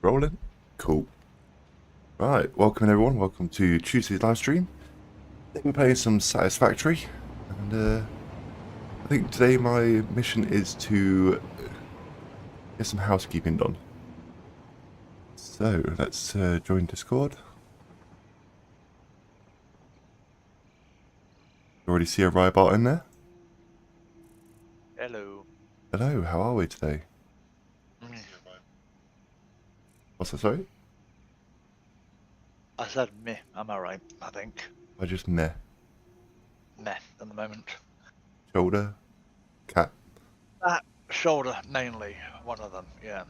Rolling? Cool. Right, welcome everyone. Welcome to Tuesday's live stream. We're playing some Satisfactory, and I think today my mission is to get some housekeeping done. So let's join Discord. Already see a Rybart in there. Hello. Hello, how are we today? What's that, sorry? I said meh, I'm alright, I think. I just meh. Meh at the moment. Shoulder? Cat? Shoulder, mainly. One of them, yeah.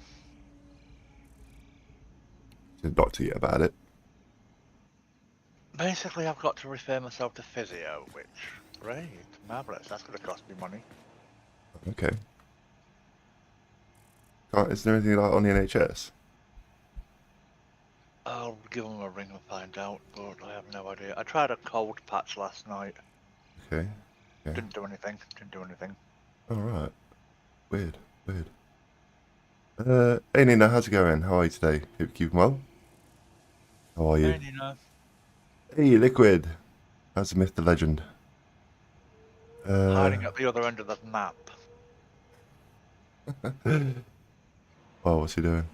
Didn't talk to you about it. Basically, I've got to refer myself to physio, which, great, marvellous. That's going to cost me money. Okay. Is there anything like on the NHS? I'll give them a ring and find out, but I have no idea. I tried a cold patch last night. Okay. Didn't do anything. Alright. Weird. Hey Nina, how's it going? How are you today? Hope you're keeping well. How are you? And, you know, Hey Liquid. How's the myth, the legend? hiding at the other end of the map. Oh, what's he doing?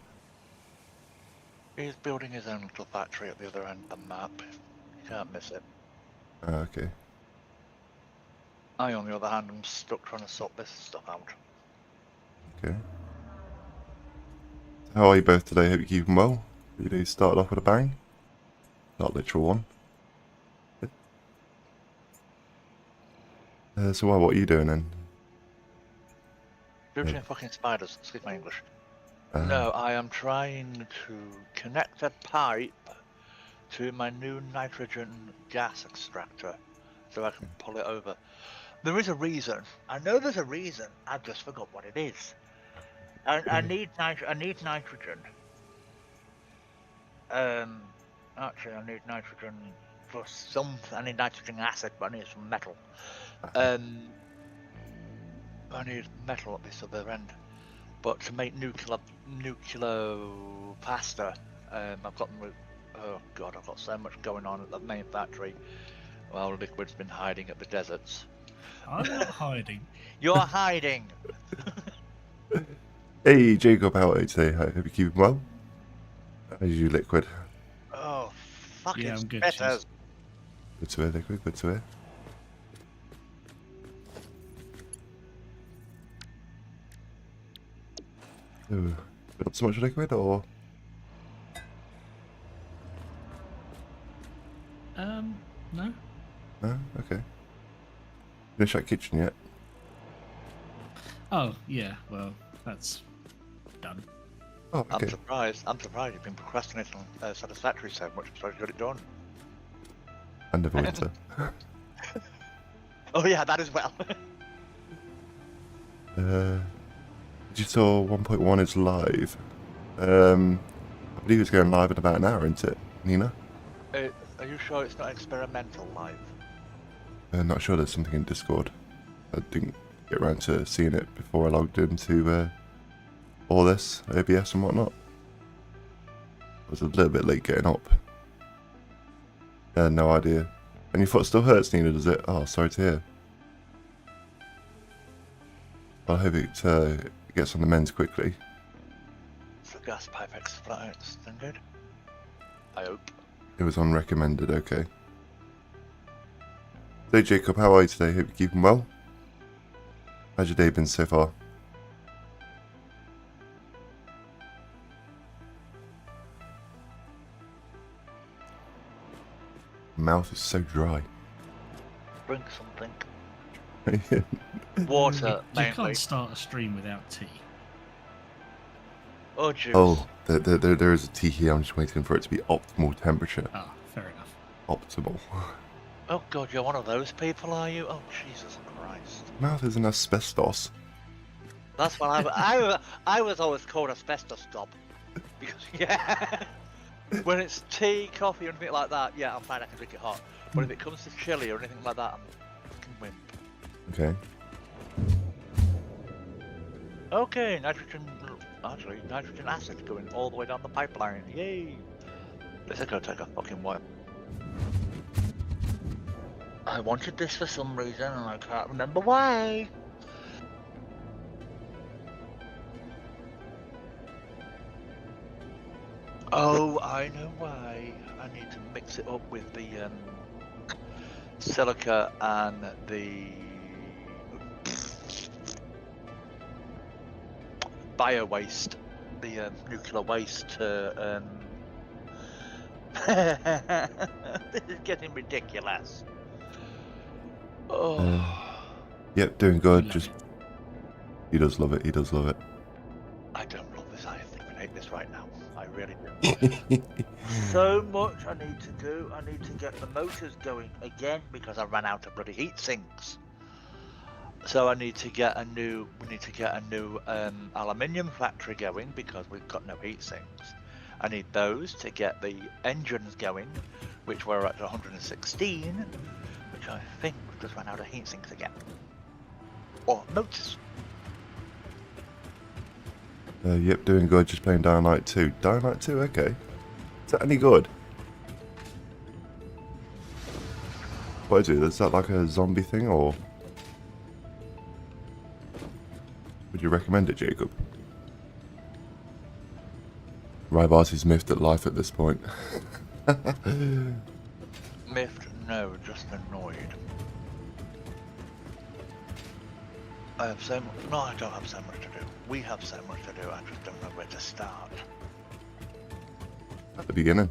He's building his own little factory at the other end of the map. You can't miss it. Okay. I, on the other hand, am stuck trying to sort this stuff out. Okay. How are you both today? Hope you're keeping well. Your day started off with a bang. Not literal one. So what are you doing then? Shooting fucking spiders, excuse my English. No, I am trying to connect a pipe to my new nitrogen gas extractor so I can pull it over. There is a reason. I know there's a reason. I just forgot what it is. I need nitrogen. Actually, I need nitrogen for some. I need nitrogen acid, but I need some metal. I need metal at this other end. But to make nuclear pasta, I've got them. Oh god, I've got so much going on at the main factory. While Liquid's been hiding at the deserts. I'm not hiding. You're hiding. Hey Jacob, how are you today? Hope you're keeping well. How's you, Liquid? Oh, fucking Yeah, I'm good, spitters. Good to hear, Liquid. Good to hear. So, not so much Liquid, or? No. No? Okay. Finish that kitchen yet? Oh, yeah, well, that's done. Oh, okay. I'm surprised you've been procrastinating on Satisfactory so much. I'm sorry you got it done. And of winter. Oh yeah, that as well. Digital 1.1 is live. I believe it's going live in about an hour, isn't it, Nina? Are you sure it's not experimental live? Not sure, there's something in Discord. I didn't get around to seeing it before I logged into all this, OBS and whatnot. I was a little bit late getting up. No idea. And your foot still hurts, Nina, does it? Oh, sorry to hear. Well, I hope it gets on the mends quickly. Is the gas pipe extended? I hope. It was unrecommended, okay. So Jacob, how are you today? Hope you're keeping well. How's your day been so far? Mouth is so dry. Drink something. Water, You mainly. can't start a stream without tea. Or juice. Oh, there is a tea here. I'm just waiting for it to be optimal temperature. Ah, fair enough. Optimal. Oh god, you're one of those people, are you? Oh Jesus Christ. Mouth is an asbestos. That's what I was always called asbestos stop. Because yeah. When it's tea, coffee, or anything like that, yeah, I'm fine, I can drink it hot. But if it comes to chili or anything like that, I'm a fucking wimp. Okay. Okay, nitrogen actually, nitrogen acid going all the way down the pipeline. Yay! This is gonna take a fucking while. I wanted this for some reason and I can't remember why. Oh, I know why. I need to mix it up with the silica and the bio waste, the nuclear waste. This is getting ridiculous. Oh, Yep, doing good. love Just it. he does love it. He does love it. I don't love this. I think I hate this right now. I really do. So much I need to do. I need to get the motors going again because I ran out of bloody heat sinks. So I need to get a new. We need to get a new aluminium factory going because we've got no heat sinks. I need those to get the engines going, which were at 116, which I think we've just ran out of heat sinks again. Or motors. Yep, doing good. Just playing Dying Light 2. Dying Light 2, okay. Is that any good? What is it? Is that like a zombie thing, or would you recommend it, Jacob? Rybarty's miffed at life at this point. Miffed? No, just annoyed. I have so much. No, I don't have so much to do. We have so much to do. I just don't know where to start. At the beginning.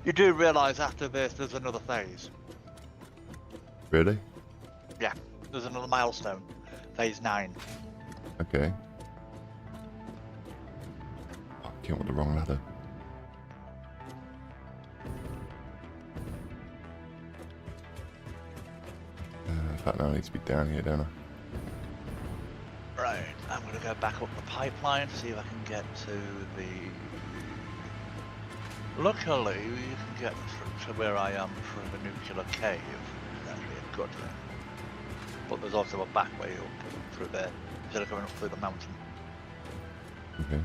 You do realise after this, there's another phase. Really? Yeah, there's another milestone. Phase 9. Okay. Oh, I came with the wrong ladder. In fact, now I need to be down here, don't I? Right, I'm going to go back up the pipeline to see if I can get to the... Luckily, you can get to where I am through the nuclear cave. It's actually a good thing. But there's also a back way up through there, instead of going up through the mountain. Okay.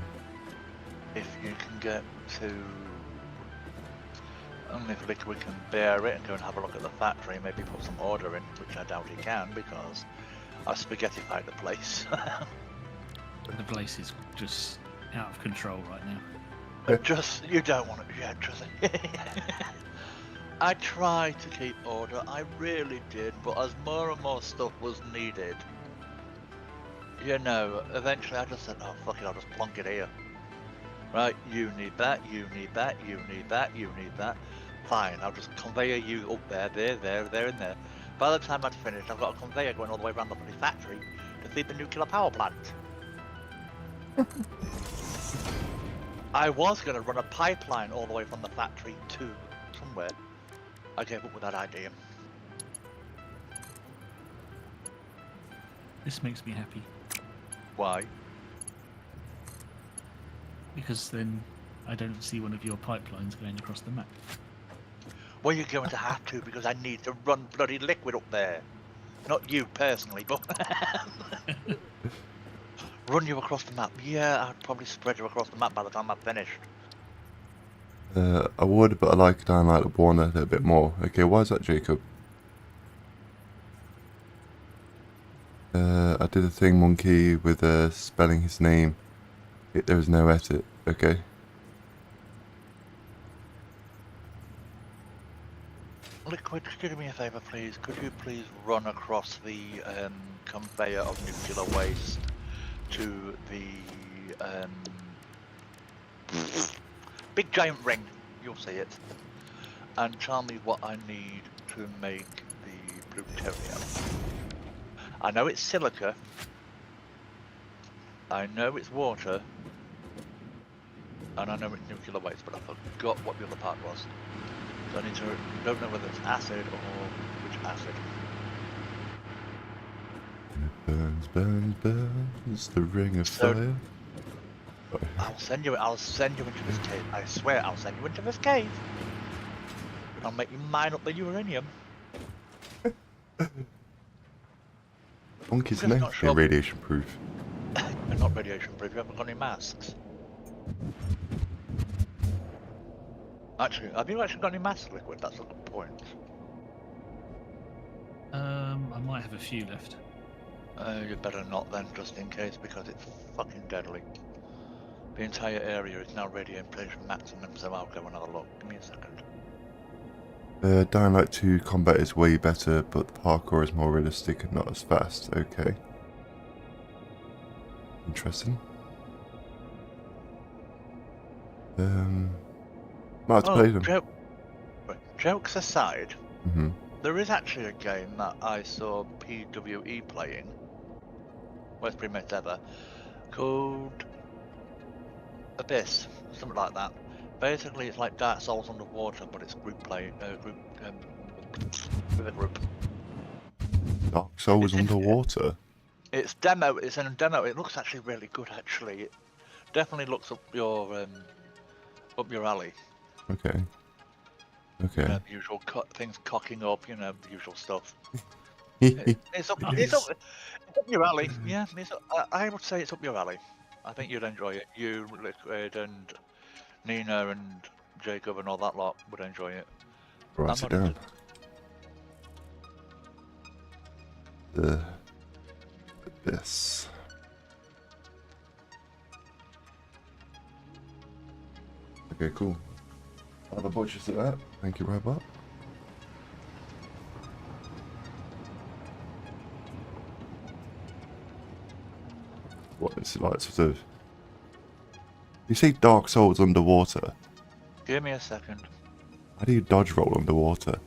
If you can get to... Only if Liquid can bear it and go and have a look at the factory and maybe put some order in, which I doubt he can because I spaghettified the place. The place is just out of control right now. Just, you don't want to, yeah, just... I tried to keep order, I really did, but as more and more stuff was needed, you know, eventually I just said, oh fuck it, I'll just plonk it here. Right, you need that, you need that, you need that, you need that. Fine, I'll just conveyor you up there, there, and there. By the time I'd finished, I've got a conveyor going all the way around the bloody factory to feed the nuclear power plant. I was going to run a pipeline all the way from the factory to somewhere. I gave up with that idea. This makes me happy Why? because then I don't see one of your pipelines going across the map. Well, you're going to have to because I need to run bloody Liquid up there. Not you personally, but run you across the map. Yeah, I'd probably spread you across the map by the time I've finished. I would, but I like Dying Light 1 a little bit more. Okay, why is that, Jacob? I did a thing, monkey, with spelling his name. There is no edit. Okay. Liquid, could you do me a favour, please? Could you please run across the conveyor of nuclear waste to the big giant ring? You'll see it. And tell me what I need to make the plutonium. I know it's silica. I know it's water. And I know it's nuclear waste, but I forgot what the other part was. So I need to, don't know whether it's acid or which acid. It burns, burns, burns, the ring of So- fire. I'll send you into this cave. I swear I'll send you into this cave. I'll make you mine up the uranium. Monkeys I'm and just eggs not being sure. radiation proof. They're not radiation proof. You haven't got any masks. Actually, have you actually got any mask liquid? That's a good point. I might have a few left. You better not then, just in case, because it's fucking deadly. The entire area is now radiation maximum, so I'll go another look. Give me a second. Dying Light 2 combat is way better, but the parkour is more realistic and not as fast. Okay. Interesting. Might have to play them. Jokes aside, Mm-hmm. there is actually a game that I saw PWE playing, worst pre-made ever, called Abyss, something like that. Basically, it's like Dark Souls underwater, but it's group play, with a group. Dark Souls It's in- underwater. It's demo. It's in a demo. It looks actually really good. Actually, it definitely looks up your alley. Okay. Okay. You know, the usual things cocking up. You know, the usual stuff. It's up your alley. Yeah, I would say it's up your alley. I think you'd enjoy it. You, Liquid, and Nina, and Jacob, and all that lot would enjoy it. Write it down. This. Okay, cool. I'll have a butcher's at that. Thank you, Robot. What is it like, sort of? You say Dark Souls underwater. Give me a second. How do you dodge roll underwater?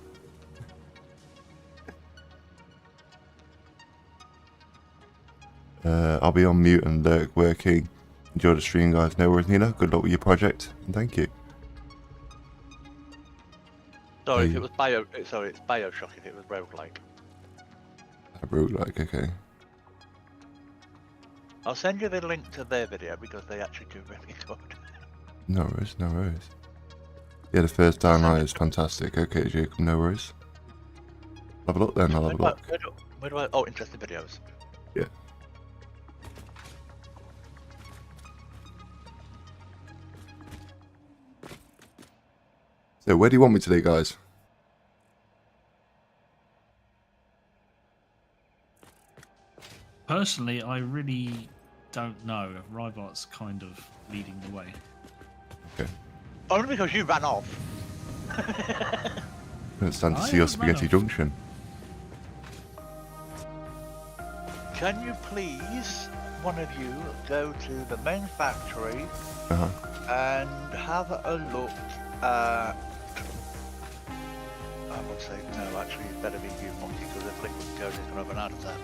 I'll be on mute and working. Enjoy the stream, guys. No worries, Nina. Good luck with your project, and thank you. Sorry, if it was Sorry, it's Bioshock. If it was roguelike. Roguelike, okay. I'll send you the link to their video because they actually do really good. No worries, no worries. Yeah, the first Dying Light is fantastic. Okay, Jacob, no worries. Have a look then, I'll have a look. Where do I? Oh, interesting videos. Yeah. So, where do you want me today, guys? Personally, I really don't know. Rybot's kind of leading the way. Okay. Only because you ran off. It's time to I see your haven't Spaghetti run off. Junction. Can you please, one of you, go to the main factory and have a look at... I would say, no, actually, it better be you, Monkey, because if Liquid goes, he's going to have an heart attack.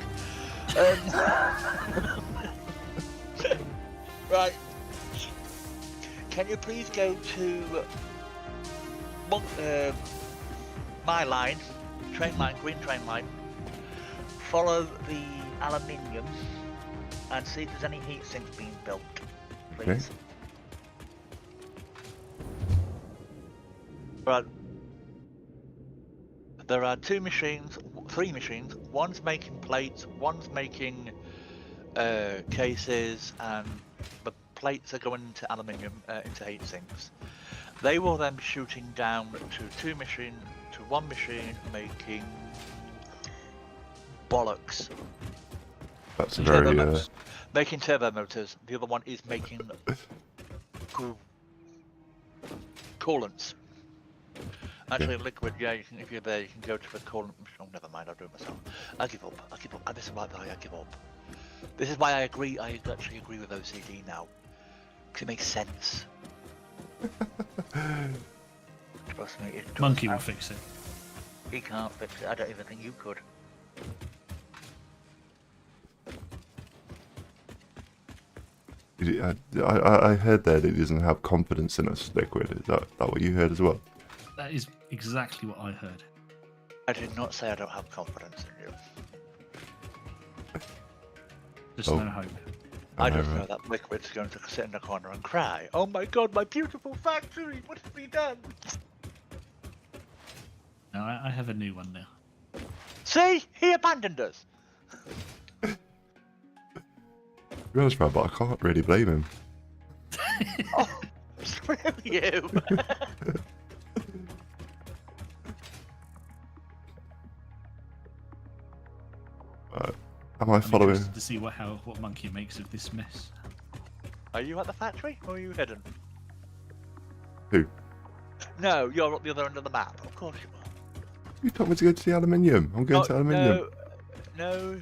Right. Can you please go to my line, train line, green train line, follow the aluminium and see if there's any heat sinks being built, please. Okay. Right. There are three machines. One's making plates, one's making cases, and the plates are going into aluminium, into heat sinks. They will then be shooting down to one machine making bollocks. That's a very... making turbo motors. The other one is making coolants. Actually, Liquid, yeah, you can, if you're there, you can go to the coolant. Oh, never mind, I'll do it myself. I give up. This is why I give up. This is why I agree. I actually agree with OCD now. Because it makes sense. Trust me, it does. Monkey will fix it. He can't fix it. I don't even think you could. I heard that it doesn't have confidence in us, Liquid. Is that what you heard as well? That is exactly what I heard. I did not say I don't have confidence in you. Just no hope. I just know that Liquid's going to sit in the corner and cry. Oh my god, my beautiful factory! What has been done? No, I have a new one now. See? He abandoned us! be honest, Brad, but I can't really blame him. Oh, screw you! Am I I'm following? interested to see what Monkey makes of this mess. Are you at the factory, or are you hidden? Who? No, you're at the other end of the map. Of course you are. You told me to go to the aluminium. I'm going to aluminium. No.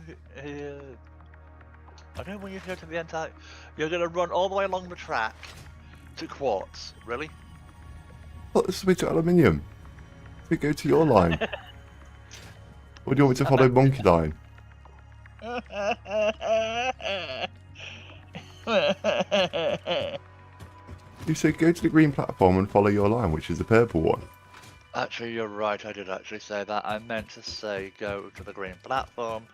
I don't want you to go to the entire. You're going to run all the way along the track to quartz. Really? What, this is the way to aluminium? We go to your line. Or do you want me to follow monkey line? You said go to the green platform and follow your line, which is the purple one. Actually, you're right. I did actually say that. I meant to say go to the green platform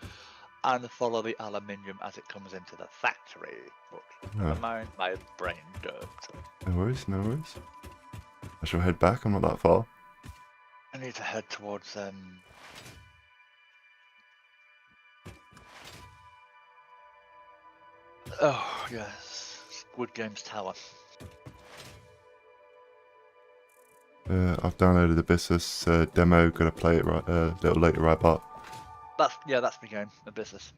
and follow the aluminium as it comes into the factory. But never mind, my brain doped. No worries, no worries. I shall head back. I'm not that far. I need to head towards Oh yes, Squid Games Tower. I've downloaded the business demo. Gonna play it right a little later, right, Bart? That's my game, the business.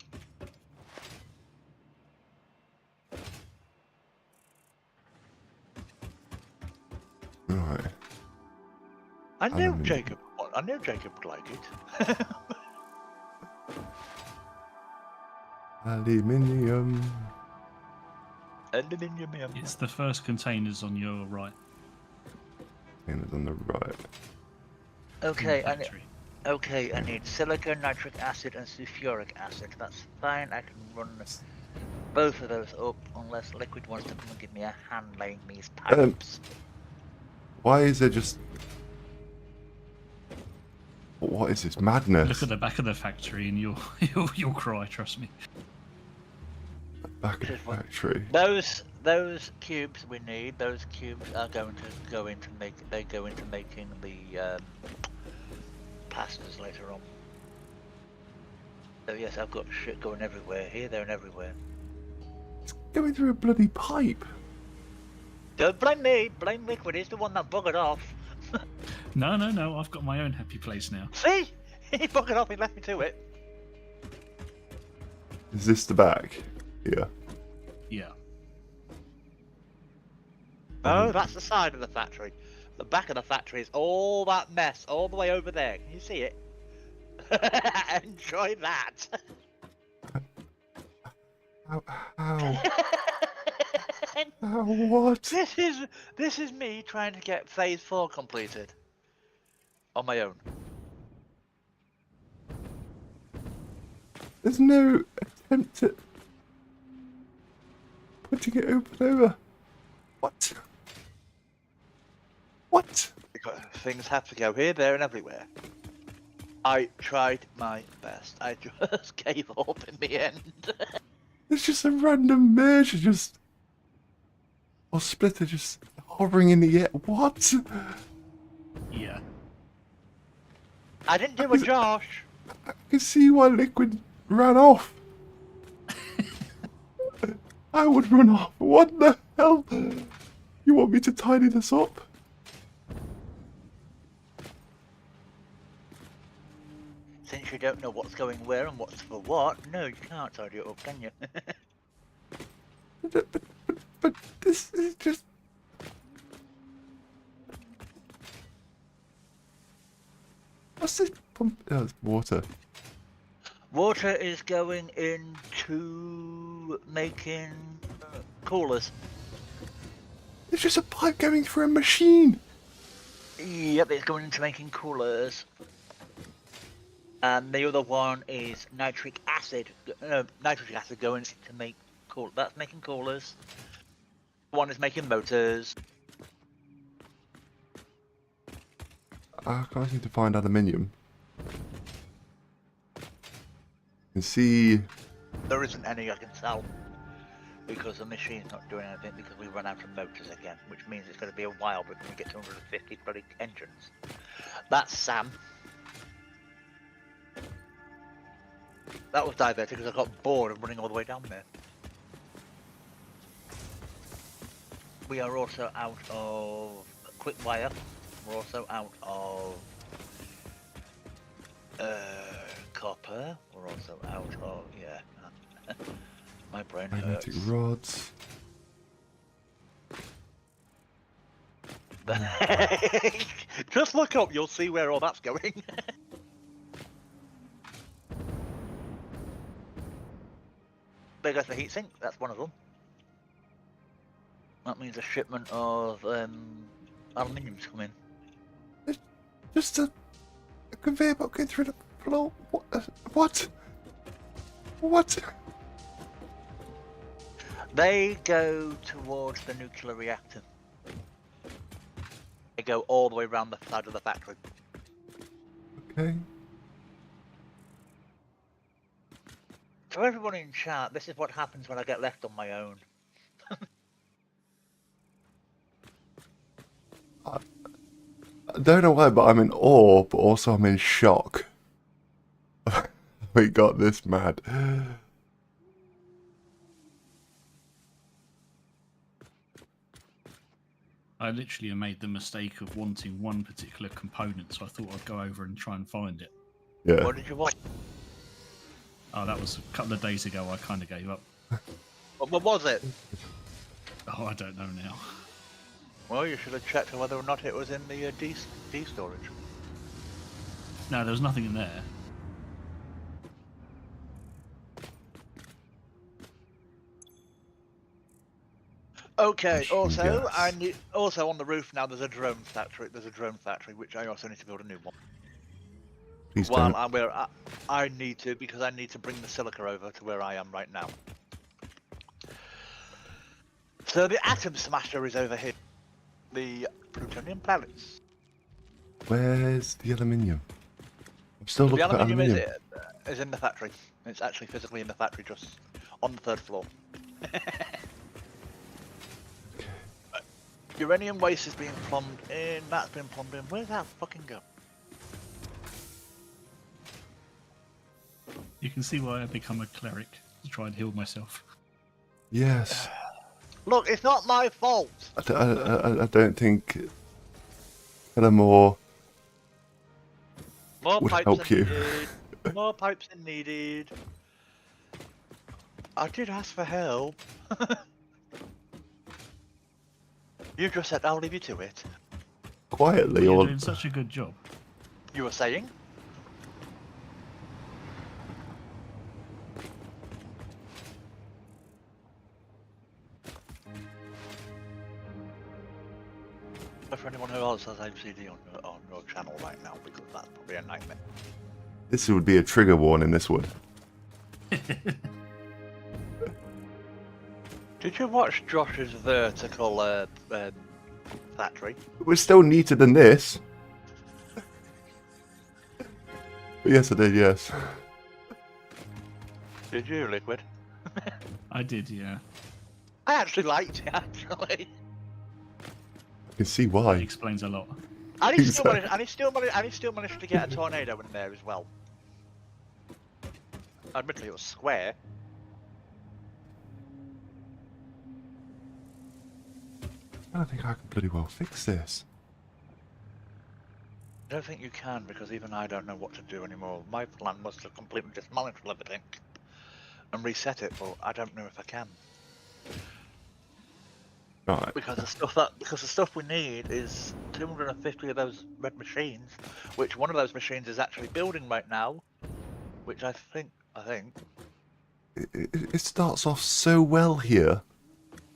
Right. I knew Aluminium. Jacob would like it. Aluminium. Aluminium. It's the first containers on your right. And it's on the right. Okay, in the factory. I need silicon, nitric acid, and sulfuric acid. That's fine. I can run both of those up unless Liquid wants to come and give me a hand laying these pipes. Why is there just... What is this madness? Look at the back of the factory and you'll cry, trust me. Back of the factory. Those cubes we need. Those cubes are going to go into making the pastas later on. So yes, I've got shit going everywhere, here, there, and everywhere. It's going through a bloody pipe. Don't blame me. Blame Liquid. He's the one that buggered off. No, I've got my own happy place now. See, he buggered off. He left me to it. Is this the back? Yeah. Yeah. Oh, that's the side of the factory. The back of the factory is all that mess, all the way over there. Can you see it? Enjoy that. How? What? This is me trying to get phase 4 completed on my own. There's no attempt at putting it over. What? What? Because things have to go here, there, and everywhere. I tried my best. I just gave up in the end. It's just a random merge, just... Or splitter just hovering in the air. What? Yeah. I didn't do a Josh. I can see why Liquid ran off. I would run off. What the hell? You want me to tidy this up? Since you don't know what's going where and what's for what, no, you can't tidy it up, can you? But this is just... What's this pump? Oh, it's water. Water is going into making coolers. It's just a pipe going through a machine. Yep, it's going into making coolers. And the other one is nitric acid. No, nitric acid going to make cool. That's making coolers. One is making motors. I can't seem to find aluminium. You can see... There isn't any I can sell. Because the machine's not doing anything because we run out of motors again. Which means it's going to be a while before we get to 150 bloody engines. That's Sam. That was diverted because I got bored of running all the way down there. We are also out of quick wire. We're also out of copper. We're also out of my brain Magnetic hurts. rods. Just look up, you'll see where all that's going. There goes the heatsink, that's one of them. That means a shipment of aluminium's coming. Just a conveyor belt going through the floor. What? What? They go towards the nuclear reactor. They go all the way around the side of the factory. Okay. So everyone in chat, this is what happens when I get left on my own. I don't know why, but I'm in awe, but also I'm in shock. We got this mad. I literally made the mistake of wanting one particular component, so I thought I'd go over and try and find it. Yeah. What did you want? Oh, that was a couple of days ago. I kind of gave up. What was it? Oh, I don't know now. Well, you should have checked whether or not it was in the D storage. No, there was nothing in there. Okay. Machine Also, gas. I need also on the roof now. There's a drone factory. There's a drone factory, which I also need to build a new one. Please Well, don't. I need to because I need to bring the silica over to where I am right now. So the atom smasher is over here. The plutonium pellets. Where's the aluminium? I'm still The looking for aluminium aluminium. is in the factory. It's actually physically in the factory, just on the 3rd floor. Uranium waste is being plumbed in. That's been plumbed in. Where's that fucking go? You can see why I become a cleric to try and heal myself. Yes. Look, it's not my fault. I don't think Eleanor More would pipes help are you. needed. More pipes are needed. I did ask for help. You just said I'll leave you to it. Quietly, You're or doing such a good job. You were saying? For anyone who else has OCD on your channel right now, because that's probably a nightmare. this would be a trigger warning. This would. Did you watch Josh's vertical factory? We're still neater than this. But yes, I did. Yes. Did you, Liquid? I did, yeah. I actually liked it, actually. I can see It why. explains a lot. And he still Exactly. managed to get a tornado in there as well. Admittedly, it was square. I don't think I can bloody well fix this. I don't think you can, because even I don't know what to do anymore. My plan was to completely dismantle everything and reset it, but I don't know if I can. Right. Because the stuff we need is 250 of those red machines, which one of those machines is actually building right now, which I think It starts off so well here.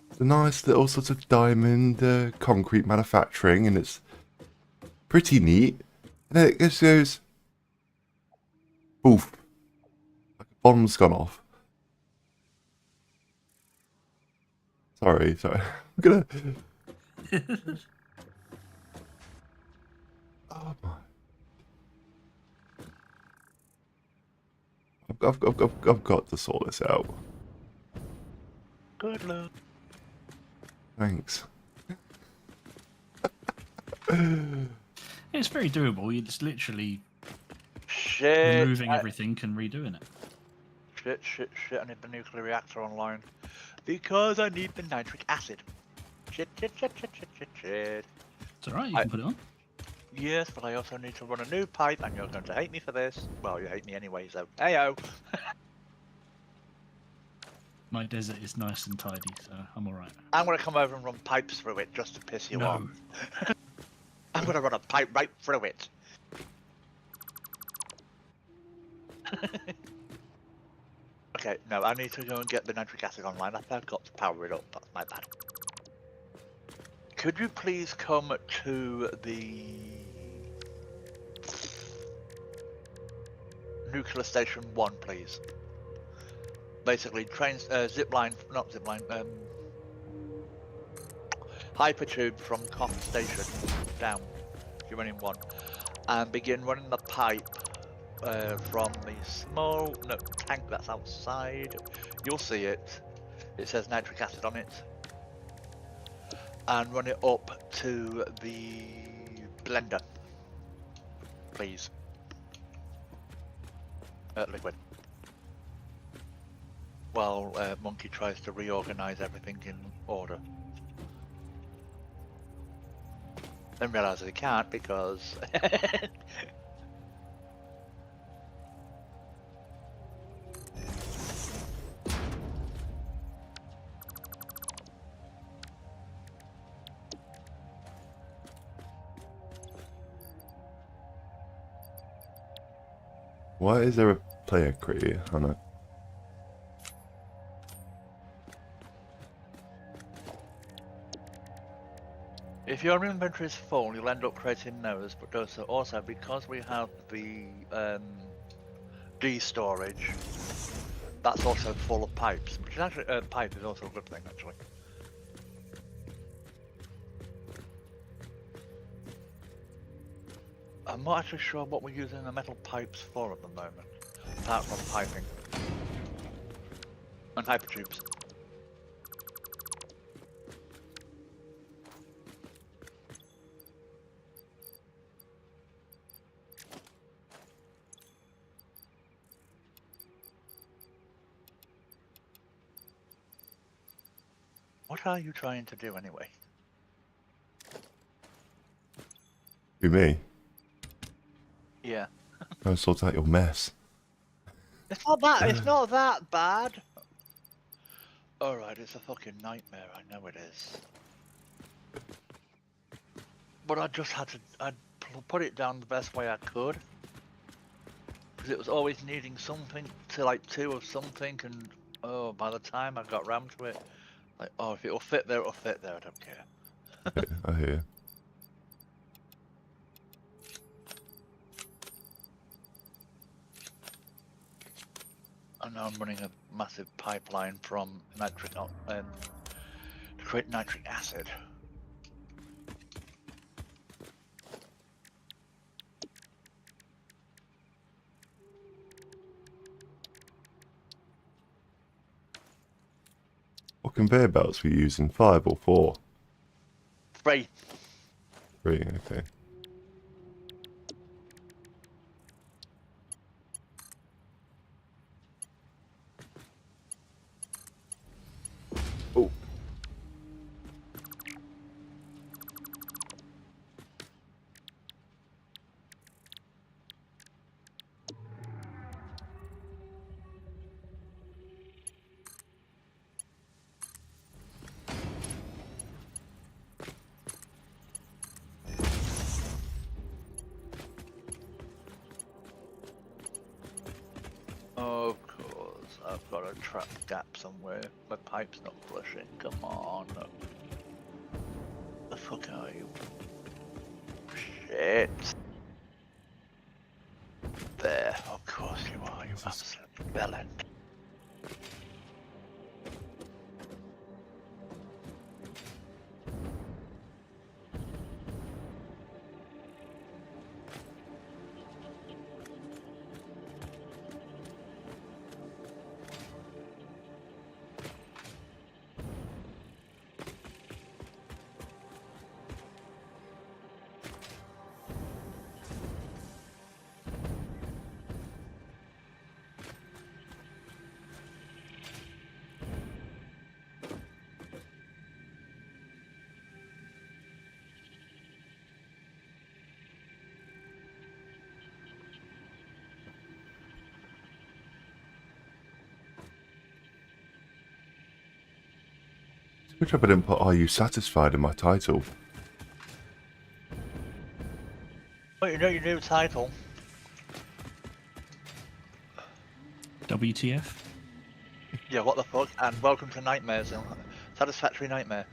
It's a nice little sort of diamond concrete manufacturing, and it's pretty neat. And then it just goes, poof, like a bomb's gone off. Sorry. I'm gonna. Oh my. I've got to sort this out. good luck. Thanks. It's very doable. You're just literally Shit. removing everything and redoing it. Shit. I need the nuclear reactor online because I need the nitric acid. Shit. It's alright, you I- can put it on. Yes, but I also need to run a new pipe, and you're going to hate me for this. Well, you hate me anyway, so heyo. My desert is nice and tidy, so I'm alright. I'm going to come over and run pipes through it just to piss you off. No. I'm going to run a pipe right through it. Okay, no, I need to go and get the nitric acid online. I forgot to power it up. That's my bad. Could you please come to the nuclear station 1, please? Basically, trains, not zip line, hypertube from Coffin Station down, uranium 1, and begin running the pipe from the small tank that's outside. You'll see it. It says nitric acid on it. And run it up to the blender, please. Liquid. While Monkey tries to reorganize everything in order. Then realizes he can't because Why is there a player crate here? I know. if your inventory is full, you'll end up creating those, but also because we have the D storage, that's also full of pipes, which is actually pipe is also a good thing actually. I'm not actually sure what we're using the metal pipes for at the moment, apart from piping and hypertubes. What are you trying to do anyway? Who, me? Yeah. Trying to sort out your mess. It's not that. It's not that bad. All right, it's a fucking nightmare. I know it is. But I just had to. I put it down the best way I could because it was always needing something to like 2 of something, and oh, by the time I got round to it, like oh, if it'll fit there, it'll fit there. I don't care. I hear you. And now I'm running a massive pipeline from nitric to create nitric acid. What conveyor belts were you using? 5 or 4? 3. 3, okay. Oh. Of course, I've got a trap gap somewhere. My pipe's not flushing. Come on. The fuck are you? Shit. There, of course you are, you absolute villain. Which I didn't put "Are you satisfied" in my title. Well, you know your new title. WTF? Yeah, what the fuck? And welcome to Nightmares. Satisfactory Nightmare.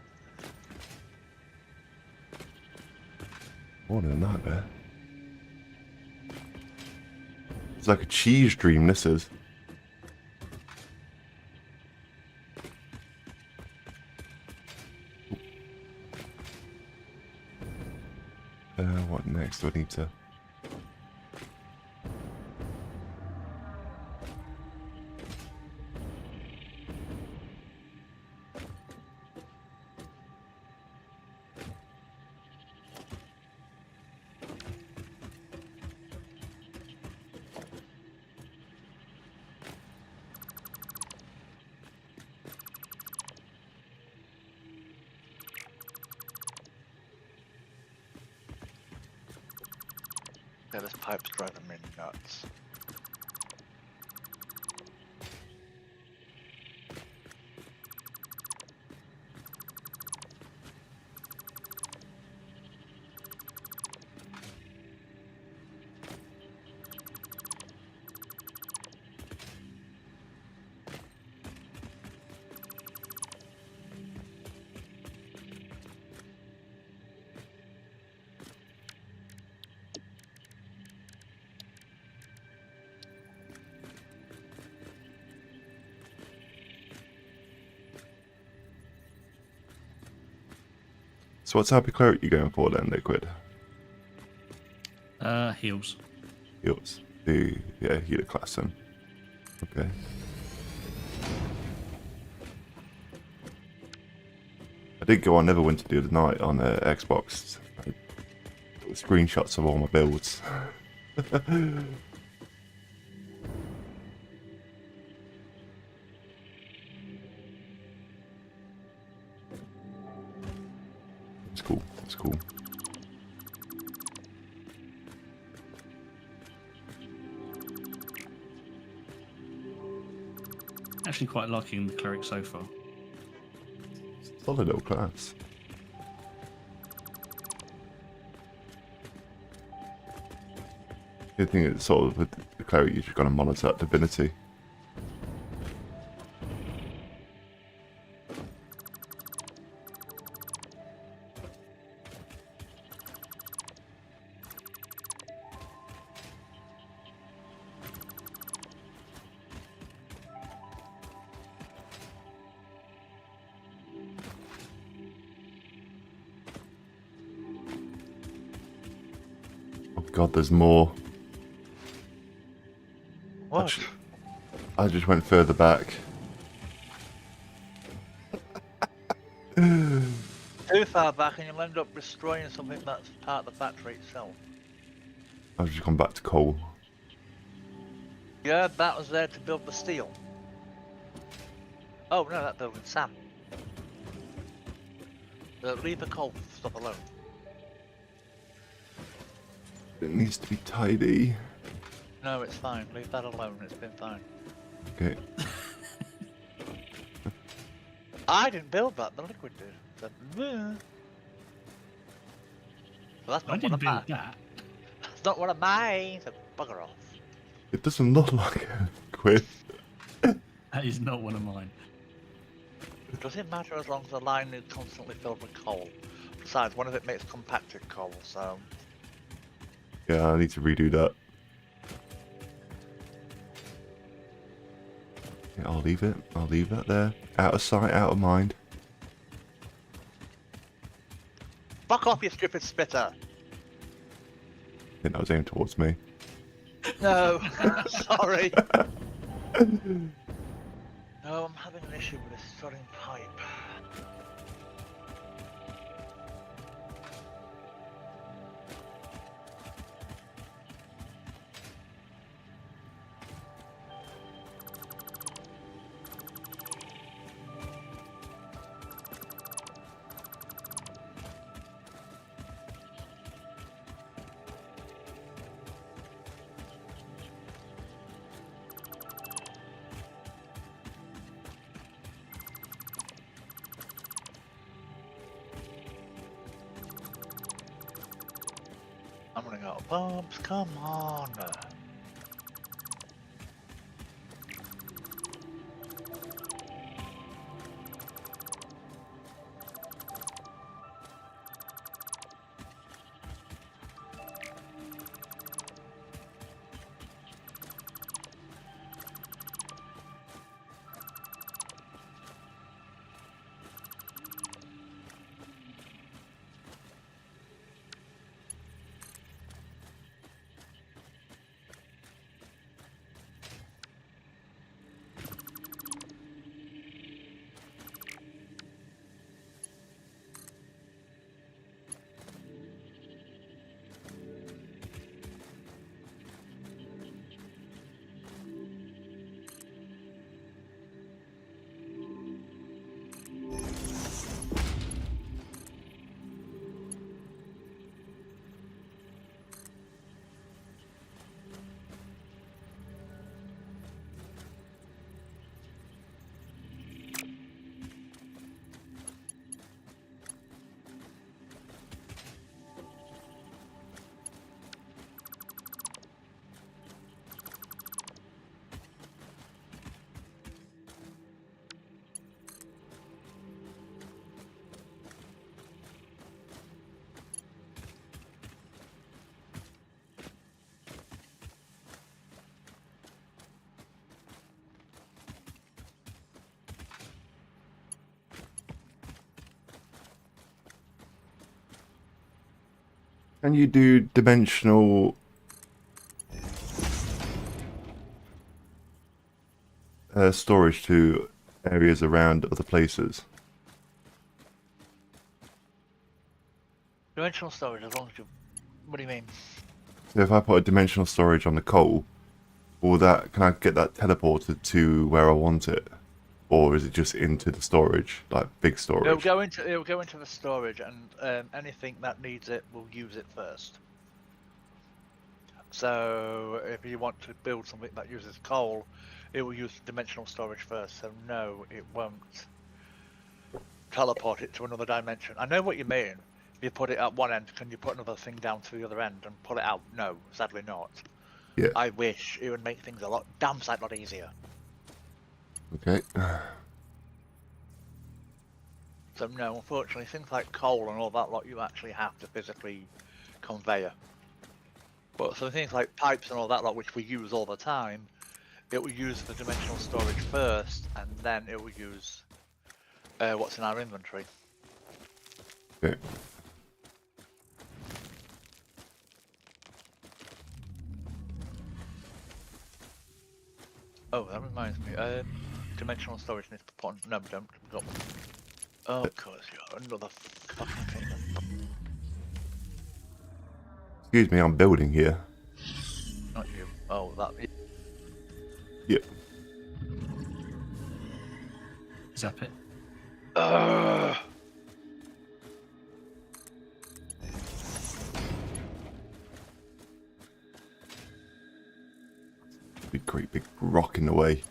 More than a nightmare. It's like a cheese dream, this is. What next? Do I need to... Yeah, this pipe's driving me nuts. So what type of cleric you going for then, Liquid? Heals. Heals. Yeah, healer class then. Okay. I did go on Neverwinter the other night on Xbox. I took screenshots of all my builds. It's cool. It's cool. Actually quite liking the cleric so far. Solid little class. The thing is, sort of with the cleric, you're just going to monitor that divinity. Oh god, there's more. What? I just went further back. Too far back and you'll end up destroying something that's part of the factory itself. I've just gone back to coal. Yeah, that was there to build the steel. Oh no, that building's sand. Leave the coal stuff alone. It needs to be tidy. No, it's fine. Leave that alone. It's been fine. Okay. I didn't build that. The liquid did. So, so that's I not didn't one of build mine. that. That's not one of mine. So bugger off. It doesn't look like a quid. That is not one of mine. Does it matter as long as the line is constantly filled with coal? Besides, one of it makes compacted coal, so... Yeah, I need to redo that. Yeah, I'll leave it. I'll leave that there. Out of sight, out of mind. Fuck off, you stupid spitter! I think that was aimed towards me. No, sorry. No, I'm having an issue with this sodding pipe. running out of pumps. Come on. Can you do dimensional storage to areas around other places? Dimensional storage, as long as you... What do you mean? So if I put a dimensional storage on the coal, can I get that teleported to where I want it? Or is it just into the storage, like big storage? It'll go into the storage, and anything that needs it will use it first. So if you want to build something that uses coal, it will use dimensional storage first. So no, it won't teleport it to another dimension. I know what you mean. If you put it at one end, can you put another thing down to the other end and pull it out? No, sadly not. Yeah. I wish it would make things a damn sight lot easier. Okay. So no, unfortunately, things like coal and all that lot you actually have to physically conveyor. But so things like pipes and all that lot, which we use all the time, it will use the dimensional storage first, and then it will use what's in our inventory. Okay. Oh, that reminds me. Dimensional storage needs to put on. No, we don't. We've got one. Oh, of course, you're another fucking thing. Excuse me, I'm building here. Not you. Oh, that. Yep. Zap it. Big, great big rock in the way.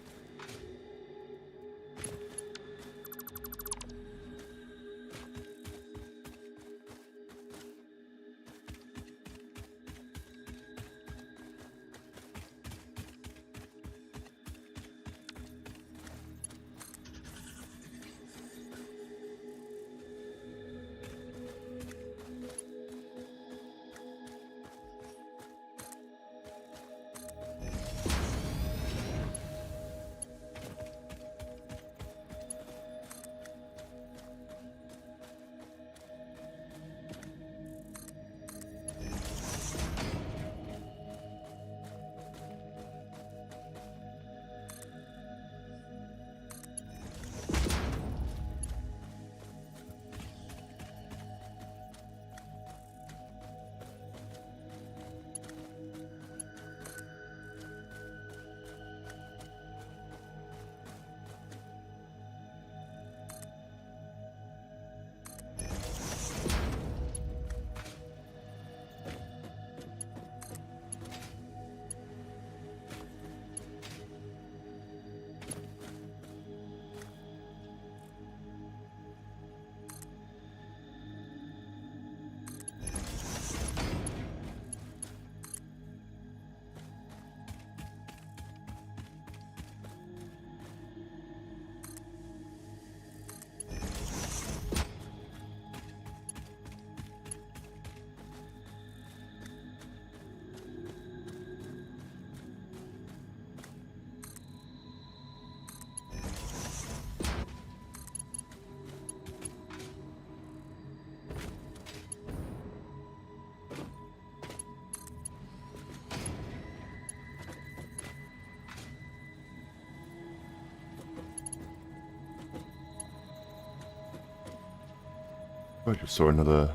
I just saw another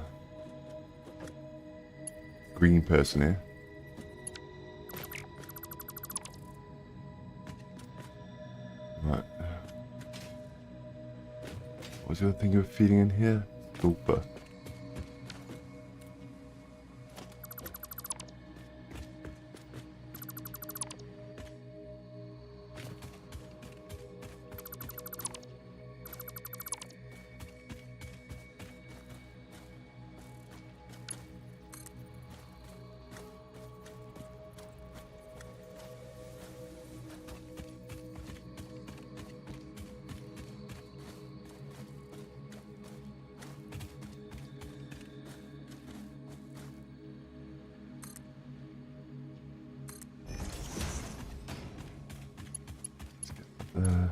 green person here. Right. What's the other thing you were feeding in here? Sulfur. Uh,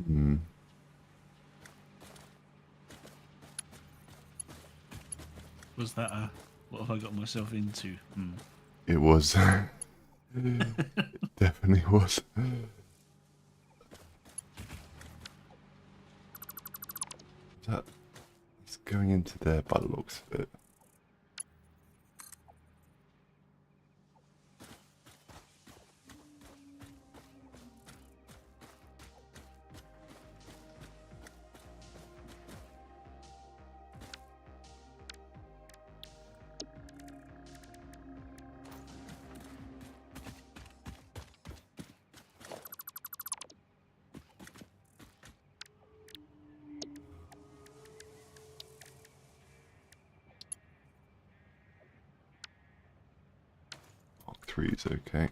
hmm. Was that a... What have I got myself into? It was. It definitely was. That's going into there by the looks of it. Mark 3 is okay.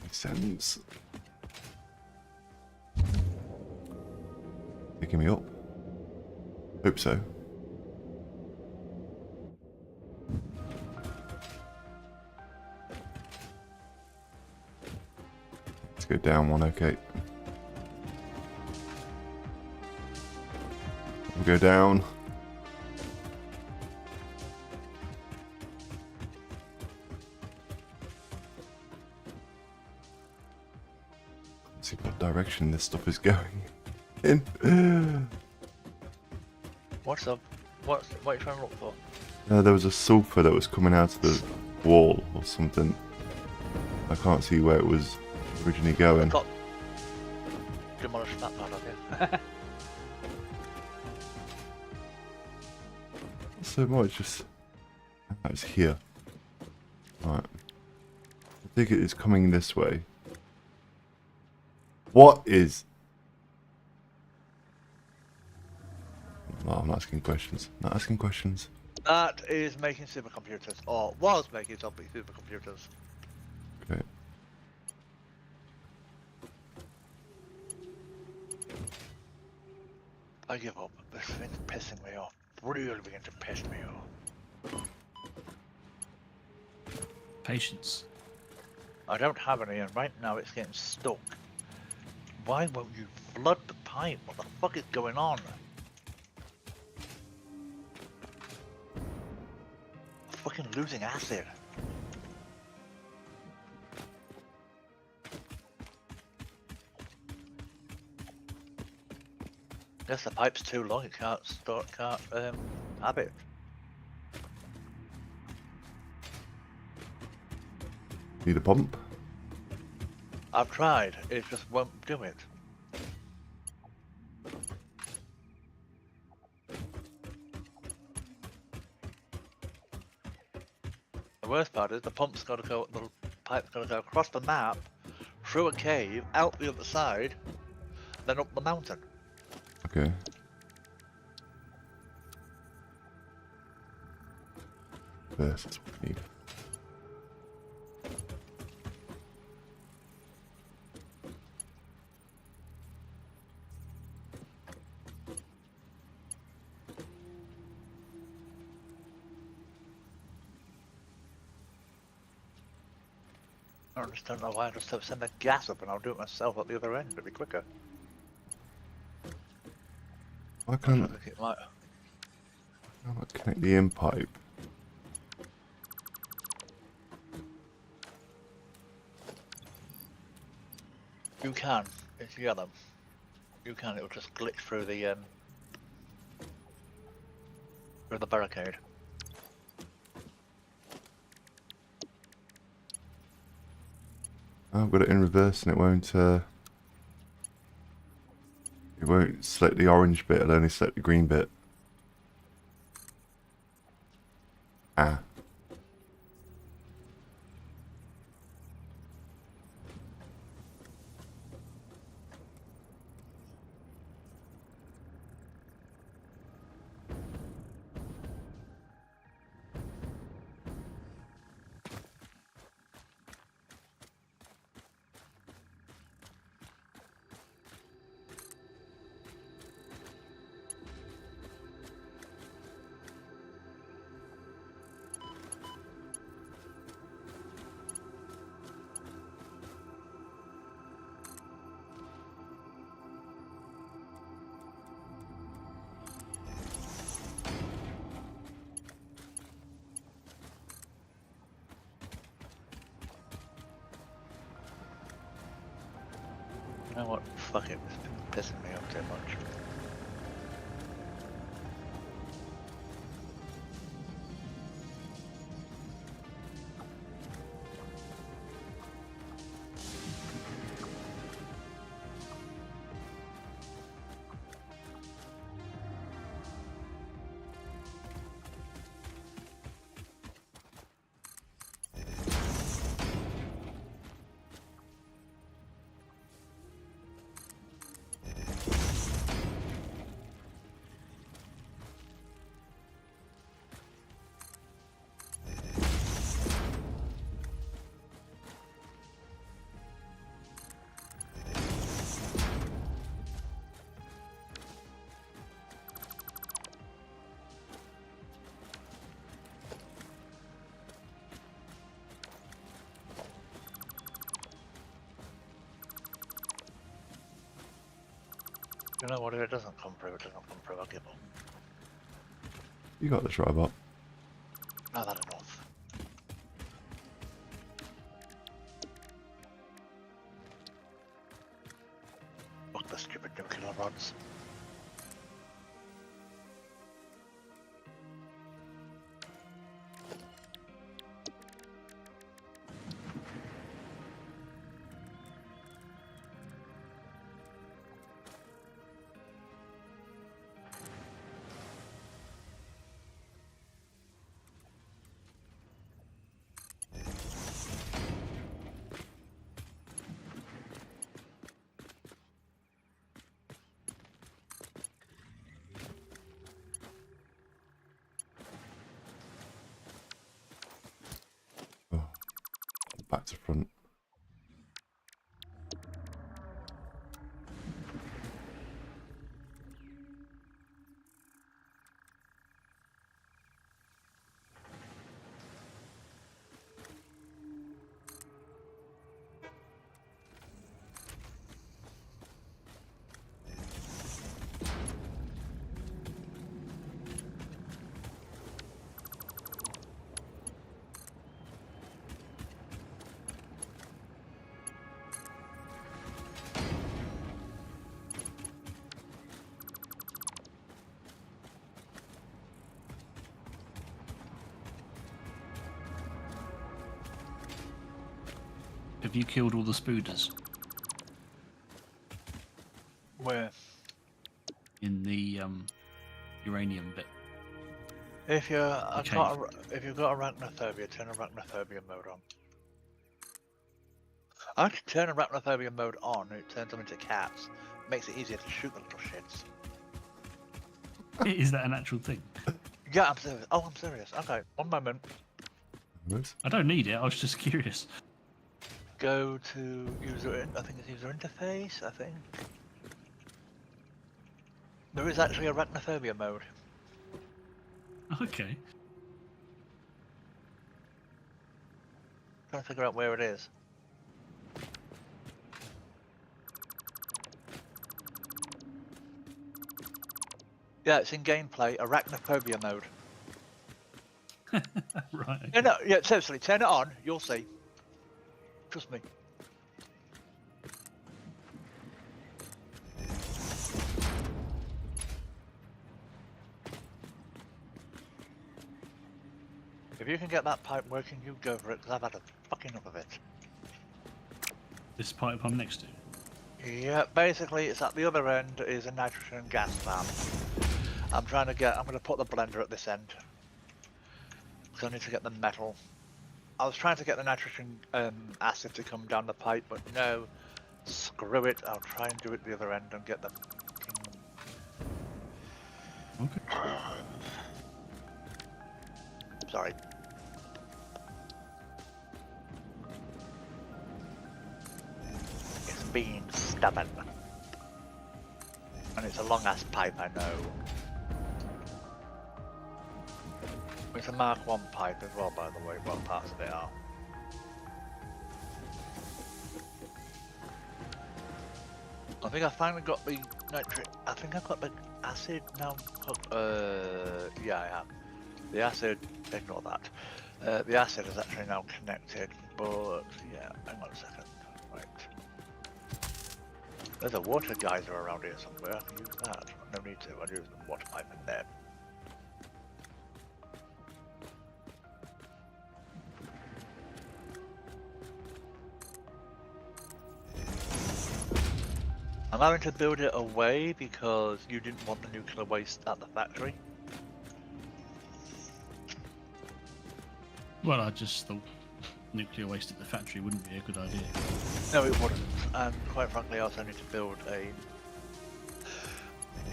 Makes sense. Picking me up? Hope so. Let's go down one, okay. We'll go down. Let's see what direction this stuff is going in. What's up? What are you trying to look for? There was a sulfur that was coming out of the wall or something. I can't see where it was originally going. Got demolished that part of you. So much just... It's here. Right. I think it is coming this way. What is... Oh, I'm not asking questions. Not asking questions. That is making supercomputers, or was making supercomputers. Okay. I give up. This thing's pissing me off. Really beginning to piss me off. Patience. I don't have any, and right now it's getting stuck. Why won't you flood the pipe? What the fuck is going on? fucking losing acid. Guess the pipe's too long. It can't have it. Need a pump? I've tried. It just won't do it. The worst part is the pump's got to go. The pipe's got to go across the map, through a cave, out the other side, then up the mountain. Okay. This is what we need. I just don't know why I just have to send the gas up and I'll do it myself at the other end. It'll be quicker. Why can't I think it might. I connect the in pipe? You can. If you get them. You can. It'll just glitch through the barricade. I've got it in reverse and it won't select the orange bit, it'll only select the green bit. Ah. You know what? Fuck it. It's been pissing me off too much. You know what? If it doesn't come through, it doesn't come through. I'll give up. You got this, robot. Not that enough. Fuck the stupid nuclear rods. Oh. Back to front. Have you killed all the spooders Where? in the uranium bit? If you've Okay. got arachnophobia, turn arachnophobia mode on. I can turn arachnophobia mode on, and it turns them into cats. Makes it easier to shoot the little shits. Is that an actual thing? Yeah, I'm serious. Oh, I'm serious. Okay, one moment. Whoops. I don't need it. I was just curious. Go to user. I think it's user interface. I think there is actually arachnophobia mode. Okay. Trying to figure out where it is. Yeah, it's in gameplay, arachnophobia mode. Right. Okay. Yeah, no, yeah, seriously, turn it on, you'll see. Trust me. If you can get that pipe working, you go for it, because I've had a fucking enough of it. This pipe I'm next to. Yeah, basically, it's at the other end is a nitrogen gas farm. I'm going to put the blender at this end. Because I need to get the metal. I was trying to get the nitrogen acid to come down the pipe, but no. Screw it, I'll try and do it the other end and get the fucking... Okay. Sorry. It's being stubborn. And it's a long ass pipe, I know. It's a Mark 1 pipe as well, by the way, what parts of it are. I think I finally got the nitric. I think I've got the acid now. Yeah, I have. The acid, ignore that. The acid is actually now connected, but yeah, hang on a second. Right. There's a water geyser around here somewhere. I can use that. No need to. I'll use the water pipe in there. I'm having to build it away because you didn't want the nuclear waste at the factory. Well, I just thought nuclear waste at the factory wouldn't be a good idea. No, it wouldn't. And quite frankly, I also need to build a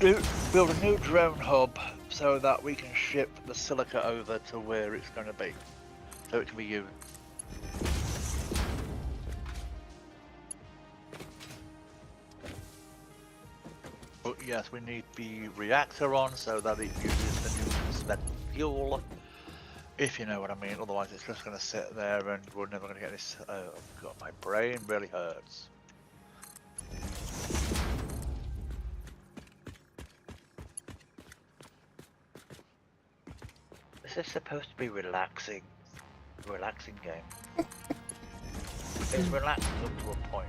new drone hub so that we can ship the silica over to where it's going to be, so it can be used. But yes, we need the reactor on so that it uses the new spent fuel. If you know what I mean, otherwise it's just going to sit there and we're never going to get this. Oh god, my brain really hurts. This is supposed to be relaxing. Relaxing game. It's relaxing up to a point.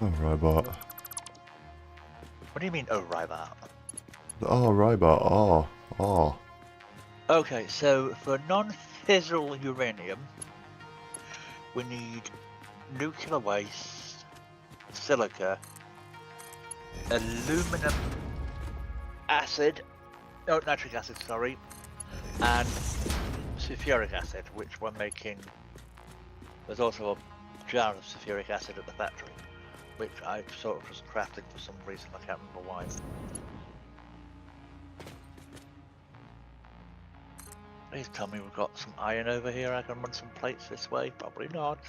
Oh, Rybot. What do you mean, oh right that? Oh, Rybot. Oh, oh. Okay, so for non-fissile uranium, we need nuclear waste, silica, aluminum acid, no, nitric acid, sorry, and sulfuric acid, which we're making. There's also a jar of sulfuric acid at the factory, which I sort of was crafting for some reason, I can't remember why. Please tell me we've got some iron over here, I can run some plates this way, probably not.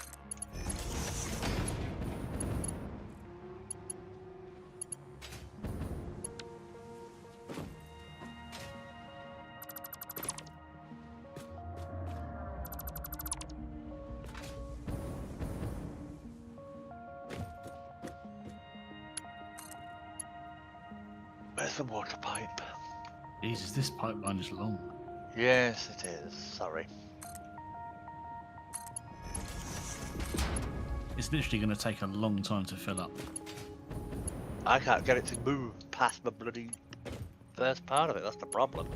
Where's the water pipe? Jesus, this pipeline is long. Yes, it is. Sorry. It's literally going to take a long time to fill up. I can't get it to move past the bloody first part of it. That's the problem.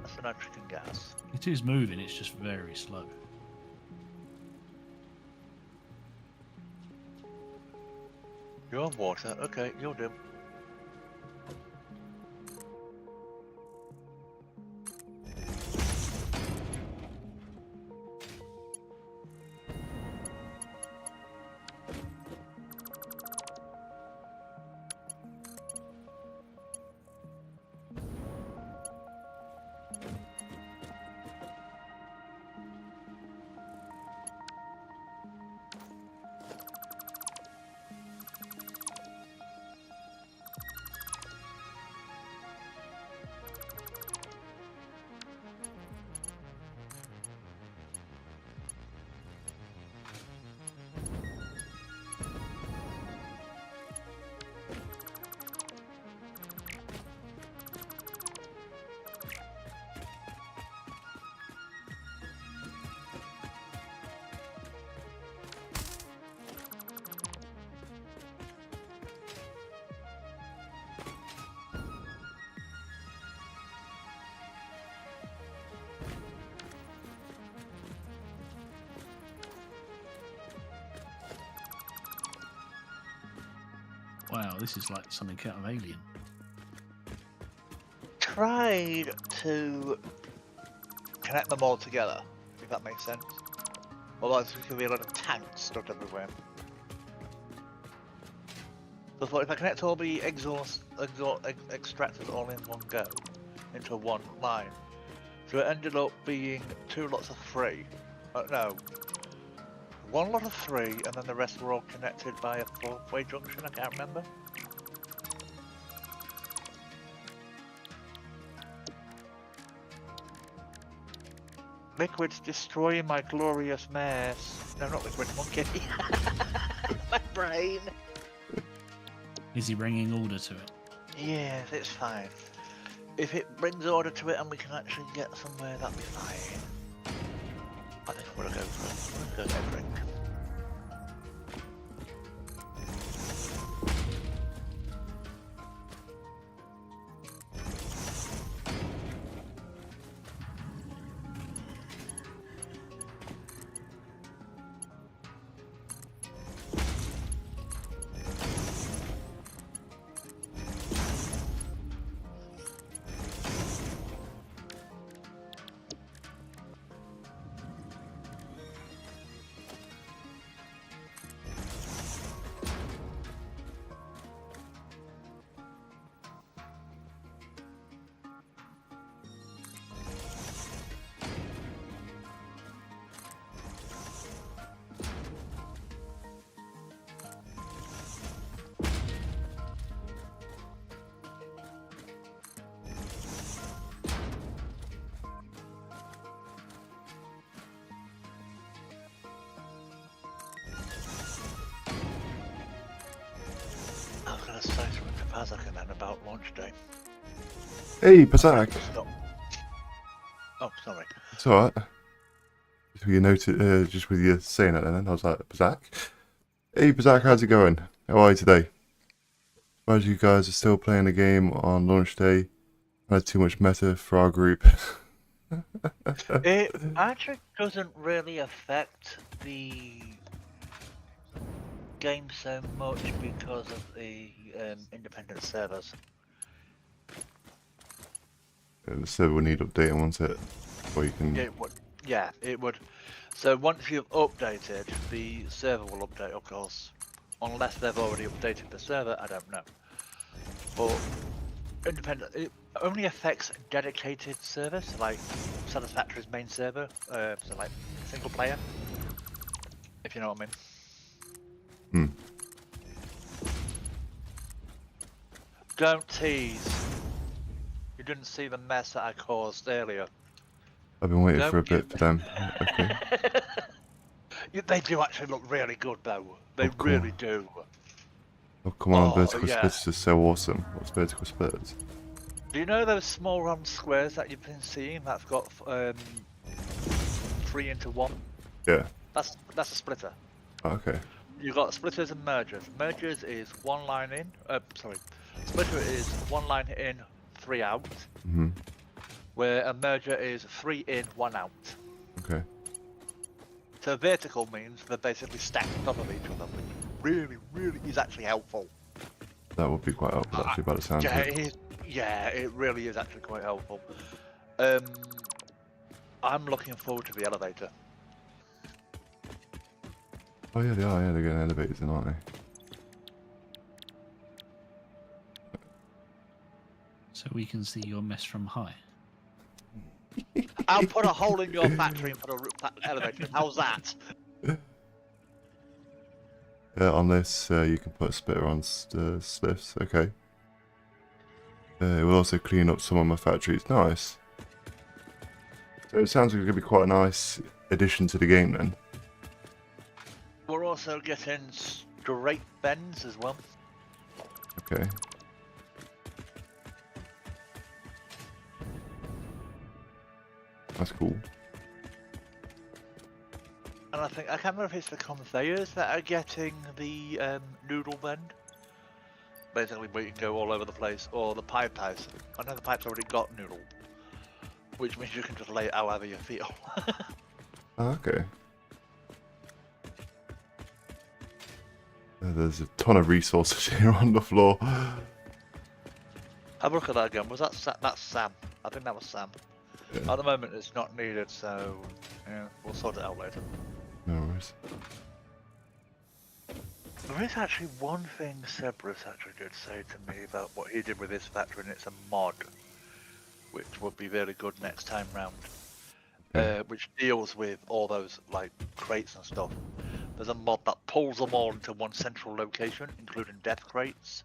That's the nitrogen gas. It is moving, it's just very slow. You're on water. Okay, you'll do. Wow, this is like something out of Alien. Tried to connect them all together, if that makes sense. Otherwise, there's going to be a lot of tanks stuck everywhere. So I thought if I connect all the extractors all in one go, into one line, so it ended up being 2 lots of 3. No, 1 lot of 3, and then the rest were all connected by a 4-way junction. I can't remember. Liquid's destroying my glorious mess. No, not Liquid, Monkey. My brain. Is he bringing order to it? Yes, it's fine. If it brings order to it and we can actually get somewhere, that'll be fine. I think I'm gonna go for a drink. I was gonna say something to Pazak and then about launch day. Hey, Pazak. Stop. Oh, sorry. It's alright. Just with you noted, just with you saying it, then I was like, Pazak. Hey, Pazak, how's it going? How are you today? As you guys are still playing the game on launch day, I had too much meta for our group. It actually doesn't really affect the game so much because of the independent servers. The server will need updating, won't it? Or you can... It would. Yeah, it would. So once you've updated, the server will update, of course. Unless they've already updated the server, I don't know. But independent, it only affects dedicated servers, so like Satisfactory's main server, so like single player, if you know what I mean. Don't tease. You didn't see the mess that I caused earlier. I've been waiting for a Don't bit for them. Okay. They do actually look really good though. They Oh, cool. really do. Oh, come on, Oh, vertical yeah. splits is so awesome. What's vertical splits? Do you know those small round squares that you've been seeing that's got 3 into 1? Yeah. That's a splitter. Oh, okay. You've got splitters and mergers. Mergers is 1 line in. Splitter is 1 line in, 3 out. Mm-hmm. Where a merger is 3 in, 1 out. Okay. So vertical means they're basically stacked on top of each other. really is actually helpful. That would be quite helpful actually, by the sounds of Yeah, it. it really is actually quite helpful. I'm looking forward to the elevator. Oh yeah, they are. Yeah, they're getting elevators in, aren't they? So we can see your mess from high. I'll put a hole in your factory and put a elevator in. How's that? Yeah, on this, you can put a splitter on sliffs. Okay. It will also clean up some of my factories. Nice. So it sounds like it's going to be quite a nice addition to the game then. We're also getting straight bends as well. Okay. That's cool. And I can't remember if it's the conveyors that are getting the noodle bend. Basically, where you can go all over the place, or the pipe house. I know the pipe's already got noodle, which means you can just lay it however you feel. Oh, okay. There's a ton of resources here on the floor. Have a look at that again. Was that that's Sam? I think that was Sam. Yeah. At the moment, it's not needed, so yeah, we'll sort it out later. No worries. There is actually one thing Cerberus actually did say to me about what he did with his factory, and it's a mod, which would be really good next time round. Okay. Which deals with all those like crates and stuff. There's a mod that pulls them all into one central location, including death crates.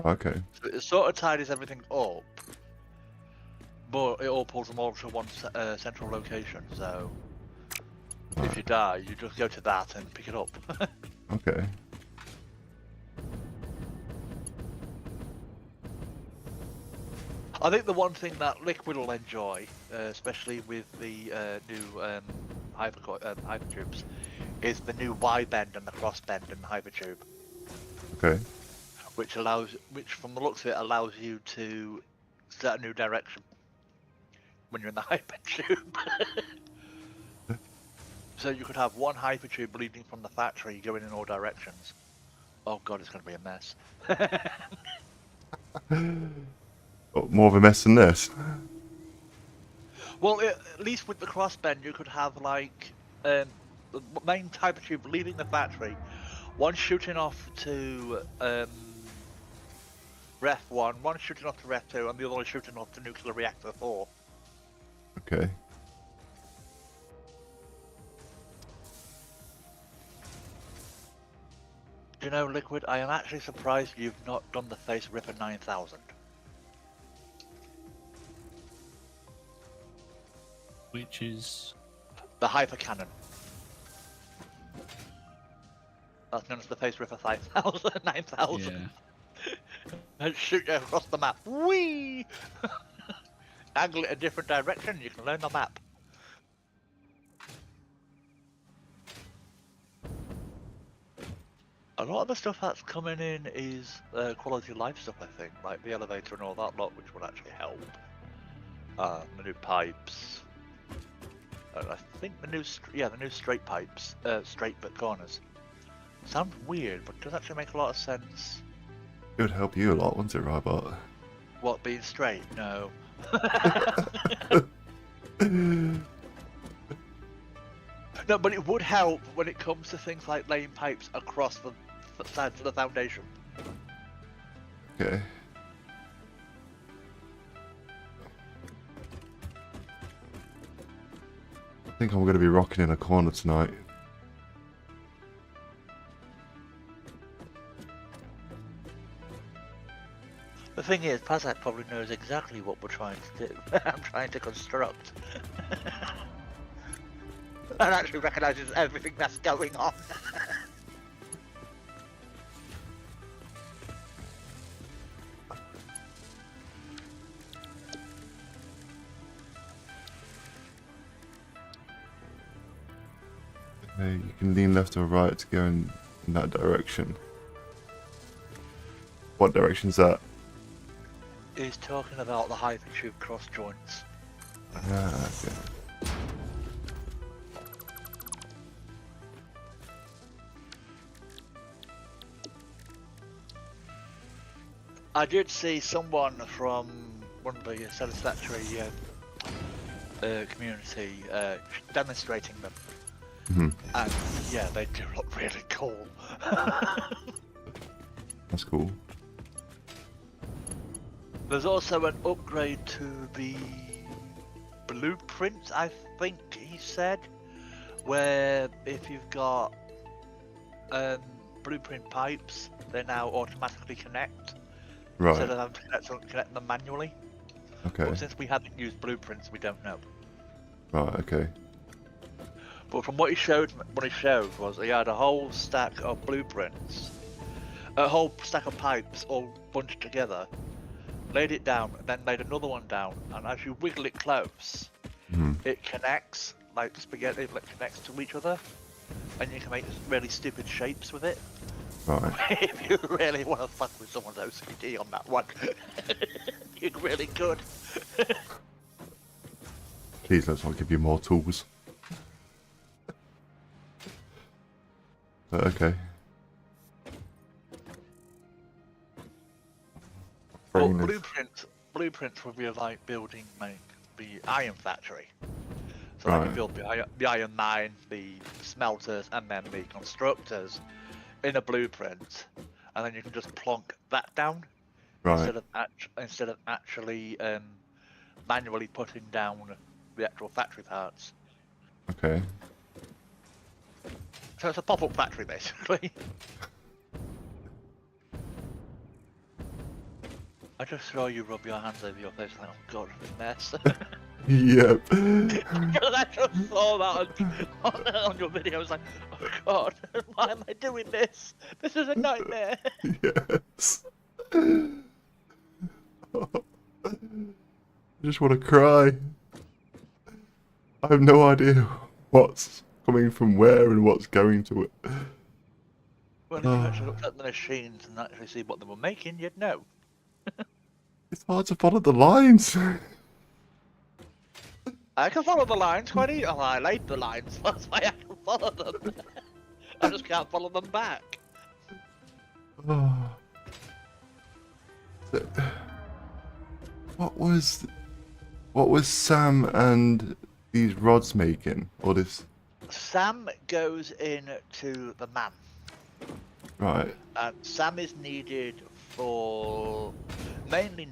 Okay. So it sort of tidies everything up, but it all pulls them all to one central location. So if you die, you just go to that and pick it up. Okay. I think the one thing that Liquid will enjoy, especially with the new hypertubes, is the new Y bend and the cross bend in the hypertube. Okay. Which from the looks of it, allows you to set a new direction when you're in the hypertube. So you could have one hypertube leading from the factory going in all directions. Oh god, it's going to be a mess. Oh, more of a mess than this. Well, at least with the crossbend, you could have like the main hypertube leaving the factory, one shooting off to Ref 1, one shooting off to Ref 2, and the other one shooting off to Nuclear Reactor 4. Okay. Do you know, Liquid, I am actually surprised you've not done the Face Ripper 9000. Which is The Hyper Cannon. That's known as the Face Ripper 5000, 9000. yeah. And shoot you across the map. Whee! Angle it a different direction, you can learn the map. A lot of the stuff that's coming in is quality of life stuff, I think, like the elevator and all that lot, which would actually help. The new pipes. I think the new straight pipes, straight but corners. Sounds weird, but does actually make a lot of sense. It would help you a lot, wouldn't it, Robot? What, being straight? No. No, but it would help when it comes to things like laying pipes across the sides of the foundation. Okay. I think I'm going to be rocking in a corner tonight. The thing is, Pazak probably knows exactly what we're trying to do. I'm trying to construct. And actually recognises everything that's going on. You can lean left or right to go in that direction. What direction's that? He's talking about the hypertube cross joints. Ah, okay. I did see someone from one of the Satisfactory community demonstrating them, and yeah, they do look really cool. That's cool. There's also an upgrade to the blueprints, I think he said, where if you've got blueprint pipes, they now automatically connect instead Right. of having to connect them manually. Okay. But since we haven't used blueprints, we don't know. Right. Okay. But from what he showed was he had a whole stack of blueprints, a whole stack of pipes all bunched together, laid it down, and then laid another one down, and as you wiggle it close, it connects like spaghetti, like connects to each other, and you can make really stupid shapes with it. Right. If you really want to fuck with someone's OCD on that one, you really could. Please let's not give you more tools. But okay. But Brain is- blueprints would be like building like the iron factory. So like you Right. build the iron mine, the smelters, and then the constructors in a blueprint, and then you can just plonk that down Right. instead of actually manually putting down the actual factory parts. Okay. So it's a pop-up factory basically. I just saw you rub your hands over your face and oh god, mess. Yep. I just saw that on your video. I was like, oh god, why am I doing this? This is a nightmare. Yes. I just want to cry. I have no idea what's coming from where and what's going to it. Well, if you actually looked at the machines and actually see what they were making, you'd know. It's hard to follow the lines. I can follow the lines quite easily. Oh, I like the lines, that's why I can follow them. I just can't follow them back. Oh. What was Sam and these rods making? Or this? Sam goes into the man. Right. Sam is mainly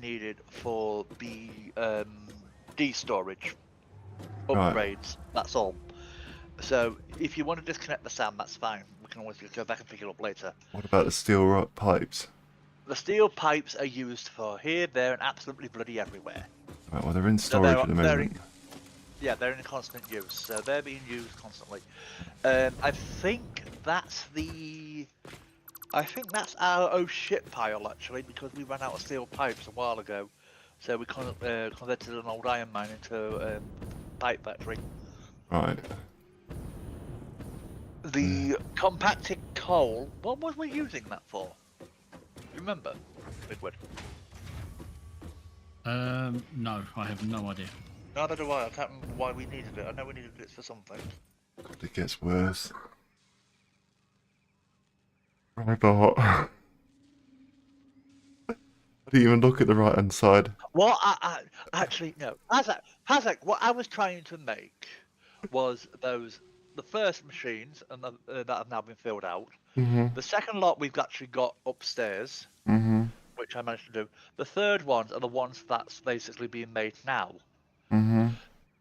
needed for the D storage upgrades. Right. That's all. So if you want to disconnect the SAM, that's fine. We can always go back and pick it up later. What about the steel rod pipes? The steel pipes are used for here, there, and absolutely bloody everywhere. Right, well, they're in storage at the moment. They're in constant use, so they're being used constantly. I think that's our oh shit pile actually, because we ran out of steel pipes a while ago, so we converted an old iron mine into a pipe factory. Right. The compacted coal, what was we using that for? Remember, Liquid? No, I have no idea. Neither do I. I can't remember why we needed it. I know we needed it for something. God, it gets worse. Robot. I didn't even look at the right hand side. Well, I actually no. Hazak, what I was trying to make was the first machines and that have now been filled out. The second lot we've actually got upstairs, which I managed to do. The third ones are the ones that's basically being made now.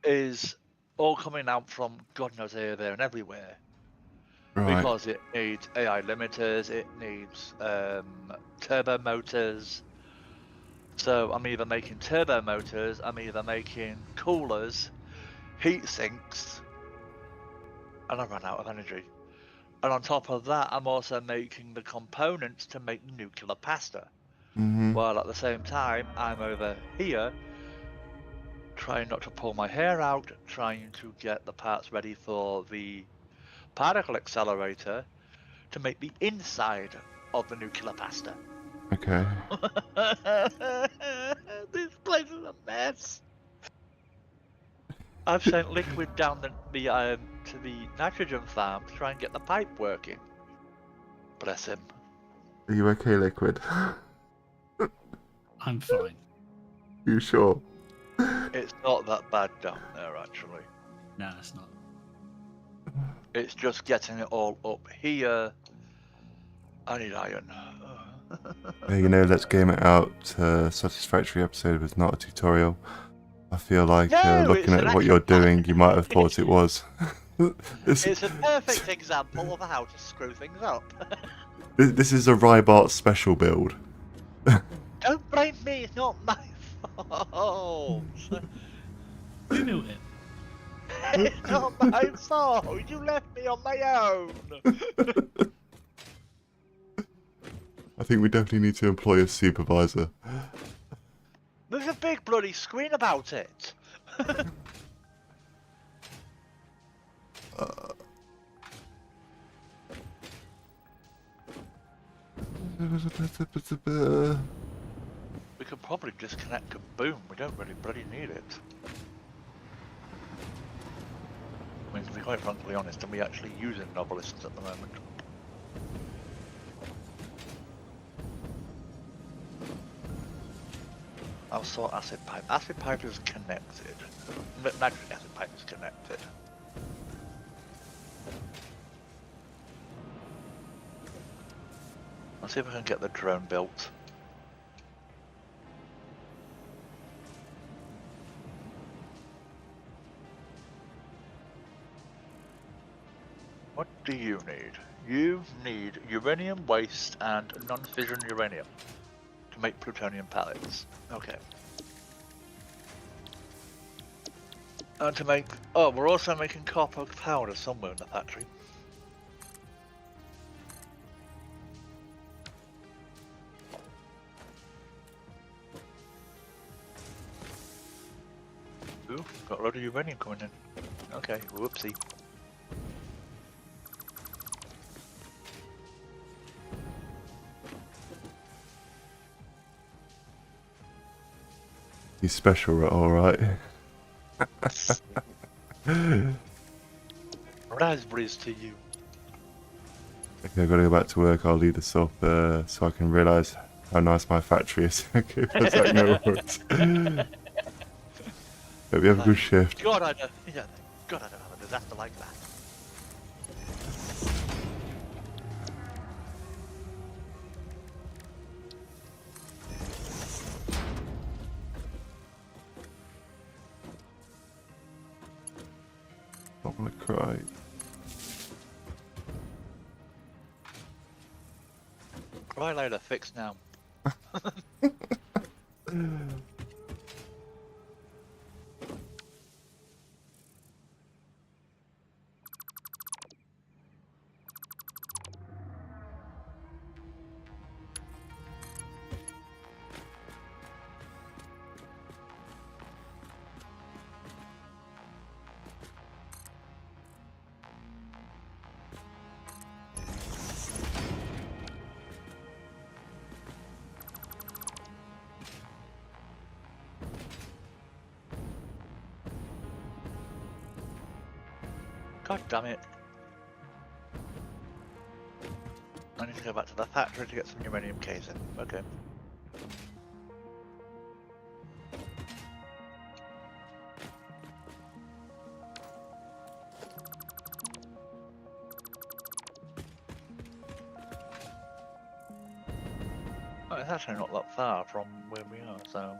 Is all coming out from God knows here, there, and everywhere. Right. Because it needs AI limiters, it needs turbo motors. So I'm either making turbo motors, I'm either making coolers, heat sinks, and I run out of energy. And on top of that, I'm also making the components to make nuclear pasta. While at the same time, I'm over here trying not to pull my hair out, trying to get the parts ready for the particle accelerator to make the inside of the nuclear pasta. Okay. This place is a mess. I've sent Liquid down to the nitrogen farm to try and get the pipe working. Bless him. Are you okay, Liquid? I'm fine. You sure? It's not that bad down there, actually. No, it's not. It's just getting it all up here. I need iron. Yeah, you know, let's game it out. Satisfactory episode was not a tutorial. I feel like No, looking it's at an what you're action doing, you might have thought it was. It's a perfect example of how to screw things up. This is a Rybart special build. Don't blame me, it's not my fault. Who built it? It's not my fault. You left me on my own. I think we definitely need to employ a supervisor. There's a big bloody screen about it. We could probably disconnect Kaboom. We don't really bloody need it. I mean, to be quite frankly honest, are we actually using novelists at the moment? I'll sort acid pipe. Acid pipe is connected. Nitric acid pipe is connected. Let's see if I can get the drone built. What do you need? You need uranium waste and non-fission uranium to make plutonium pellets. Okay. And to make... Oh, we're also making copper powder somewhere in the factory. Ooh, got a load of uranium coming in. Okay, whoopsie. He's special, alright. Raspberries to you. Okay, I've got to go back to work. I'll lead us off so I can realise how nice my factory is. Okay, that's like no worries. Hope you have a good shift. God, I don't have a disaster like that. I want to cry. Cry later, fix now. God damn it. I need to go back to the factory to get some uranium casing. Okay. Oh, it's actually not that far from where we are, so...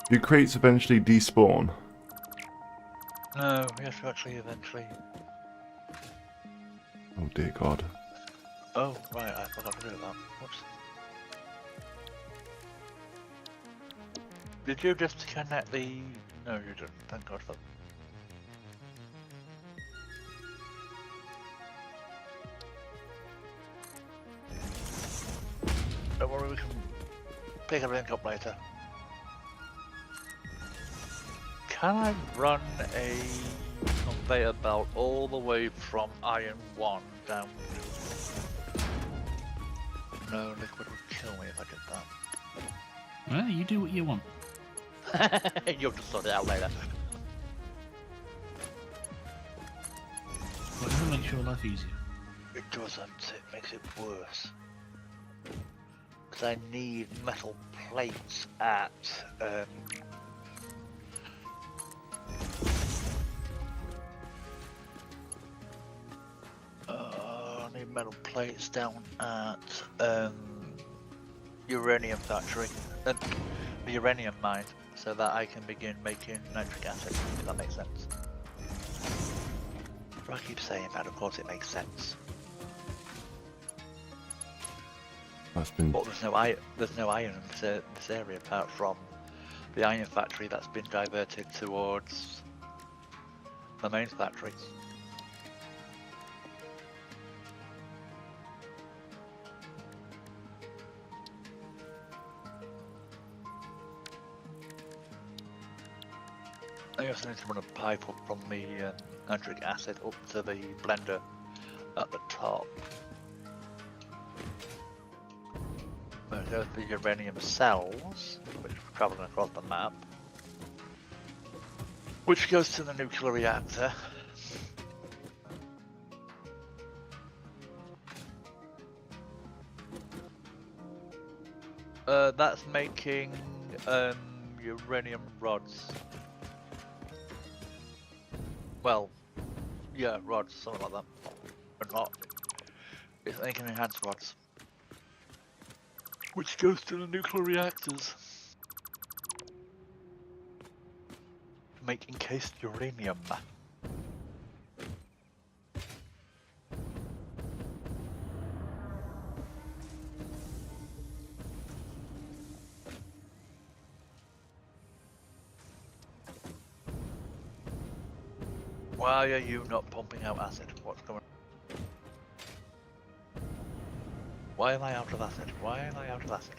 Do crates eventually despawn? No, we have to actually eventually... Oh dear God. Oh, right, I forgot to do that. Whoops. Did you just connect the... No, you didn't. Thank God for... Don't worry, we can pick everything up later. Can I run a conveyor belt all the way from Iron 1 down to... No, liquid would kill me if I did that. Well, you do what you want. You'll just sort it out later. Whatever makes your life easier. It doesn't, it makes it worse. Because I need metal plates at... I need metal plates down at uranium factory, the uranium mine, so that I can begin making nitric acid, if that makes sense. I keep saying that, of course it makes sense. That's been... But there's no iron in this area apart from the iron factory that's been diverted towards the main factory. I also need to run a pipe up from the nitric acid up to the blender at the top. There's the uranium cells, which are travelling across the map, which goes to the nuclear reactor. That's making uranium rods. Well, yeah, rods, something like that. But not. It's making enhanced rods. Which goes to the nuclear reactors. To make encased uranium. Why are you not pumping out acid? What's going on? Why am I out of acid? Why am I out of acid?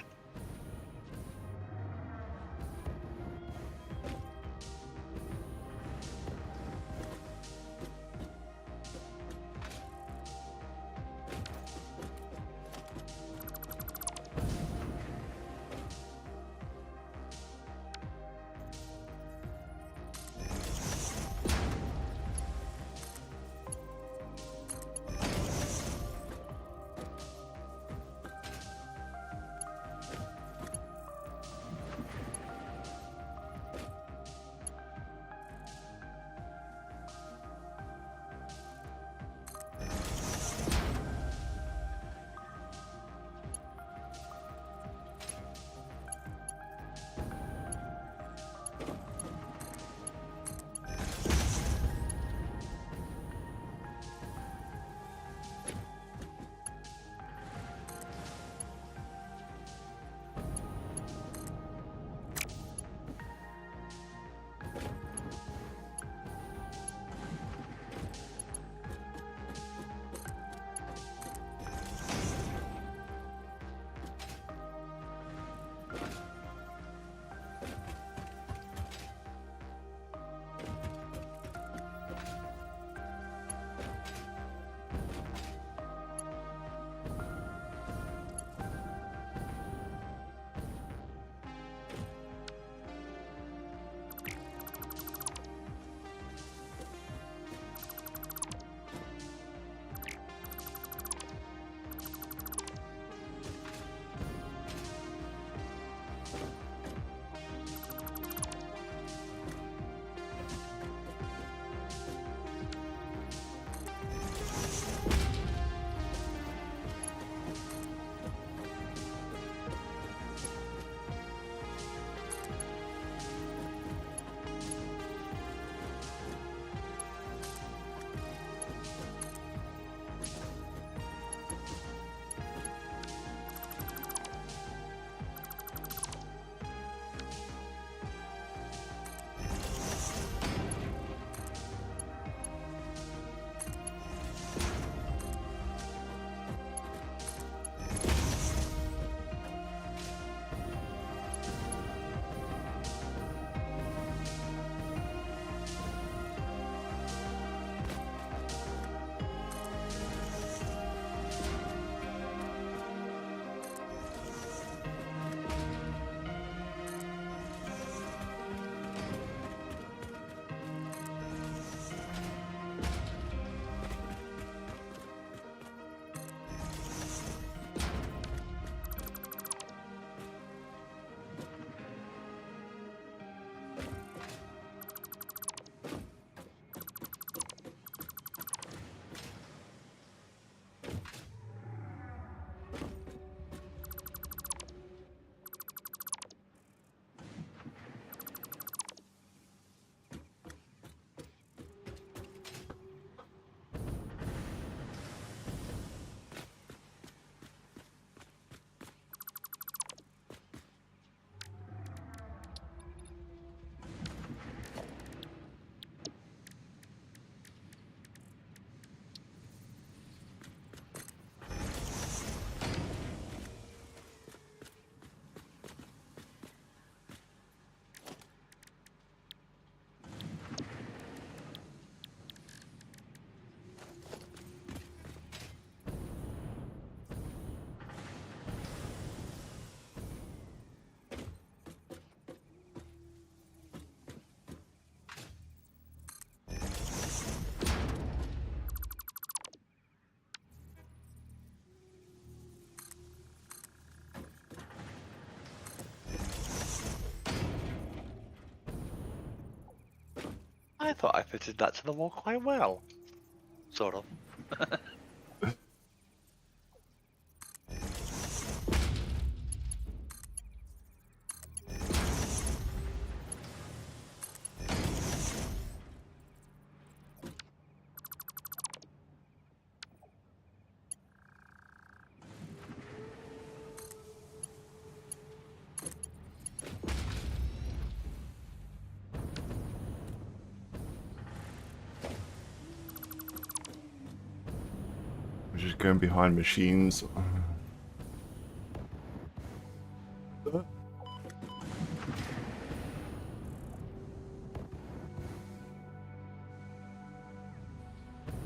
I thought I fitted that to the wall quite well. Sort of. We're just going behind machines.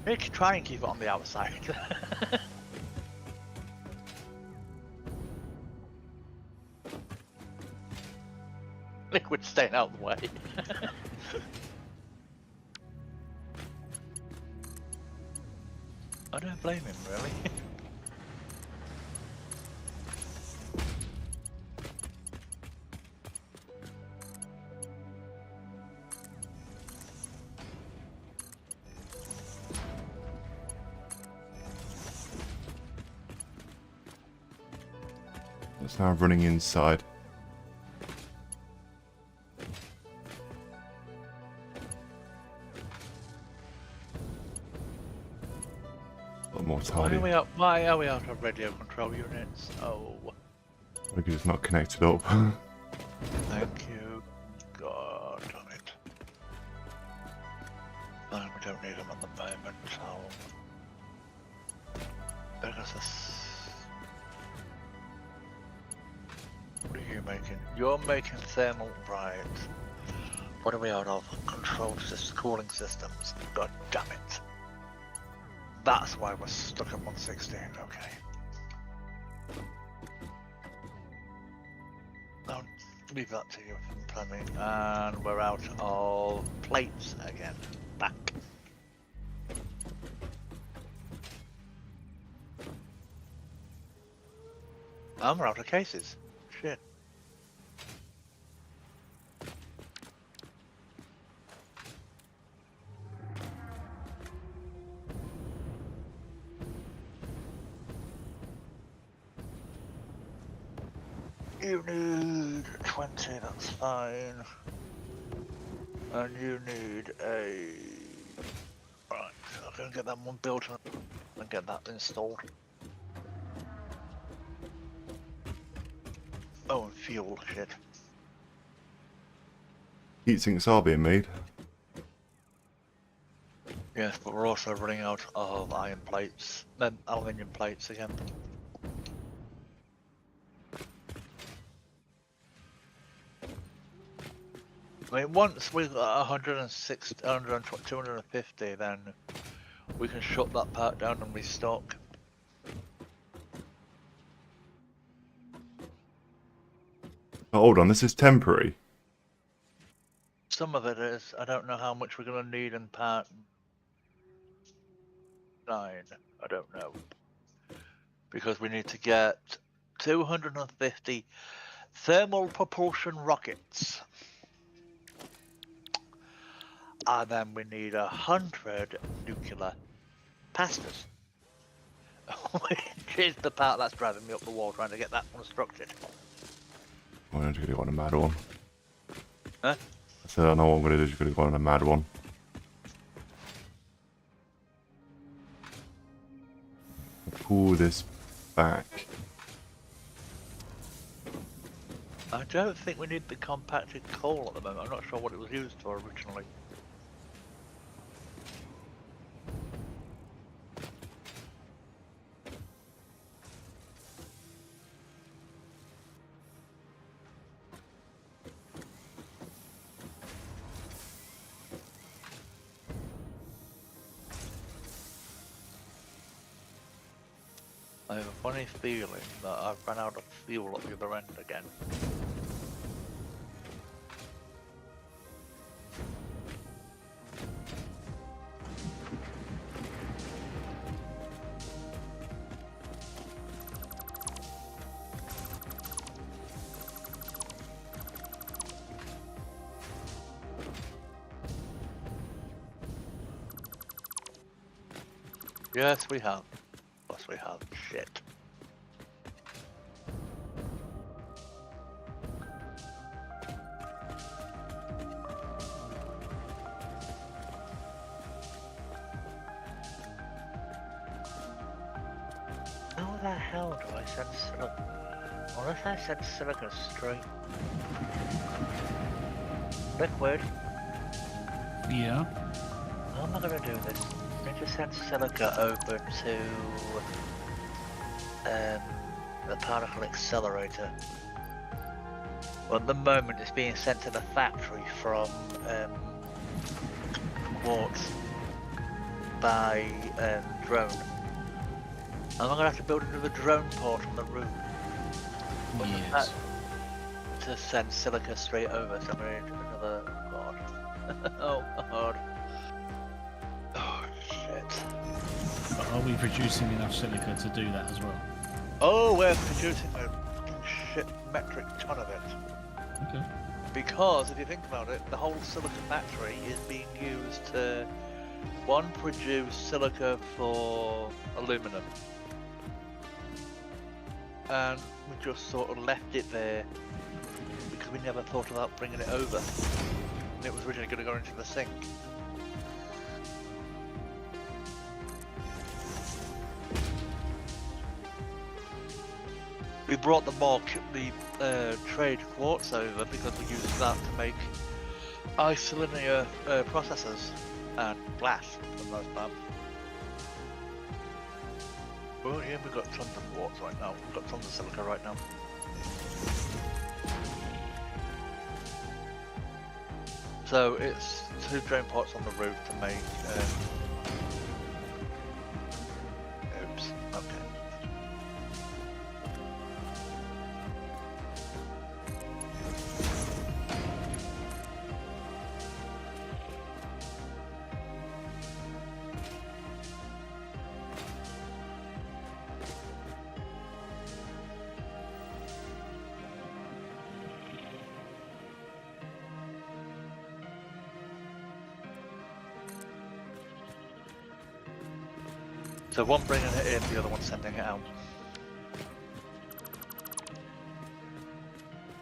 Maybe try and keep it on the outside. Liquid staying out of the way. I don't blame him, really. It's now running inside. A lot more tidy. Why are we out of radio control units? Oh, Because it's not connected up. thank you. God damn it. No, we don't need them at the moment, so... Because this... What are you making? You're making thermal, right. What are we out of? Control system, cooling systems. God damn it. That's why we're stuck at 116, okay. I'll leave that to you for planning. And we're out of plates again. Back. And we're out of cases. Shit. You need 20, that's fine. And you need a... Right, I'm gonna get that one built and get that installed. Oh, and fuel, shit. Heat sinks are being made. Yes, but we're also running out of iron plates, aluminium plates again. I mean, once we've got 160, 250, then we can shut that part down and restock. Oh, hold on, this is temporary. Some of it is. I don't know how much we're going to need in part 9. I don't know. Because we need to get 250 thermal propulsion rockets. And then we need 100 nuclear pastas. Which is the part that's driving me up the wall trying to get that constructed. Oh, I'm just gonna go on a mad one. Huh? I said I know what I'm gonna do, just gonna go on a mad one. Pull this back. I don't think we need the compacted coal at the moment. I'm not sure what it was used for originally. I have a funny feeling that I've run out of fuel at the other end again. Yes, we have. Of course we have. Shit. How the hell do I send silica? Unless I send silica straight. Liquid. Yeah. How am I gonna do this? I need to send silica over to the particle accelerator. Well, at the moment it's being sent to the factory from quartz by drone. I'm gonna have to build another drone port on the roof. What's Yes. that? To send silica straight over, so I'm gonna need another. God. Oh god. Oh shit. But are we producing enough silica to do that as well? Oh, we're producing a shit metric ton of it. Okay. Because if you think about it, the whole silica factory is being used to produce silica for aluminum. And we just sort of left it there because we never thought about bringing it over. And it was originally going to go into the sink. We brought the trade quartz over because we used that to make isolinear processors and glass for the most part. Oh yeah, we've got tons of quartz right now. We've got tons of silica right now. So it's 2 drain ports on the roof to make. Oops. Okay. So one bringing it in, the other one sending it out.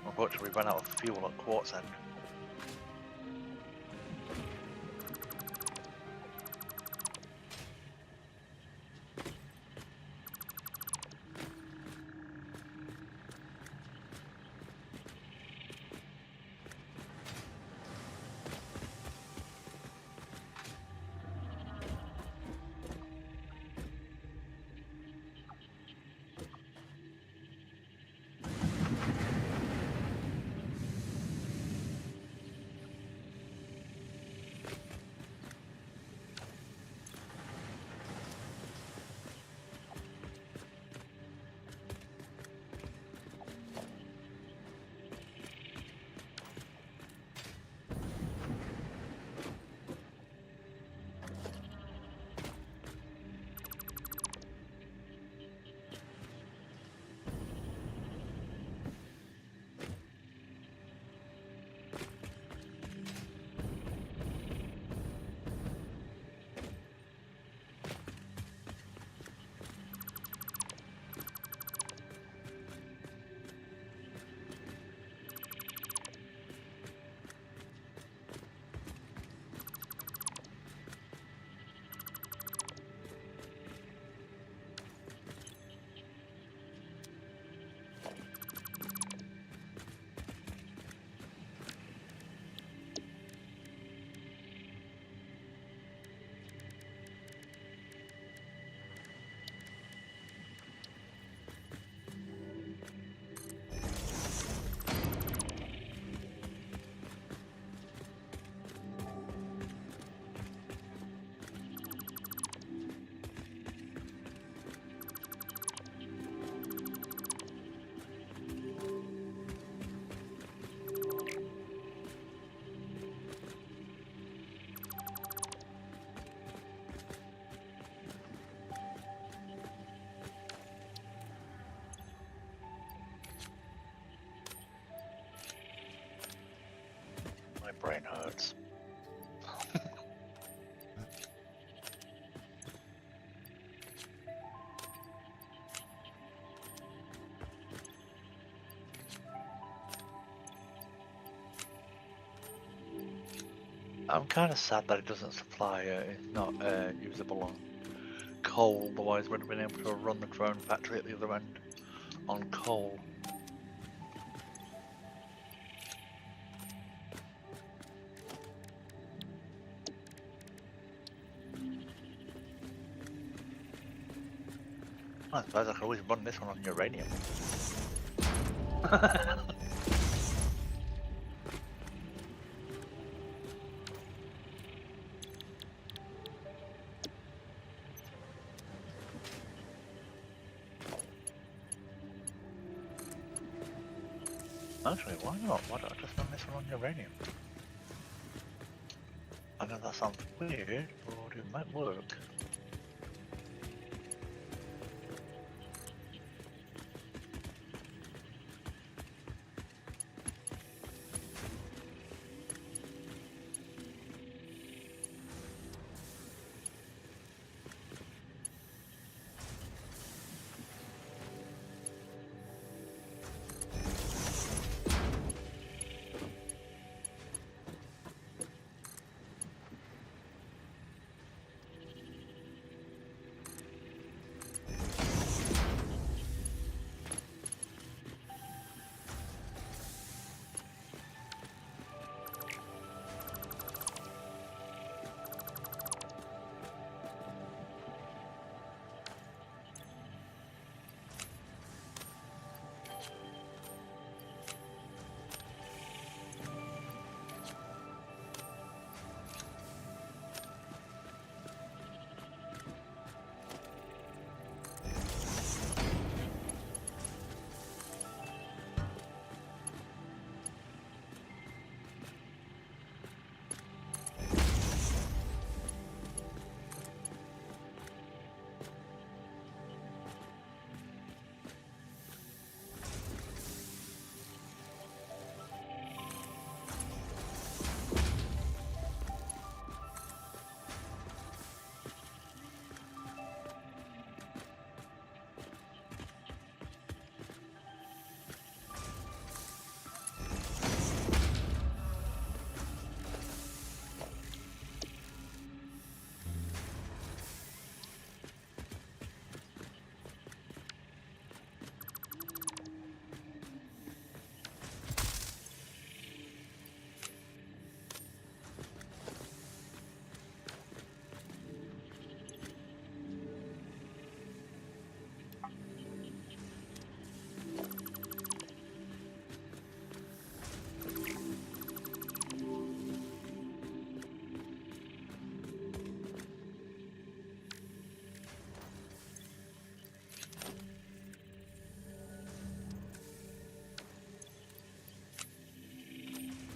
Unfortunately, we ran out of fuel at quartz end. I'm kind of sad that it doesn't supply, it's not usable on coal, otherwise we'd have been able to run the drone factory at the other end on coal. I suppose I could always run this one on uranium. Actually, why not? Why don't I just run this one on uranium? I know that sounds weird, but it might work.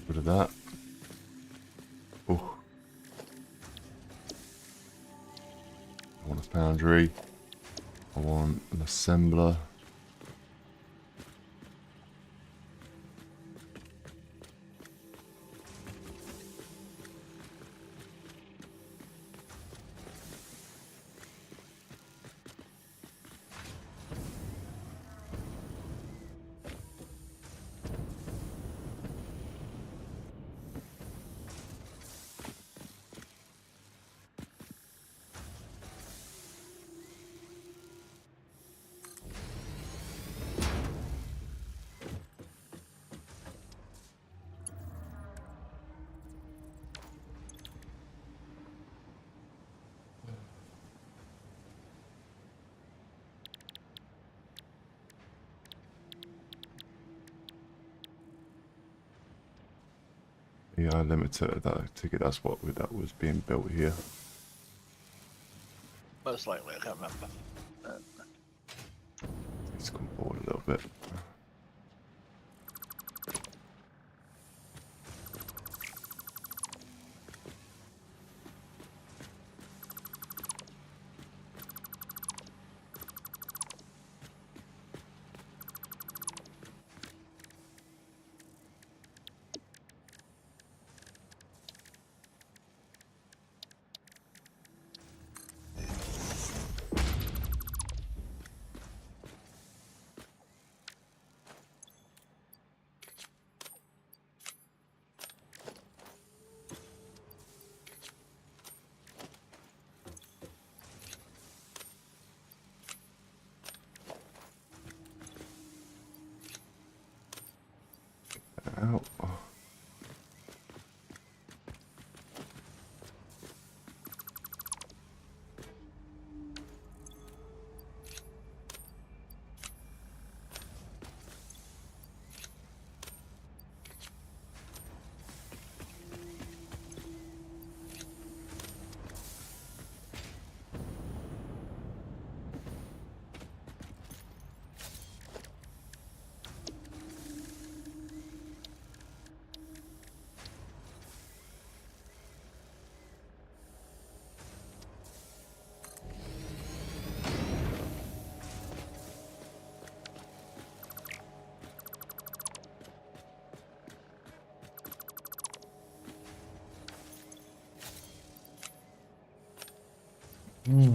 Rid of that. Oh. I want a foundry. I want an assembler. Yeah, limited that ticket. That's what that was being built here. Most likely, I can't remember. Let's come forward a little bit. Ooh.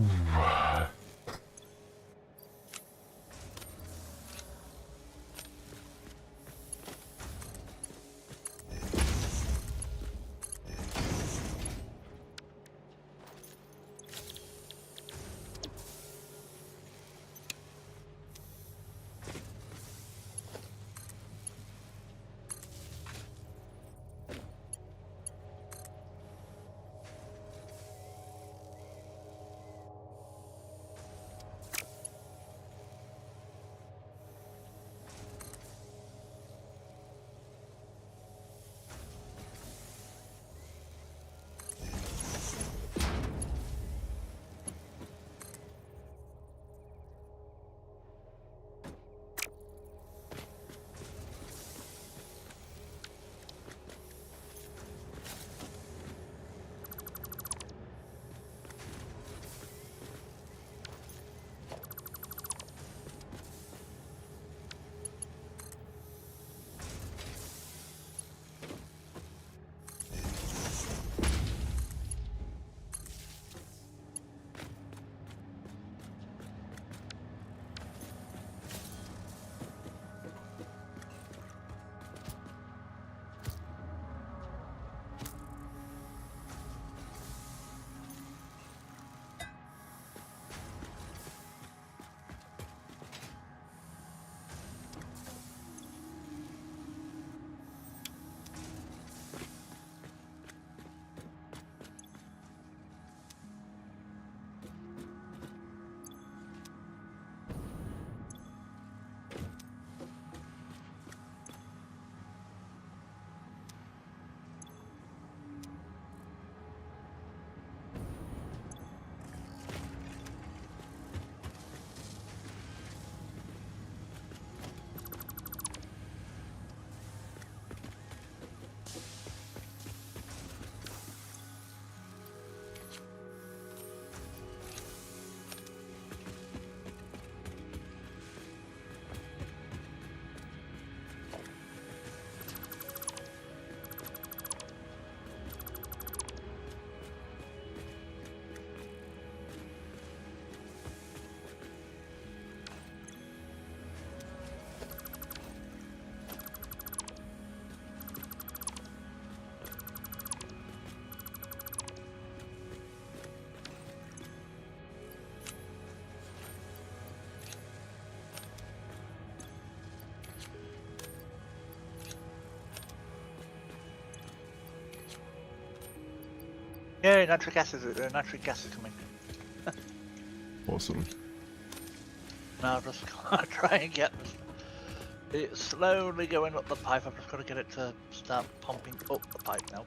Yeah, nitric acid is coming. Awesome. Now I'm just gonna try and get this. It's slowly going up the pipe. I've just got to get it to start pumping up the pipe now.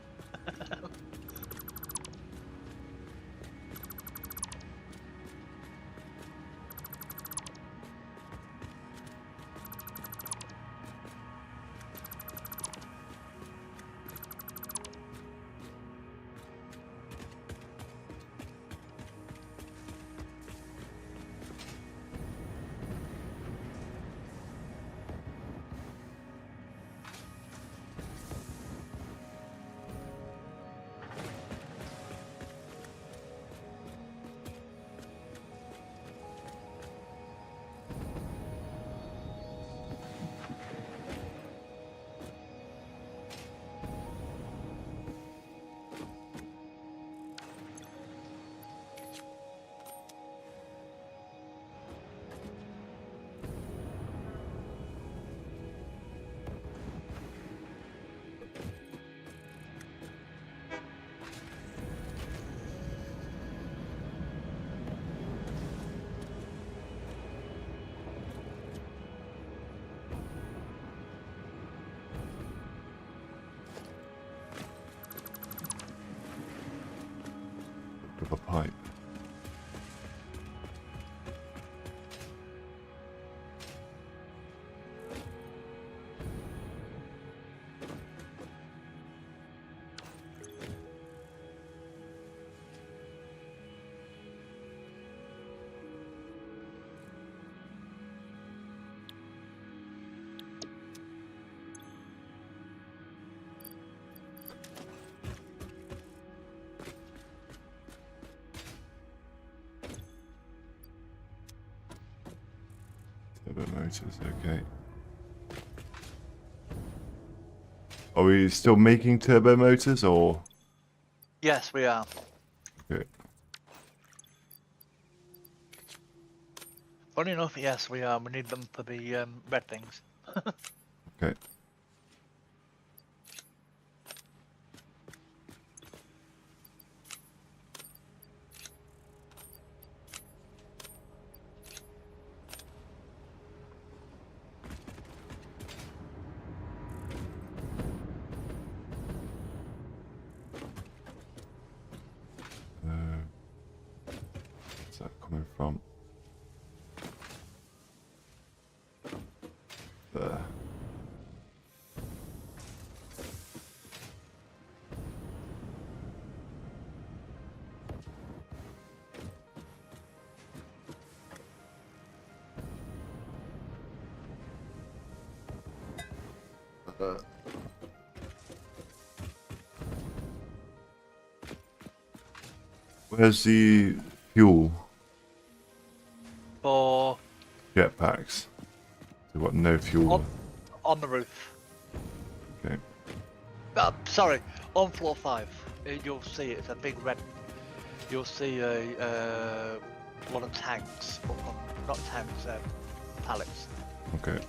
Turbo motors, okay. Are we still making turbo motors, or? Yes, we are. Okay. Funny enough, yes, we are. We need them for the red things. Okay. Where's that coming from? There. Where's the fuel For jetpacks? We've got no fuel. on the roof. Okay. Sorry, on floor 5. You'll see it's a big red. You'll see a lot of tanks, not tanks, pallets. Okay.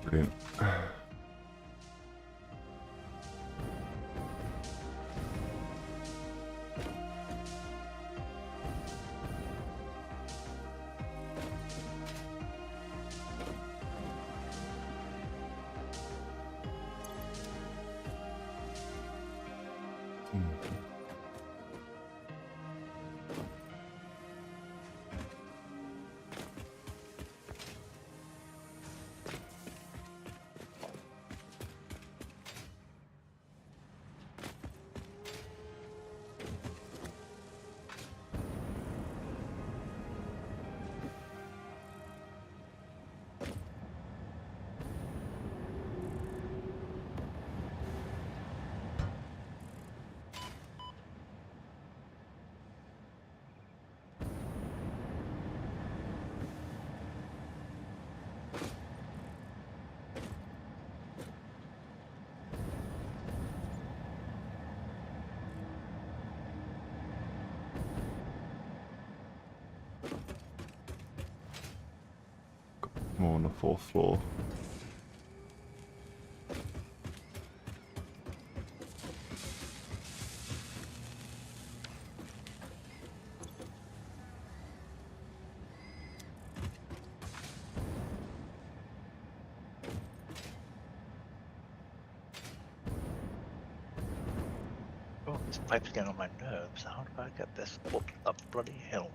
Brilliant. more on the 4th floor. Oh, this pipe's getting on my nerves. How do I get this up that bloody hill?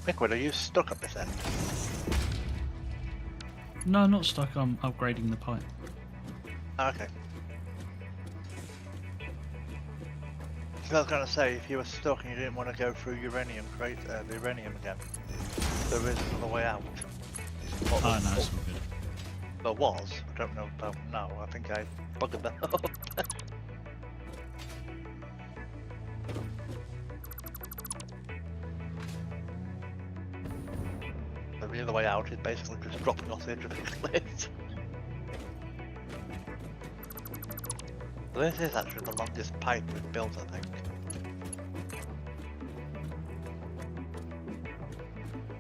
Liquid, are you stuck at this end? No, not stuck. I'm upgrading the pipe. Okay. So I was going to say, if you were stuck and you didn't want to go through uranium the uranium again, there is another way out. Oh, no, it's all good. There was. I don't know about now. I think I buggered that up. The other way out is basically just dropping off the edge of the cliff. This is actually the longest pipe we've built, I think.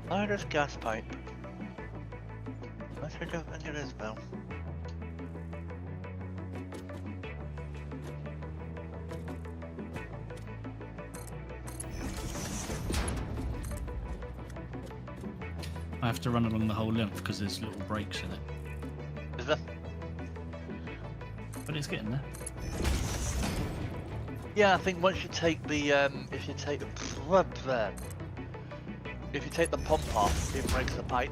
Oh, there's gas pipe. I don't think it is, though. I have to run along the whole length because there's little breaks in it. Is there? But it's getting there. Yeah, I think once you take the if you take the pump off, it breaks the pipe.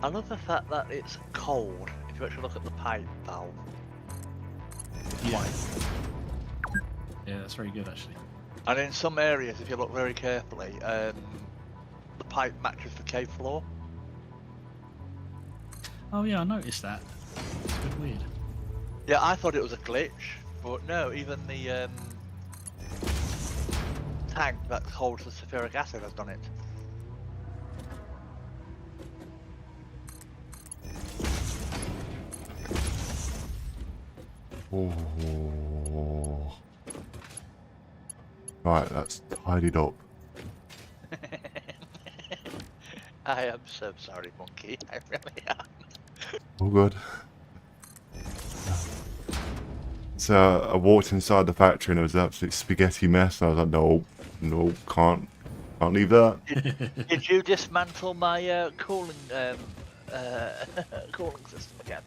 I love the fact that it's cold if you actually look at the pipe valve. Yeah. Yeah, that's very good actually. And in some areas, if you look very carefully, the pipe matches the cave floor. Oh yeah, I noticed that. It's a bit weird. Yeah, I thought it was a glitch, but no, even the tank that holds the sulfuric acid has done it. Oh. Right, that's tidied up. I am so sorry, Monkey. I really am. All good. So I walked inside the factory and it was an absolute spaghetti mess. And I was like, no, can't leave that. Did you dismantle my cooling cooling system again?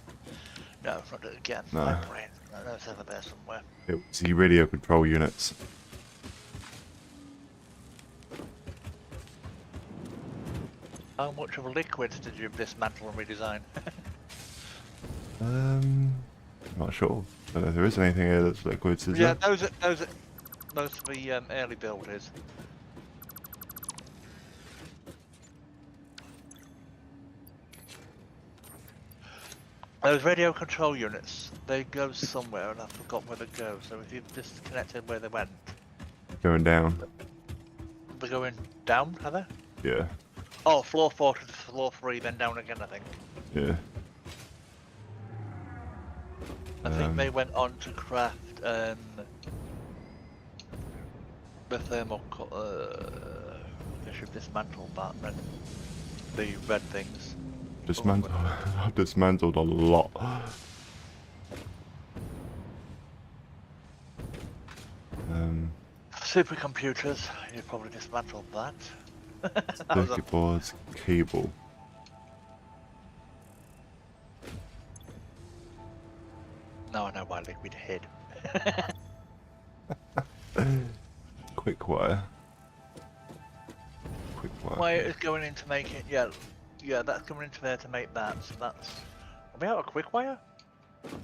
No, not do it again. No. My brain. I know it's over there somewhere. It was the radio control units. How much of a liquid did you dismantle and redesign? Not sure. I don't know if there is anything here that's liquids, is Yeah, there? those are most of the early builders. Those radio control units, they go somewhere and I forgot where they go, so if you've disconnected where they went. Going down. They're going down, are they? Yeah. Oh, floor 4 to floor 3, then down again, I think. Yeah. I think they went on to craft the thermal. They should dismantle that then. The red things. I've dismantled a lot. Supercomputers, you probably dismantled that. Circuit boards, cable. Now I know why liquid hid. Quick wire. Quick wire. Wire is going in to make it. Yeah, that's coming into there to make that. So that's. Are we out of quick wire?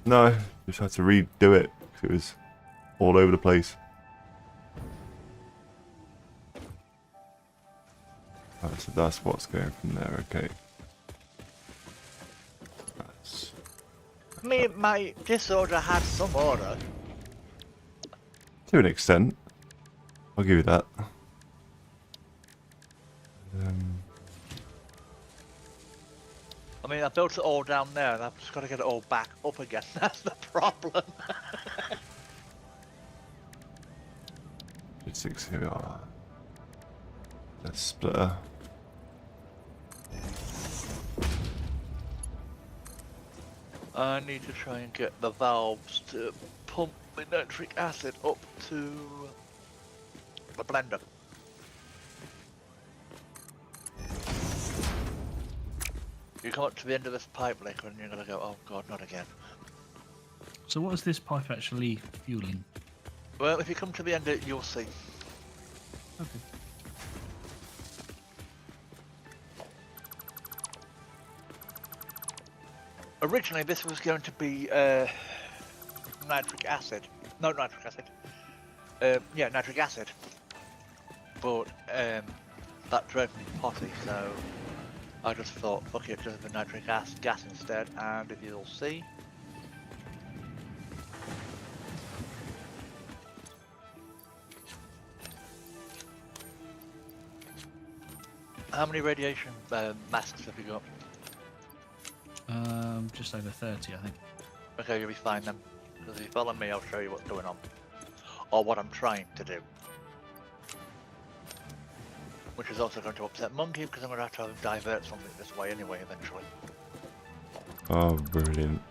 No, just had to redo it 'cause it was all over the place. Right, so that's what's going from there. Okay. That's... I mean, my disorder had some order. To an extent, I'll give you that. I mean, I built it all down there, and I've just got to get it all back up again. That's the problem. 6 here we are. Let's splitter. I need to try and get the valves to pump the nitric acid up to the blender. You come up to the end of this pipe, Liquid, and you're gonna go, oh god, not again. So what is this pipe actually fueling? Well, if you come to the end of it, you'll see. Okay. Originally, this was going to be nitric acid. No, nitric acid. Yeah, nitric acid. But that drove me potty, so I just thought, fuck it, just the nitric gas instead. And if you'll see, how many radiation masks have you got? Just over 30, I think. Okay, you'll be fine then. Because if you follow me, I'll show you what's going on. Or what I'm trying to do. Which is also going to upset Monkey, because I'm going to have to divert something this way anyway, eventually. Oh, brilliant.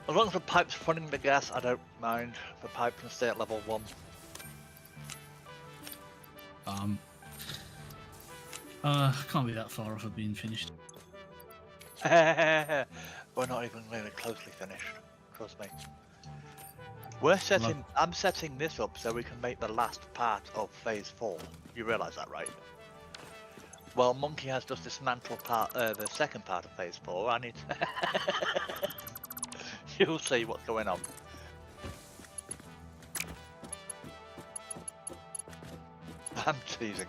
As long as the pipe's running the gas, I don't mind. The pipe can stay at level 1. Can't be that far off of being finished. We're not even really closely finished. Trust me. I'm setting this up so we can make the last part of phase 4. You realise that, right? Well, Monkey has just dismantled the second part of phase 4. I need to... You'll see what's going on. I'm teasing.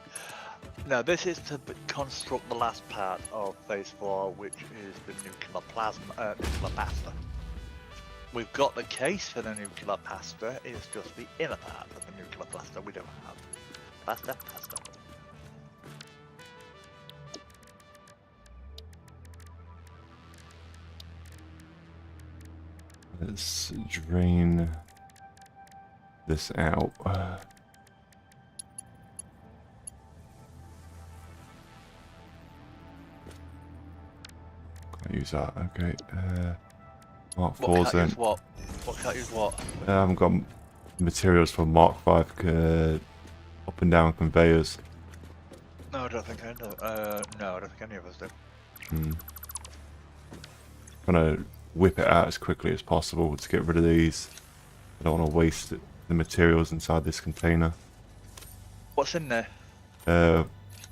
No, this is to construct the last part of phase 4, which is the nuclear pasta. We've got the case for the nuclear pasta, it's just the inner part of the nuclear pasta we don't have. Pasta. Let's drain this out. Can't use that. Okay. Mark 4's then. What can't use what? I haven't got materials for Mark 5 up and down conveyors. No, I don't think I know. No, I don't think any of us do. Trying to whip it out as quickly as possible to get rid of these. I don't want to waste the materials inside this container. What's in there?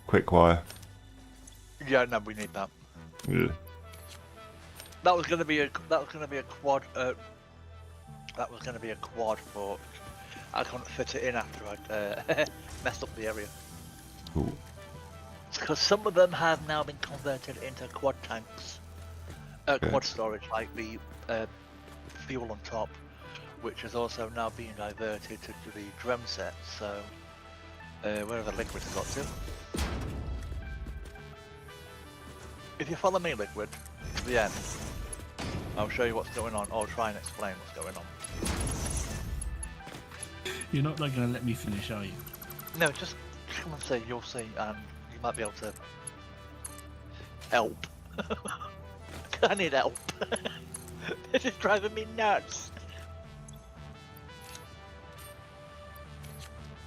Quick wire. Yeah, no, we need that. Yeah. That was gonna be a quad. That was gonna be a quad, but I couldn't fit it in after I'd messed up the area. Cool. It's because some of them have now been converted into quad tanks. Quad storage, like the fuel on top, which is also now being diverted to the drum set. So where the liquid's got to. If you follow me, Liquid, to the end, I'll show you what's going on, or try and explain what's going on. You're not going to let me finish, are you? No, just come and see, you'll see, and you might be able to help. I need help. This is driving me nuts.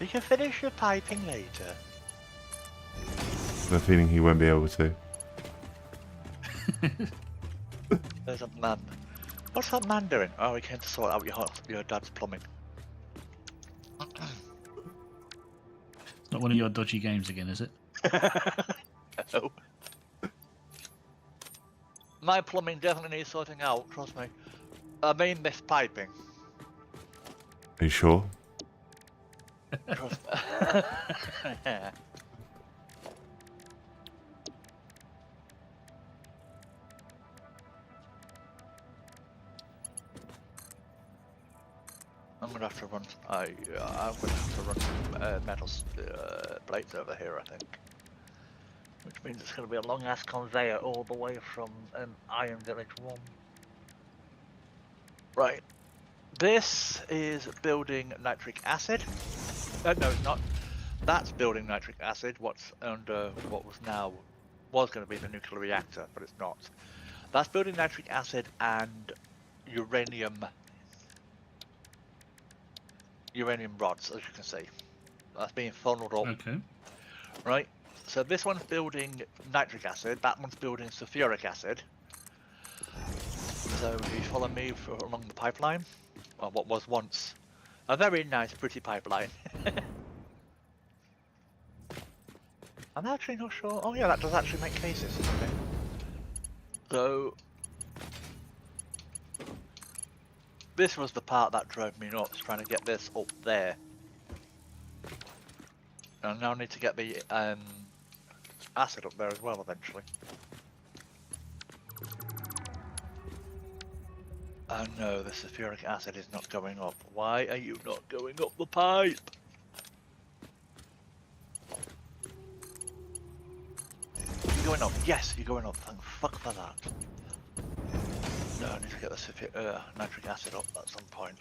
You can finish your piping later. I have a feeling he won't be able to. There's a man. What's that man doing? Oh, he came to sort out your dad's plumbing. Not one of your dodgy games again, is it? No. My plumbing definitely needs sorting out, trust me. I mean this piping. Are you sure? Trust me. I'm gonna have to run. I'm gonna have to run metal plates over here, I think. Which means it's gonna be a long ass conveyor all the way from Iron Village 1. Right. This is building nitric acid. No, it's not. That's building nitric acid. What's under what was going to be the nuclear reactor, but it's not. That's building nitric acid and uranium. uranium rods, as you can see. That's being funneled up. Okay. Right? So this one's building nitric acid, that one's building sulfuric acid. So if you follow me along the pipeline, or what was once a very nice, pretty pipeline. I'm actually not sure. Oh yeah, that does actually make cases. Okay. So this was the part that drove me nuts, trying to get this up there. And I now need to get the acid up there as well eventually. Oh no, the sulfuric acid is not going up. Why are you not going up the pipe? You're going up. Yes, you're going up. Thank fuck for that. No, I need to get the nitric acid up at some point.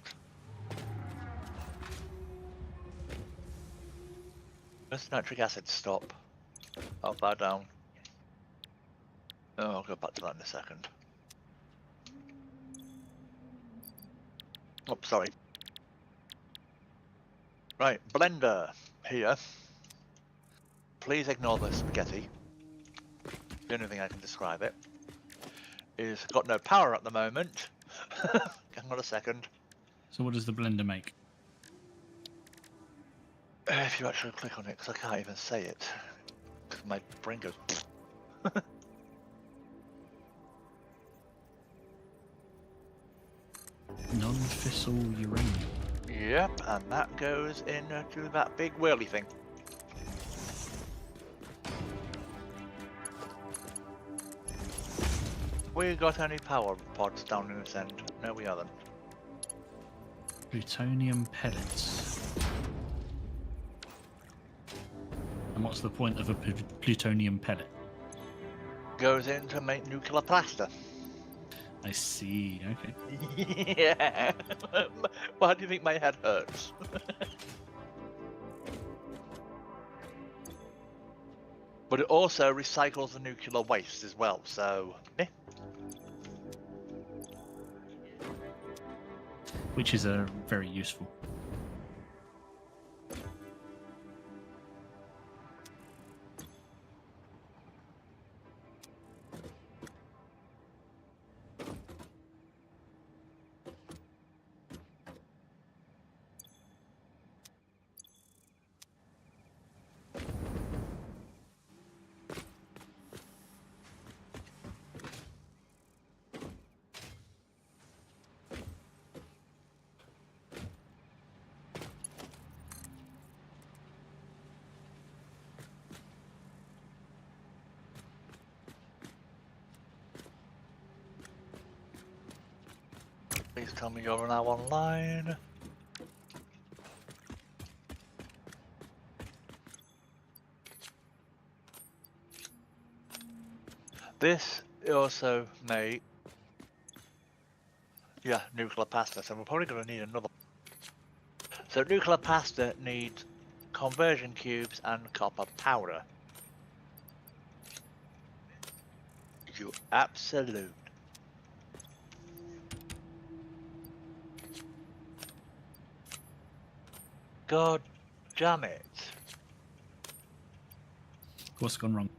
Does nitric acid stop? I'll bow down. Oh, I'll go back to that in a second. Oh, sorry. Right, blender here. Please ignore the spaghetti. The only thing I can describe it is got no power at the moment. Hang on a second. So what does the blender make? If you actually click on it, because I can't even say it, because my brain goes. Non-fissile uranium. Yep, and that goes into that big whirly thing. We got any power pods down in this end? No, we haven't. Plutonium pellets. And what's the point of a plutonium pellet? Goes in to make nuclear plaster. I see, okay. Yeah. Why do you think my head hurts? But it also recycles the nuclear waste as well, so eh. Which is very useful. Please tell me you're now online. This also made, yeah, nuclear pasta, so we're probably going to need another. So nuclear pasta needs conversion cubes and copper powder. You absolute. God damn it. What's gone wrong?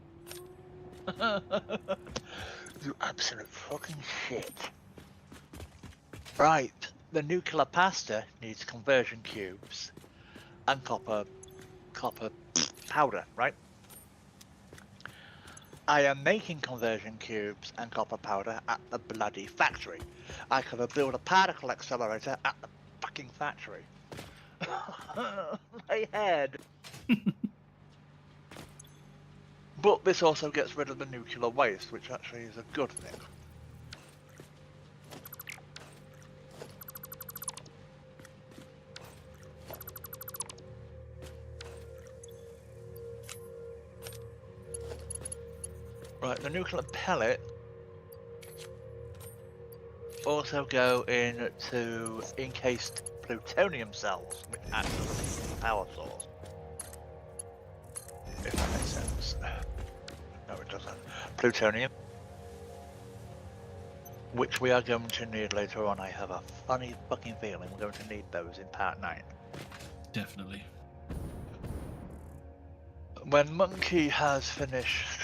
You absolute fucking shit. Right, the nuclear pasta needs conversion cubes and copper powder, right? I am making conversion cubes and copper powder at the bloody factory. I could have built a particle accelerator at the fucking factory. My head. But this also gets rid of the nuclear waste, which actually is a good thing. Right, the nuclear pellet also go into encased plutonium cells, which act as a power source. If that makes sense. No, it doesn't. Plutonium. Which we are going to need later on. I have a funny fucking feeling we're going to need those in part 9. Definitely. When Monkey has finished,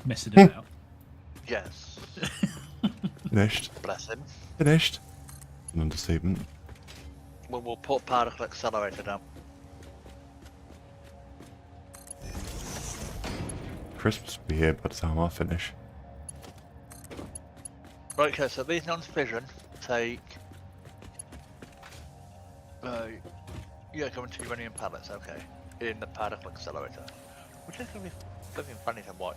Messing about. yes, Finished. bless him, Finished. An understatement. we'll put particle accelerator down. Christmas will be here by the time I finish. Right, okay, so these non-fission take, going to uranium pellets, okay, in the particle accelerator, which is going to be flipping funny to watch.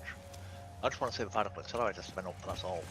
I just want to see the particle accelerator spin up, that's all.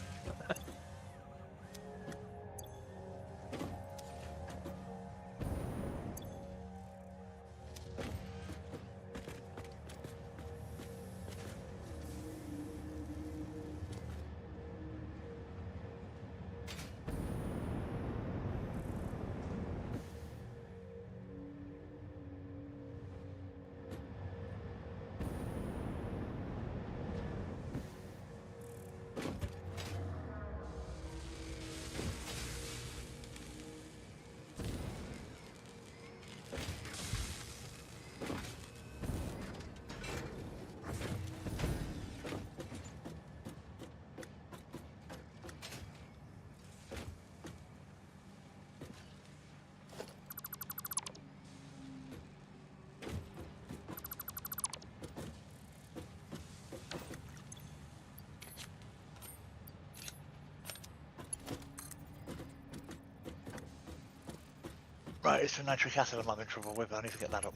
Right, it's the nitric acid I'm having trouble with. I need to get that up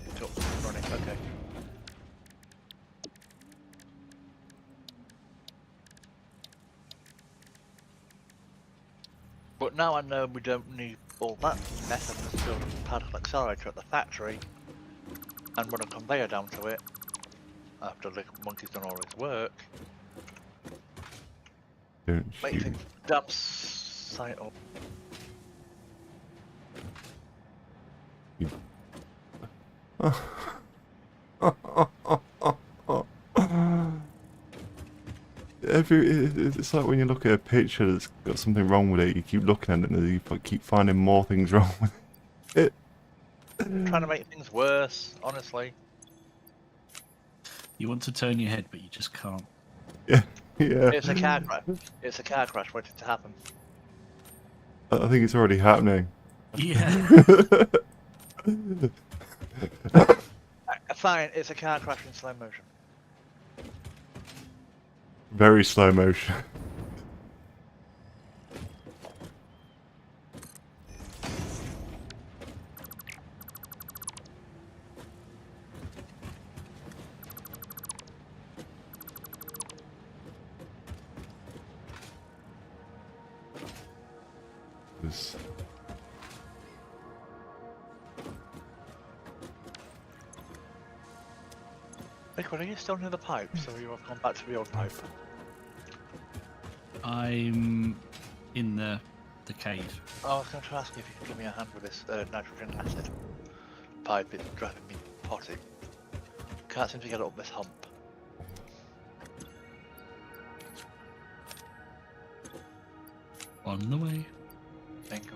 running. Okay. But now I know we don't need all that mess. I can just build a particle accelerator at the factory and run a conveyor down to it after the monkey's done all his work. Don't Make you? things damp site up. It's like when you look at a picture that's got something wrong with it, you keep looking at it and you keep finding more things wrong with it. Trying to make things worse, honestly. You want to turn your head, but you just can't. Yeah, yeah. It's a car crash. It's a car crash waiting to happen. I think it's already happening. Yeah. Fine, it's a car crash in slow motion. Very slow motion. This. Liquid, are you still near the pipe? So you have gone back to the old pipe. I'm in the cave. Oh, I was going to ask you if you could give me a hand with this nitrogen acid pipe. It's driving me potty. Can't seem to get it up this hump. On the way. Thank you.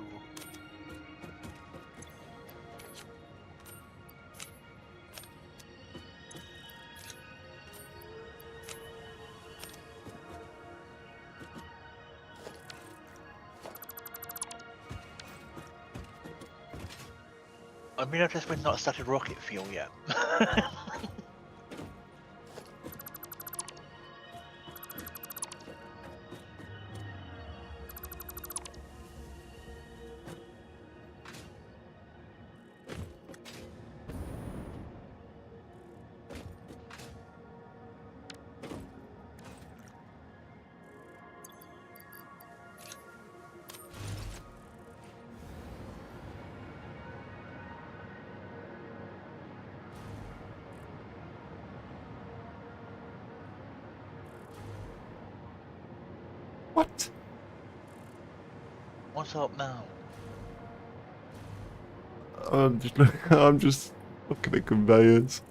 I mean, I've just been not started rocket fuel yet. What? What's up now? I'm just looking at conveyors.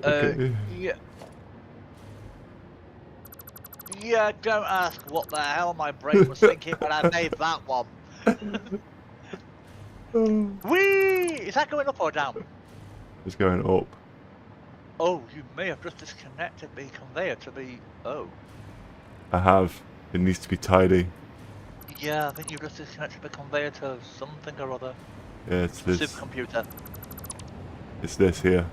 Okay. Yeah. Yeah, don't ask what the hell my brain was thinking when I made that one. Oh. Whee! Is that going up or down? It's going up. Oh, you may have just disconnected the conveyor to the... Oh. I have. It needs to be tidy. Yeah, I think you just disconnected the conveyor to something or other. Yeah, it's this. Supercomputer. It's this here.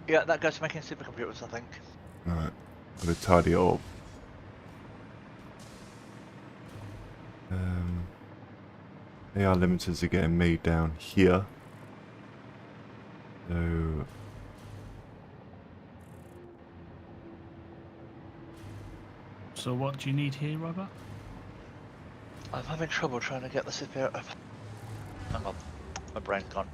Yeah, that goes to making supercomputers, I think. Right. Gotta tidy it up. AR limiters are getting made down here. So So what do you need here, Robert? I'm having trouble trying to get the super... Hang on, my brain's gone.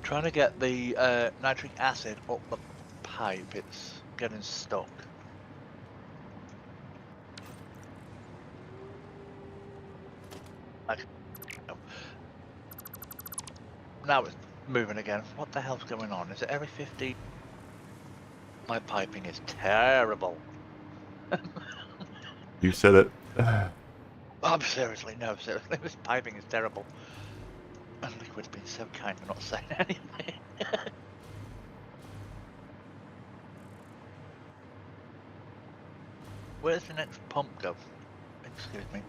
Trying to get the nitric acid up the pipe, it's getting stuck. Now it's moving again. What the hell's going on? Is it every 50? My piping is terrible. you said it. Oh, seriously, no, seriously, this piping is terrible. And Liquid's been so kind for not saying anything. Where's the next pump go? Excuse me.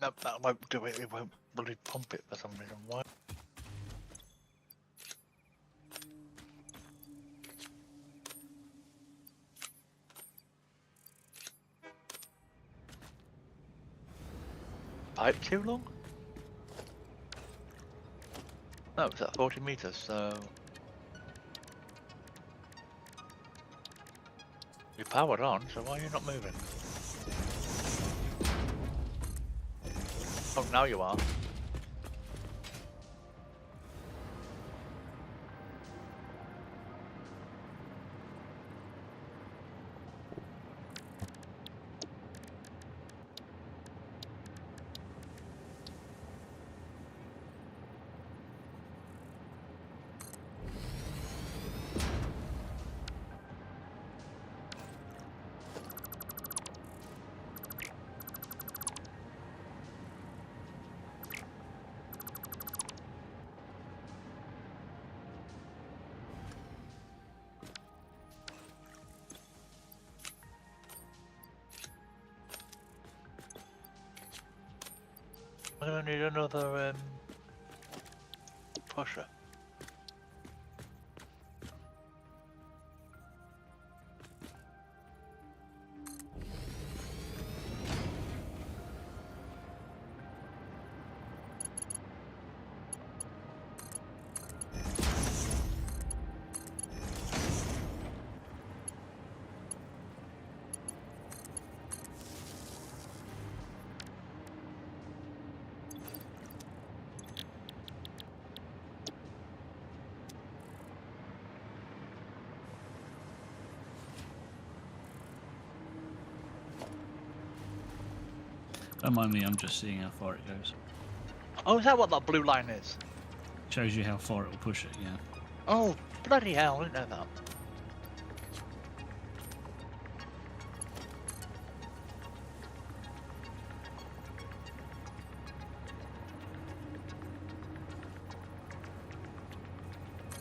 No, that won't do it. It won't bloody pump it for some reason. Why? Pipe too long? No, it's at 40 meters, so... You're powered on, so why are you not moving? Oh, now you are. I'm gonna need another pusher. Don't mind me, I'm just seeing how far it goes. Oh, is that what that blue line is? Shows you how far it will push it, yeah. Oh, bloody hell, I didn't know that.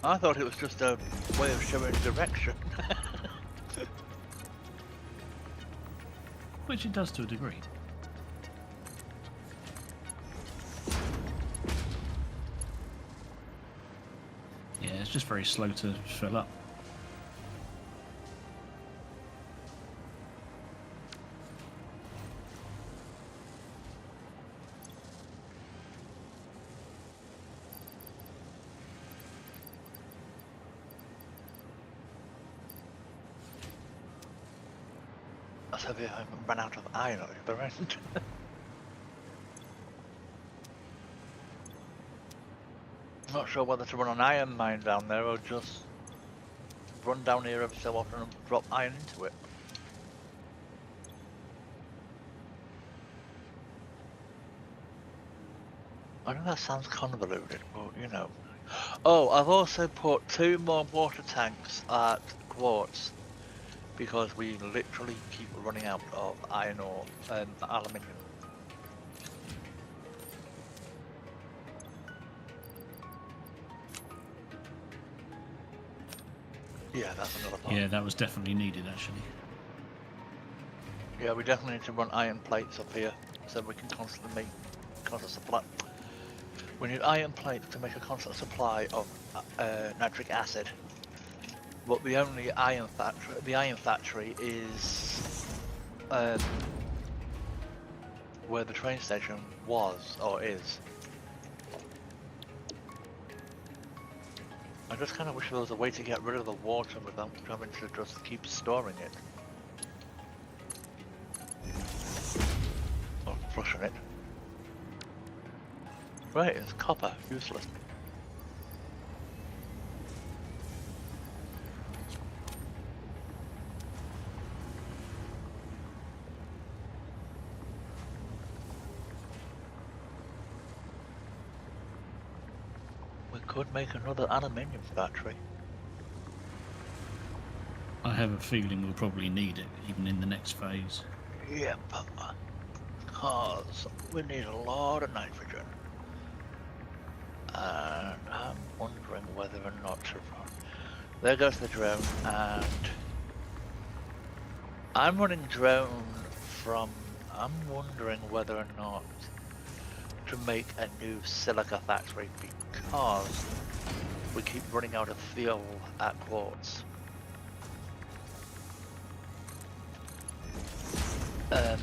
I thought it was just a way of showing direction. Which it does to a degree. Yeah, it's just very slow to fill up. Let's have you run out of iron at the other end. Not sure whether to run an iron mine down there or just run down here every so often and drop iron into it. I know that sounds convoluted, but you know. Oh, I've also put 2 more water tanks at Quartz because we literally keep running out of iron ore and aluminium. Yeah, that's another part. Yeah, that was definitely needed actually. Yeah, we definitely need to run iron plates up here so we can constantly make constant supply. We need iron plates to make a constant supply of nitric acid. But the only iron factory is where the train station was or is. I just kind of wish there was a way to get rid of the water without having to just keep storing it. Or flushing it. Right, it's copper. Useless. We could make another aluminium factory. I have a feeling we'll probably need it even in the next phase. Yeah, but because we need a lot of nitrogen. And I'm wondering whether or not to run. There goes the drone, and I'm running drone from. I'm wondering whether or not to make a new silica factory because we keep running out of fuel at Quartz. I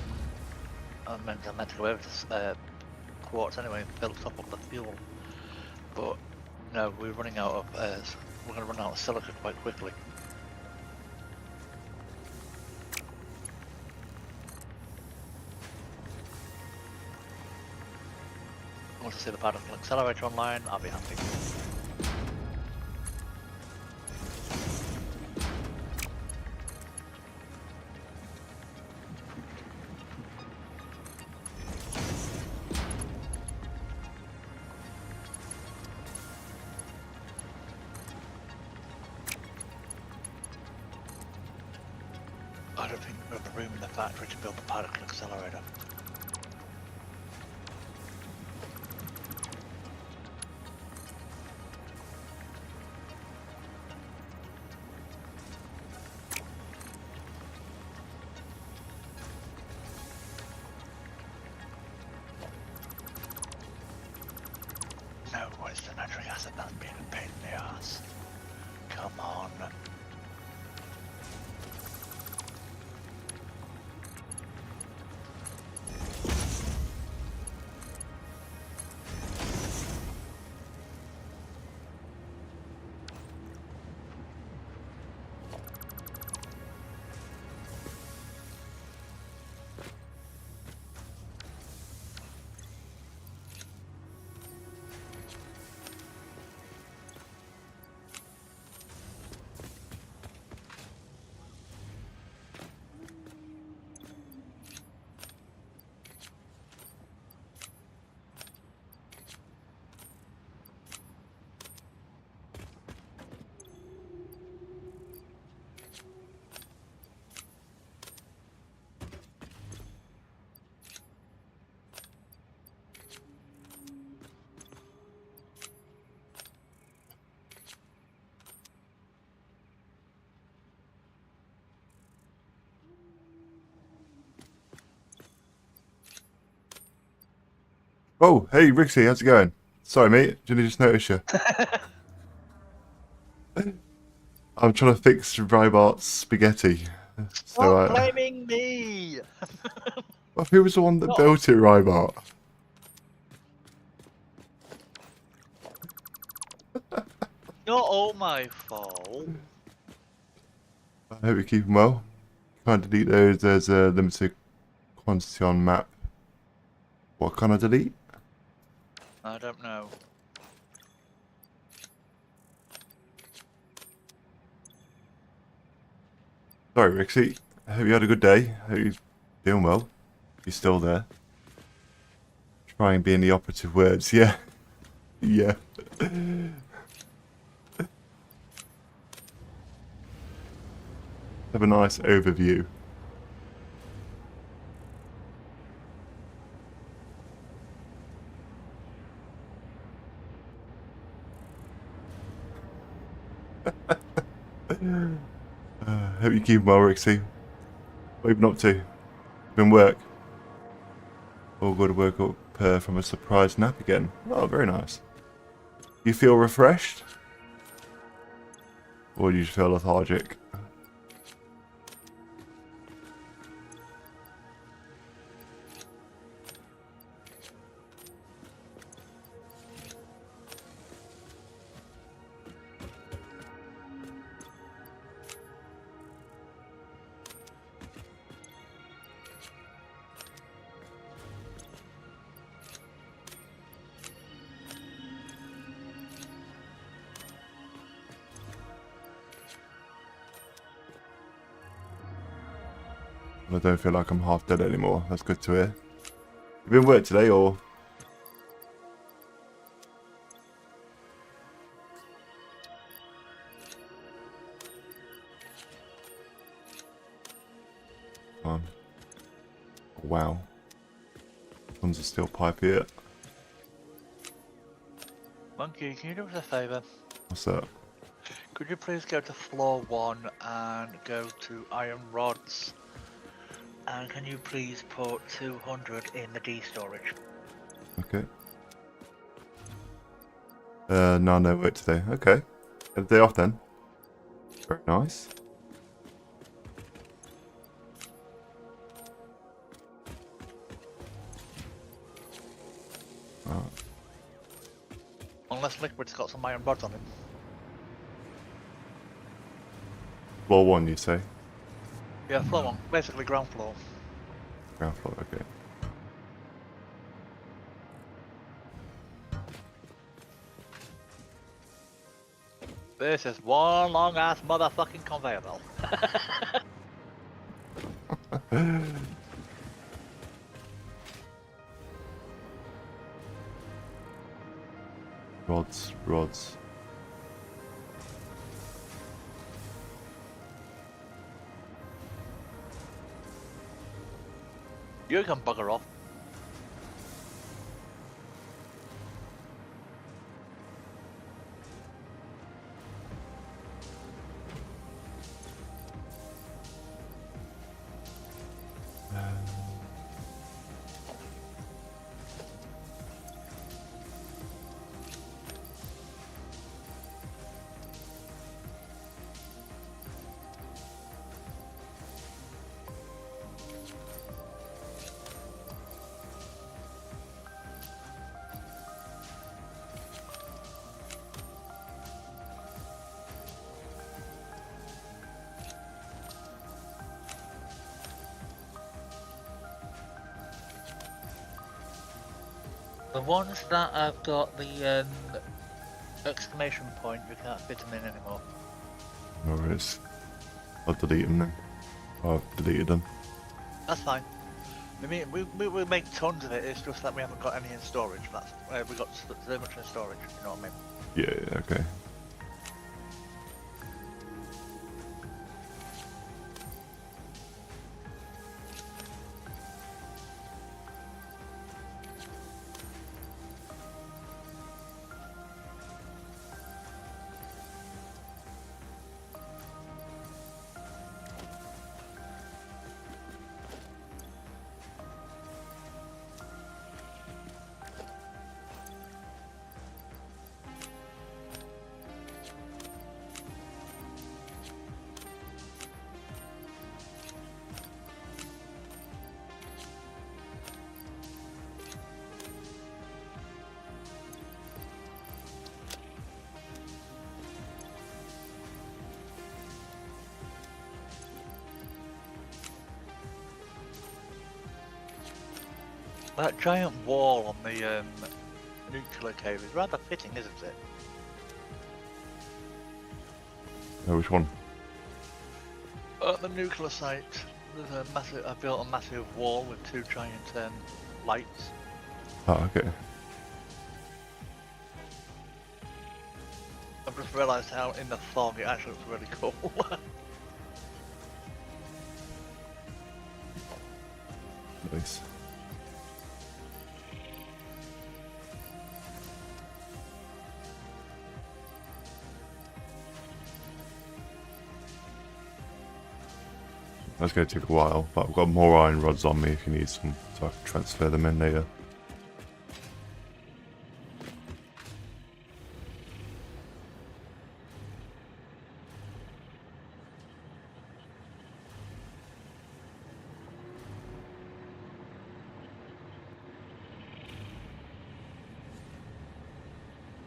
meant to go over to Quartz anyway and fill top up the fuel. But no, we're running out of. We're going to run out of silica quite quickly. Once I see the particle accelerator online, I'll be happy. I don't think we've got the room in the factory to build the particle accelerator. No, it's the nitric acid that's being a pain in the ass. Come on. Oh, hey, Rixie, how's it going? Sorry, mate. Didn't just notice you. I'm trying to fix Rybart's spaghetti. So, Stop blaming me! well, who was the one that No. built it, Rybart? Not all my fault. I hope you keep him well. Can't delete those. There's a limited quantity on map. What can I delete? I don't know. Sorry, Rixie. I hope you had a good day. I hope you're doing well. You're still there. Try and be in the operative words. Yeah. Yeah. Have a nice overview. Hope you keep well, Rixie. What have you been up to? Been work? All good to work up from a surprise nap again. Oh, very nice. You feel refreshed? Or do you just feel lethargic? I don't feel like I'm half dead anymore. That's good to hear. You been work today or? Wow. Comes a steel pipe here. Monkey, can you do us a favour? What's that? Could you please go to floor 1 and go to iron rods? And can you please put 200 in the D storage? Okay. No work today. Okay. Have a day off then. Very nice. Unless Liquid's got some iron rods on him. Floor 1, you say? Yeah, floor 1. Basically ground floor. Ground floor, okay. This is one long ass motherfucking conveyor belt. Rods. You can bugger off. The ones that have got the exclamation point, you can't fit them in anymore. No worries. I'll delete them then. I've deleted them. That's fine. I mean, we make tons of it, it's just that we haven't got any in storage. That's we got so much in storage, you know what I mean? Yeah, okay. That giant wall on the nuclear cave is rather fitting, isn't it? Which one? At the nuclear site, there's a massive. I built a massive wall with two giant lights. Oh, okay. I've just realised how in the fog it actually looks really cool. Nice. That's going to take a while, but I've got more iron rods on me if you need some, so I can transfer them in later.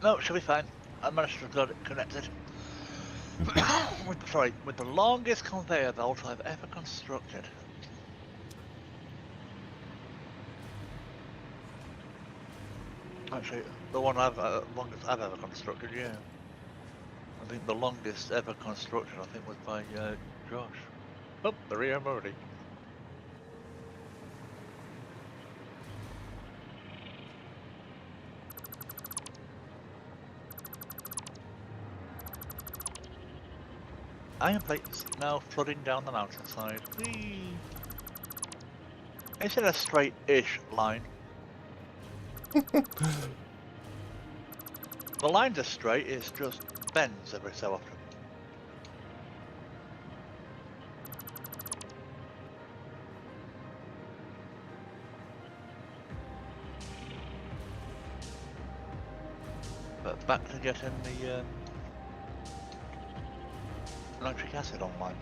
No, it should be fine. I managed to get it connected. with the longest conveyor belt I've ever constructed. Actually, the one longest I've ever constructed, yeah. I think the longest ever constructed, I think, was by Josh. Oh, there I am already. Iron plates now flooding down the mountainside. Whee! It's in a straight-ish line. The lines are straight, it's just bends every so often. But back to getting the nitric acid online.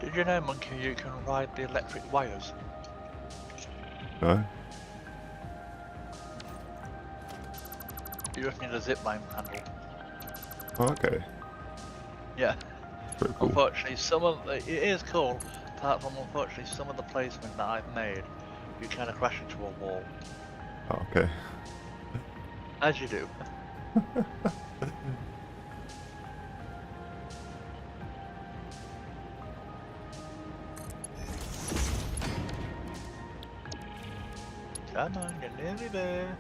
Did you know, Monkey, you can ride the electric wires? No? You just need a zipline handle. Oh, okay. Yeah. Pretty cool. Unfortunately, it is cool. Apart from, unfortunately, some of the placement that I've made, you kind of crash into a wall, Oh, okay. as you do. Come on, you're nearly there.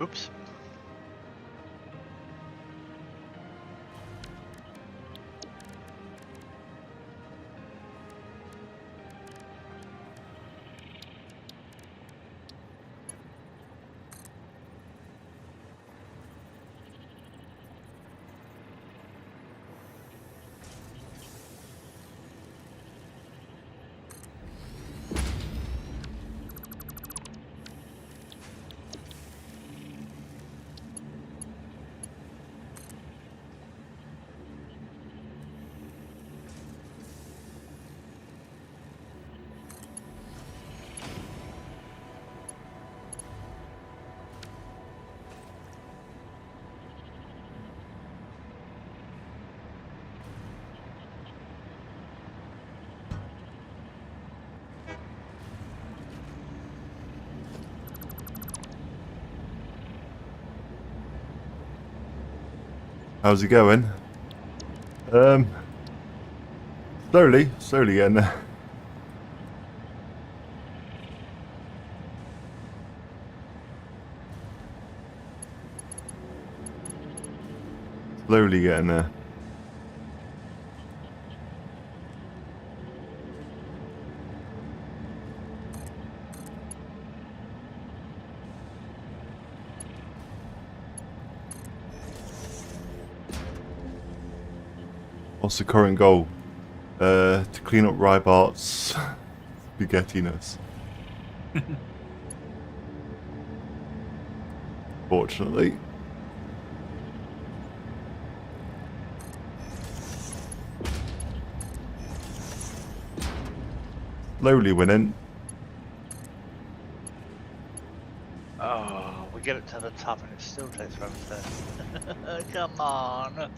Oops. How's it going? Slowly getting there. Slowly getting there. What's the current goal? To clean up Rybart's spaghettiness. Fortunately. Slowly winning. Oh, we get it to the top and it still takes forever. Come on.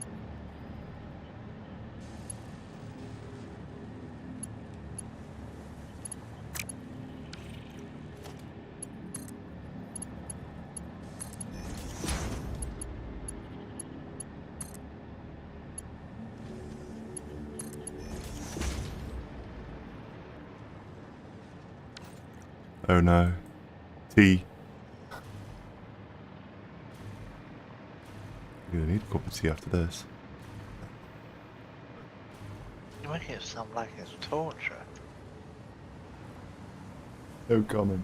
Oh no. Tea. You're gonna need a cup of tea after this. You make it sound like it's torture. No comment.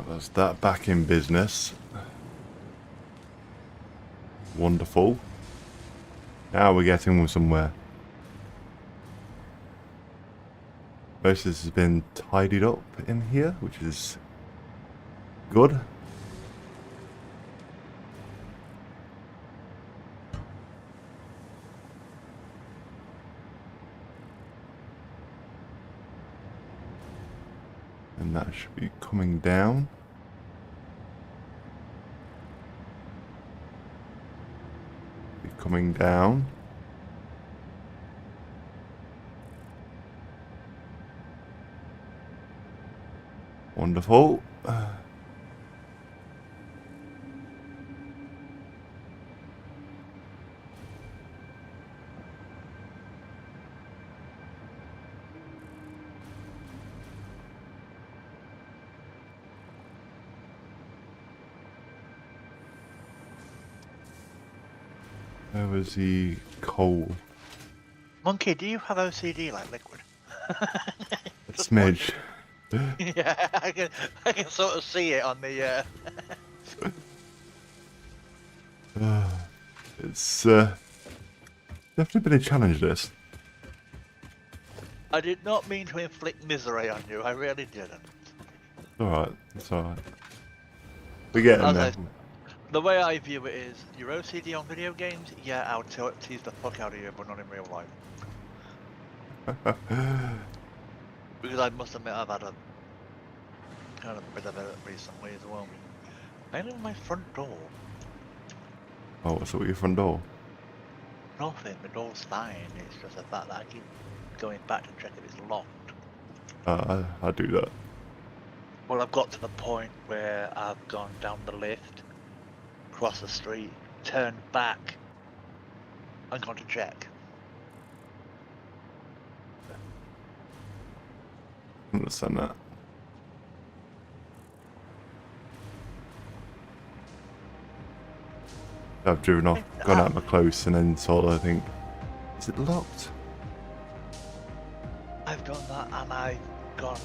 That's that back in business. Wonderful. Now we're getting somewhere. Most of this has been tidied up in here, which is good. And that should be coming down. Be coming down. Wonderful. Where was the coal? Monkey, do you have OCD like liquid? A smidge. Yeah, I can sort of see it on the. It's definitely been a challenge, this. I did not mean to inflict misery on you. I really didn't. It's alright. It's alright. We're getting there. The way I view it is, your OCD on video games, yeah, I'll tease the fuck out of you, but not in real life. Because I must admit, I've had a kind of bit of it recently as well. Mainly with my front door. Oh, what's up with your front door? Nothing, the door's fine. It's just the fact that I keep going back to check if it's locked. I do that. Well, I've got to the point where I've gone down the lift, crossed the street, turned back, and gone to check. I understand that. I've driven off, gone out my close, and then sort of think, is it locked? I've done that, and I've gone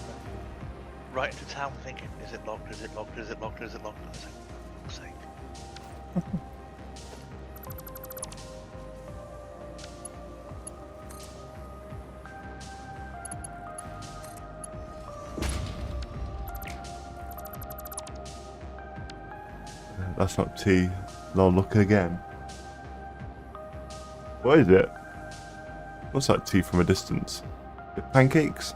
right into town thinking, is it locked, is it locked, is it locked, is it locked? And I was like, fuck's sake. That's not tea. I'll look again. What is it? What's that tea from a distance? Is it pancakes?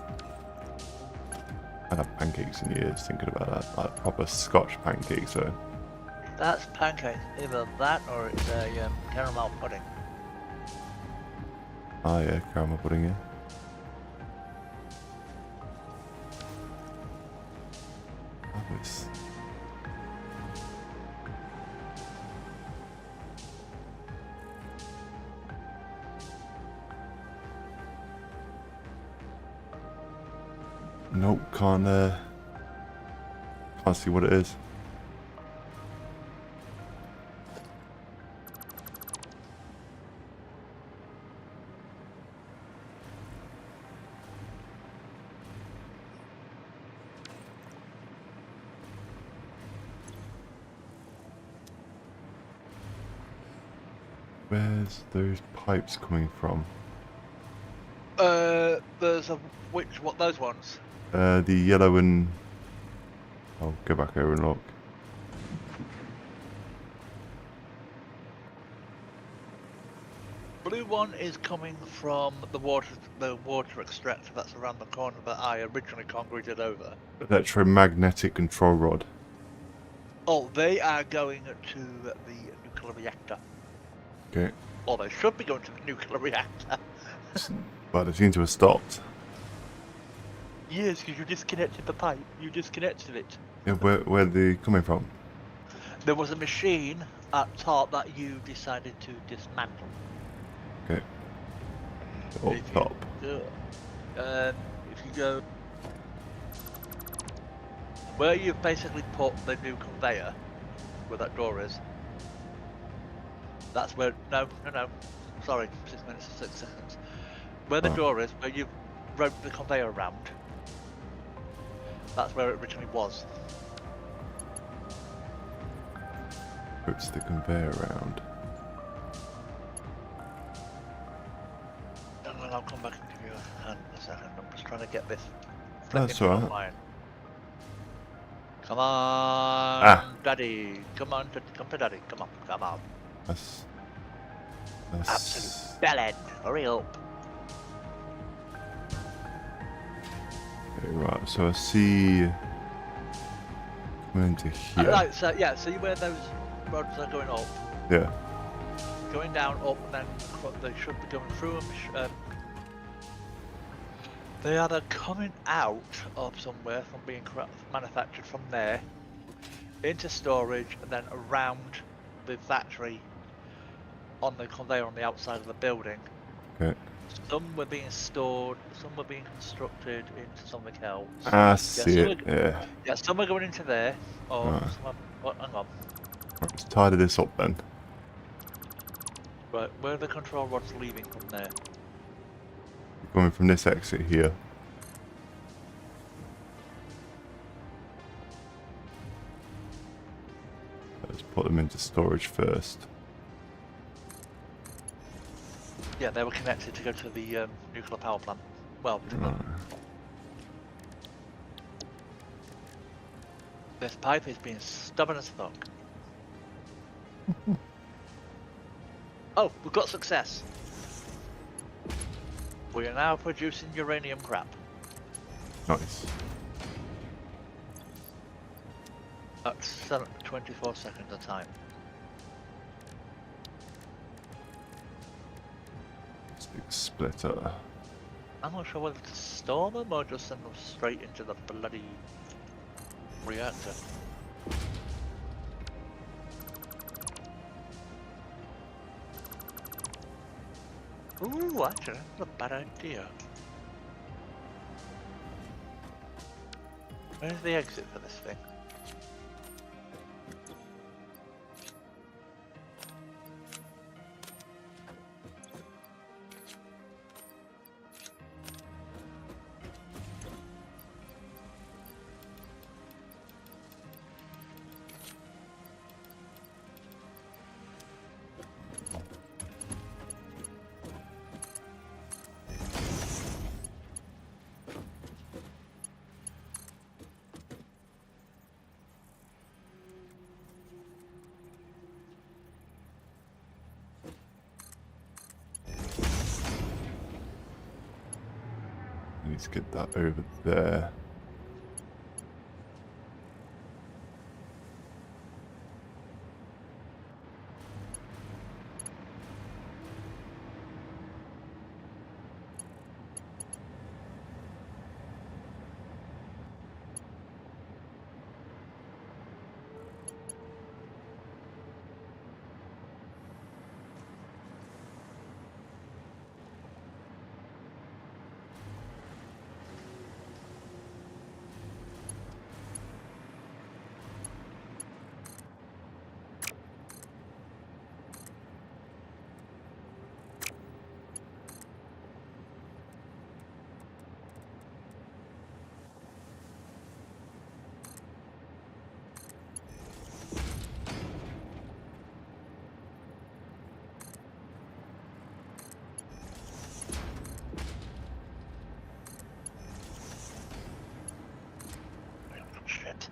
I had pancakes in years thinking about that. Like proper Scotch pancakes, so. That's pancakes. Either that or it's a caramel pudding. Ah, yeah, caramel pudding, yeah. Nice. Nope, can't see what it is. Where's those pipes coming from? There's a what those ones? The yellow and... I'll go back over and look. Blue one is coming from the water extractor that's around the corner that I originally concreted over. Electromagnetic control rod. Oh, they are going to the nuclear reactor. Okay. Or they should be going to the nuclear reactor. But it seems to have stopped. Yes, because you disconnected the pipe. You disconnected it. Yeah, where are they coming from? There was a machine at top that you decided to dismantle. Okay. Up top. If you go where you've basically put the new conveyor, where that door is, that's where. No. Sorry, 6 minutes and 6 seconds. Where the door is, where you've roped the conveyor around, that's where it originally was. Puts the conveyor around. And then I'll come back and give you a hand in a second. I'm just trying to get this. That's alright. Online. Come on, Daddy. Come on, come to Daddy. Come on. That's Absolute bellend. Hurry up. Okay, right, so I see coming into here. Right, so yeah, see where those rods are going up, Yeah. going down, up, and then they should be going through them. They are either coming out of somewhere from being manufactured from there into storage and then around the factory on the conveyor on the outside of the building. Okay. Some were being stored, some were being constructed into something else. I see it, yeah. Yeah, some are going into there, or Right. some are, oh, hang on. Right, let's tidy this up then. Right, where are the control rods leaving from there? Coming from this exit here. Let's put them into storage first. Yeah, they were connected to go to the nuclear power plant. Well, Right. this pipe is being stubborn as fuck. Oh, we've got success. We are now producing uranium crap. Nice. At 24 seconds a time. Big splitter. I'm not sure whether to store them or just send them straight into the bloody reactor. Ooh, actually, that's a bad idea. Where's the exit for this thing? Let's get that over there. Shit.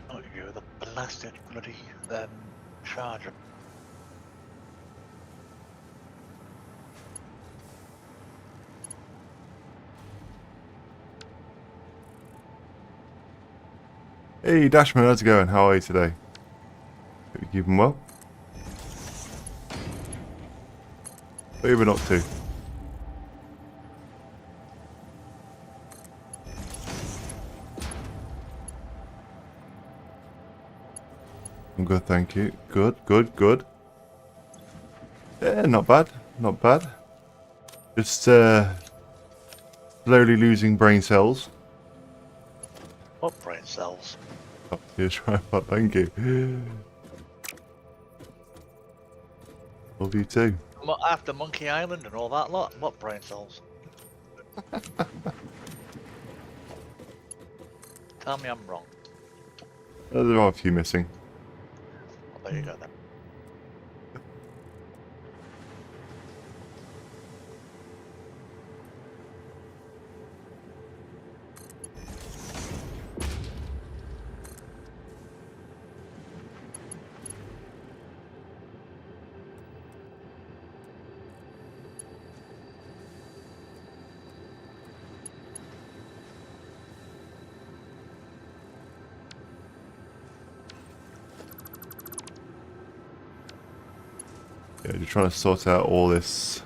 Oh, you're the blasted bloody charger. Hey Dashman, how's it going? How are you today? Hope you keeping well? What have you been up to? I'm good, thank you. Good, good, good. Yeah, not bad, not bad. Just slowly losing brain cells. What brain cells? Oh, your tripod, thank you. Love you too. After Monkey Island and all that lot, what brain cells? Tell me I'm wrong. There are a few missing. Well, there you go then. Yeah, just trying to sort out all this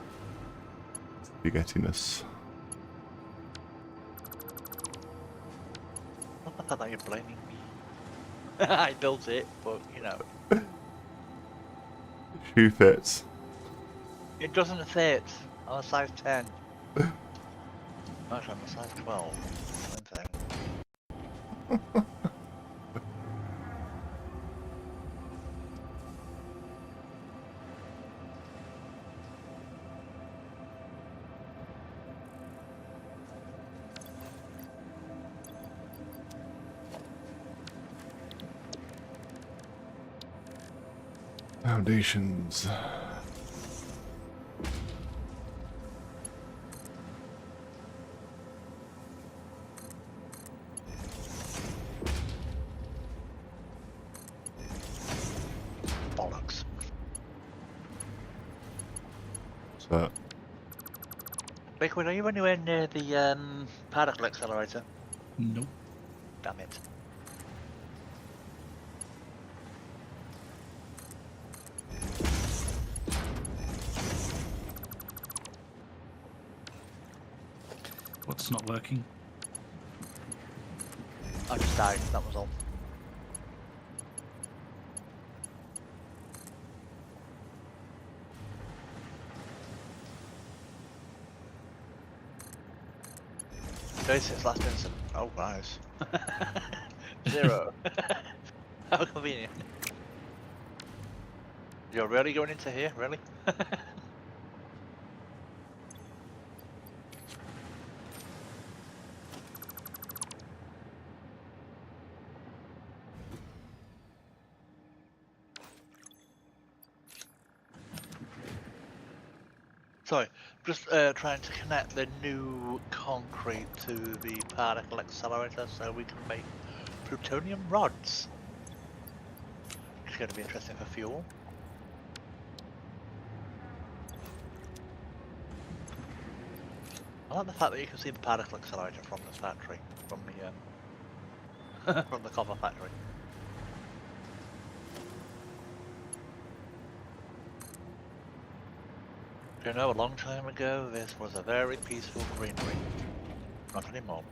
spaghettiness. I thought you're blaming me. I built it, but you know. Shoe fits. It doesn't fit. I'm a size 10. Actually, I'm a size 12. Same thing. Foundations. Bollocks. So, Liquid, are you anywhere near the particle accelerator? Nope. Damn it. What's not working? I just died, that was all. Jason's last instant. Oh, nice. 0. How convenient. You're really going into here? Really? Sorry, just trying to connect the new concrete to the particle accelerator so we can make plutonium rods. It's going to be interesting for fuel. I like the fact that you can see the particle accelerator from this factory, from the from the copper factory. You know, a long time ago, this was a very peaceful greenery. Not anymore.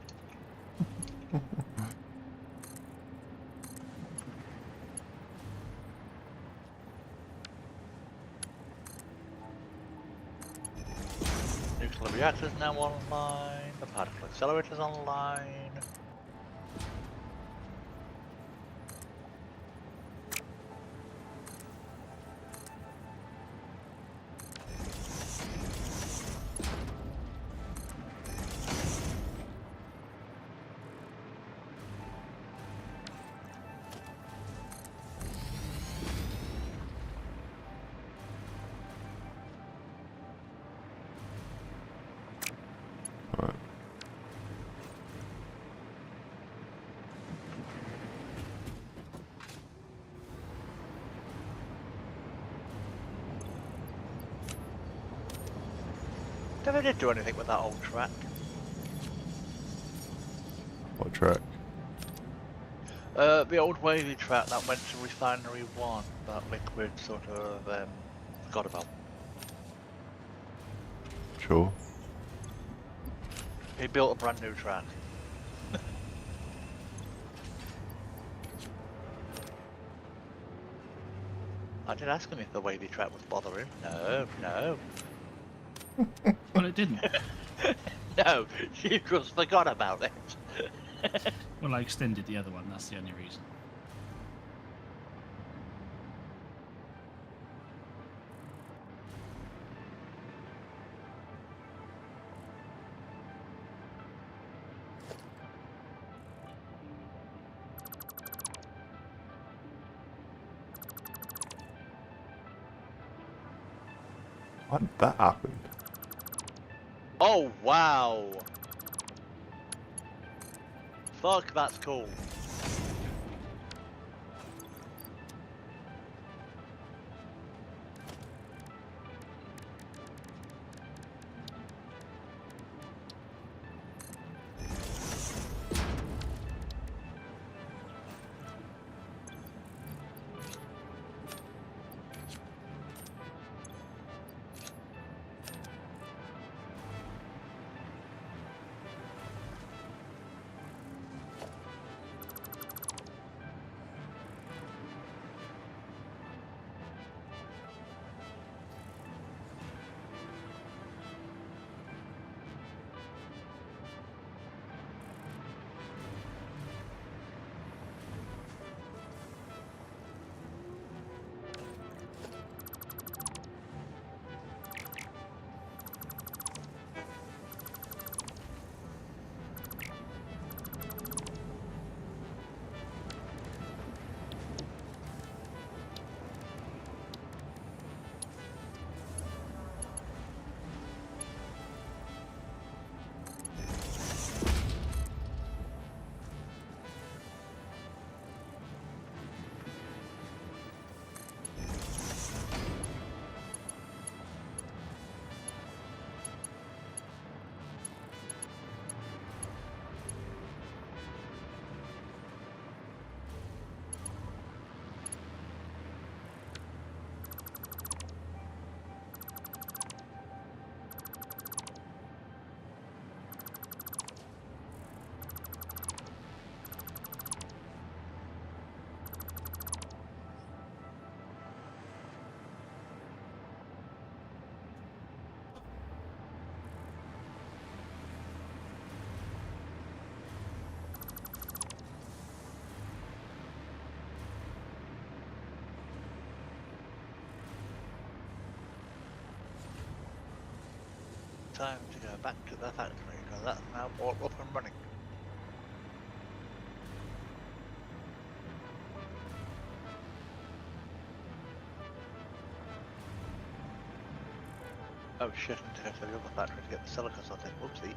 Nuclear reactor's now online. The particle accelerator's online. Right. Never did do anything with that old track. What track? The old wavy track that went to Refinery 1, that Liquid sort of forgot about. Sure. He built a brand new track. I did ask him if the wavy track was bothering. No, no. Well, it didn't. No, she just forgot about it. Well, I extended the other one. That's the only reason. Why did that happen? Oh, wow. Fuck, that's cool. Time to go back to the factory, because that's now all up and running. Oh shit, I need to go to the other factory to get the silica sorted. Whoopsie.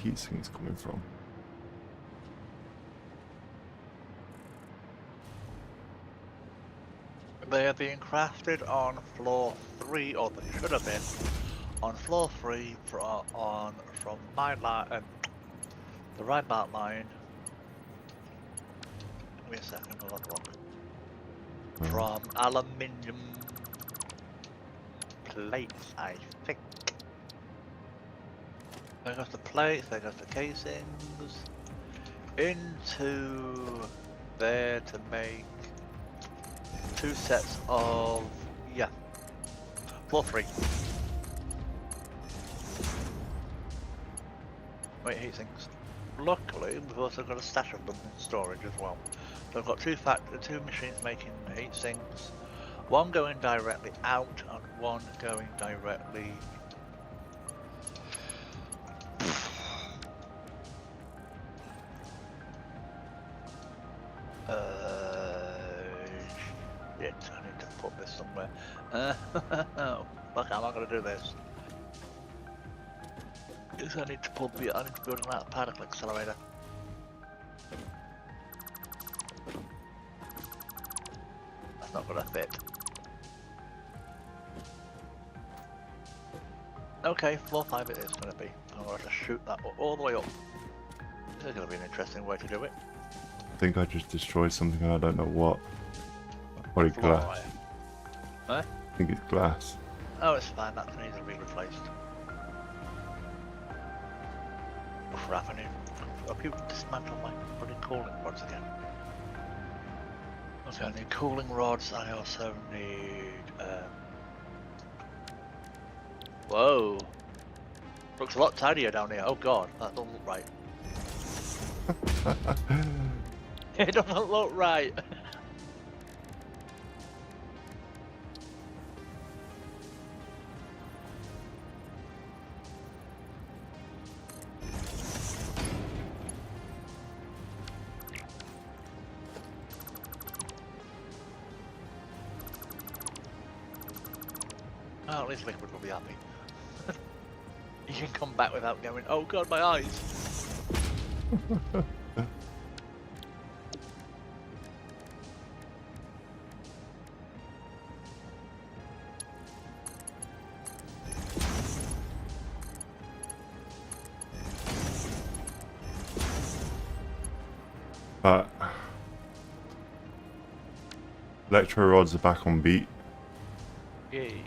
heat sinks coming from? They are being crafted on floor 3, or they should have been on floor 3 from my line, the right back line. Give me a second, I'll have a look. From aluminium plates, I think. There goes the plates, there goes the casings. Into there to make 2 sets of, yeah, floor 3. Wait, heat sinks. Luckily, we've also got a stash of them in storage as well. So I've got two machines making heat sinks, one going directly out and one going directly. Shit, I need to put this somewhere. Fuck, how am I gonna do this? Yes, I need to build an particle accelerator. That's not gonna fit. Okay, floor 5 it is gonna be. I'm gonna have to shoot that all the way up. This is gonna be an interesting way to do it. I think I just destroyed something, I don't know what. Probably Floor glass. Huh? I think it's glass. Oh, it's fine, that can easily be replaced. Crap, I need. Hope you dismantle my bloody cooling rods again. Okay, I need cooling rods, I also need. Whoa! Looks a lot tidier down here. Oh god, that doesn't look right. It doesn't look right. Oh, at least Liquid will be happy. You can come back without going, oh god, my eyes! But electro rods are back on beat. Yay.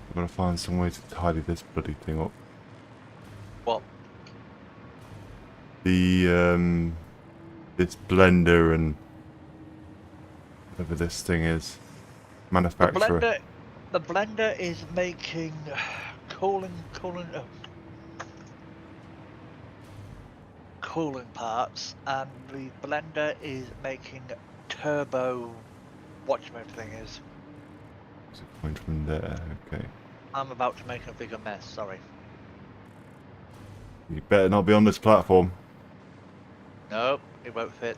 I've got to find some way to tidy this bloody thing up. What? The this blender and whatever this thing is, manufacturer. The blender is making cooling parts, and the blender is making turbo. Whatever thing is. Is it going from there? Okay. I'm about to make a bigger mess. Sorry. You better not be on this platform. Nope, it won't fit.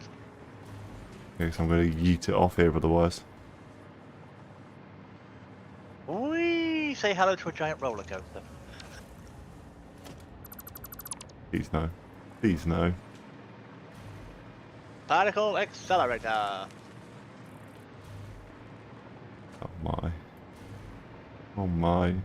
Okay, so I'm going to yeet it off here otherwise. Whee! Say hello to a giant roller coaster. Please no. Please no. Particle accelerator. Oh my. Oh my.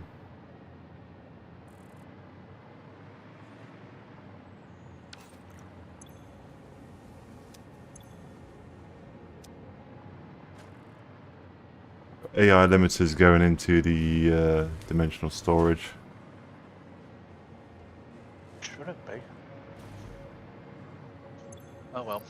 AI limiters going into the dimensional storage. Shouldn't be. Oh well.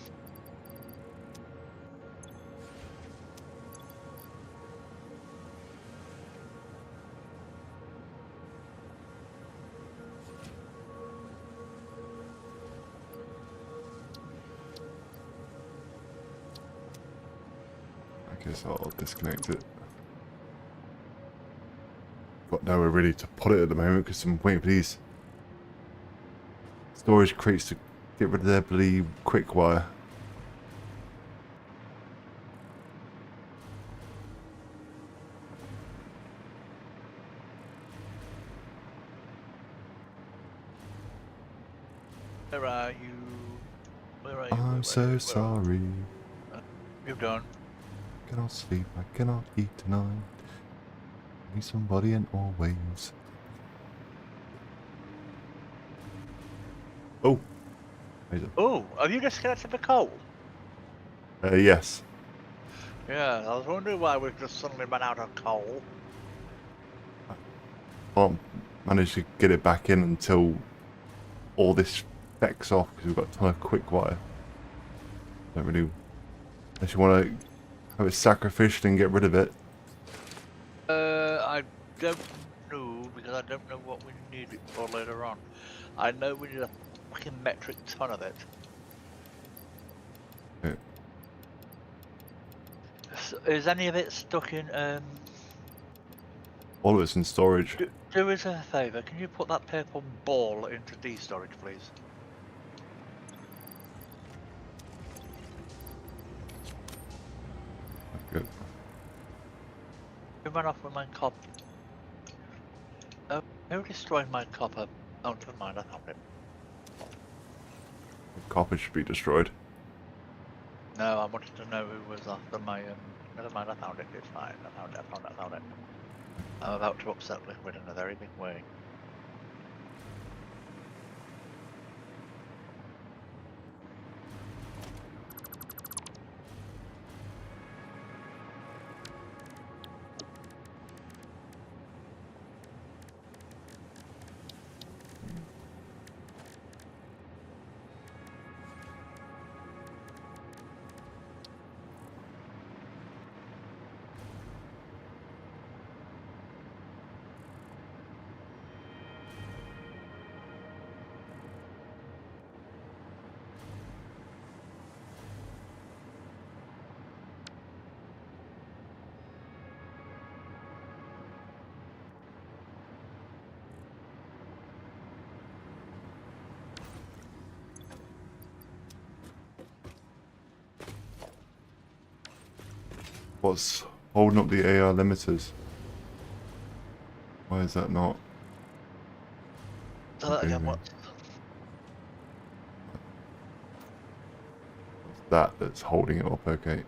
I guess I'll disconnect it. Got nowhere really to put it at the moment because I'm waiting for these storage crates to get rid of their bloody quick wire. Where are you? Where are you? I'm so sorry. You've done. Cannot sleep, I cannot eat tonight. Need somebody and always. Oh. Oh, have you disconnected the coal? Yes. Yeah, I was wondering why we've just suddenly run out of coal. Can't manage to get it back in until all this specs off because we've got a ton of quick wire. Don't really. Unless you want to have it sacrificial and get rid of it. I don't know because I don't know what we need it for later on. I know we need a fucking metric ton of it. Okay. Is any of it stuck in? All of it's in storage. Do us a favour. Can you put that purple ball into D storage, please? Good. You ran off with my copper. Oh, who destroyed my copper? Oh, never mind. I found it. The copper should be destroyed. No, I wanted to know who was after my. Never mind. I found it. It's fine. I found it. I found it. I'm about to upset Liquid in a very big way. What's holding up the AR limiters? Why is that not? So that again, moving? what? It's that that's holding it up, okay.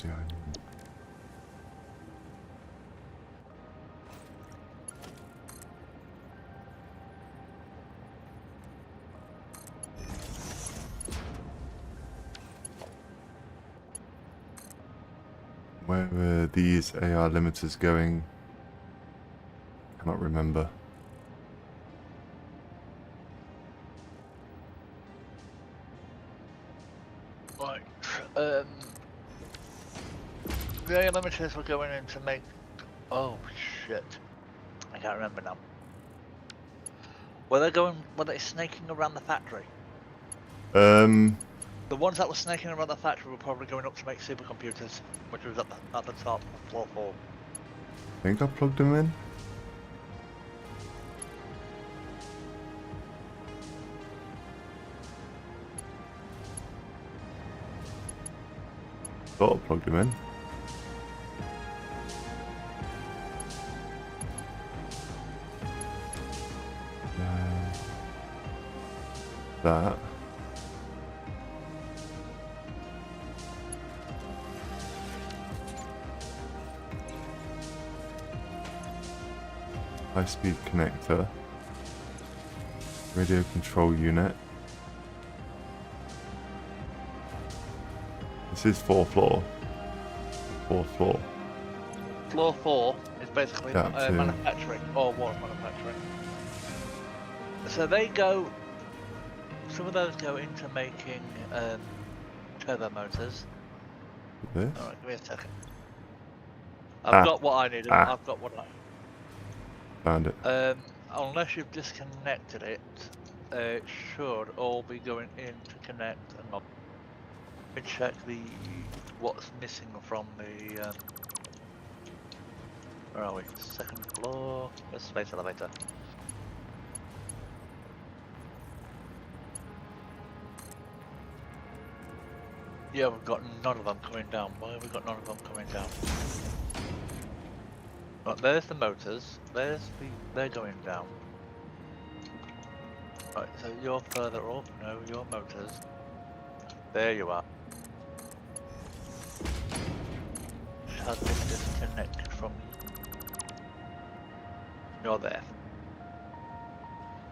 Yeah. Where were these AR limiters going? Cannot remember. Right. The air limiters were going in to make. Oh shit! I can't remember now. Were they going? Were they snaking around the factory? The ones that were snaking around the factory were probably going up to make supercomputers, which was at the top of floor 4. I think I plugged them in. Thought I plugged them in. that. High-speed connector. Radio control unit. This is 4th floor. 4th floor. Floor 4 is basically Yeah, too. manufacturing, or was manufacturing. So they go, some of those go into making turbo motors. This? Alright, give me a second. I've got what I needed. I've got what I... Found it. Unless you've disconnected it, it should all be going in to connect and not. Let me check what's missing from the where are we? 2nd floor. Where's the space elevator? Yeah, we've got none of them coming down. Why have we got none of them coming down? Right, there's the motors. They're going down. Right, so you're further up. No, your motors. There you are. Has been disconnected from. You're there.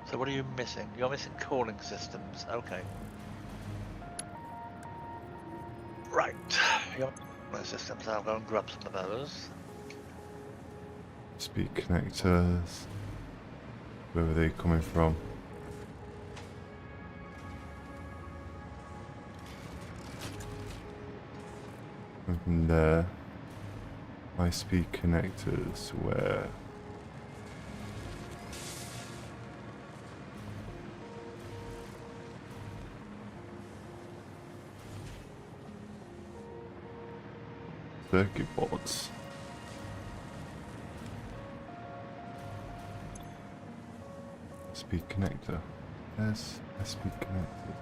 So what are you missing? You're missing cooling systems. Okay. Right. Your cooling systems. I'll go and grab some of those. Speed connectors. Where were they coming from? From there. High speed connectors. Where? Circuit boards. Speed connector. Yes, speed connector.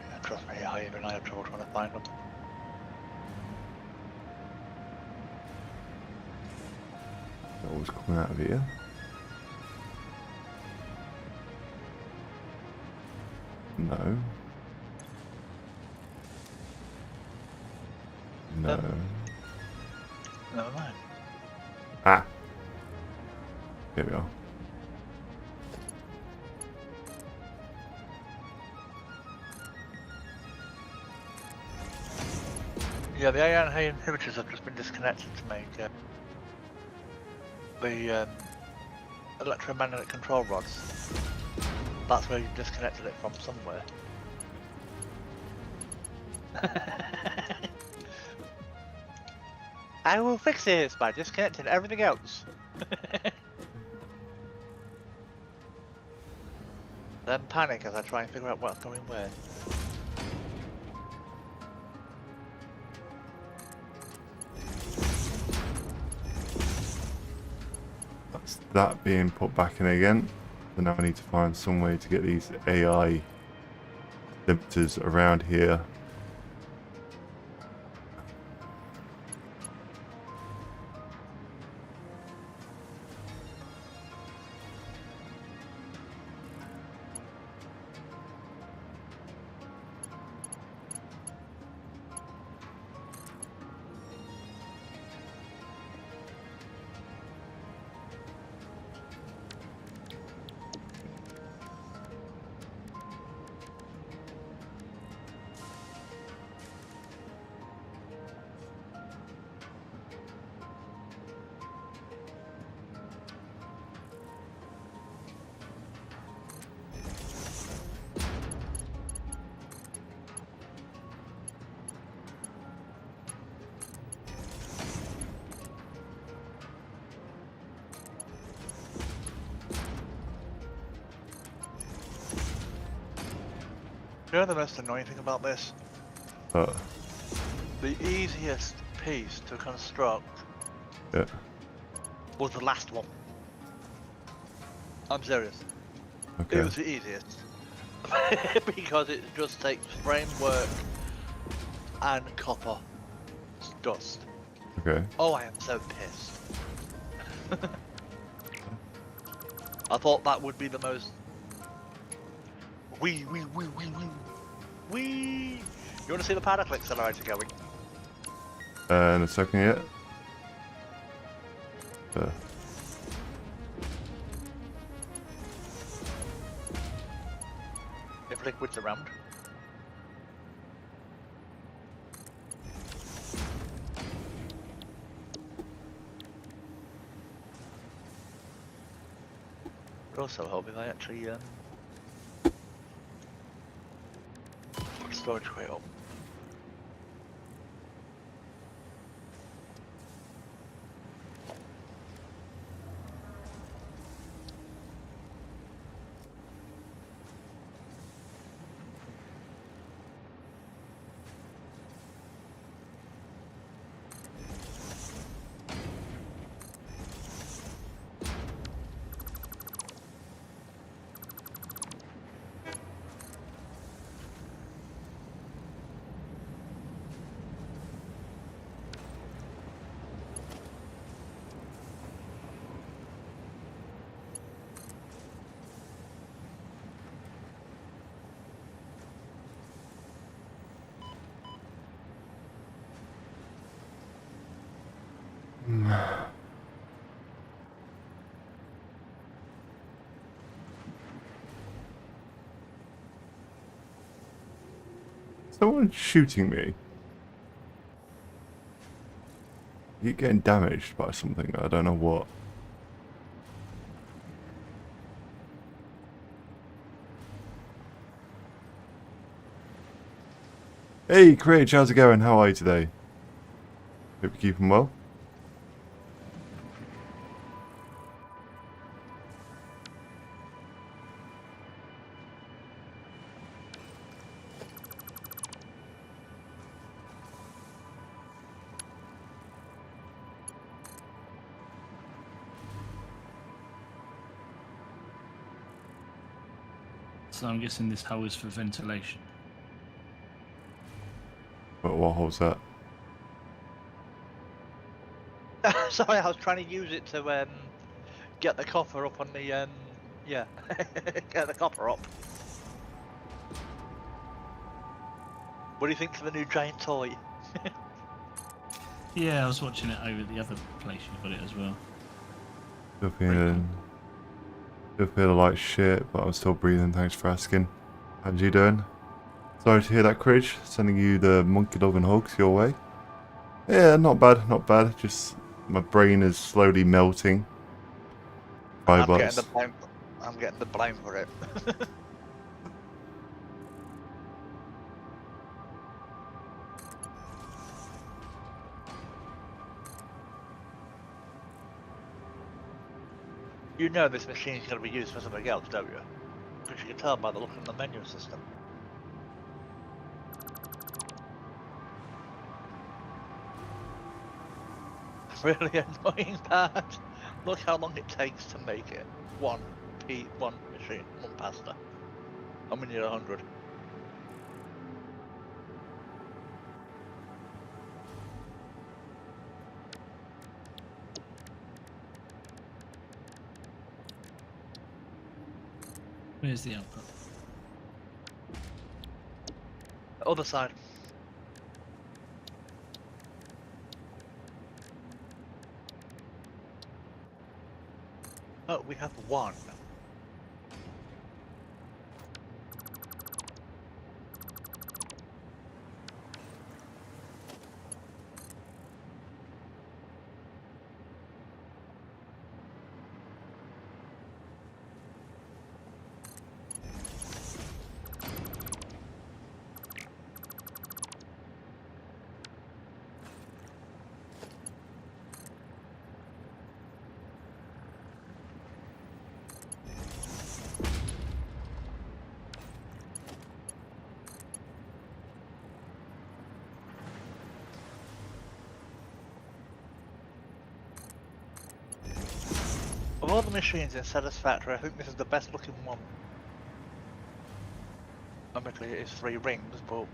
Yeah, trust me, even I have trouble trying to find them. That was coming out of here. No. No. Never mind. Ah. Here we are. Yeah, the ANA inhibitors have just been disconnected to make the electromagnetic control rods. That's where you've disconnected it from somewhere. I will fix this by disconnecting everything else. Then panic as I try and figure out what's going where. That's that being put back in again. So now I need to find some way to get these AI limiters around here. You know the most annoying thing about this? The easiest piece to construct Yeah. was the last one. I'm serious. Okay. It was the easiest. Because it just takes framework and copper dust. Okay. Oh, I am so pissed. I thought that would be the most Wee, wee, wee, wee, wee. Wee! You want to see the particle accelerator going? In a second yet. If liquid's around. Also hoping they actually put storage crate up. Someone's shooting me. You're getting damaged by something. I don't know what. Hey, Craig, how's it going? How are you today? Hope you're keeping well. So I'm guessing this hole is for ventilation. But what hole's that? Sorry, I was trying to use it to get the copper up on the yeah, get the copper up. What do you think for the new giant toy? Yeah, I was watching it over the other place you got it as well. Still feel like shit, but I'm still breathing. Thanks for asking. How's you doing? Sorry to hear that, Cridge. Sending you the monkey dog and hugs your way. Yeah, not bad, not bad. Just my brain is slowly melting. I'm getting the blame. I'm getting the blame for it. You know this machine is going to be used for something else, don't you? Because you can tell by the look in the menu system. Really annoying part. Look how long it takes to make it. One machine, one pasta. And we need 100. Where's the output? Other side. Oh, we have one. Of all the machines in Satisfactory, I think this is the best looking one. Obviously it is 3 rings, but...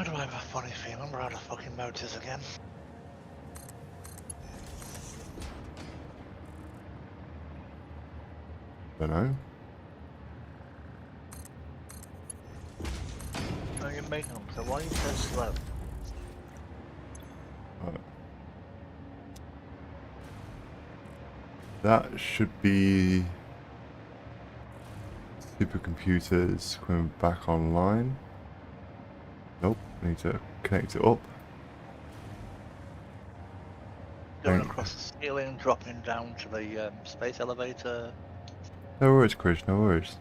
Why do I have a funny feeling we're out of fucking motors again? Don't know. How are you making them? So why are you so slow? Right. That should be supercomputers coming back online. Nope, need to connect it up. Going Thank- across the ceiling, dropping down to the space elevator. No worries, Chris, no worries.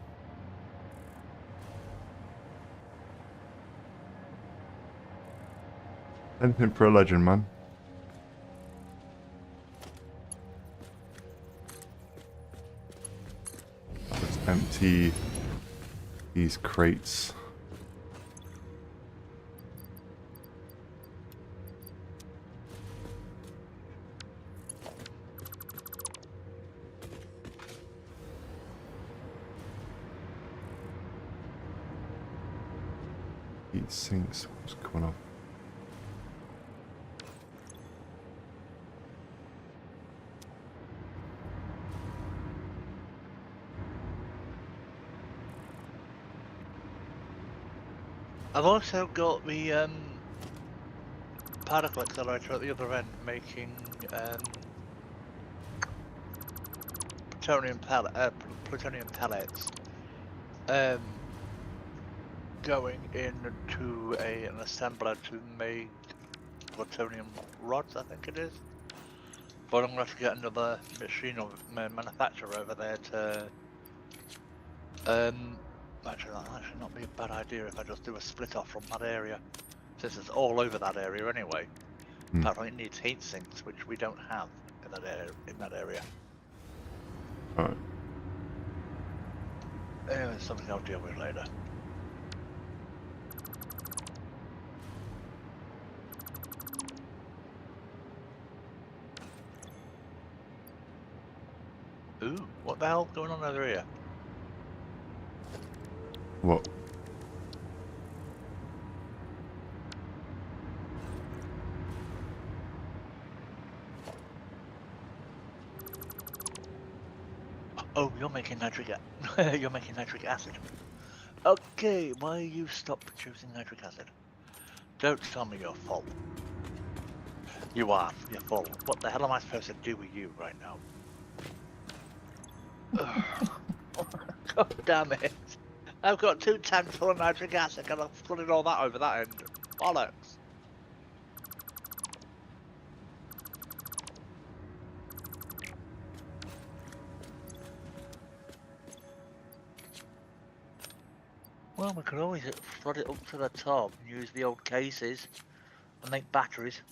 Anything for a legend, man. Let's empty these crates. Heat sinks. What's going on? I've also got the particle accelerator at the other end making plutonium pellets going into an assembler to make plutonium rods, I think it is. But I'm going to have to get another machine or manufacturer over there to actually that'll actually not be a bad idea if I just do a split off from that area, since it's all over that area anyway. Apparently it needs heat sinks, which we don't have in that area. Alright. Anyway, it's something I'll deal with later. Ooh, what the hell going on over here? What? Oh, you're making you're making nitric acid. Okay, why you stop producing nitric acid? Don't tell me you're full. You are. You're full. What the hell am I supposed to do with you right now? God damn it! I've got 2 tanks full of nitric acid and I've flooded all that over that end. Bollocks! Well, we could always flood it up to the top and use the old cases and make batteries.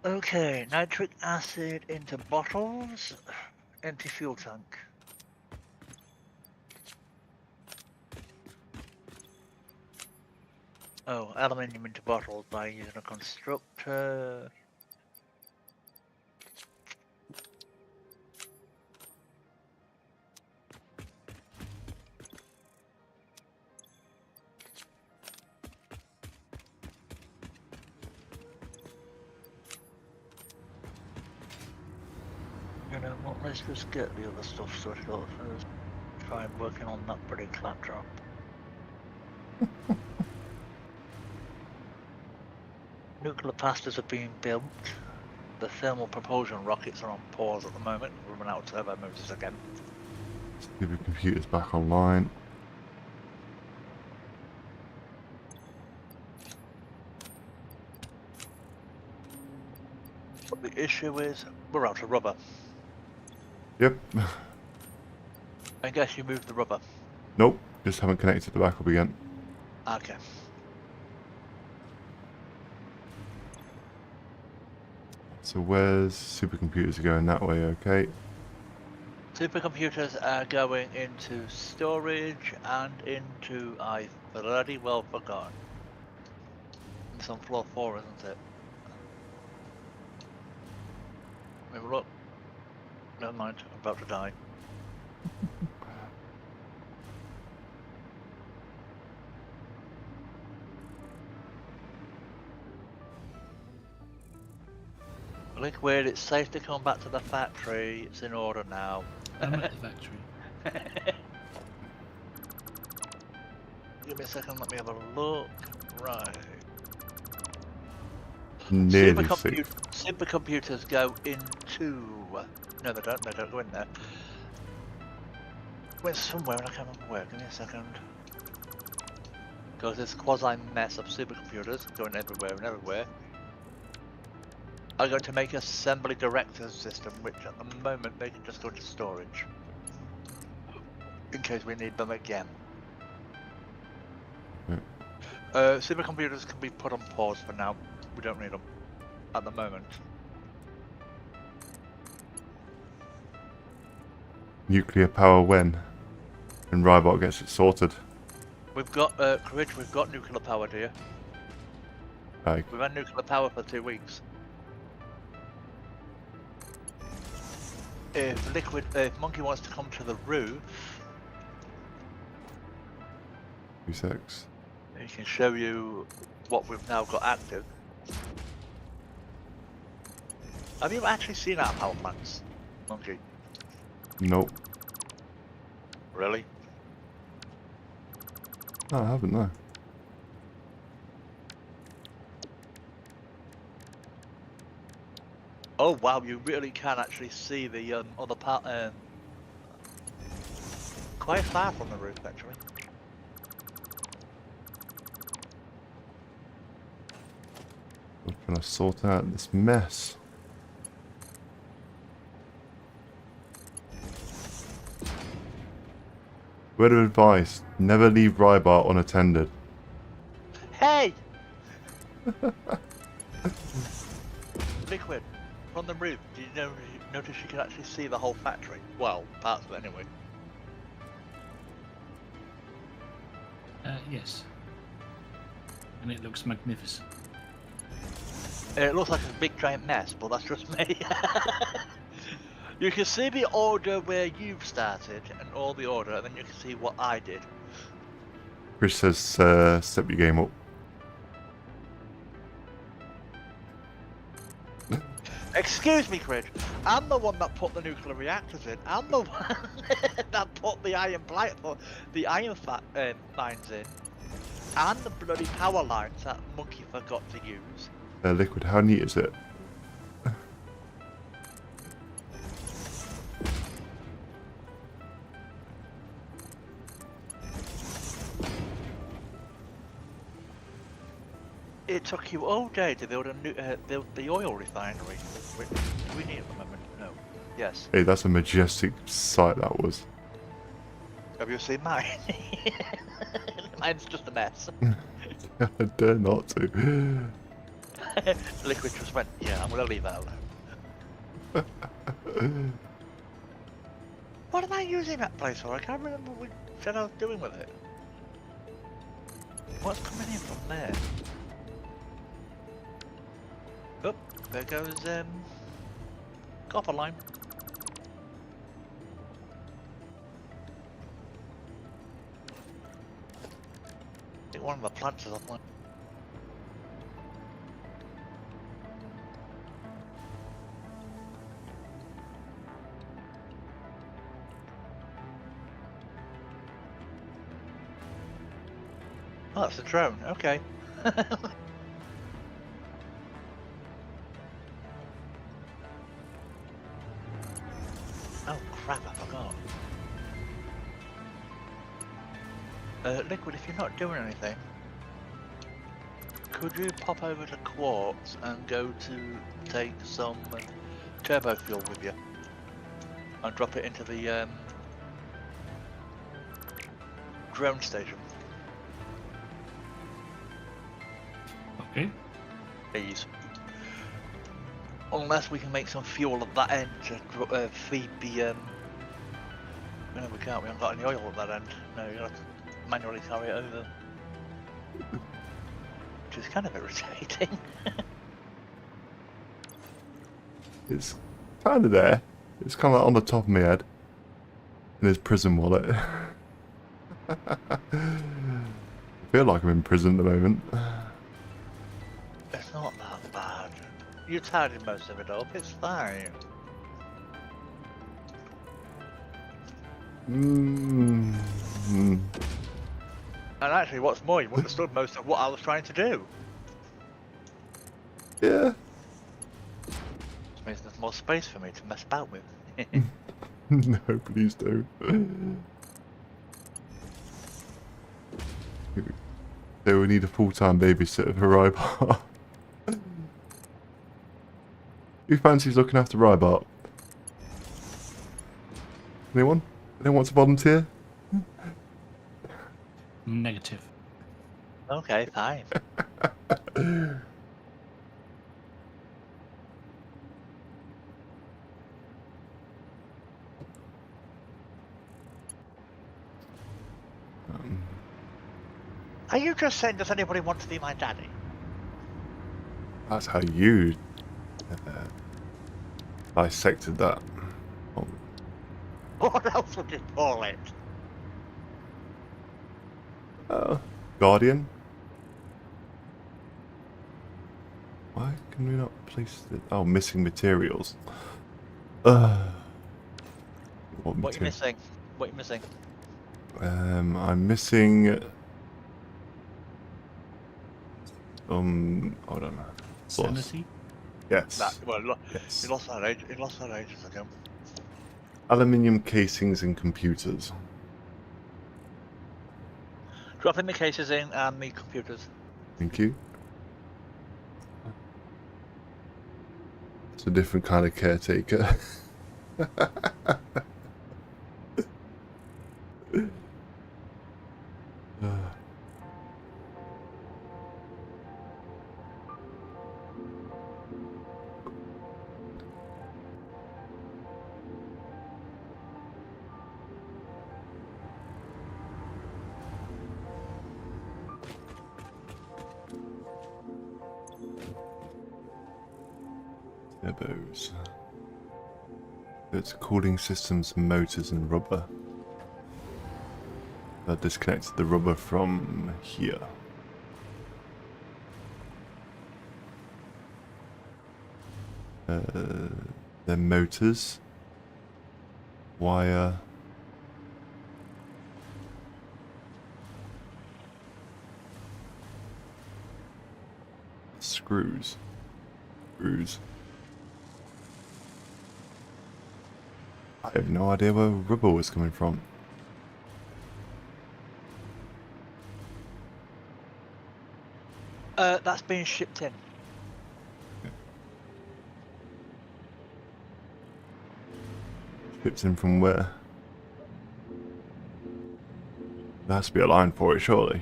Okay, nitric acid into bottles, empty fuel tank. Oh, aluminium into bottles by using a constructor. You know what, let's just get the other stuff sorted out first. Try working on that pretty claptrap. Nuclear pastas are being built. The thermal propulsion rockets are on pause at the moment. We're running out of turbo motors again. Supercomputers back online. But the issue is, we're out of rubber. Yep. I guess you moved the rubber. Nope. Just haven't connected the backup again. Okay. So where's supercomputers are going that way? Okay. Supercomputers are going into storage and into, I bloody well forgotten. It's on floor 4, isn't it? Have a look. Never mind, I'm about to die. Liquid, it's safe to come back to the factory. It's in order now. I'm at the factory. Give me a second, let me have a look. Right. Nearly safe. Supercomputers go into... No, they don't go in there. Went somewhere and I can't remember where. Give me a second. Because this quasi mess of supercomputers going everywhere and everywhere. I'm going to make an assembly director system, which at the moment they can just go into storage. In case we need them again. Supercomputers can be put on pause for now. We don't need them at the moment. Nuclear power when? When Rybot gets it sorted. We've got, Courage, we've got nuclear power, dear. Like, We've had nuclear power for 2 weeks. If Monkey wants to come to the roof, 2 secs. he can show you what we've now got active. Have you actually seen our power plants, Monkey? Nope. Really? No, I haven't, no. Oh wow, you really can actually see the other part, quite far from the roof actually. I'm trying to sort out this mess. Word of advice, never leave Rybart unattended. Hey! Liquid, from the roof, did you notice you can actually see the whole factory? Well, parts of it anyway. Yes. And it looks magnificent. It looks like a big giant mess, but that's just me. You can see the order where you've started and all the order, and then you can see what I did. Chris says, step your game up. Excuse me, Craig. I'm the one that put the nuclear reactors in. I'm the one that put the iron mines in, and the bloody power lines that Monkey forgot to use. Liquid, how neat is it? It took you all day to build the oil refinery, which we need at the moment. No. Yes. Hey, that's a majestic sight that was. Have you seen mine? Mine's just a mess. I dare not to. Liquid just went, yeah, I'm gonna leave that alone. What am I using that place for? I can't remember what we said I was doing with it. What's coming in from there? Oh, there goes copper line. I think one of the plants is offline. Oh, that's a drone. Okay. Oh crap! I forgot. Liquid, if you're not doing anything, could you pop over to Quartz and go to take some turbo fuel with you and drop it into the drone station? Okay. Please. Unless we can make some fuel at that end to feed the No, we can't. We haven't got any oil at that end. No, you have to manually carry it over. Which is kind of irritating. It's kind of there. It's kind of like on the top of my head. In his prison wallet. I feel like I'm in prison at the moment. It's not that bad. You tidied most of it up. It's fine. Mm. And actually, what's more, you understood most of what I was trying to do. Yeah. Which means there's more space for me to mess about with. No, please don't. So we need a full-time babysitter for Rybart. Who fancies looking after Rybart? Anyone? Anyone want to volunteer? Negative. Okay, fine. Are you just saying, does anybody want to be my daddy? That's how you dissected that. Oh, What else would you call it? Guardian? Why can we not place it? Oh, missing materials. What What are you material? missing? What are you missing? I'm missing. Hold on. Sanity? Yes. He Yes. lost that age. He lost that ages ago. Aluminium casings and computers. Dropping the cases in and the computers. Thank you. It's a different kind of caretaker. Turbos. It's cooling systems, motors, and rubber. I disconnected the rubber from here. The motors, wire, screws. I have no idea where rubber was coming from. That's being shipped in. Shipped in from where? There has to be a line for it, surely.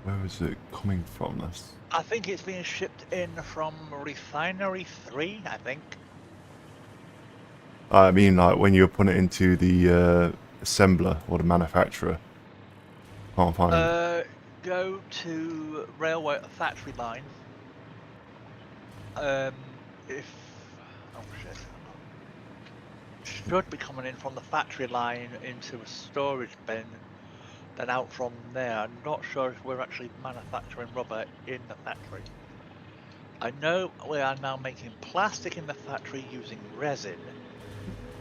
Where is it coming from? That's... I think it's being shipped in from Refinery 3, I think. I mean, like when you're putting it into the assembler or the manufacturer. Can't find it. Go to railway factory line. If oh shit, should be coming in from the factory line into a storage bin, then out from there. I'm not sure if we're actually manufacturing rubber in the factory. I know we are now making plastic in the factory using resin,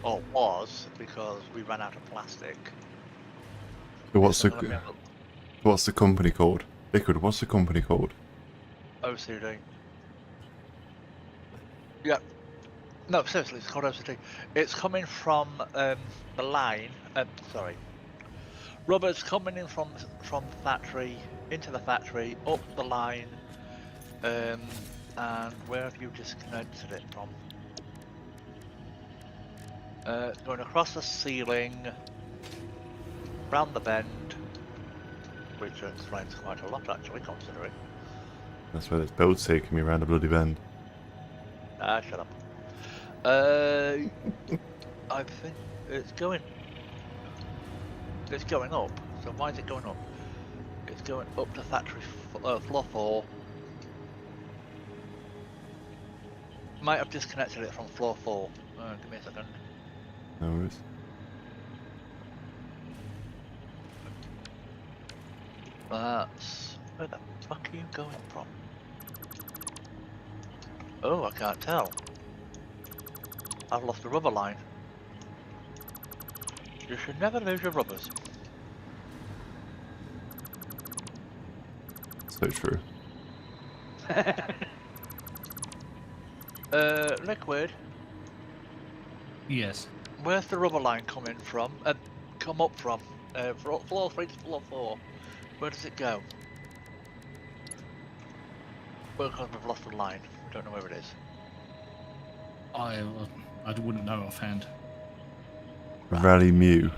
or was, because we ran out of plastic. So what's the company called? Liquid, what's the company called? OCD. Yeah. No, seriously, it's called OCD. It's coming from the line. Sorry. Rubber's coming in from the factory into the factory, up the line, and where have you disconnected it from? Going across the ceiling, round the bend, which explains quite a lot actually, considering. That's where this build's taking me around the bloody bend. Ah, shut up. I think it's going. It's going up. So why is it going up? It's going up to factory floor 4. Might have disconnected it from floor 4. Give me a second. No worries. That's... Where the fuck are you going from? Oh, I can't tell. I've lost the rubber line. You should never lose your rubbers. So true. Liquid, Yes. where's the rubber line coming from? Come up from? Floor 3 to floor 4. Where does it go? Well, because we've lost the line. We don't know where it is. I wouldn't know offhand. Rally Mew.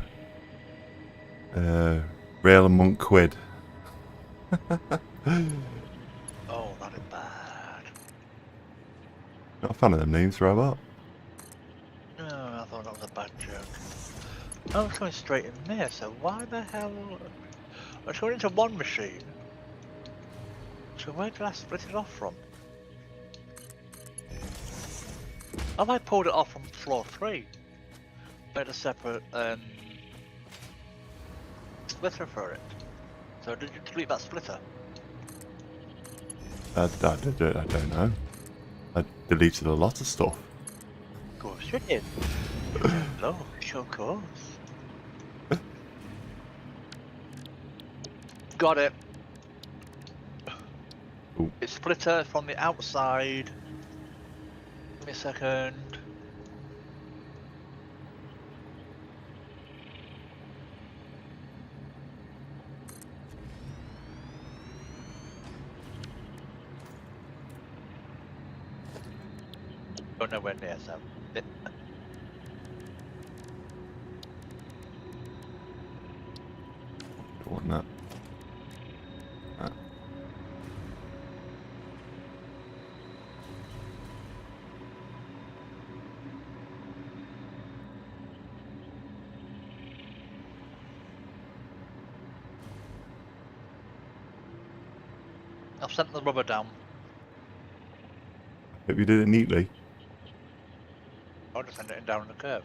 Rail and Monk Quid. Oh, that is bad. Not a fan of them names, Robert. No, I thought that was a bad joke. I was coming straight in there, so why the hell... I was going into one machine. So where did I split it off from? Have I pulled it off from floor 3? Made a separate splitter for it. So did you delete that splitter? I don't know. I deleted a lot of stuff. Of course you did. No, of course. Got it. Ooh. It's splitter from the outside. Give me a second. Oh, nowhere near, so. Don't want that. I've sent the rubber down. Hope you did it neatly. I'll just send it down the curve.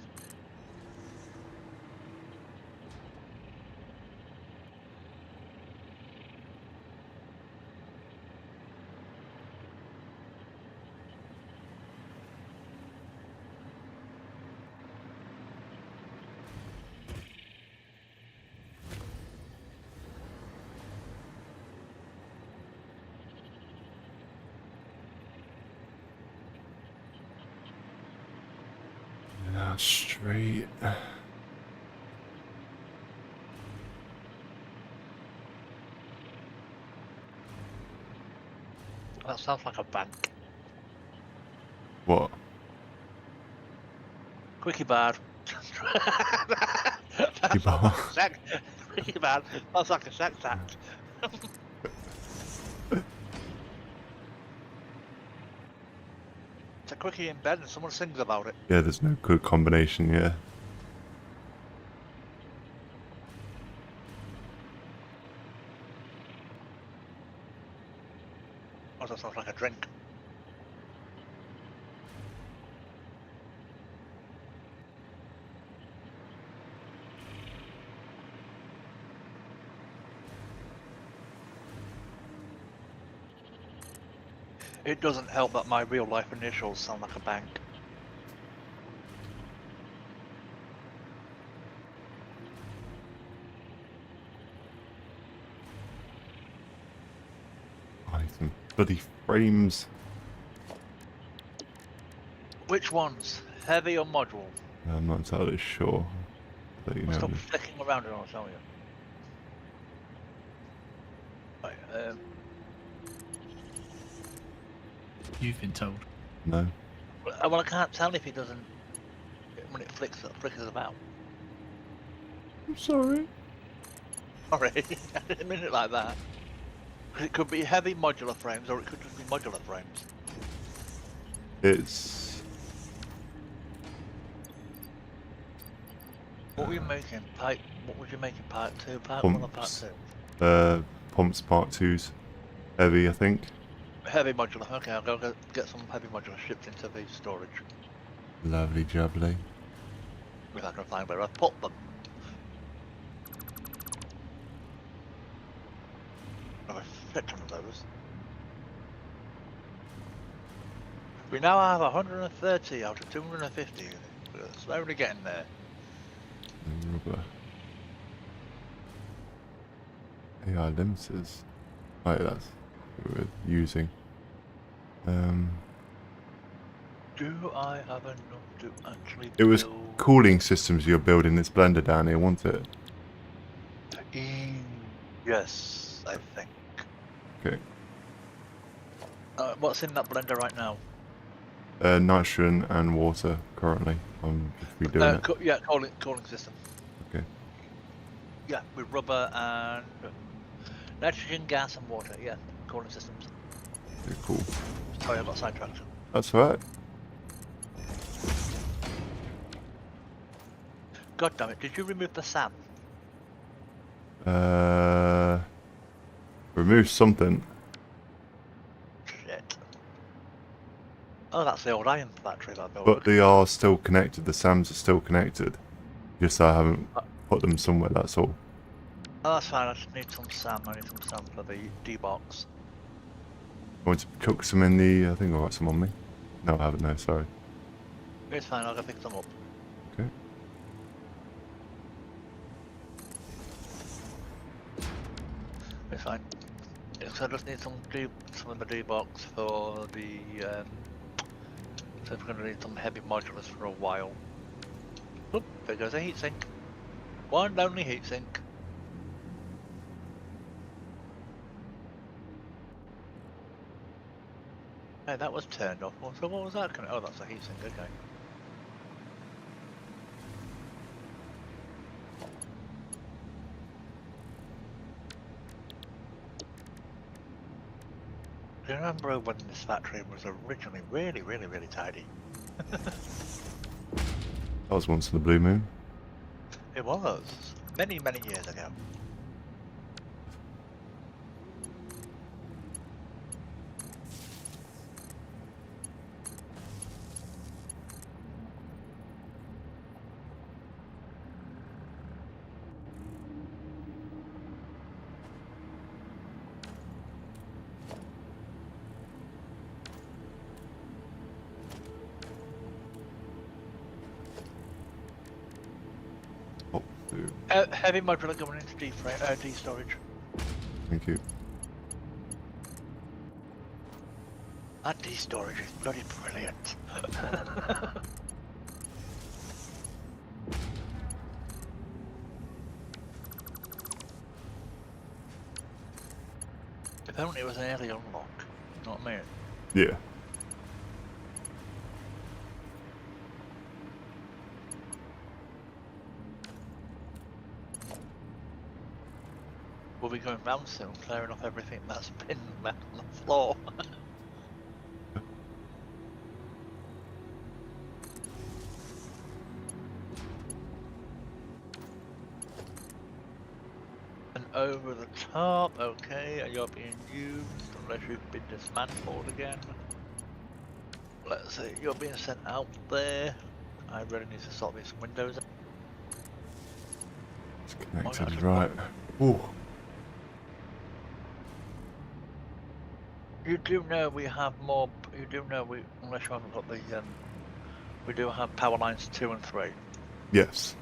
Straight. That sounds like a bank. What? Quickie bad. Quickie bar. Quickie bad. That's like a sex act. It's a quickie in bed and someone sings about it. Yeah, there's no good combination, yeah. Oh, that sounds like a drink. It doesn't help that my real life initials sound like a bank. I need some bloody frames. Which ones? Heavy or module? I'm not entirely sure. But you I'll know, stop flicking around and I'll tell you. Right, You've been told. no. well, I can't tell if he doesn't when it flickers about. I'm sorry. Sorry, I didn't mean it like that. 'Cause it could be heavy modular frames or it could just be modular frames. It's What were you making? Pipe? What was you making? Part 2? Part 1 or part Pumps. 2? Pumps part 2's heavy, I think. Heavy modular. Okay, I'll go get some heavy modular shipped into the storage. Lovely jubbly. If I can find where I put them. I've a shit ton of those. We now have 130 out of 250. We're slowly getting there. Rubber. AI limiters. Oh, yeah, that's what we're using. Do I have enough to actually It was build? cooling systems you're building this blender down here, wasn't it? Yes, I think. Okay. What's in that blender right now? Nitrogen and water currently. I'm just redoing it. Yeah, cooling system. Okay. Yeah, with rubber and nitrogen, gas, and water. Yeah, cooling systems. Okay, cool. Sorry, I got sidetracked. That's alright. God damn it! Did you remove the SAM? Remove something. Shit. Oh, that's the old iron battery that I built. But they are still connected. The SAMs are still connected. Just I haven't put them somewhere, that's all. Oh, that's fine. I just need some SAM. I need some SAM for the D-box. I want to chuck some in the... I think I've got some on me. No, I haven't. No, sorry. It's fine. I'll go pick them up. Okay. It's fine. So I just need some of the D-box for the. So we're going to need some heavy modulars for a while. Oop, there goes a heatsink. One lonely heatsink. Hey, that was turned off. So what was that? Oh, that's a heatsink. Okay. Do you remember when this factory was originally really tidy? That was once in the Blue Moon. It was. Many years ago. Oh, Heavy modular going into D storage. thank you. That D storage is bloody brilliant. If only it was an early unlock. You know what I mean? Yeah. We'll be going round soon, clearing off everything that's been left on the floor. And over the top, okay, and you're being used unless you've been dismantled again. Let's see, you're being sent out there. I really need to sort these windows out. It's connected, that's right. Ooh. You do know we have more. You do know we, unless you haven't got the. We do have power lines 2 and 3. Yes.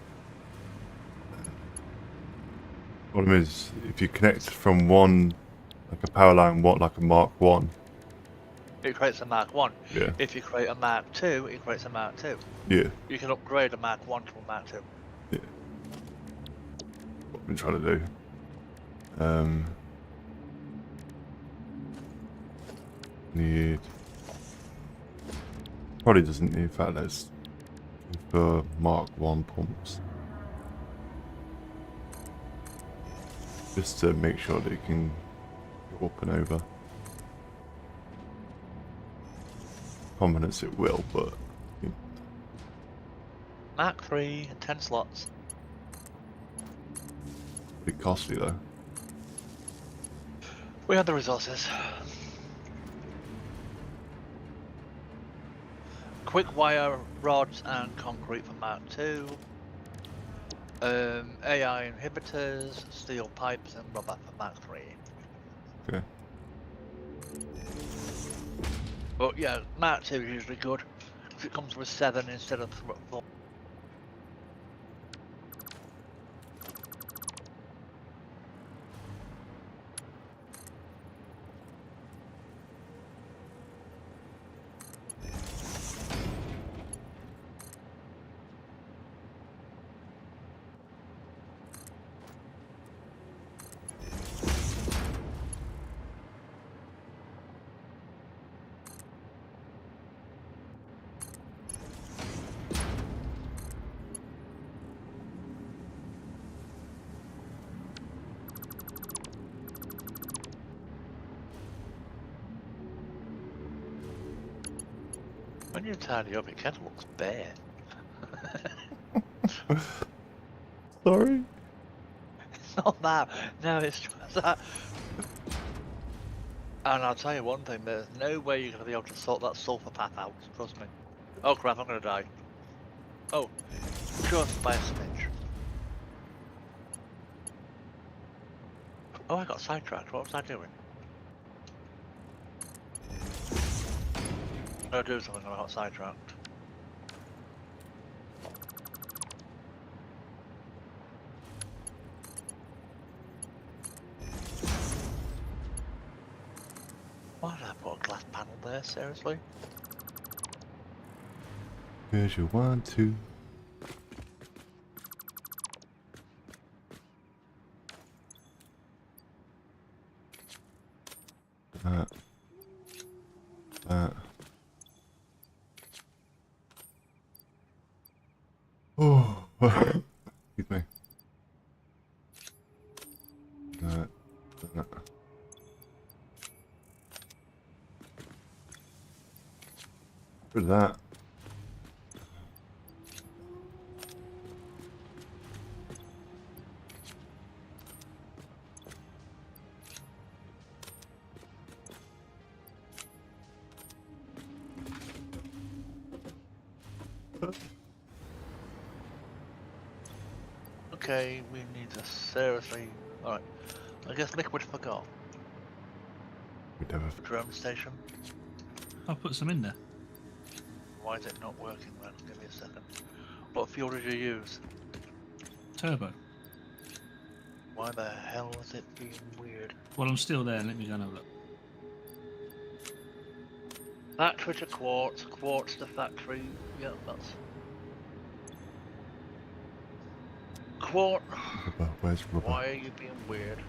Problem is, if you connect from one, like a power line, like a Mark 1. It creates a Mark 1. Yeah. If you create a Mark 2, it creates a Mark 2. Yeah. You can upgrade a Mark 1 to a Mark 2. Yeah. What I've been trying to do. Need. Probably doesn't need. In fact, let's for Mark 1 pumps. Just to make sure that it can go up and over. Confidence it will, but. Mark 3, 10 slots. bit costly though. We have the resources. Quick wire rods and concrete for Mark II. AI inhibitors, steel pipes, and rubber for Mark III. Okay. But yeah, Mark II is usually good because it comes with 7 instead of 4. When you tidy up, it kind of looks bare. Sorry. It's not that. No, it's just that. And I'll tell you one thing, there's no way you're going to be able to sort that sulfur path out, trust me. Oh crap, I'm going to die. Oh, just by a smidge. Oh, I got sidetracked, what was I doing? I do something and I got sidetracked. Why did I put a glass panel there, seriously? Because you want to. That. Oh. Excuse me. That. Rid of that. Okay, we need to seriously... Alright, I guess Liquid forgot. We'd have a Drone station. I'll put some in there. Why is it not working then? Give me a second. What fuel did you use? Turbo. Why the hell is it being weird? Well, I'm still there. Let me go and have a look. Factory to quartz, quartz to factory. Yeah, that's... Quartz. rubber. Where's rubber? Why are you being weird?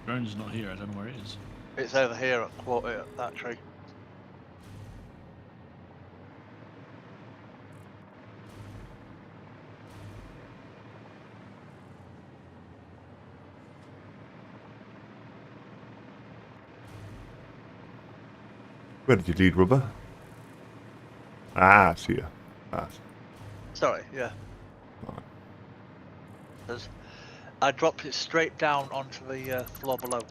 Drone's not here. I don't know where it is. It's over here at factory. Where did you lead rubber? Ah, I see ya. Ah. Sorry, yeah. Right. 'Cause I dropped it straight down onto the floor below.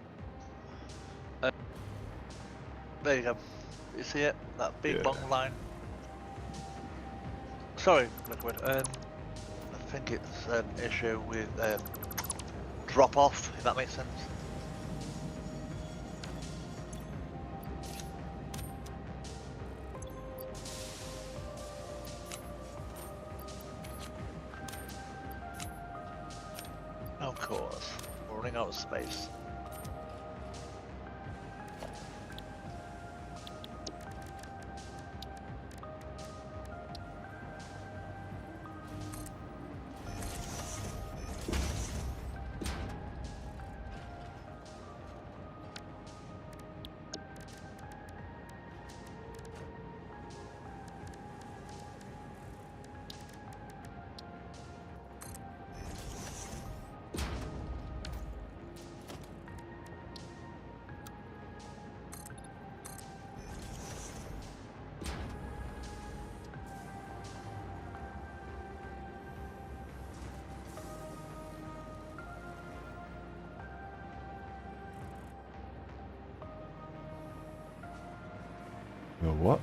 There you go. You see it? That big Yeah. long line. Sorry, Liquid. I think it's an issue with drop off, if that makes sense. Of course. We're running out of space. Or what?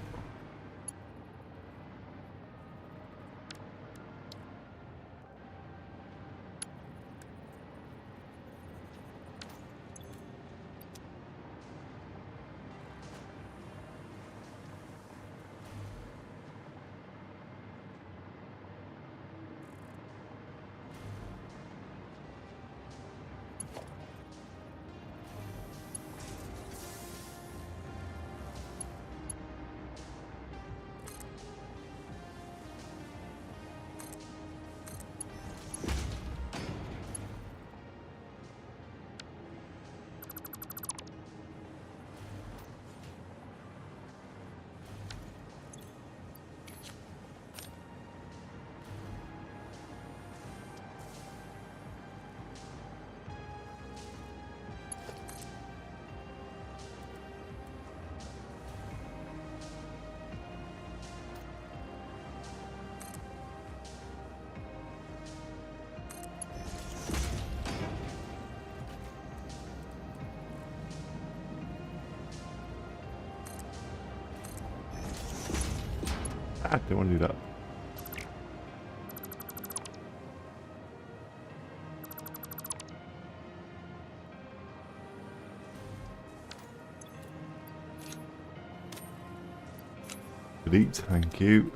Ah, don't want to do that. Delete, thank you.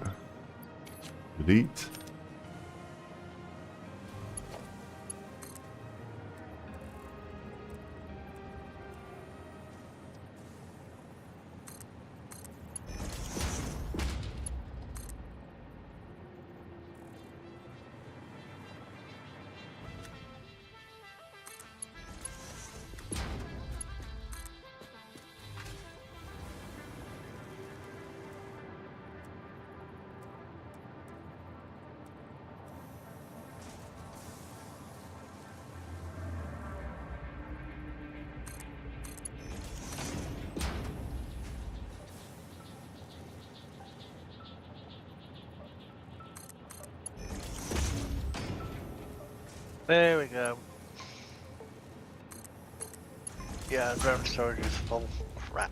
Delete. There we go. Yeah, ground storage is full. Crap.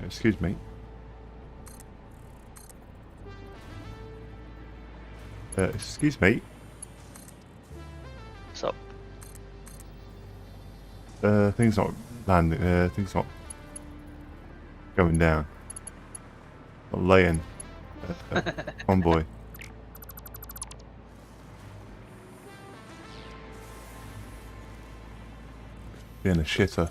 Excuse me. Excuse me. So, Things not landing. Things not going down. Not laying. Convoy. Being a shitter.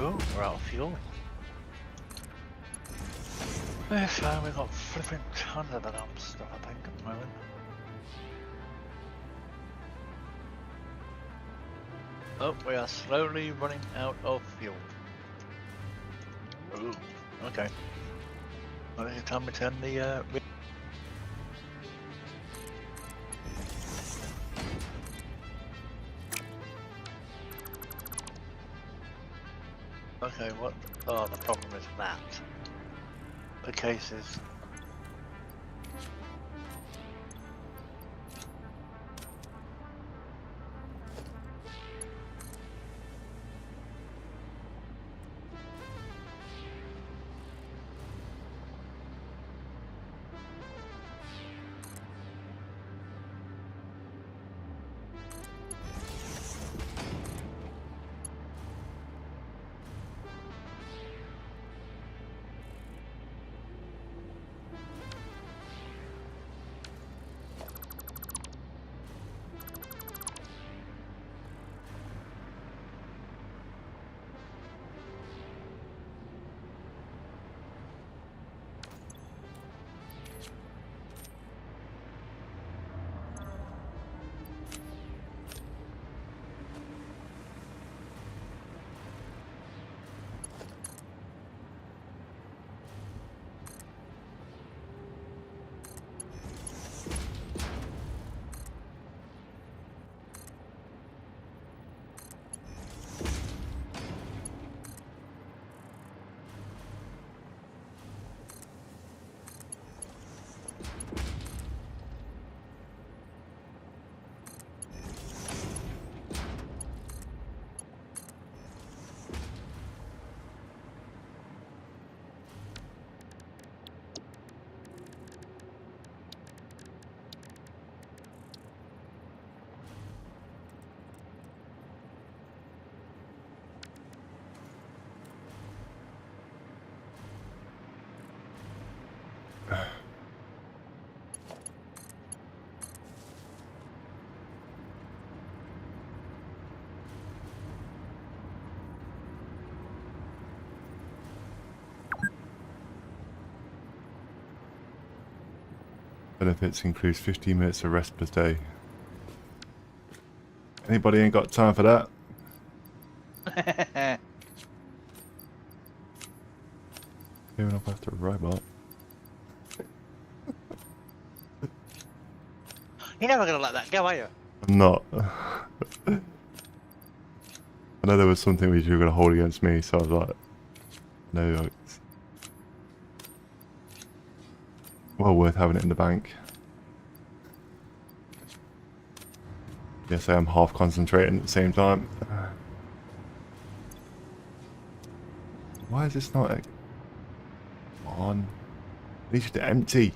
oh, we're out of fuel. Yes, we've got flipping tons of the dump stuff, I think, at the moment. Oh, we are slowly running out of fuel. Ooh, okay. Why don't you tell me to turn the okay, what? Oh, the problem is that. The case is... Benefits includes 15 minutes of rest per day. Anybody ain't got time for that? Giving up after a robot. You're never gonna let that go, are you? I'm not. I know there was something which you were going to hold against me, so I was like, no, it's well worth having it in the bank. Yes, I am half concentrating at the same time. Why is this not on? I need you to empty.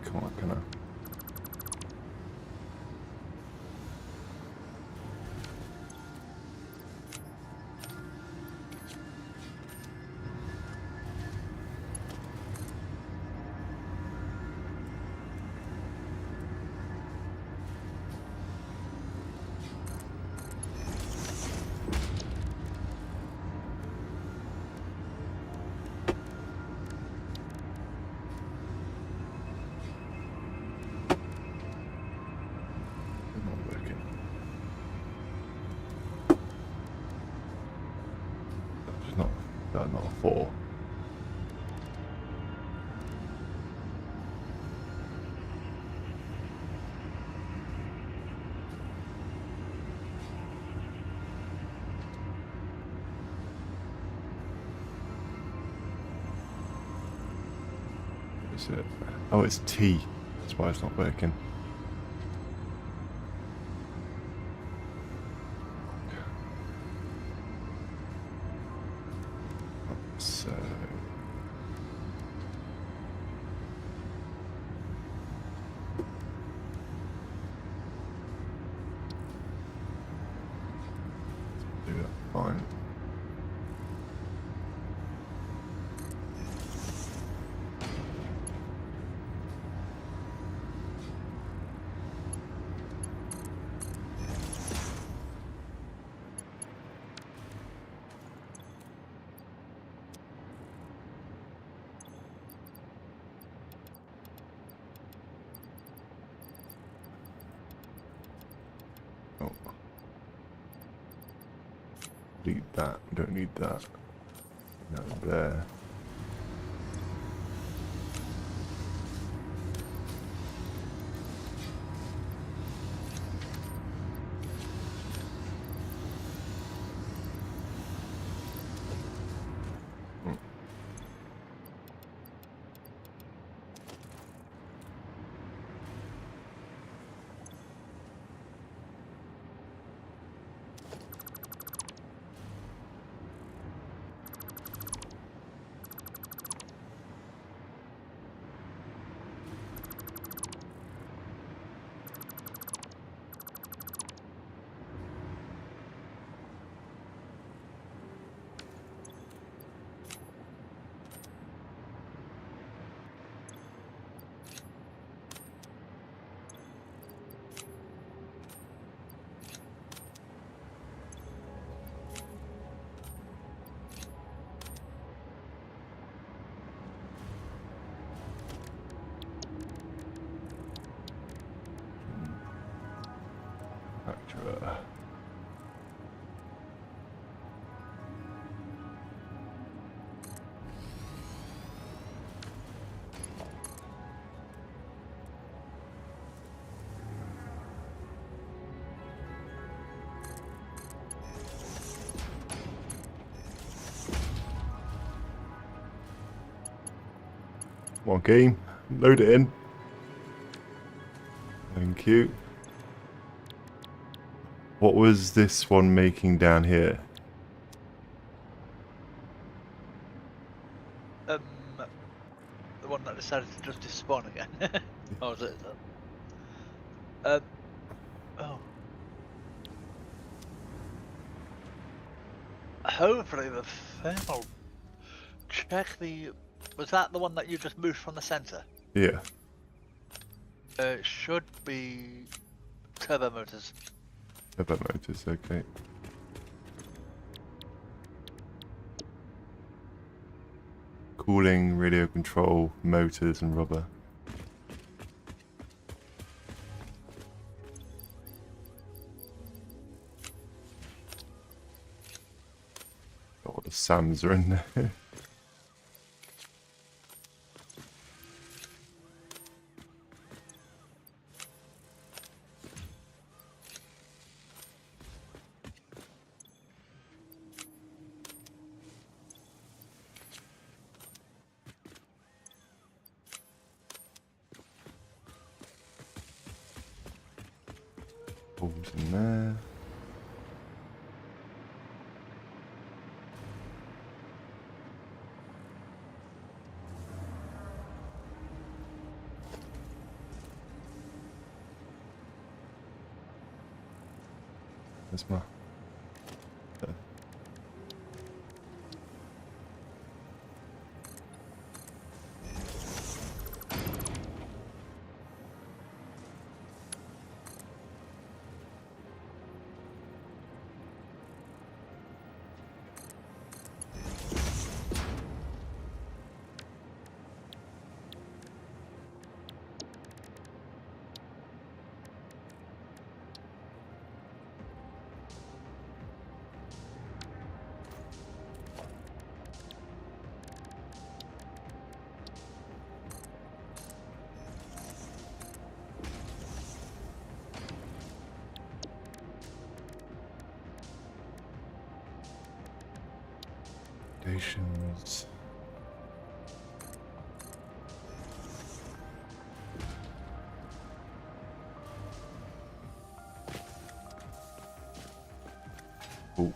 Come on, can I? 4. Is it? Oh, it's T. That's why it's not working. So do that. Fine. Oh. Delete that. We don't need that. No, there. Acura. Come on, game. Load it in. Thank you. What was this one making down here? The one that decided to just despawn again. Or was it? Oh. Hopefully the thermal. Check the. Was that the one that you just moved from the center? Yeah. It should be turbo motors. Turbo motors, okay. Cooling, radio control, motors and rubber. All the SAMs are in there. Balls in there. There's my... there. Operations. Oh.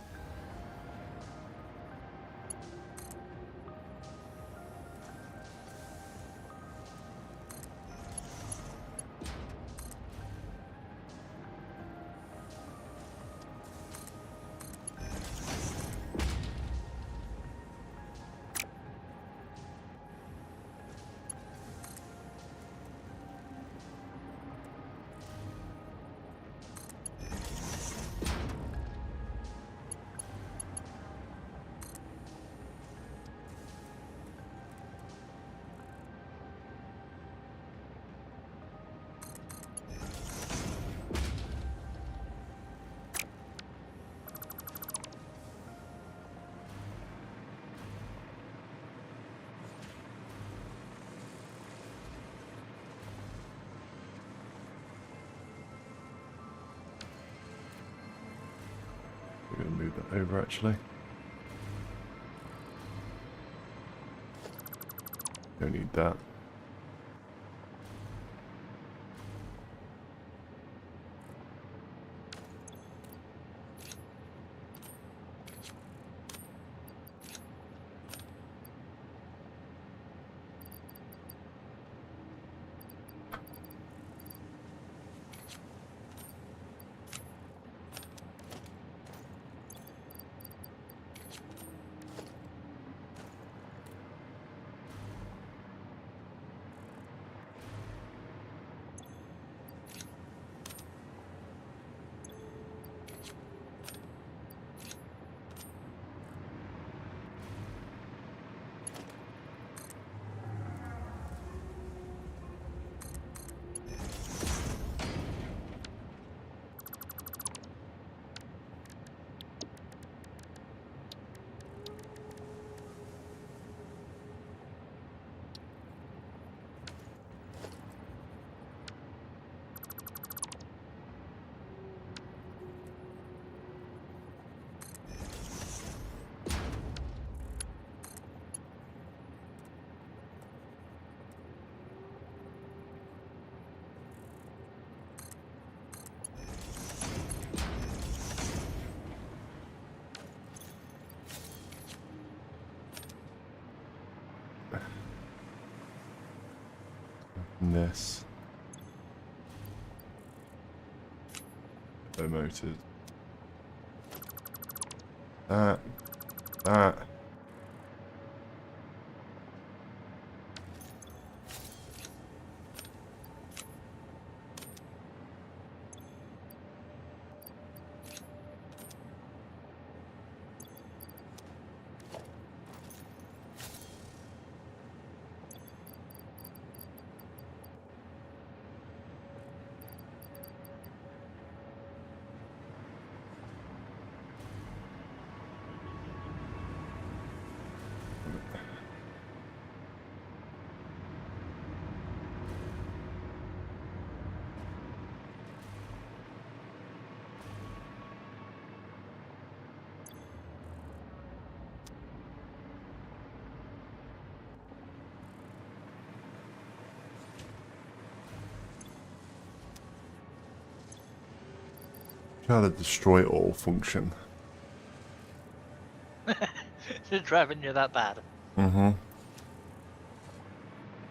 We're going to move that over actually. Don't need that. And this. No motors. That. How the destroy all function. Is it driving you that bad? Mm-hmm. I'm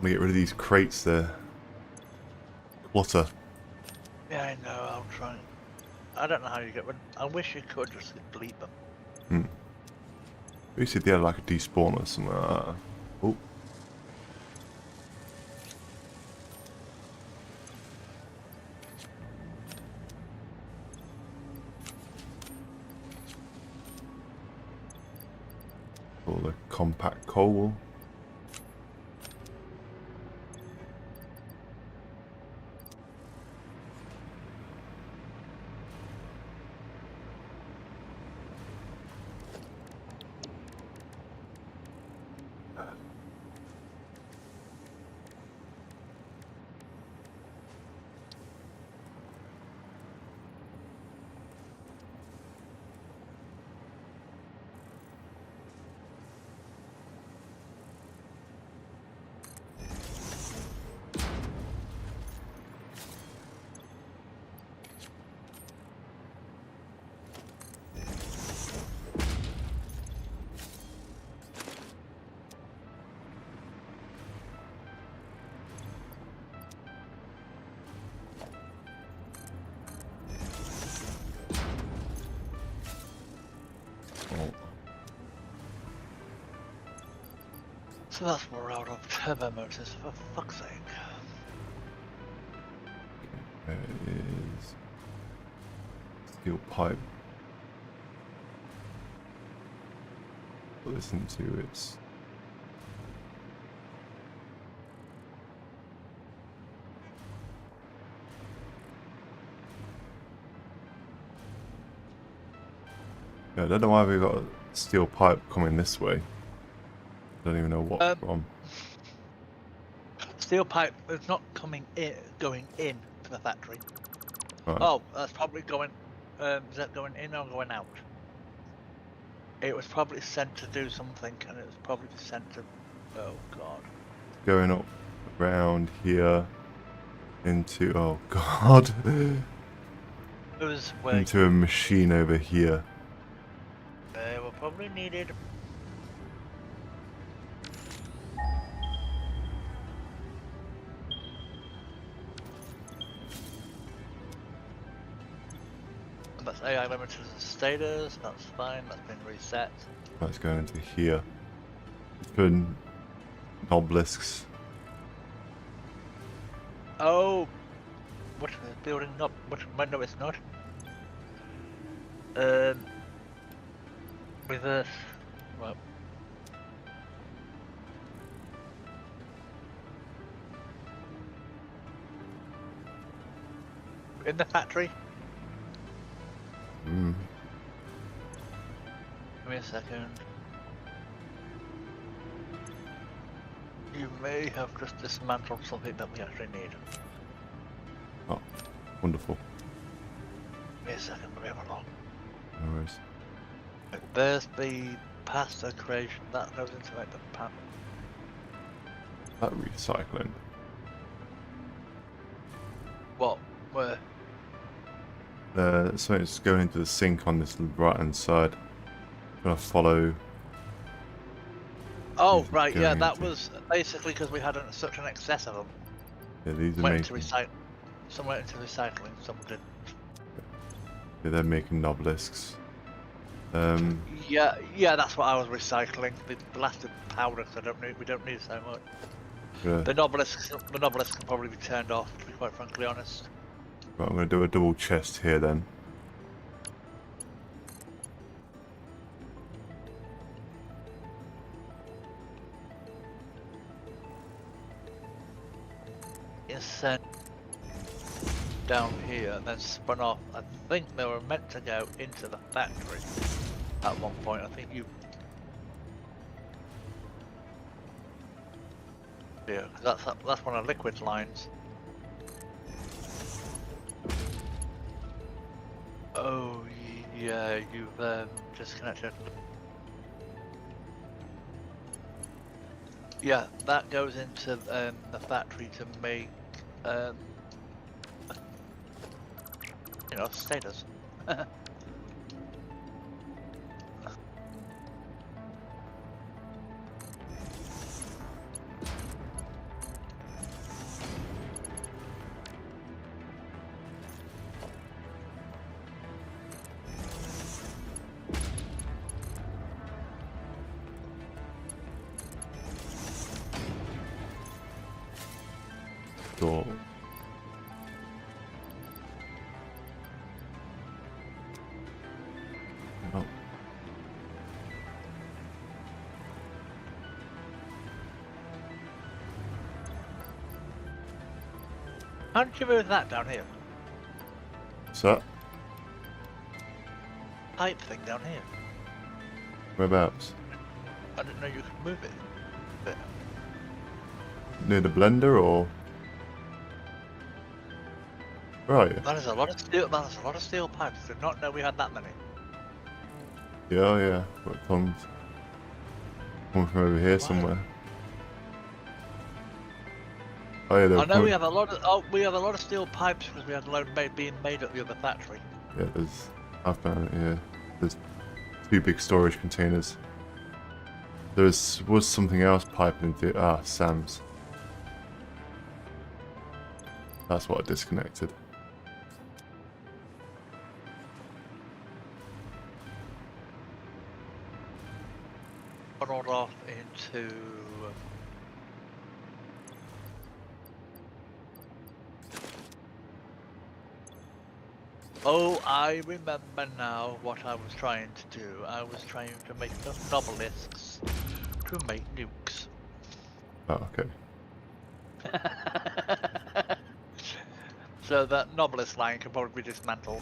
gonna get rid of these crates there. Clutter. Yeah, I know, I'll try. I don't know how you get rid. I wish you could just delete them. We said they had like a despawn or something like that. Oh. All the compact coal. So that's we're out of turbo motors, for fuck's sake. There is steel pipe. Put this into its. Yeah, I don't know why we got a steel pipe coming this way. I don't even know what from. Steel pipe is not coming in, going in to the factory. Right. Oh, that's probably going. Is that going in or going out? It was probably sent to do something, and it was probably sent to. Oh god. Going up around here into. Oh god. It was where into a machine over here. they were probably needed. That's AI limited status. That's fine. That's been reset. That's going into here. It's been obelisks. Oh, what is building up? What? No, it's not. Reverse. Well. In the factory. Mm. Give me a second. You may have just dismantled something that we actually need. Oh, wonderful. Give me a second, we'll have a look. No worries. There's the pasta creation. That goes into like the pan. That recycling. What? Where? So it's going into the sink on this right hand side. Gonna follow. Oh, These are right, yeah, going that into- was basically because we had such an excess of them. Yeah, these are Went into making. some went into recycling, some didn't. Yeah, they're making obelisks. Yeah, that's what I was recycling. The blasted powder, 'cause we don't need so much. Yeah. The nobelisks can probably be turned off, to be quite frankly honest. Right, I'm gonna do a double chest here then. It's sent down here and then spun off. I think they were meant to go into the factory at one point. I think you. Yeah, 'cause that's one of the liquid lines. Oh yeah, you've disconnected. Yeah, that goes into the factory to make status. Door. Oh, How did you move that down here? so Pipe thing down here. whereabouts? I didn't know you could move it. But Near the blender or? Right. that is a lot of steel. That is a lot of steel pipes. Did not know we had that many. Yeah, yeah. What comes? Coming from over here somewhere. Oh yeah, they're I know coming- we have a lot of. Oh, we have a lot of steel pipes because we had a load being made at the other factory. Yeah, there's. I found it here. There's 2 big storage containers. Was something else piping into Sam's. That's what I disconnected. Funneled off into Oh, I remember now what I was trying to do. I was trying to make enough nobelisks to make nukes. Oh, okay. So that novelist line can probably be dismantled.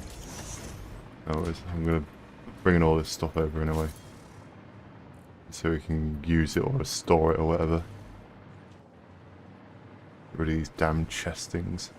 No worries. I'm gonna bring all this stuff over anyway, so we can use it or store it or whatever. Get rid of these damn chestings.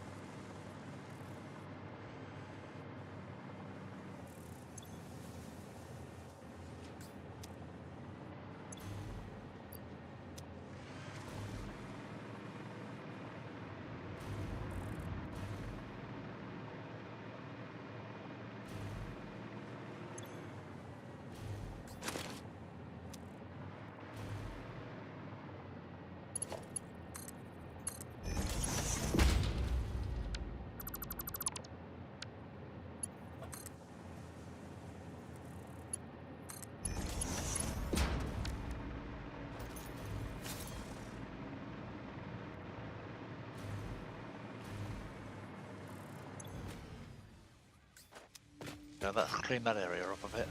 So let's clean that area up a bit.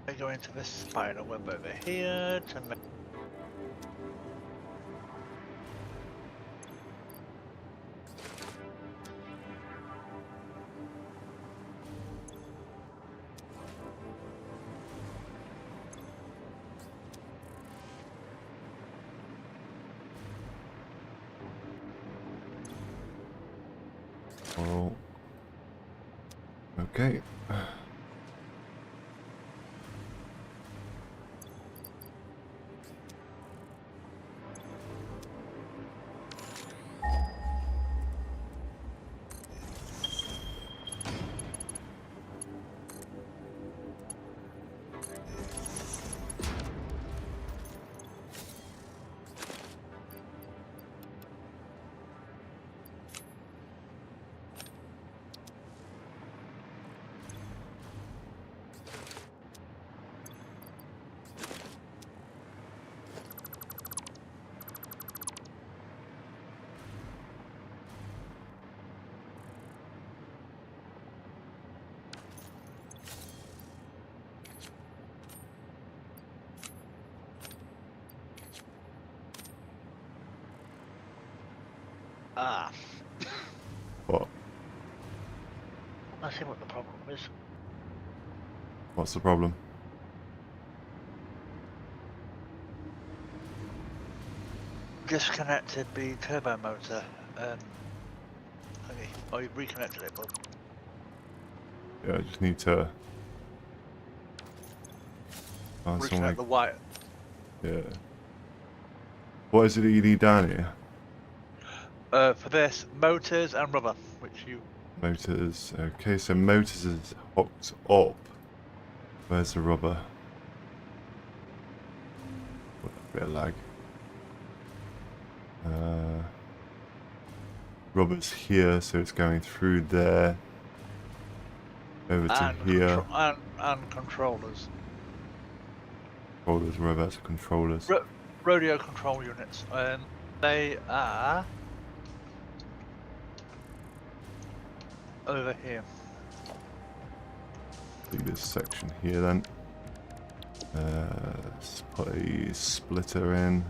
I go into this spider web over here to make. Oh. Okay. Ah, What? I see what the problem is. What's the problem? Disconnected the turbo motor. Okay. Oh, you've reconnected it, but Yeah, I just need to find somewhere. reconnect the wire. Yeah. What is it that you need down here? For this, motors and rubber, which you. Motors. Okay, so motors is hooked up. Where's the rubber? What a bit of lag. Rubber's here, so it's going through there. Over to here. And controllers. Controllers, whereabouts are controllers? Rodeo control units. They are over here. Do this section here then. Let's put a splitter in.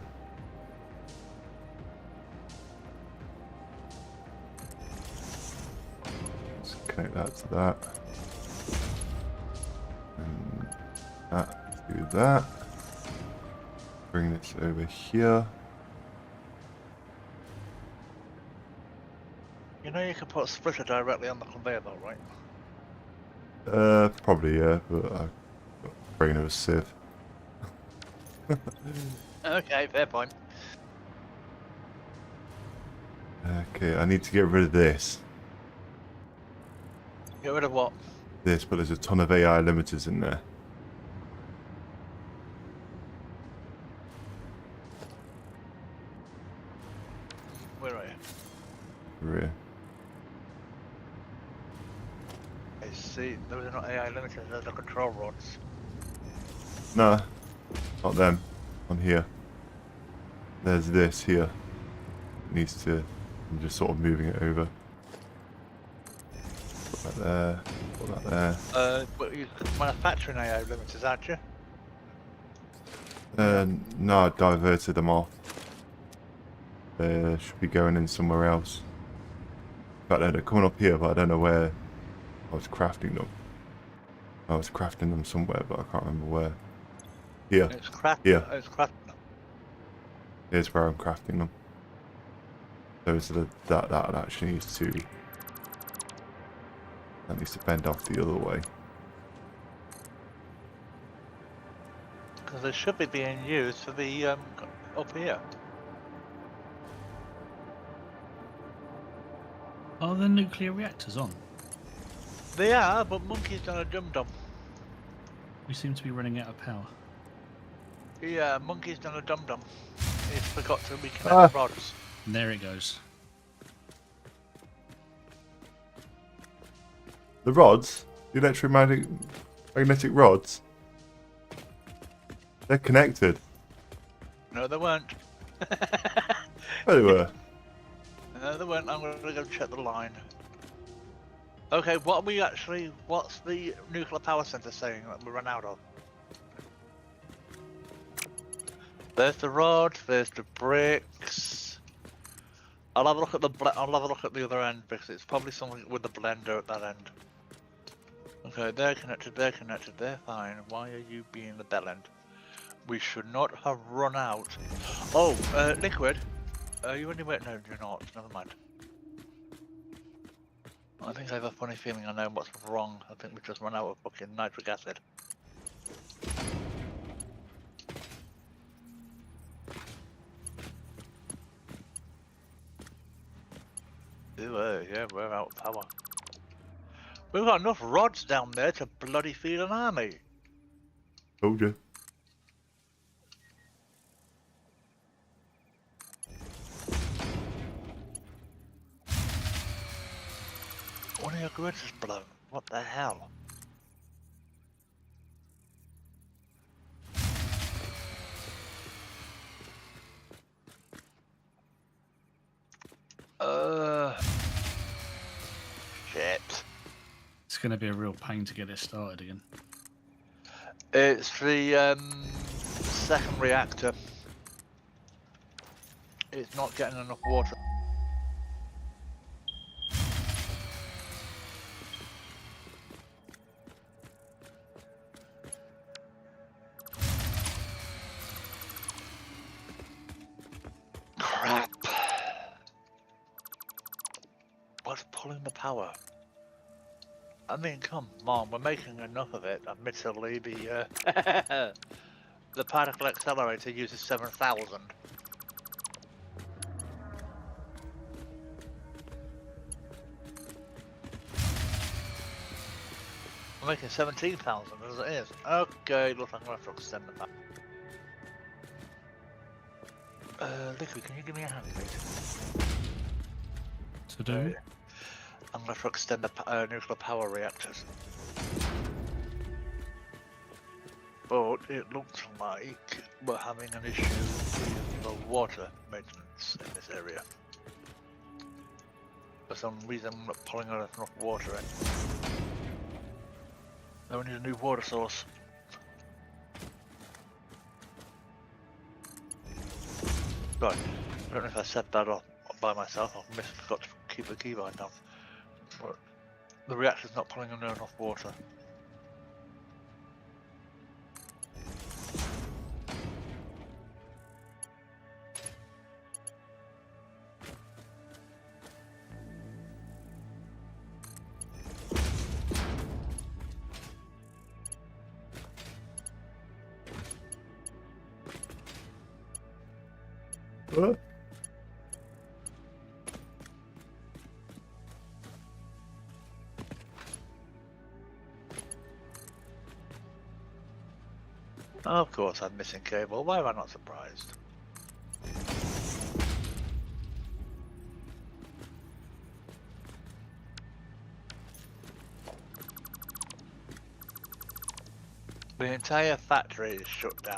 Let's connect that to that. And that to that. Bring this over here. You know you can put a splitter directly on the conveyor though, right? Probably, yeah, but I've got a brain of a sieve. Okay, fair point. Okay, I need to get rid of this. Get rid of what? This, but there's a ton of AI limiters in there. Rear. I see. Those are not AI limiters, those are control rods. Nah, not them. On here. There's this here. It needs to. I'm just sort of moving it over. Put that there. Put that there. But you're manufacturing AI limiters, aren't you? No, I diverted them off. They should be going in somewhere else. In fact, they're coming up here, but I don't know where I was crafting them. I was crafting them somewhere, but I can't remember where. Here. It's crafting. Here. It's crafting. Here's where I'm crafting them. So that actually needs to. That needs to bend off the other way. Because they should be being used for the up here. Are the nuclear reactors on? They are, but Monkey's done a dum-dum. We seem to be running out of power. Yeah, Monkey's done a dum-dum. He's forgot to reconnect the rods. And there it goes. The rods, the electromagnetic rods, they're connected. No, they weren't. Oh, they were. No, they weren't. I'm going to go check the line. Okay, what's the nuclear power center saying that we run out of? There's the rods, there's the bricks. I'll have a look at the other end because it's probably something with the blender at that end. Okay, they're connected, they're fine. Why are you being the bell end? We should not have run out. Oh, Liquid. You only wait, no, you're not. Never mind. I think I have a funny feeling I know what's wrong. I think we just run out of fucking nitric acid. Yeah, we're out of power. We've got enough rods down there to bloody feed an army. Told you. One of your grids is blown. What the hell? Shit. It's going to be a real pain to get it started again. It's the second reactor. It's not getting enough water. Crap. What's pulling the power? I mean, come on, we're making enough of it. Admittedly, the the particle accelerator uses 7,000. We're making 17,000 as it is. Okay, look, I'm gonna have to extend the power. Liquid, can you give me a hand, please? To do? I'm going to extend the nuclear power reactors. But it looks like we're having an issue with the water maintenance in this area. For some reason, we're not pulling out enough water in. So we need a new water source. Right, I don't know if I set that up by myself. I've forgot to keep the keybind down. But the reactor's not pulling in enough water. What? Of course I'm missing cable, why am I not surprised? The entire factory is shut down.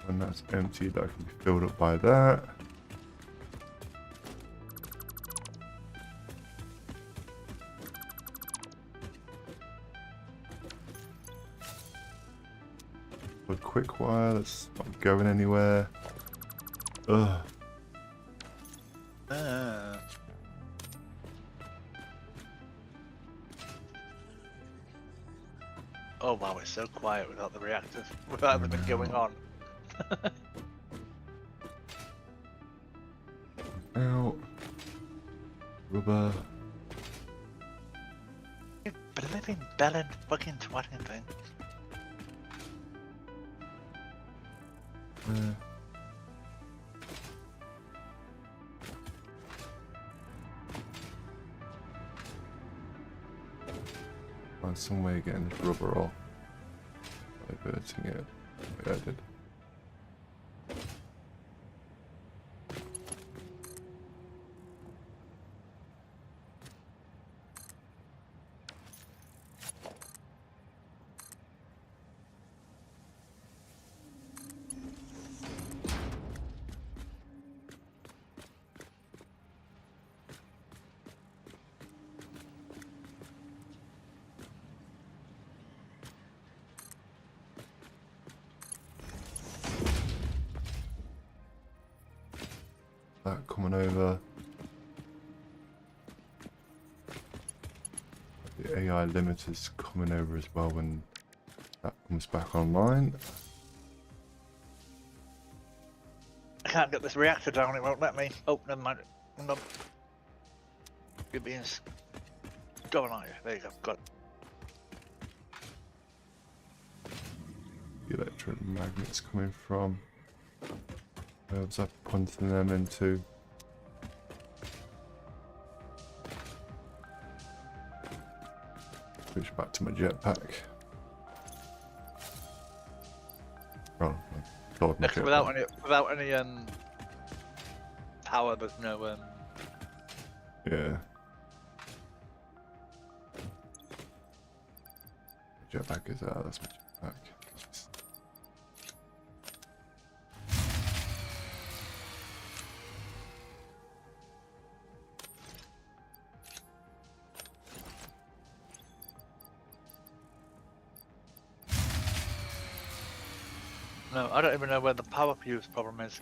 When that's empty, that can be filled up by that. A quick wire that's not going anywhere. Ugh. Oh wow, it's so quiet without the reactors, without everything going on. Out. Rubber. Living, belling, fucking twatting thing. Find some way of getting this rubber off. Diverting it. Yeah, I did. That coming over. The AI limiter's coming over as well when that comes back online. I can't get this reactor down, it won't let me. Oh, never mind. No. You're being stubborn, aren't you? There you go, got it. The electromagnets coming from. Where was I pointing them into? Switch back to my jetpack. Oh, God, my Actually, jetpack. without any power, there's no Yeah. Jetpack is out, that's my jetpack. No, I don't even know where the power fuse problem is.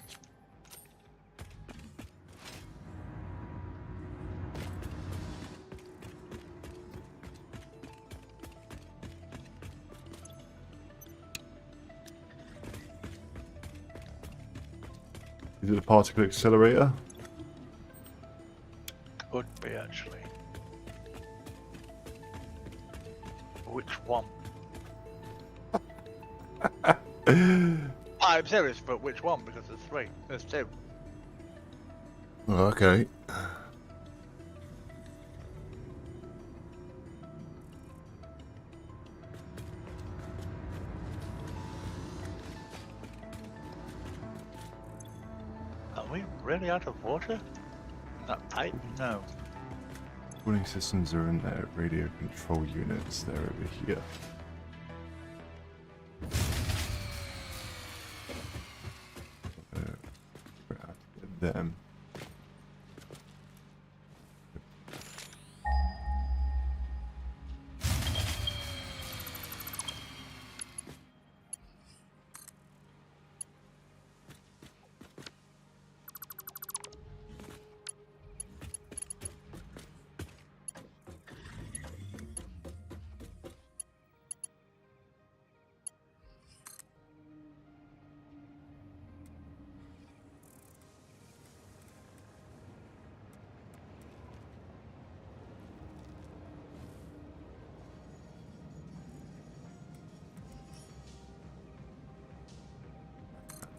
Is it a particle accelerator? Could be, actually. Which one? I'm serious, but which one? Because there's three. There's two. Oh, okay. Are we really out of water? That pipe? No. Cooling systems are in there. Radio control units, they're over here. We're after them.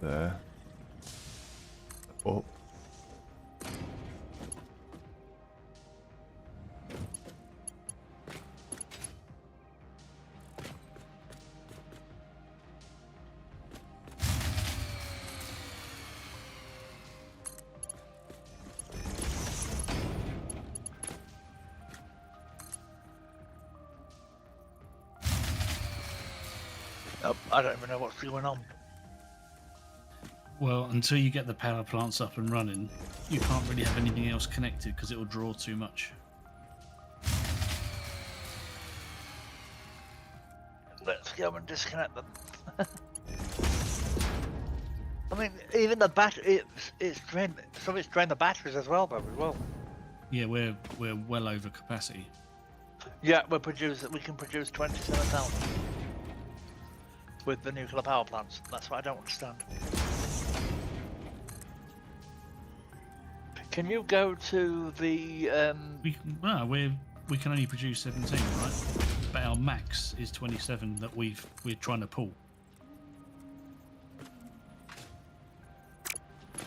There. Oh. I don't even know what's going on. Well, until you get the power plants up and running, you can't really have anything else connected because it will draw too much. Let's go and disconnect them. I mean, even the battery, it's drained. Some of it's drained the batteries as well, though, as well. Yeah, we're well over capacity. Yeah, we can produce 27,000 with the nuclear power plants. That's what I don't understand. Can you go to the We can only produce 17, right? But our max is 27 that we're trying to pull.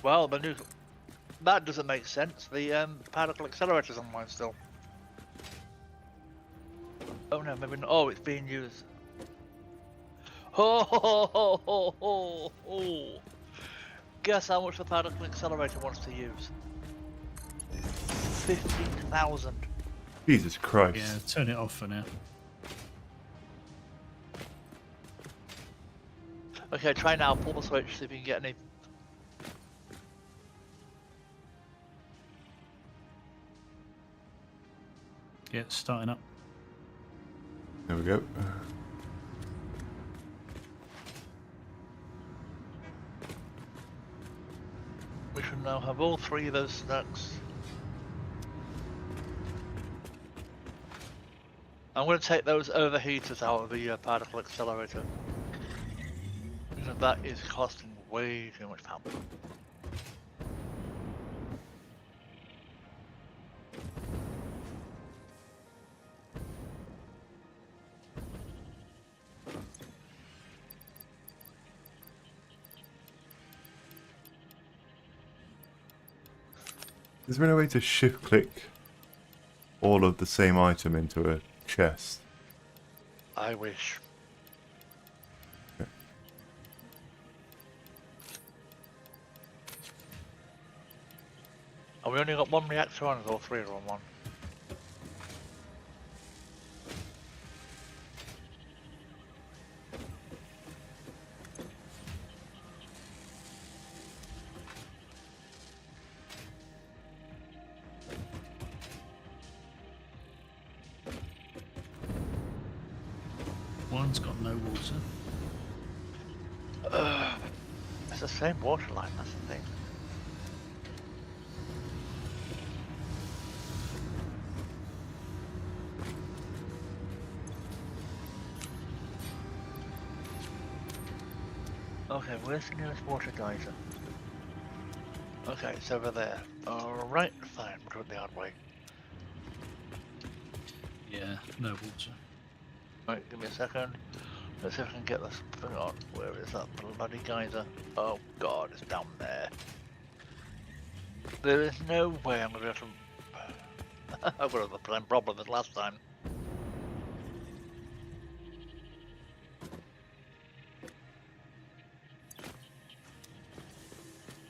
well, that doesn't make sense. The particle accelerator's online still. Oh no, maybe not. Oh, it's being used. Oh. Guess how much the particle accelerator wants to use? 15,000. Jesus Christ. Yeah, turn it off for now. Okay, try now. Pull the switch. See if you can get any. Yeah, it's starting up. There we go. We should now have all three of those stacks. I'm going to take those overheaters out of the particle accelerator. Because that is costing way too much power. Is there any way to shift click all of the same item into a chest? I wish. Okay. And we only got one reactor on, or three are on one. One's got no water. It's the same water line, that's the thing. Okay, where's the nearest water geyser? Okay, it's over there. Alright, fine, we'll do it the hard way. Yeah, no water. Right, give me a second. Let's see if I can get this thing on. Where is that bloody geyser? Oh god, it's down there. There is no way I'm gonna be able to... I've got the same problem as last time.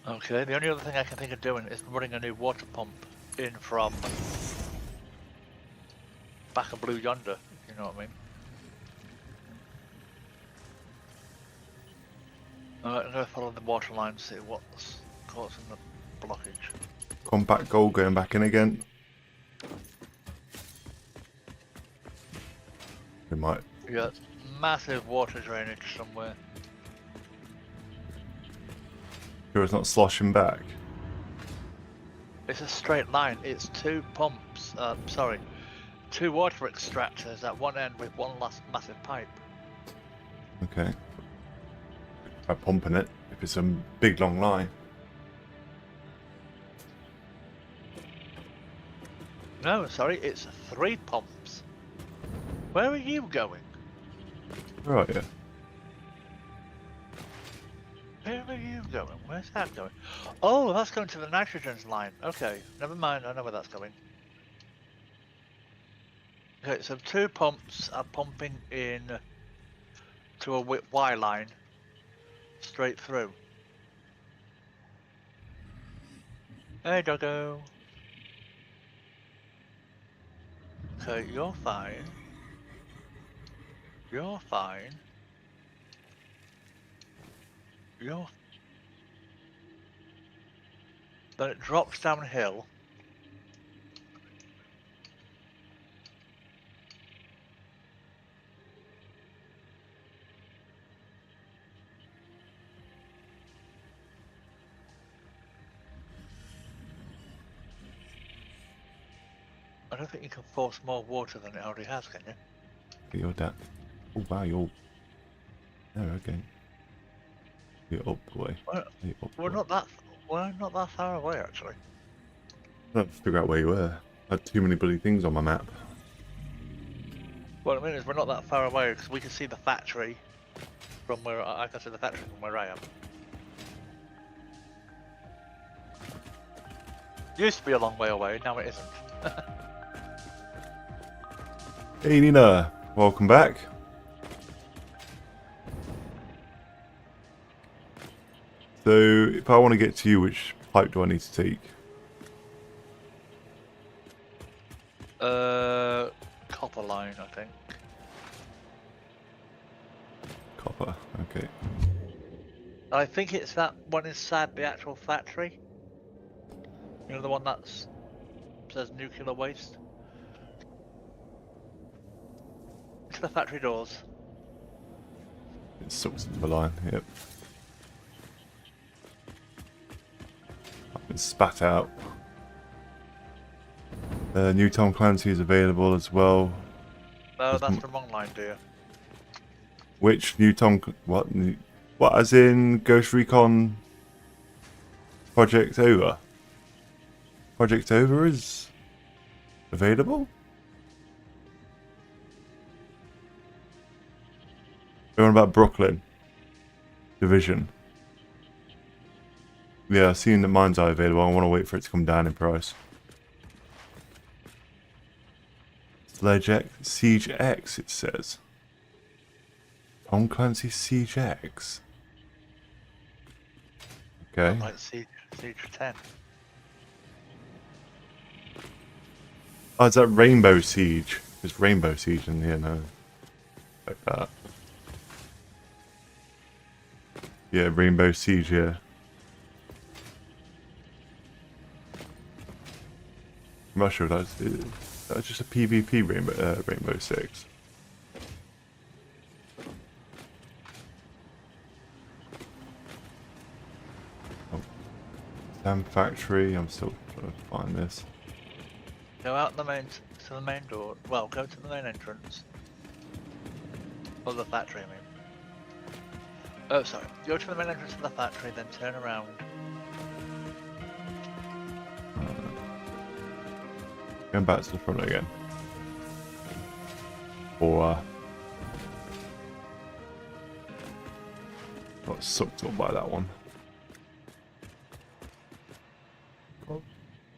Okay, the only other thing I can think of doing is running a new water pump in from back of Blue Yonder, if you know what I mean. Alright, I'm going to follow the water line to see what's causing the blockage. Compact gold going back in again. We might. Yeah, massive water drainage somewhere. Sure it's not sloshing back. It's a straight line. It's two pumps, two water extractors at one end with one last massive pipe. Okay. By pumping it, if it's a big long line. No, sorry, it's three pumps. Where are you going? Right, yeah. Where are you going? Where's that going? Oh, that's going to the nitrogen line. Okay, never mind. I know where that's going. Okay, so 2 pumps are pumping in to a Y line straight through. Hey, doggo. Okay, you're fine. You're fine. You're... Then it drops downhill. I don't think you can force more water than it already has, can you? You're down. Oh wow, you're. Oh, okay. You're up the way. Well, You're up the we're way. not that far away, actually. I have to figure out where you were. I had too many bloody things on my map. What I mean is we're not that far away because we can see the factory from where I can see the factory from where I am. Used to be a long way away, now it isn't. Hey Nina, welcome back. So, if I want to get to you, which pipe do I need to take? Copper line, I think. Copper, okay. I think it's that one inside the actual factory. You know, the one that says nuclear waste. To the factory doors. It sucks into the line, yep. I've been spat out. New Tom Clancy is available as well. No, that's the wrong line, dear. Which new Tom... What? What, as in Ghost Recon Project Over? Project Over is available? Going about Brooklyn Division. Yeah, I've seen that mine's are available. I want to wait for it to come down in price. Siege X, it says. Tom Clancy Siege X. Okay. Like Siege 10. Oh, is that Rainbow Siege? There's Rainbow Siege in here now. Like that. Yeah, Rainbow Siege, yeah. I'm not sure if that's just a PvP Rainbow Six. Oh. Satisfactory, I'm still trying to find this. Go out to the main door. Well, go to the main entrance. Or the factory, I mean. Oh, sorry. Go to the main entrance of the factory, then turn around. Going back to the front again. Or got sucked up by that one.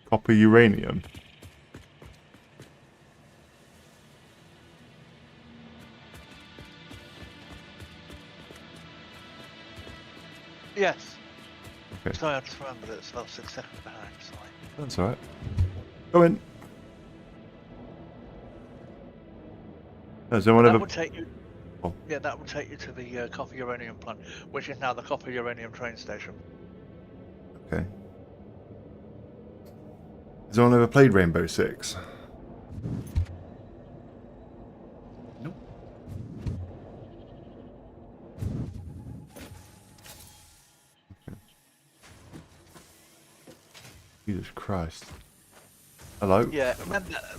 Copper uranium. Yes. Okay. Sorry, I just remembered it's about 6 seconds behind. Sorry. That's alright. Go in. Has anyone That ever... would take you. Oh. Yeah, that would take you to the copper uranium plant, which is now the copper uranium train station. Okay. Has anyone ever played Rainbow Six? Nope. Jesus Christ. Hello? Yeah,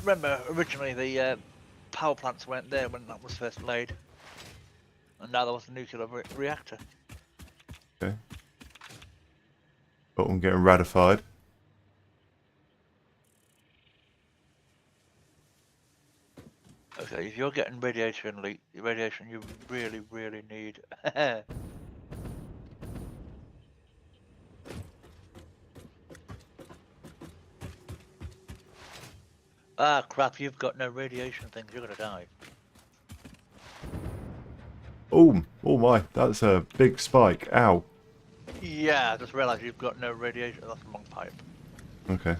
remember originally the power plants weren't there when that was first laid, and now there was a nuclear reactor. Okay. But I'm getting ratified. Okay, if you're getting radiation you really need. Ah, crap, you've got no radiation things, you're gonna die. Oh, oh my, that's a big spike. Ow. Yeah, I just realised you've got no radiation. That's the wrong pipe. Okay.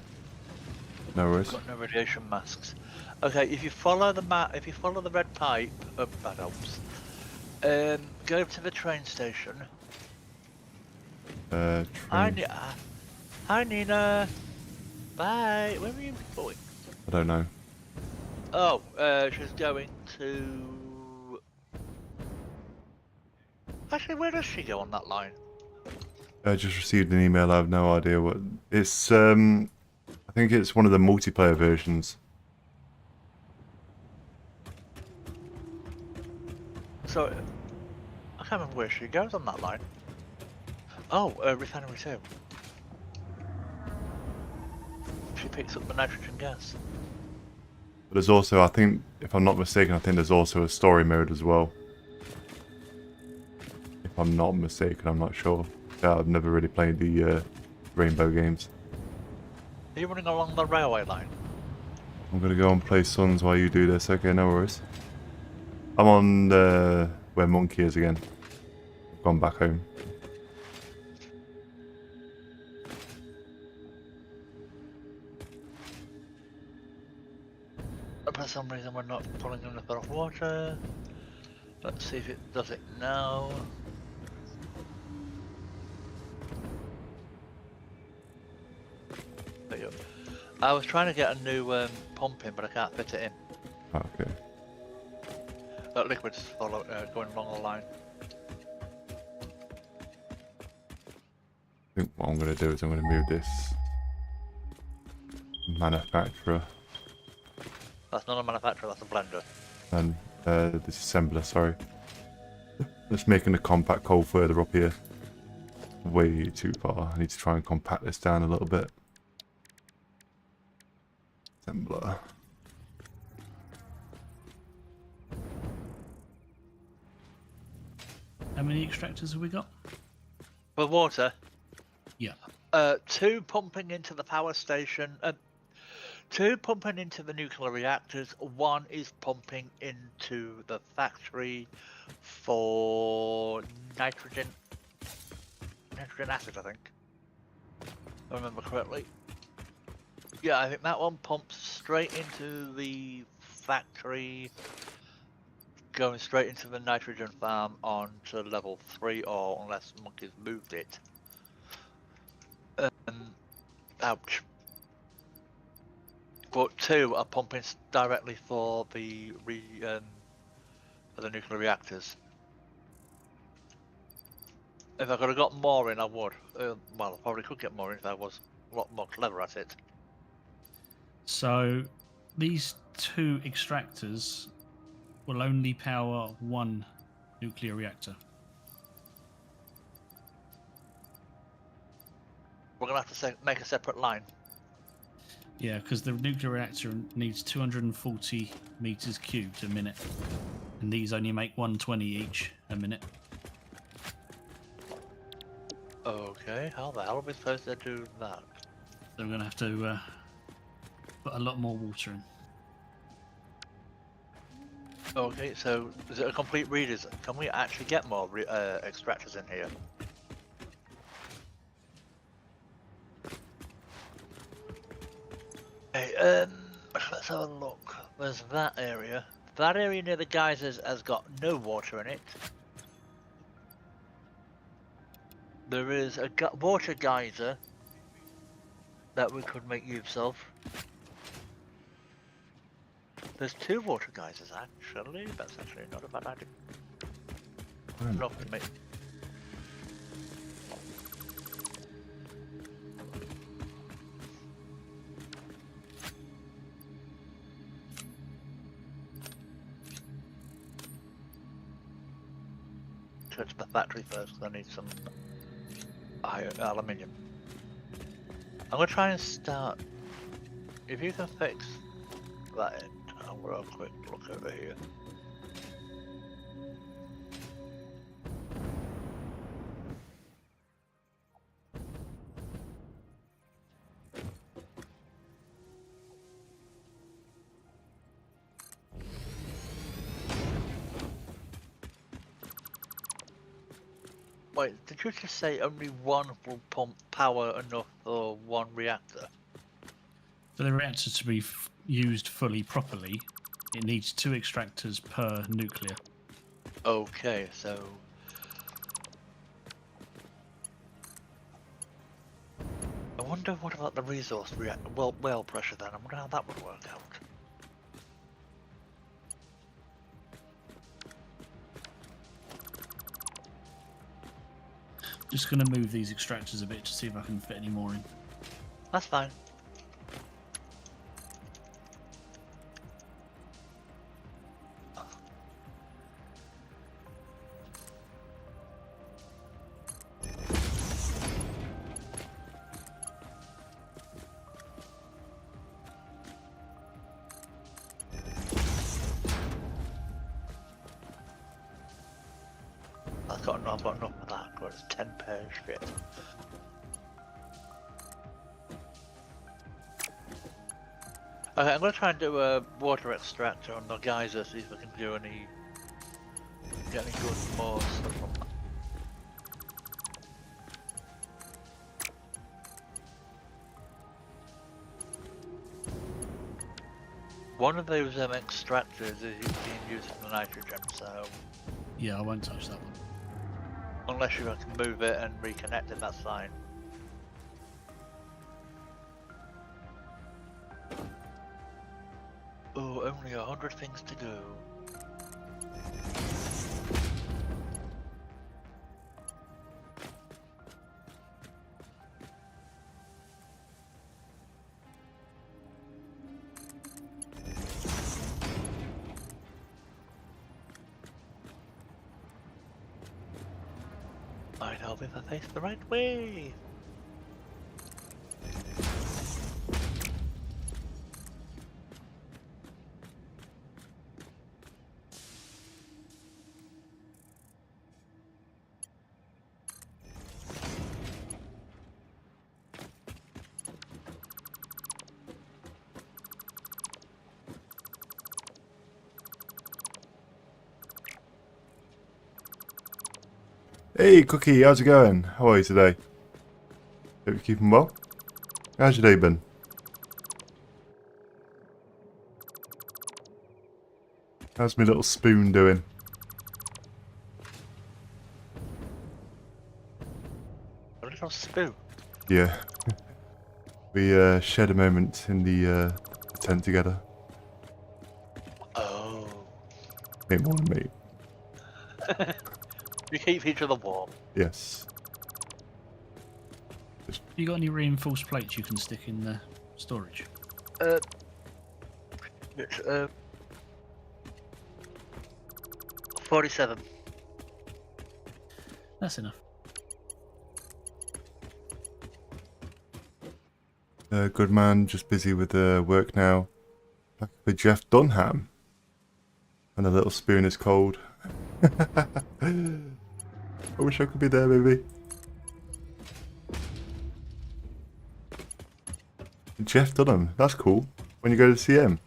No worries. Got no radiation masks. Okay, if you follow the if you follow the red pipe, that helps. Go to the train station. Hi, Train. Hi, Nina. Bye. Where were you going? I don't know. Oh, she's going to. Actually, where does she go on that line? I just received an email. I have no idea what it's. I think it's one of the multiplayer versions. So, I can't remember where she goes on that line. Oh, refinery 2. She picks up the nitrogen gas. But there's also, I think, if I'm not mistaken, I think there's also a story mode as well. If I'm not mistaken, I'm not sure. I've never really played the Rainbow games. Are you running along the railway line? I'm gonna go and play Suns while you do this. Okay, no worries. I'm on where Monkey is again. I've gone back home. For some reason we're not pulling enough off water. Let's see if it does it now. There you go. I was trying to get a new pump in, but I can't fit it in. Okay. That liquid's going along the line. I think what I'm gonna do is I'm gonna move this manufacturer That's not a manufacturer, that's a blender. and this assembler, sorry. Just making the compact coal further up here. Way too far. I need to try and compact this down a little bit. Assembler. How many extractors have we got? For water, Yeah. 2 pumping into the power station, 2 pumping into the nuclear reactors, 1 is pumping into the factory for nitrogen acid, I think. If I remember correctly. Yeah, I think that one pumps straight into the factory, going straight into the nitrogen farm onto level 3, or unless Monkey's moved it. Ouch. But 2 are pumping directly for the nuclear reactors. If I could have got more in, I would. Well, I probably could get more in if I was a lot more clever at it. So these 2 extractors will only power 1 nuclear reactor. We're gonna have to make a separate line. Yeah, because the nuclear reactor needs 240 meters cubed a minute, and these only make 120 each a minute. Okay, how the hell are we supposed to do that? So we're going to have to put a lot more water in. Okay, so is it a complete readers? Can we actually get more extractors in here? Okay, let's have a look. There's that area. That area near the geysers has got no water in it. There is a water geyser that we could make use of. There's 2 water geysers actually. That's actually not a bad idea. Enough to make. Go to the factory first because I need some aluminium. I'm gonna try and start. If you can fix that end, I'll real quick look over here. Wait, did you just say only one will pump power enough for one reactor? For the reactor to be used fully properly, it needs 2 extractors per nuclear. Okay, so... I wonder what about the resource reactor, well pressure then, I wonder how that would work out. Just going to move these extractors a bit to see if I can fit any more in. That's fine. I've got enough of that, but it's 10 pairs shit. Okay, I'm gonna try and do a water extractor on the geyser, see if I can do get any good more stuff from that. One of those extractors is being used for the nitrogen, so Yeah, I won't touch that one. unless you can move it and reconnect it, that's fine. Oh, only 100 things to do. Might help if I face the right way. Hey Cookie, how's it going? How are you today? Hope you're keeping well. How's your day been? How's my little spoon doing? A little spoon. Yeah. We shared a moment in the tent together. Oh. Ain't more than me. You keep each other warm. Yes. Have you got any reinforced plates you can stick in the storage? It's 47. That's enough. Good man, just busy with work now. Back with Jeff Dunham. And the little spoon is cold. I wish I could be there, baby. Jeff Dunham, that's cool. When you go to see him.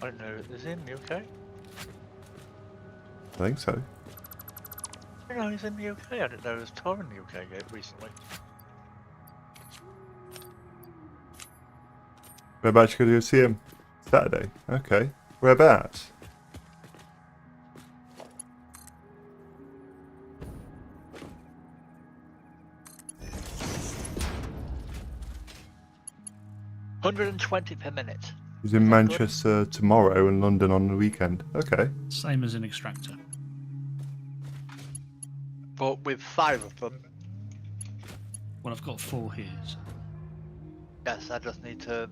I don't know, is he in the UK? I think so. No, he's in the UK. I didn't know he was touring the UK recently. Whereabouts you go to see him? Saturday. Okay. Whereabouts? $120 per minute. He's in Manchester tomorrow and London on the weekend. Okay. Same as an extractor. But with 5 of them. Well, I've got 4 here. So. Yes, I just need to.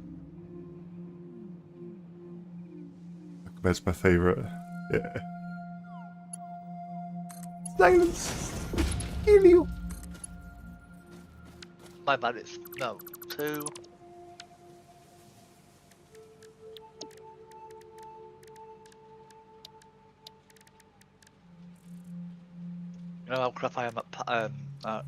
That's my favourite. Yeah. Silence! Kill you! My bad, it's. No, 2. You know how crap I am at.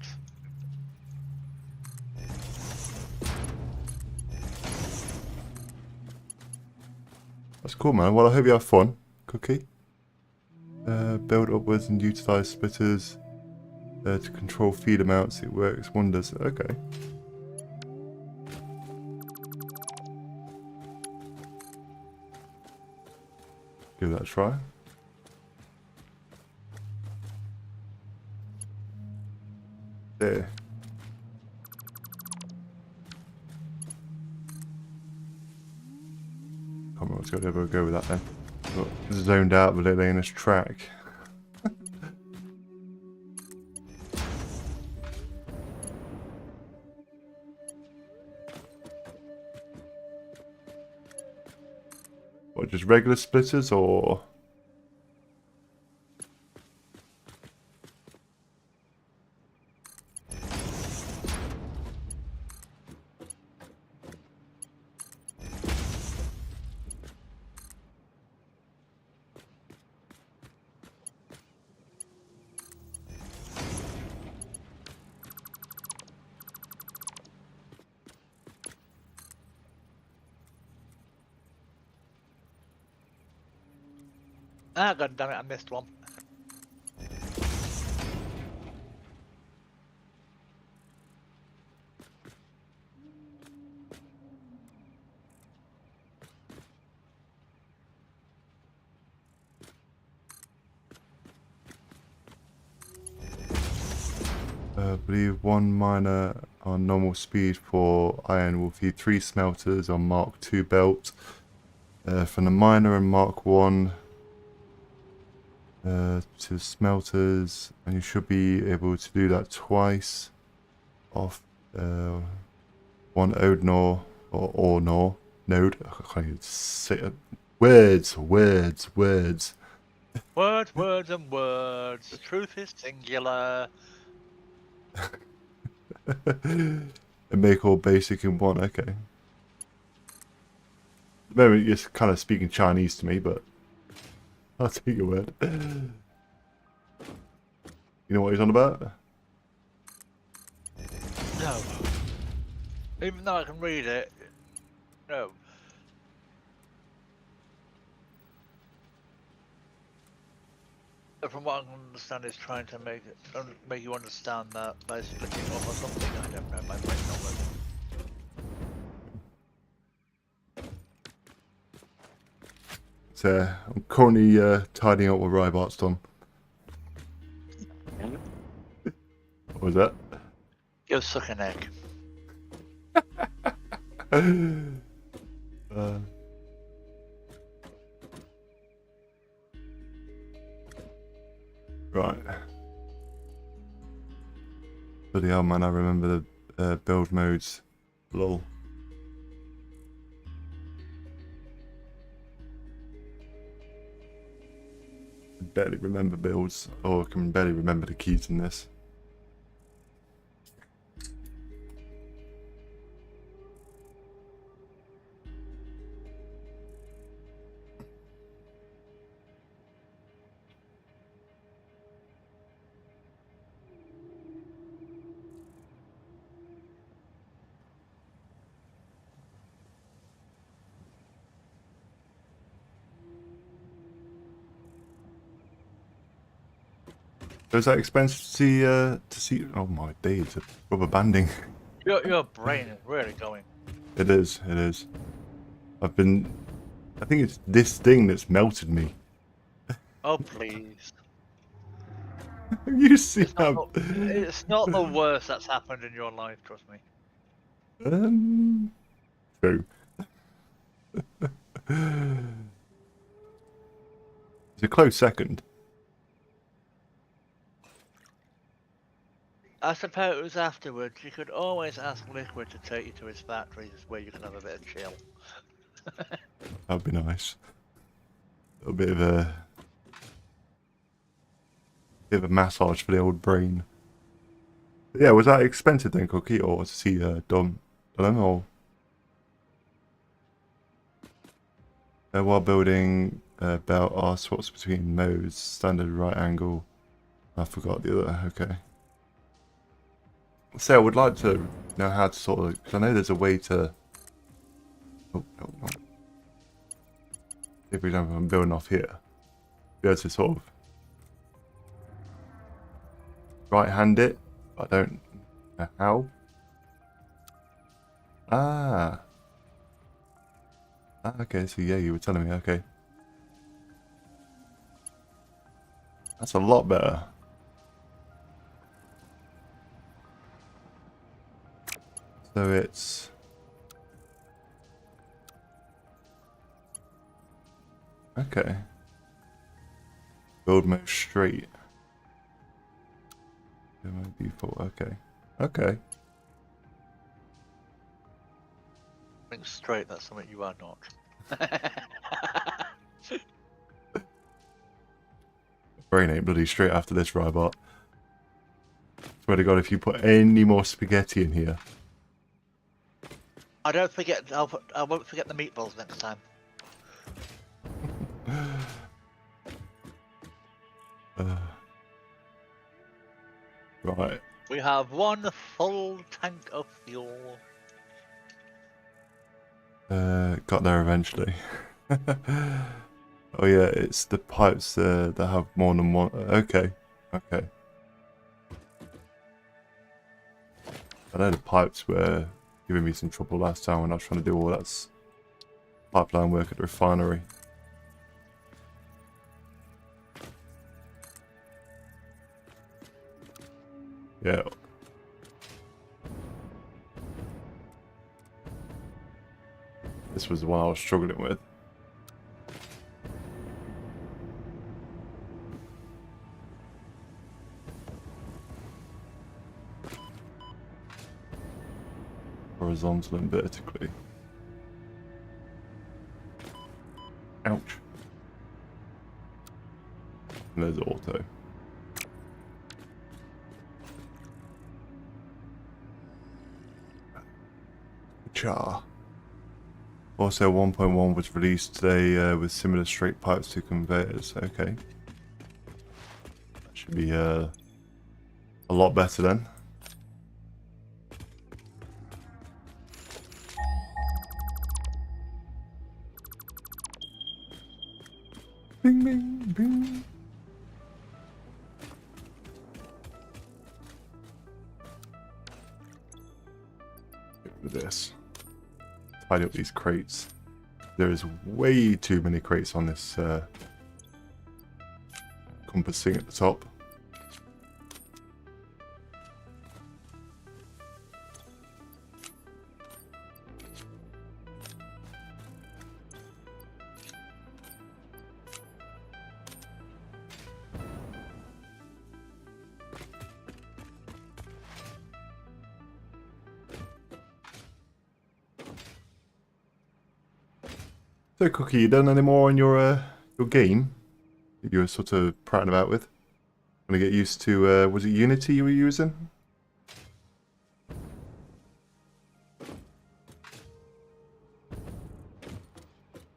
That's cool, man. Well, I hope you have fun, Cookie. Build upwards and utilize splitters to control feed amounts. It works wonders. Okay. Give that a try. There. Come on, let's go with that then. Got zoned out with it laying this track. What, just regular splitters or? Ah, god damn it, I missed one. I believe one miner on normal speed for iron will feed 3 smelters on Mark II belt. From the miner and Mark 1 to smelters, and you should be able to do that twice off one Odnor or Ornor node. I can't even say it. Words. Words, words, and words. The truth is singular. And make all basic in one. Okay. At the moment, you're kind of speaking Chinese to me, but I'll take your word. You know what he's on about? No. Even though I can read it, no. From what I can understand, is trying to make you understand that by splitting off or something. I don't know. My brain's not working. So I'm currently tidying up what Rybart's done. What was that? Go suck an egg. Right. Bloody hell, man, I remember the build modes. Lol. I barely remember builds, or I can barely remember the keys in this. Was that expensive to see? Oh my days, rubber banding. Your brain is really going. It is, it is. I think it's this thing that's melted me. Oh please. You see how... It's not the worst that's happened in your life, trust me. True. It's a close second. I suppose afterwards you could always ask Liquid to take you to his factory where you can have a bit of chill. That'd be nice. A bit of a massage for the old brain. But yeah, was that expensive then, Cookie, or was he done? I don't know. While building belt R swaps between modes, standard right angle. I forgot the other. Okay. So I would like to know how to sort of, because I know there's a way to. Oh no, no. If for example I'm building off here, be able to sort of right-hand it. I don't know how. Ah. Okay, so yeah, you were telling me, okay. That's a lot better. So it's... Okay. Build mode straight. Default, okay. Okay. I think straight, that's something you are not. Brain ain't bloody straight after this, Rybot. Swear to God, if you put any more spaghetti in here. I won't forget the meatballs next time. Right. We have 1 full tank of fuel. Got there eventually. Oh yeah, it's the pipes that have more than one. Okay. Okay. I know the pipes were giving me some trouble last time when I was trying to do all that pipeline work at the refinery. Yeah. This was the one I was struggling with. Horizontal and vertically. Ouch. And there's auto. Char. Also 1.1 was released today with similar straight pipes to conveyors. Okay. That should be a lot better then. Bing, bing, bing. Get rid of this. Tidy up these crates. There is way too many crates on this compass thing at the top. So, Cookie, you done any more on your game that you were sort of prattling about with? Want to get used to, was it Unity you were using?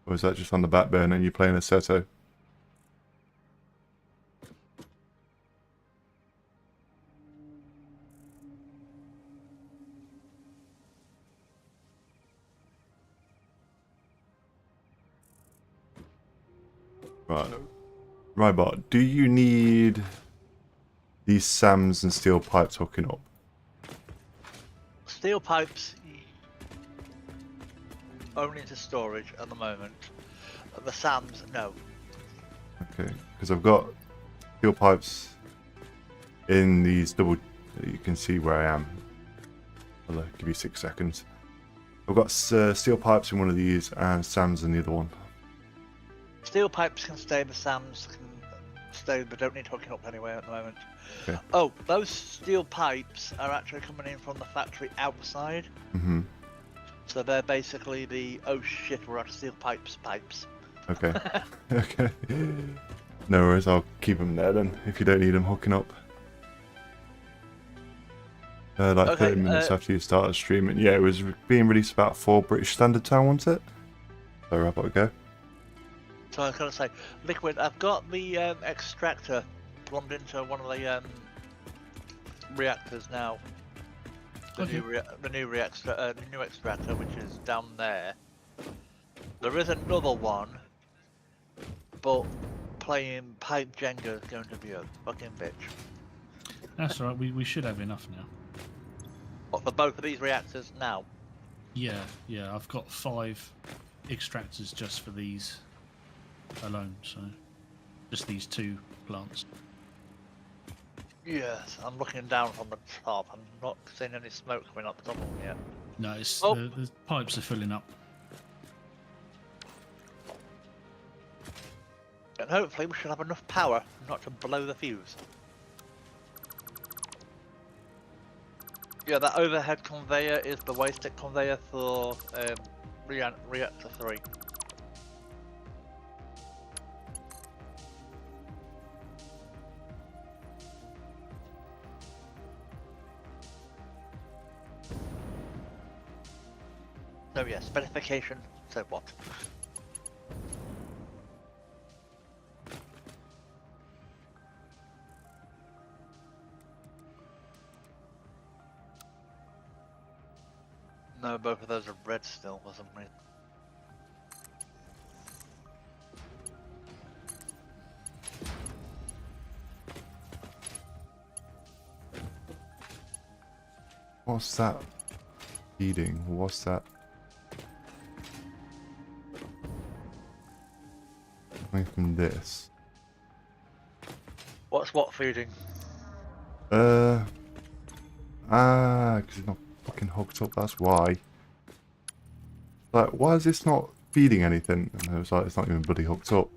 Or is that just on the back burner and you're playing Assetto? Right. Rybot, do you need these SAMs and steel pipes hooking up? Steel pipes only into storage at the moment. The SAMs, no. Okay, because I've got steel pipes in these double... You can see where I am. I'll give you 6 seconds. I've got steel pipes in one of these and SAMs in the other one. Steel pipes can stay, the SAMs can stay, but don't need hooking up anyway at the moment. Okay. Oh, those steel pipes are actually coming in from the factory outside. Mm-hmm. So they're basically the, oh shit, we're out of steel pipes. Okay. Okay. No worries, I'll keep them there then, if you don't need them hooking up. Like Okay, 30 minutes after you started streaming. Yeah, it was being released about 4 British Standard Time, wasn't it? So I've got to go. So I was going to say, Liquid, I've got the extractor plumbed into one of the reactors now. The new extractor, which is down there. There is another one, but playing pipe Jenga is going to be a fucking bitch. That's all right. We should have enough now. What, for both of these reactors now? Yeah, yeah. I've got 5 extractors just for these alone. So just these 2 plants. Yes, I'm looking down from the top. I'm not seeing any smoke coming up the top of them yet. No, it's Oh. the pipes are filling up. And hopefully we should have enough power not to blow the fuse. Yeah, that overhead conveyor is the waste stick conveyor for reactor 3. So yeah, specification, so what? No, both of those are red still for some reason. What's that feeding? What's that? Coming from this. What's what feeding? Because it's not fucking hooked up, that's why. Like, why is this not feeding anything? And I was like, it's not even bloody hooked up.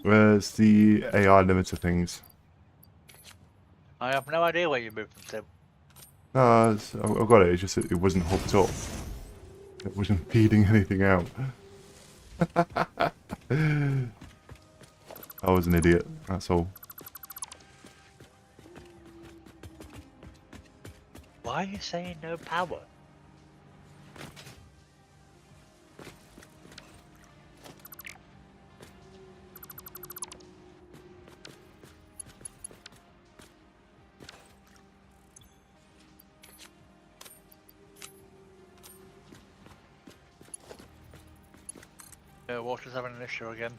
Where's the AI limiter things? I have no idea where you moved them to. No, I've got it, it's just that it wasn't hooked up. It wasn't feeding anything out. I was an idiot, that's all. Why are you saying no power? Yeah, water's having an issue again.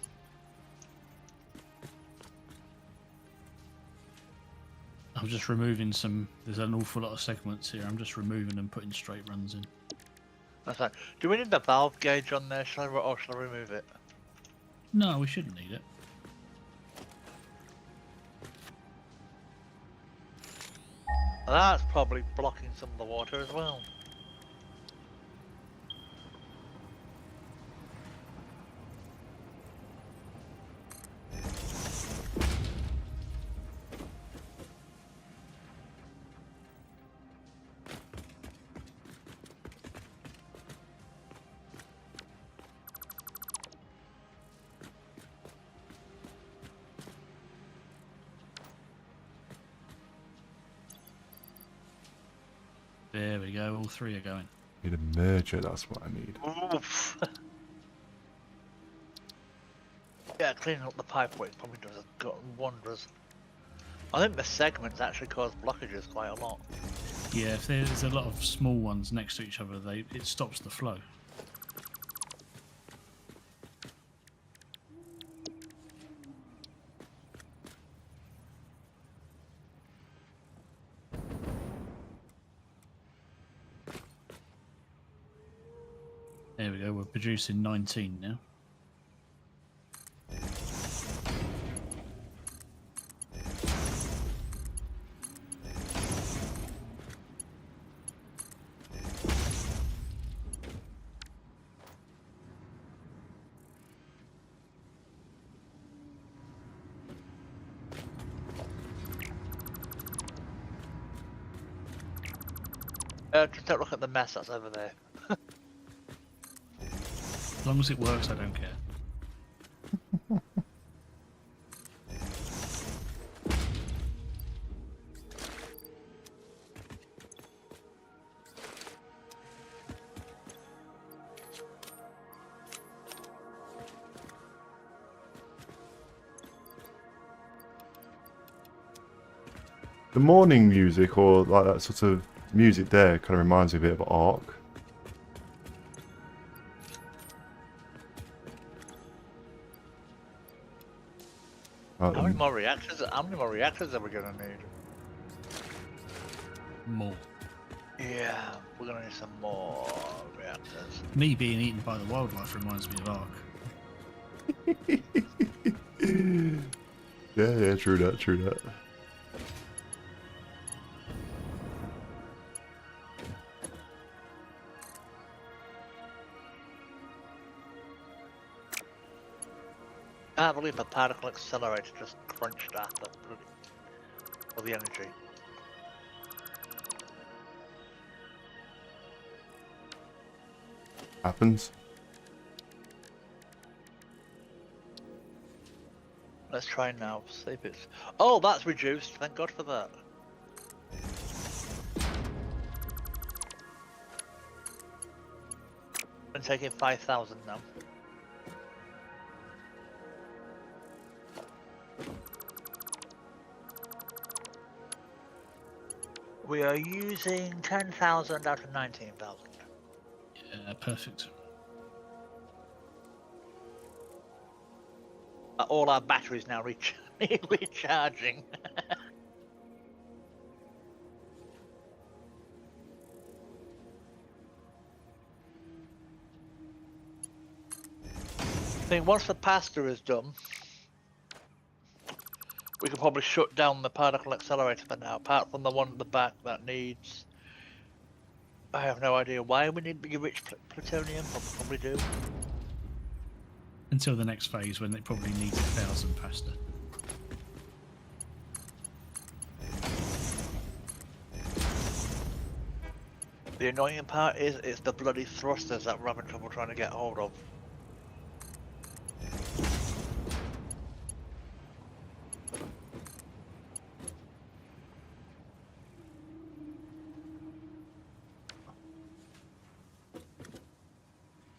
I'm just removing some. There's an awful lot of segments here. I'm just removing and putting straight runs in. That's right. Do we need the valve gauge on there, or shall I remove it? No, we shouldn't need it. That's probably blocking some of the water as well. There we go. All 3 are going. Need a merger, that's what I need. Oof. Yeah, cleaning up the pipework probably does wonders. I think the segments actually cause blockages quite a lot. Yeah, if there's a lot of small ones next to each other, it stops the flow. There we go. We're producing 19 now. Just don't look at the mess that's over there. As long as it works, I don't care. The morning music, or like that sort of music there, kind of reminds me a bit of Ark. How many more reactors are we gonna need? more. Yeah, we're gonna need some more reactors. Me being eaten by the wildlife reminds me of Ark. Yeah, true that, true that. I can't believe the particle accelerator just crunched at the bloody all the energy. Happens. Let's try now. See if it's. Oh, that's reduced. Thank God for that. I'm taking 5,000 now. We are using 10,000 out of 19,000. Yeah, perfect. All our batteries now recharging. I think once the pasta is done, we could probably shut down the particle accelerator for now, apart from the one at the back that needs. I have no idea why we need bigger rich plutonium, but we probably do. Until the next phase when it probably needs 1,000 pasta. The annoying part is it's the bloody thrusters that we're having trouble trying to get hold of.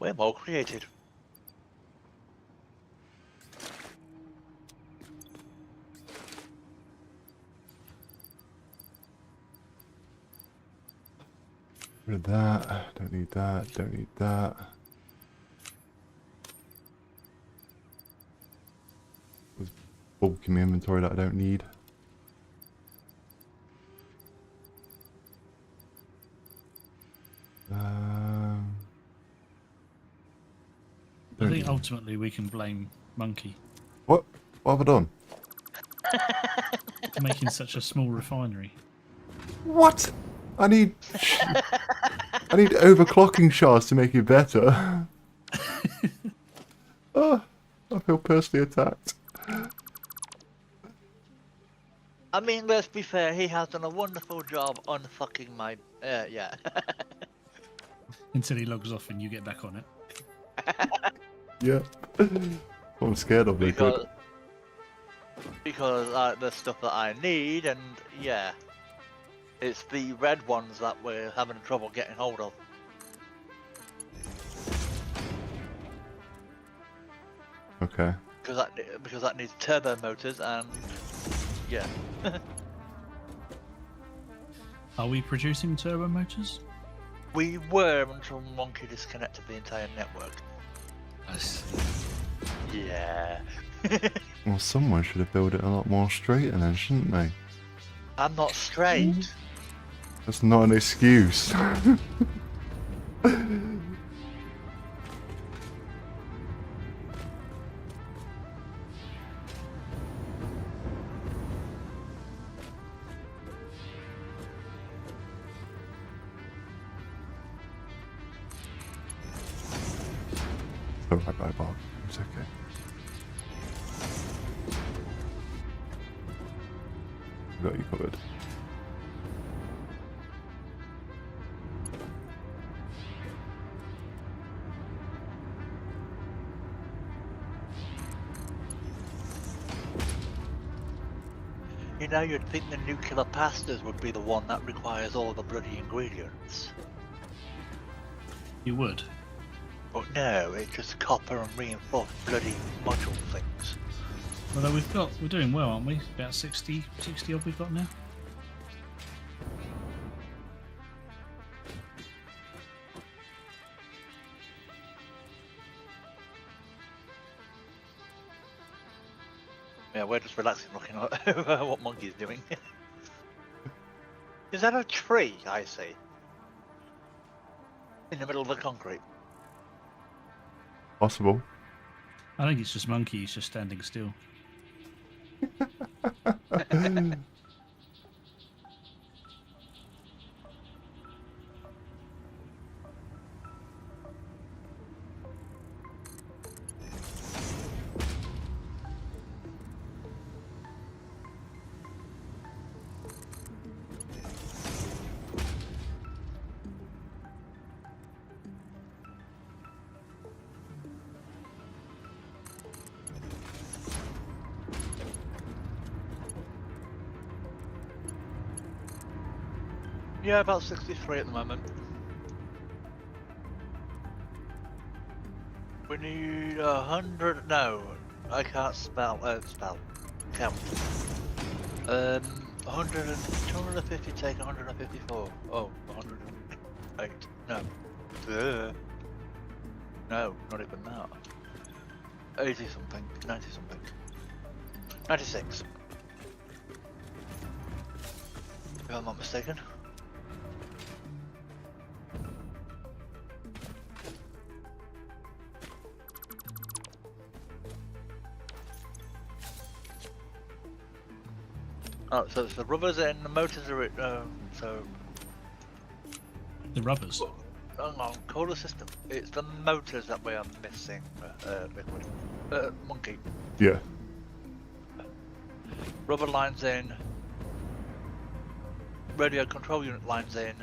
We're more creative. Rid of that. Don't need that. Don't need that. There's bulk in my inventory that I don't need. I think ultimately we can blame Monkey What? What have I done? for making such a small refinery. What? I need overclocking shards to make it better. Oh, I feel personally attacked. I mean, let's be fair, he has done a wonderful job unfucking my... yeah. Until he logs off and you get back on it. Yeah. I'm scared of it. Because the stuff that I need, and yeah. It's the red ones that we're having trouble getting hold of. Okay. Because that needs turbo motors and yeah. Are we producing turbo motors? We were until Monkey disconnected the entire network. I see. Yeah. Well, someone should have built it a lot more straight then, shouldn't they? I'm not straight. That's not an excuse. Oh, bye, Bob. It's okay. I got you covered. You know, you'd think the nuclear pastas would be the one that requires all the bloody ingredients. You would. But no, it's just copper and reinforced bloody module things. Although we're doing well, aren't we? About 60 odd we've got now. Yeah, we're just relaxing looking at what Monkey's doing. Is that a tree I see? In the middle of the concrete. Possible. I think it's just monkey. He's just standing still. Yeah, about 63 at the moment. We need 100. No, I can't spell. Count. 100 and 250 take 154. Oh, 108. No. No, not even that. 80 something. 90 something. 96. If I'm not mistaken. Oh, so it's the rubbers and the motors are so. The rubbers. Hang on, call the system. It's the motors that we are missing, liquid. Monkey. Yeah. Rubber lines in. Radio control unit lines in.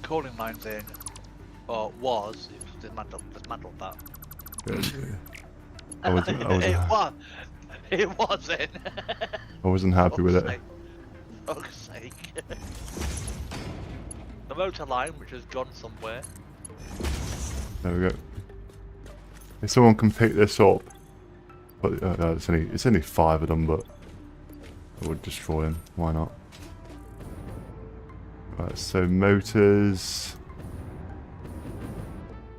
Cooling lines in. Or was. It's dismantled that. I wasn't, It was in. I wasn't happy with it. Fuck's sake. The motor line, which has gone somewhere. There we go. If someone can pick this up, but it's only 5 of them, but I would destroy them. Why not? Right, so motors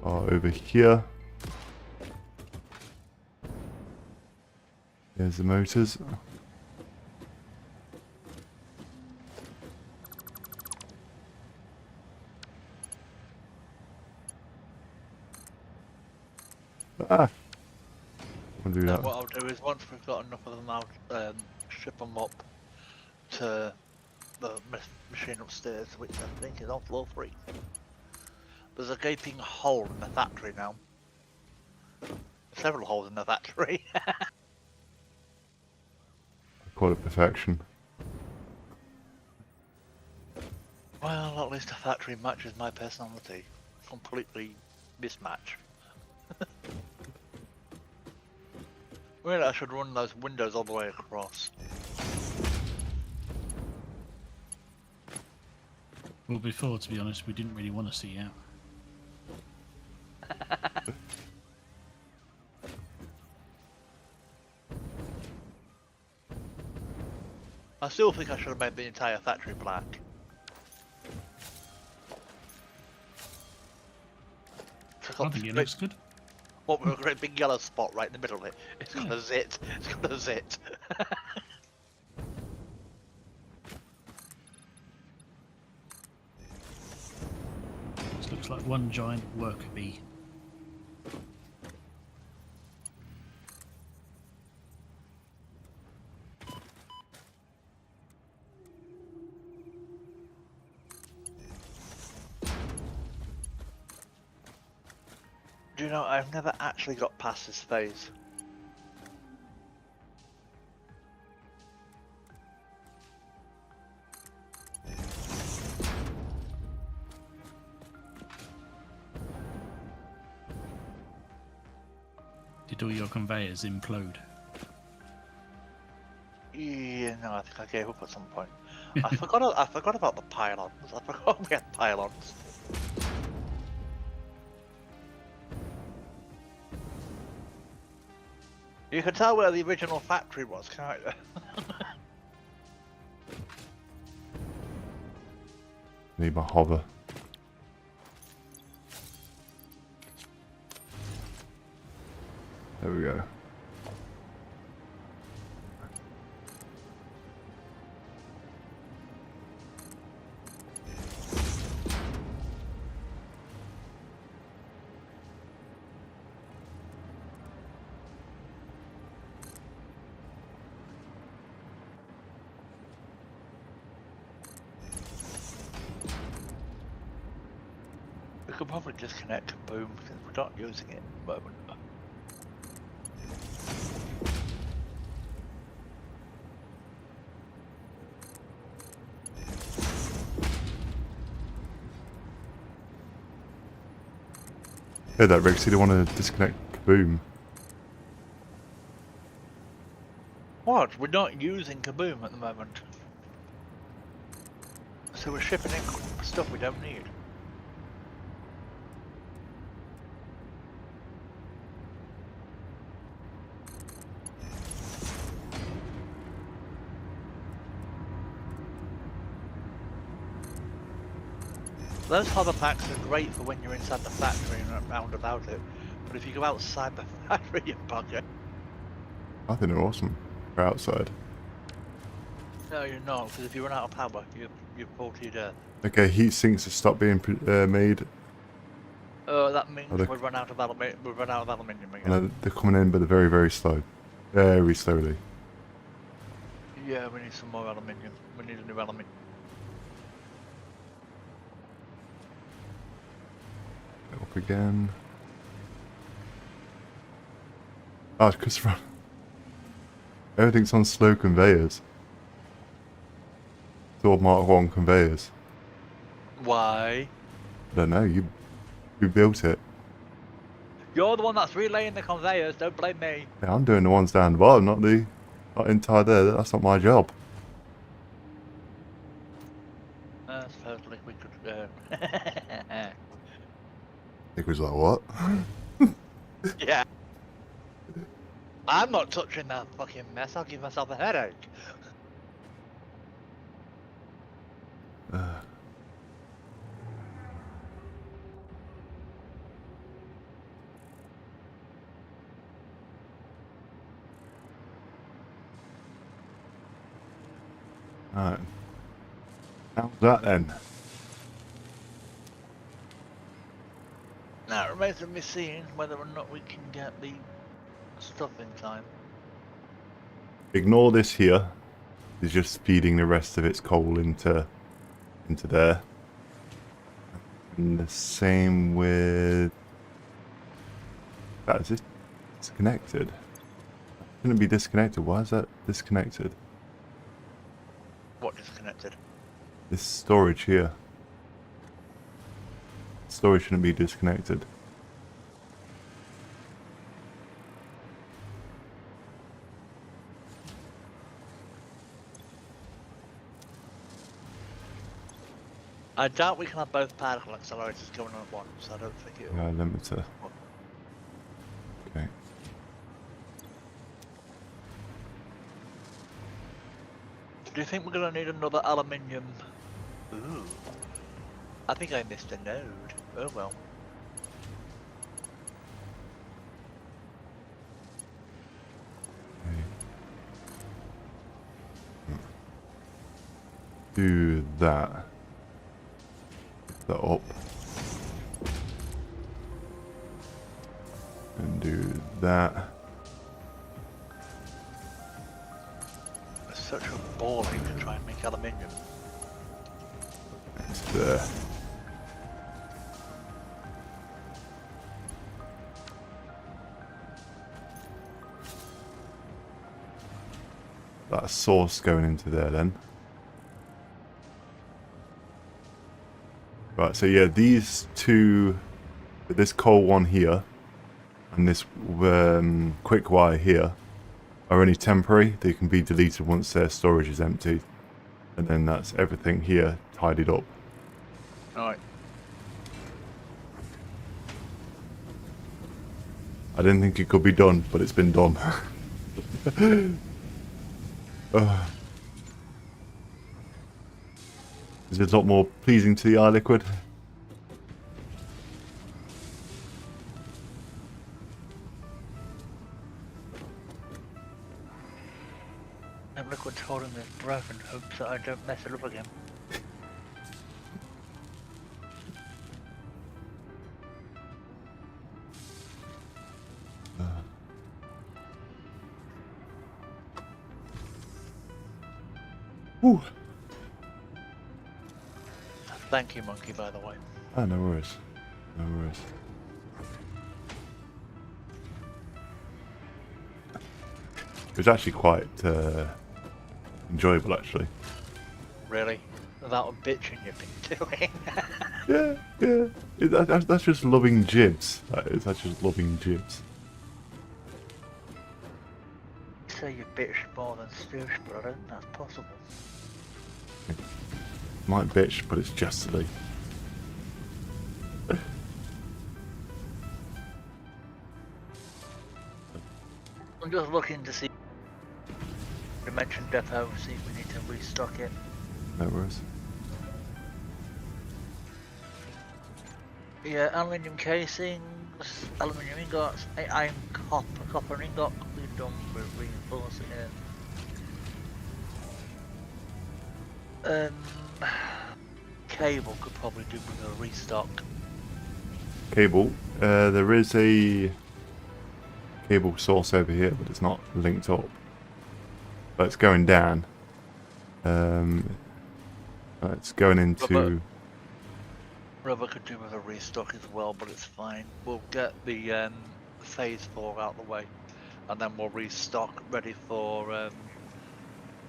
are over here. There's the motors. Ah! I'll do that. What I'll do is once we've got enough of them, I'll ship them up to the machine upstairs, which I think is on floor 3. There's a gaping hole in the factory now. Several holes in the factory. Call it perfection. Well, at least the factory matches my personality. Completely mismatch. Really, I should run those windows all the way across. Well, before, to be honest, we didn't really want to see out. I still think I should have made the entire factory black. I think it looks good. What with a great big yellow spot right in the middle of it. It's got a zit. It's got a zit. This looks like one giant worker bee. Do you know, I've never actually got past this phase. Did all your conveyors implode? Yeah, no, I think I gave up at some point. I forgot about the pylons. I forgot we had pylons. You can tell where the original factory was, can't you? Need my hover. There we go. We could probably disconnect Kaboom since we're not using it at the moment. Heard that, Rex? You don't want to disconnect Kaboom. What? We're not using Kaboom at the moment. So we're shipping in stuff we don't need. Those hover packs are great for when you're inside the factory and round about it, but if you go outside the factory, you bugger. I think they're awesome. They're outside. No, you're not, because if you run out of power, you fall to your death. Okay, heat sinks have stopped being made. Oh, that means Oh, we've run out of aluminium. We've run out of aluminium again. And they're coming in, but they're very, very slow. Very slowly. Yeah, we need some more aluminium. We need a new aluminium. Up again. Oh, because everything's on slow conveyors. It's all Mark 1 conveyors. Why? I don't know, you built it. You're the one that's relaying the conveyors, don't blame me. Yeah, I'm doing the ones down the bottom, not inside there. That's not my job. Supposedly we could, It was like, what? yeah. I'm not touching that fucking mess, I'll give myself a headache. Alright. How's that then? Now it remains to be seen whether or not we can get the stuff in time. Ignore this here. It's just feeding the rest of its coal into there. And the same with that. Is this disconnected? Shouldn't it be disconnected? Why is that disconnected? What disconnected? This storage here. Storage shouldn't be disconnected. I doubt we can have both particle accelerators going on at once, I don't think it will. Limiter. Okay. Do you think we're going to need another aluminium? Ooh. I think I missed a node. Oh well. Do that. Pick that up. And do that. It's such a ball ache to try and make aluminium. Next there. That source going into there then. Right, so yeah, these two, this coal one here, and this quick wire here, are only temporary. They can be deleted once their storage is empty. And then that's everything here tidied up. Alright. I didn't think it could be done, but it's been done. Is it a lot more pleasing to the eye, Liquid? And Liquid's holding his breath and hopes that I don't mess it up again. Whew. Thank you, Monkey, by the way. Oh, no worries. No worries. It was actually quite enjoyable, actually. Really? Without bitching you've been doing. Yeah, yeah. That's just loving jibs. That's just loving jibs. So you bitch more than stoosh, but I don't think that's possible. Might bitch, but it's justly. I'm just looking to see. You mentioned depot, see if we need to restock it. No worries. Yeah, aluminium casings, aluminium ingots, iron copper ingot, we've done with reinforcing it. Cable could probably do with a restock. Cable. There is a cable source over here, but it's not linked up. But it's going down. It's going into... Rubber could do with a restock as well, but it's fine. We'll get the phase 4 out of the way, and then we'll restock ready for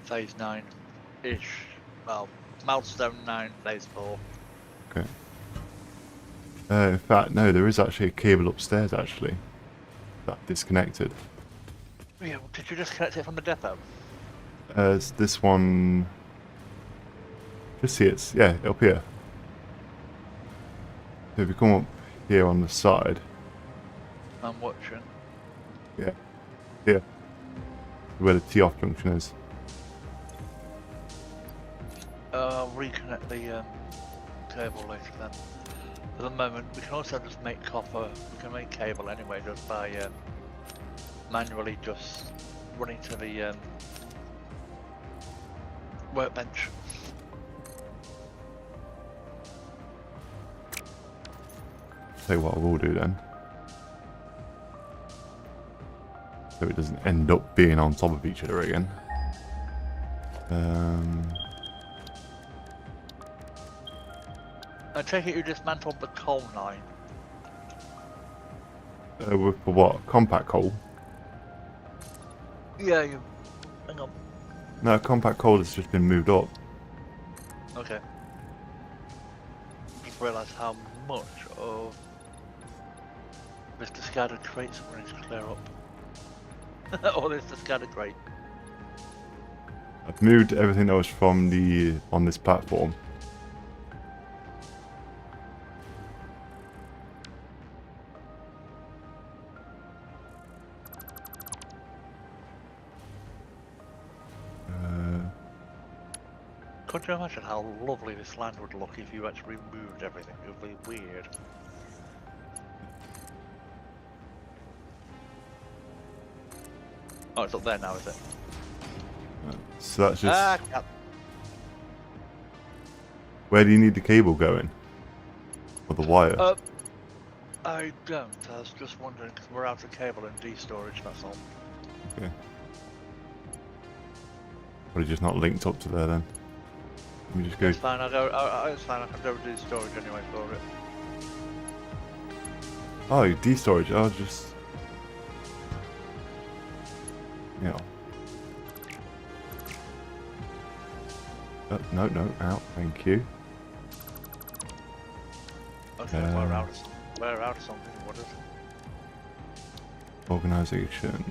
phase 9-ish. Well, milestone 9, phase 4. Okay. In fact, no, there is actually a cable upstairs, actually. That disconnected. Yeah, did you just connect it from the depot? It's this one... Just see it's... Yeah, up here. So if you come up here on the side... I'm watching. Yeah. Here. Where the T-off junction is. I'll reconnect the cable later then. At the moment, we can also just make copper. We can make cable anyway, just by manually just running to the workbench. Tell you what I will do then. So it doesn't end up being on top of each other again. I take it you dismantled the coal line. For what? Compact coal? Yeah, you. Hang on. No, compact coal has just been moved up. Okay. Just realised how much of this discarded crates we need to clear up. All this discarded crate. I've moved everything that was from the on this platform. Could you imagine how lovely this land would look if you actually removed everything? It would be weird. Oh, it's up there now, is it? So that's just... Yeah. Where do you need the cable going? Or the wire? I don't. I was just wondering because we're out of cable and D-storage, that's all. Okay. Probably just not linked up to there then. Let me just go... It's fine, it's fine, I can go do storage anyway for it. Oh, D-storage. I'll just... Yeah. No, out. Thank you. Okay, we're out of something, what is it? Organisation.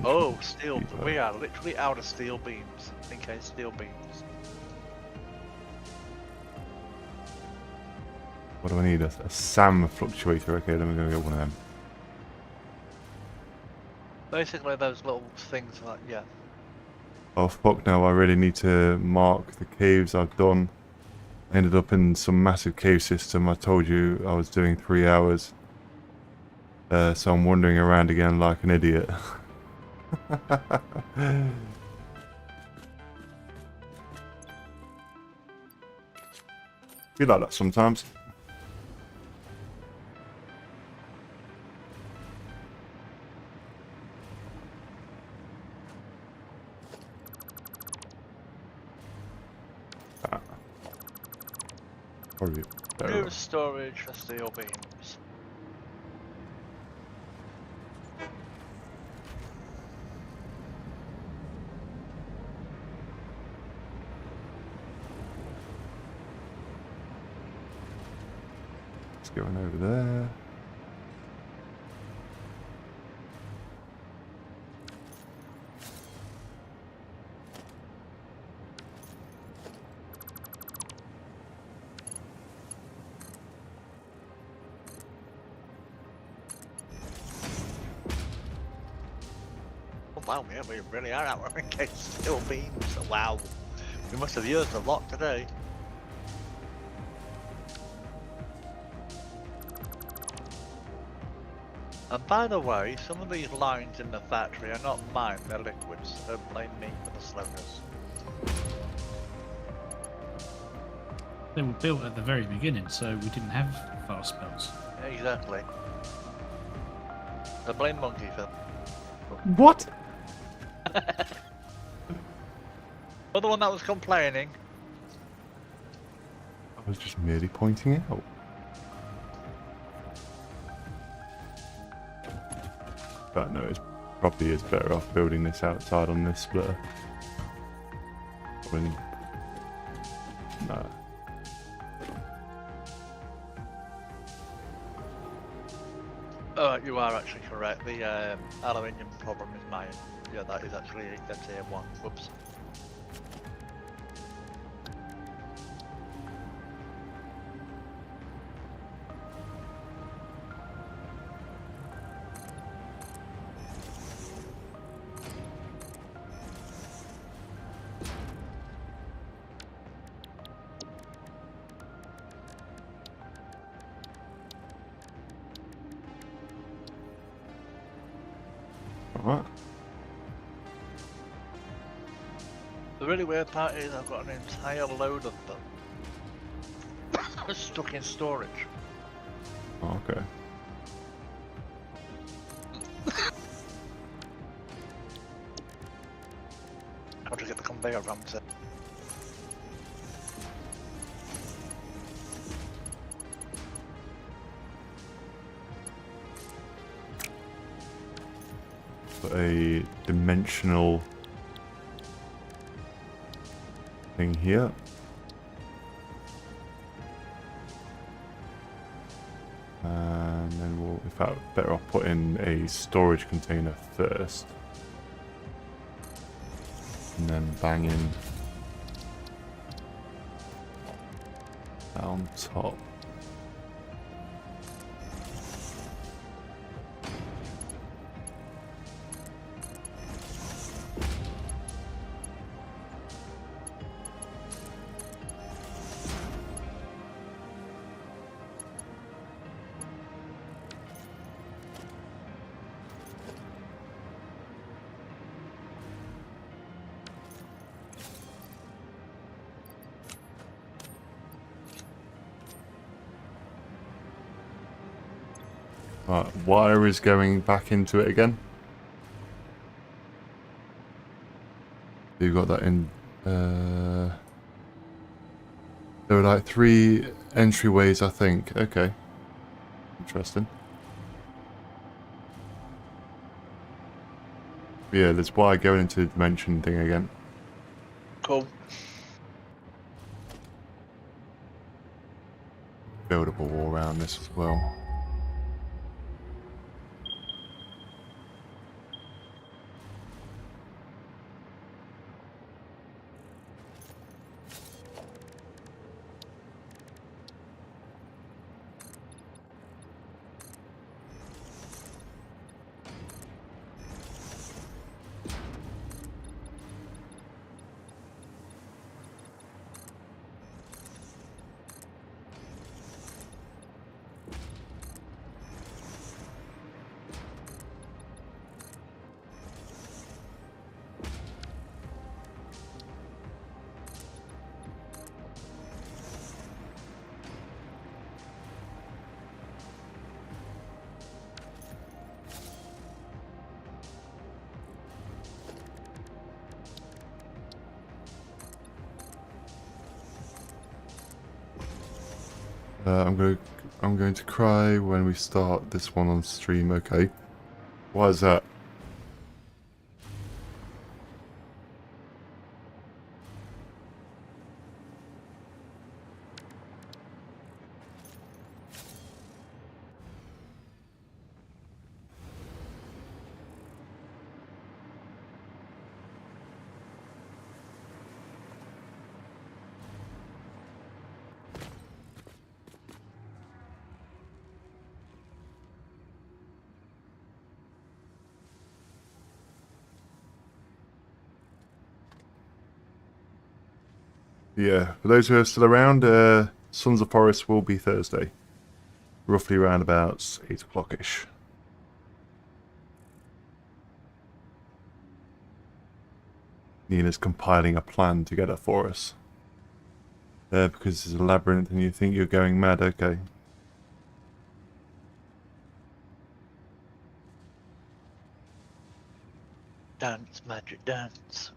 Oh, steel. We are literally out of steel beams. In case steel beams. What do I need? A SAM fluctuator. Okay, let me go get one of them. Basically, those little things like, yeah. Oh fuck no, I really need to mark the caves I've done. I ended up in some massive cave system. I told you I was doing 3 hours. So I'm wandering around again like an idiot. Be like that sometimes. Probably better New off. storage for steel beams. Let's go on over there. Oh wow, yeah, we really are out against steel beams. Wow. We must have used a lot today. And by the way, some of these lines in the factory are not mine, they're liquids. So don't blame me for the slowness. They were built at the very beginning, so we didn't have fast spells. Exactly. So blame Monkey for What? You're the one that was complaining. I was just merely pointing it out. But no, it's probably is better off building this outside on this splitter. When no. Oh, you are actually correct. The aluminium problem is mine. Yeah, that is actually a tier 1. Whoops. Alright. The really weird part is I've got an entire load of them stuck in storage. Oh, okay. How to get the conveyor ramps in. Put a dimensional thing here. And then we'll, in fact, better off putting a storage container first. And then bang in down top. Right, wire is going back into it again. You got that in. There were like 3 entryways, I think. Okay, interesting. Yeah, there's wire going into the dimension thing again. Cool. Buildable wall around this as well. I'm going to cry when we start this one on stream. Okay. Why is that? Yeah, for those who are still around, Sons of Forest will be Thursday. Roughly around about 8 o'clock-ish. Nina's compiling a plan together for us. Because it's a labyrinth and you think you're going mad, okay. Dance, magic dance.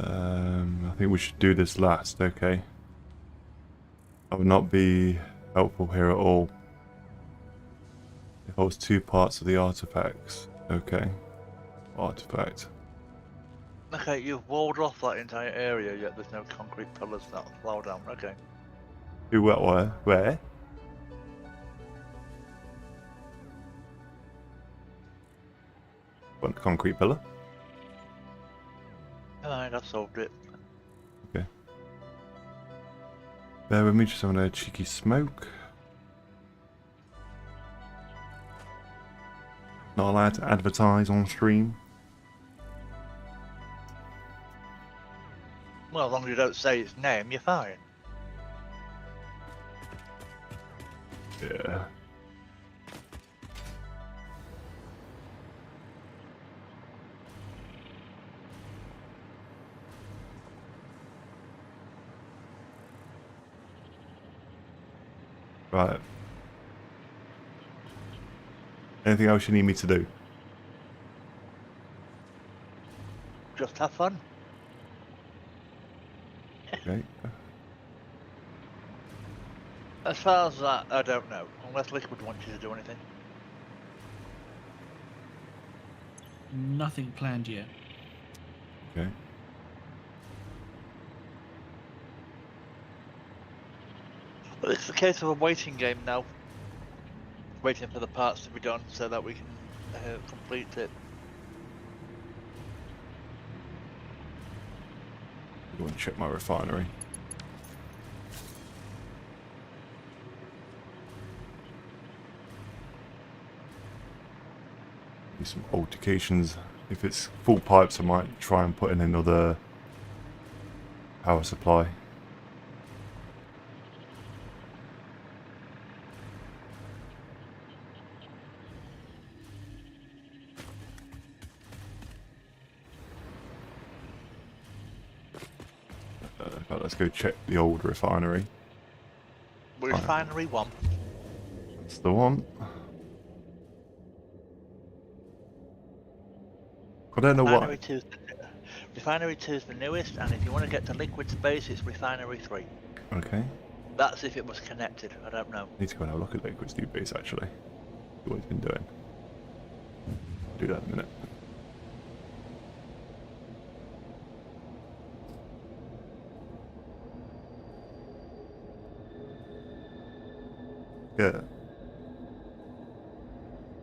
I think we should do this last, okay. I would not be helpful here at all. It holds 2 parts of the artifacts. Okay. Artifact. Okay, you've walled off that entire area, yet there's no concrete pillars that flow down. Okay. Who, what, where? Where? What, concrete pillar? Alright, I've solved it. Okay. Bear with me, just having a cheeky smoke. Not allowed to advertise on stream. Well, as long as you don't say its name, you're fine. Yeah. Right. Anything else you need me to do? Just have fun. Okay. As far as that, I don't know. Unless Liquid wants you to do anything. Nothing planned yet. Okay. But it's a case of a waiting game now. Waiting for the parts to be done so that we can complete it. Go and check my refinery. Some altercations. If it's full pipes, I might try and put in another power supply. But let's go check the old refinery. Refinery 1. That's the one. I don't know Refinery what. 2. Refinery 2 is the newest, and if you want to get to liquid space, it's Refinery 3. Okay. That's if it was connected. I don't know. Need to go and have a look at Liquid's new base actually. See what he's been doing. I'll do that in a minute. Yeah.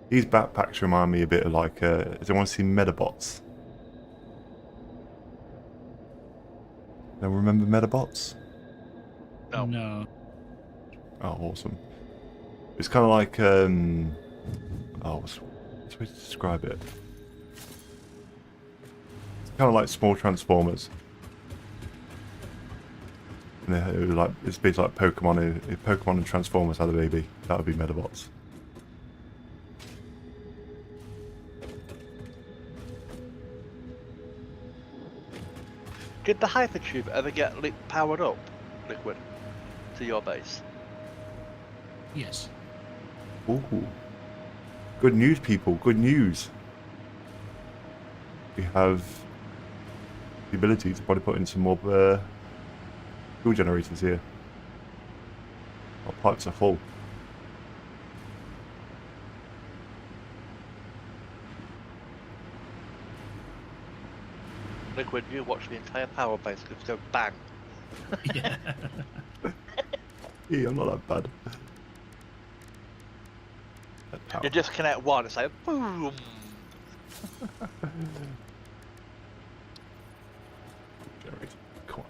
These backpacks remind me a bit of like, does anyone see Medabots? Don't remember Medabots? No. No. Oh, awesome. It's kind of like Oh, what's the way to describe it? It's kind of like small transformers. And they're like, it's basically like Pokemon. If Pokemon and Transformers had a baby, that would be Medabots. Did the hypertube ever get powered up, Liquid, to your base? Yes. Ooh. Good news, people. Good news. We have the ability to probably put in some more fuel generators here. Our pipes are full. Liquid, you watch the entire power base just go bang. Yeah. Yeah, I'm not that bad. That power. You disconnect one, it's like boom. Generator. Come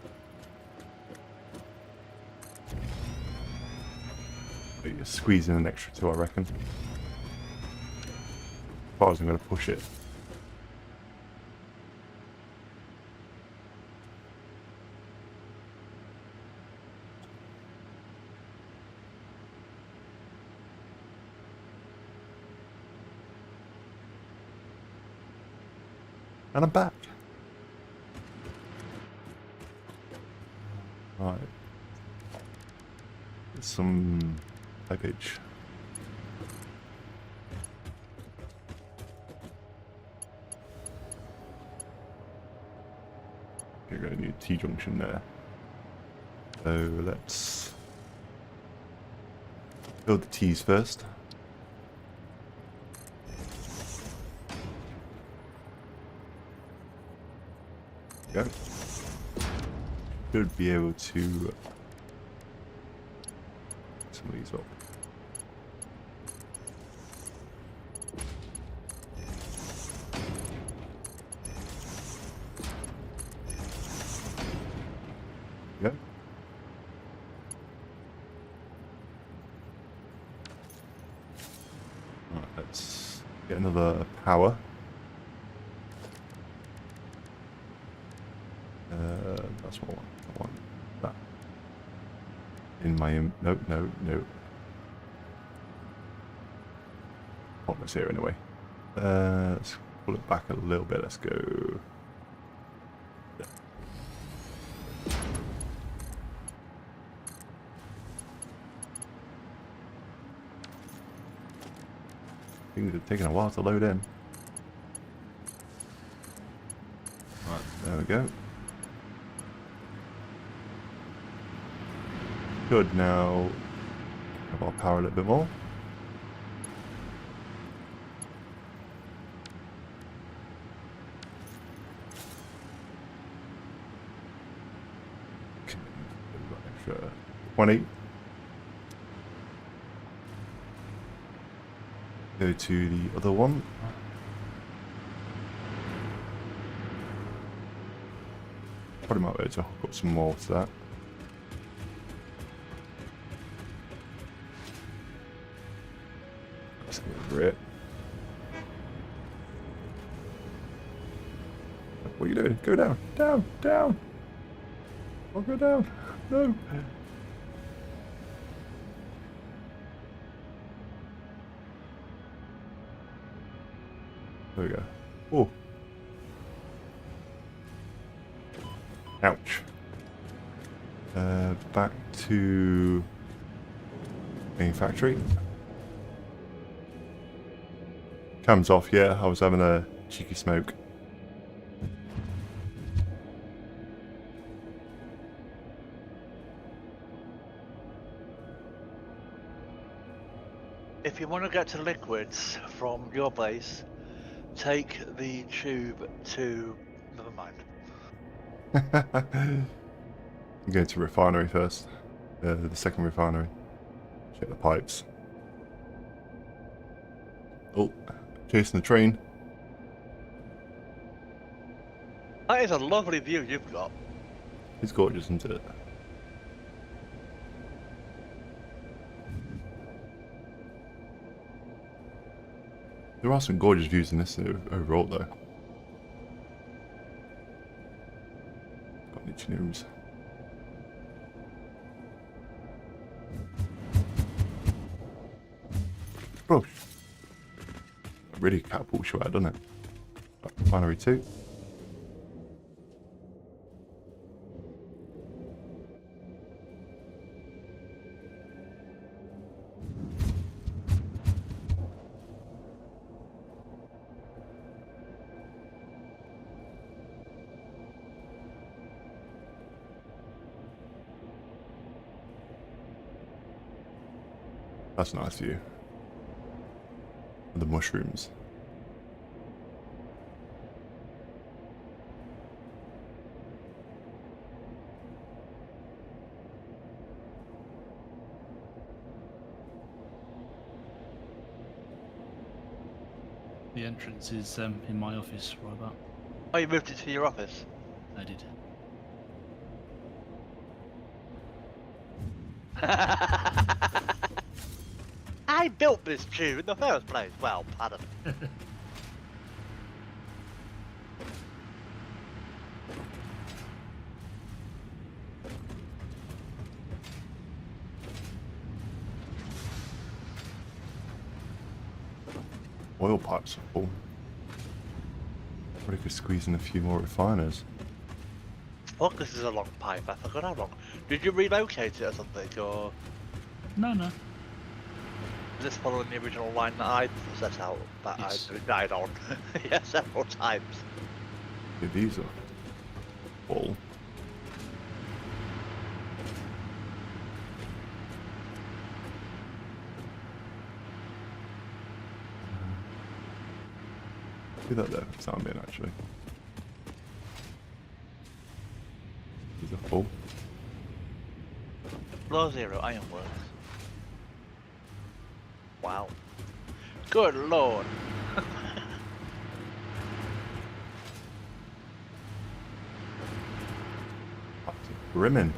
on. You're squeezing an extra two, I reckon. As far as I'm going to push it. And I'm back. Right. Some pipage. You're going to need a T-junction there. So let's build the T's first. Go. Should be able to some of these up. Go. Right, let's get another power. That's what I want. That. In my... No. Hotness here anyway. Let's pull it back a little bit. Let's go... There. Things are taking a while to load in. Right, there we go. Good, now have our power a little bit more. Okay, we've got extra 20. Go to the other one. Probably might be able to hook up some more to that. Let's go over it. What are you doing? Go down, down. I'll go down. No. There we go. Oh. Ouch. Back to main factory. Cam's off, yeah. I was having a cheeky smoke. If you want to get to liquids from your base, take the tube to... Never mind. I'm going to refinery first. The second refinery. Check the pipes. Oh, chasing the train. That is a lovely view you've got. It's gorgeous, isn't it? There are some gorgeous views in this overall, though. Got any news? Bro, really catapults you out, doesn't it? Binary 2. That's a nice view. The mushrooms. The entrance is in my office, right about. Oh, you moved it to your office? I did. I built this tube in the first place. Well, pardon. Oil pipes are full. Probably could squeeze in a few more refiners. Fuck, this is a long pipe. I forgot how long. Did you relocate it or something, or No. is this following the original line that I set out that Yes. I died on? Yeah, several times. Yeah, these are full. Do that there, sound in actually. These are full. Floor 0 ironworks. Wow. Good lord. Brimming.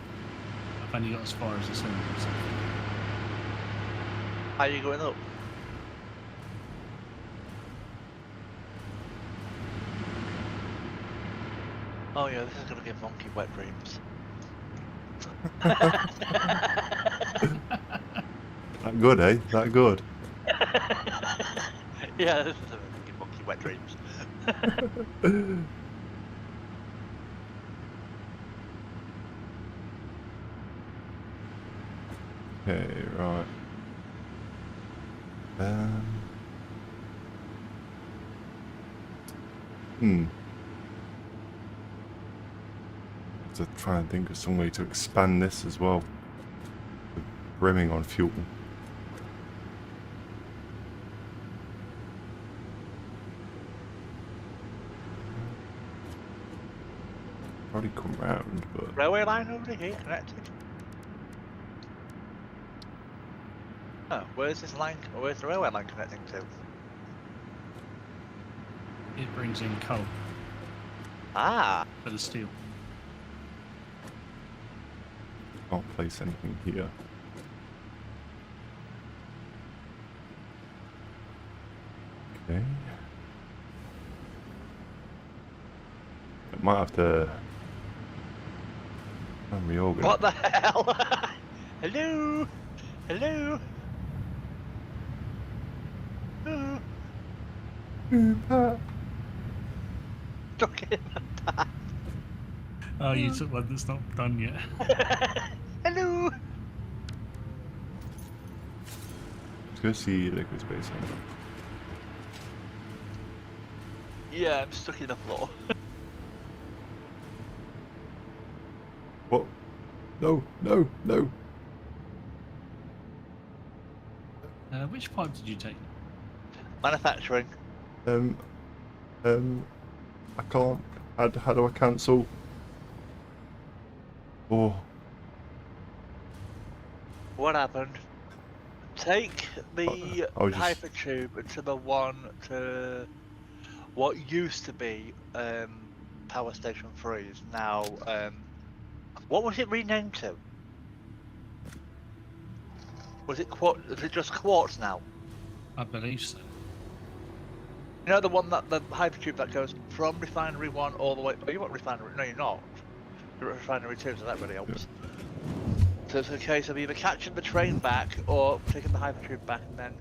I've only got as far as the cylinders. How are you going up? Oh yeah, this is gonna give Monkey wet dreams. That good, eh? That good. Yeah, this is gonna give Monkey wet dreams. Okay, right. To try and think of some way to expand this as well. Brimming on fuel. Probably come round, but Railway line over here connected. Oh, where's this line? Where's the railway line connecting to? It brings in coal Ah, for the steel. can't place anything here. Okay. I might have to reorganize. what the hell? Hello? Hello? Oh, stuck in the path. Oh, you took one that's not done yet. Hello? Let's go see liquid space. Yeah, I'm stuck in the floor. What? No, no, no. Which pipe did you take? Manufacturing. I can't. How do I cancel? Oh, What happened? Take the I was just- hypertube to the one to what used to be Power Station 3 is now what was it renamed to? Was it just Quartz now? I believe so. You know the one that the hypertube that goes from refinery 1 all the way. Oh, you want refinery? No, you're not. You're at refinery 2, so that really helps. So it's a case of either catching the train back or taking the hypertube back and then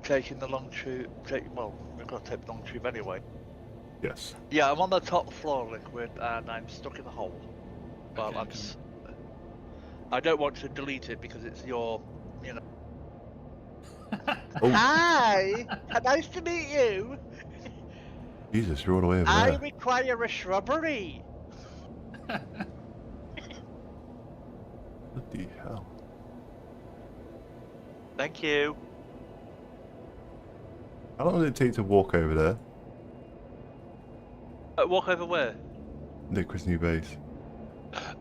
taking the long tube. Well, we've got to take the long tube anyway. Yes. Yeah, I'm on the top floor, Liquid, and I'm stuck in the hole. Well, Okay, I don't want to delete it because it's your, you know. Oh, Hi! Nice to meet you! Jesus, you're all the way over I there. require a shrubbery! Bloody hell. Thank you. How long did it take to walk over there? Walk over where? Nicholas' new base.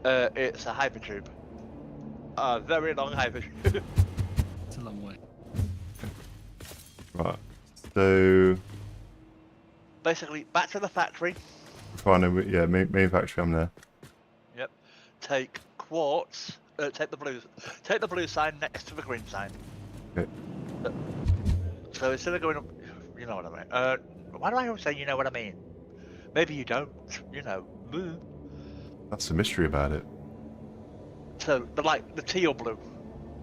It's a hypertube. A very long hypertube. it's a long way. Right. So, Basically, back to the factory. refinery, yeah, main factory, I'm there. Yep. Take quartz. Take the blue sign next to the green sign. Okay. So instead of going up, you know what I mean. Why do I always say you know what I mean? Maybe you don't. You know. Boo. That's the mystery about it. So the teal blue.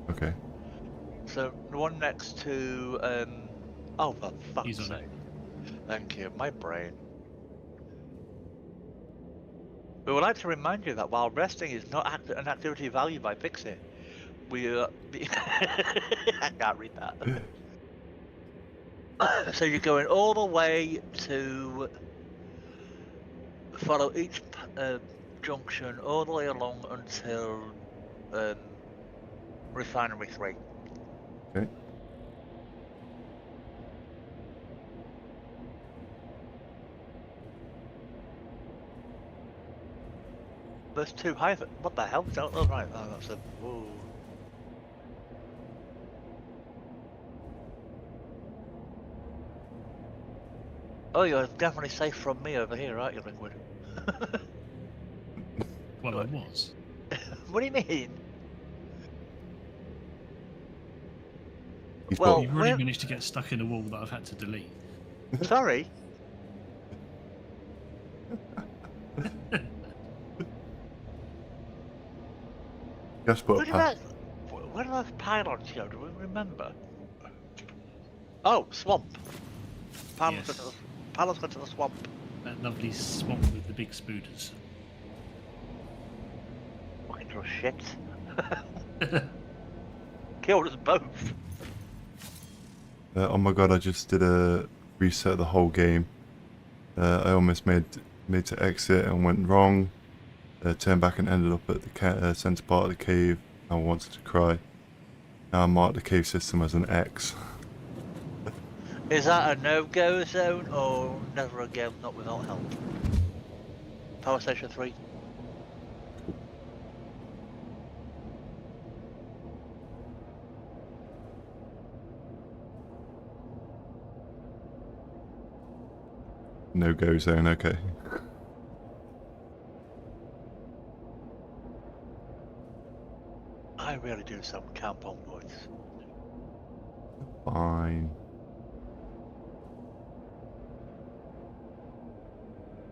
Okay. So the one next to oh, for fuck's He's on sake. Thank you. My brain. We would like to remind you that while resting is not an activity valued by Pixie, we I can't read that. So you're going all the way to follow each junction all the way along until refinery 3. Okay. There's 2 high. What the hell? Oh, right. Oh, that's a. Whoa. Oh, you're definitely safe from me over here, aren't you, Liquid? Well, I was. What do you mean? He's Well, got- You've already where- managed to get stuck in a wall that I've had to delete. Sorry. just put Where a did path. where did those pylons go? Do we remember? Oh, swamp. Pylons Yes. go to the swamp. That lovely swamp with the big spooders. Fucking through shit. Killed us both. Oh my god, I just did a reset of the whole game. I almost made to exit and went wrong. Turned back and ended up at the center part of the cave. I wanted to cry. Now I marked the cave system as an X. Is that a no-go zone or never again, not without help? Power station 3. No go zone, okay. I really do some camp on woods. Fine.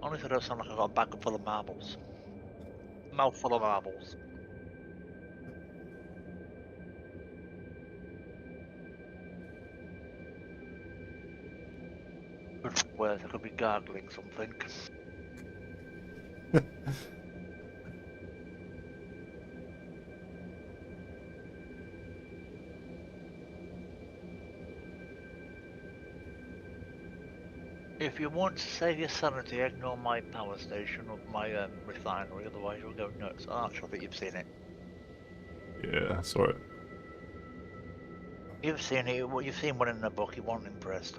Honestly, I don't sound like I've got a bag full of marbles. Mouth full of marbles. Worse, I could be gargling something. If you want to save your sanity, ignore my power station or my refinery, otherwise you'll go nuts. Arch, I think you've seen it. Yeah, I saw it. You've seen it, you've seen one in the book, you weren't impressed.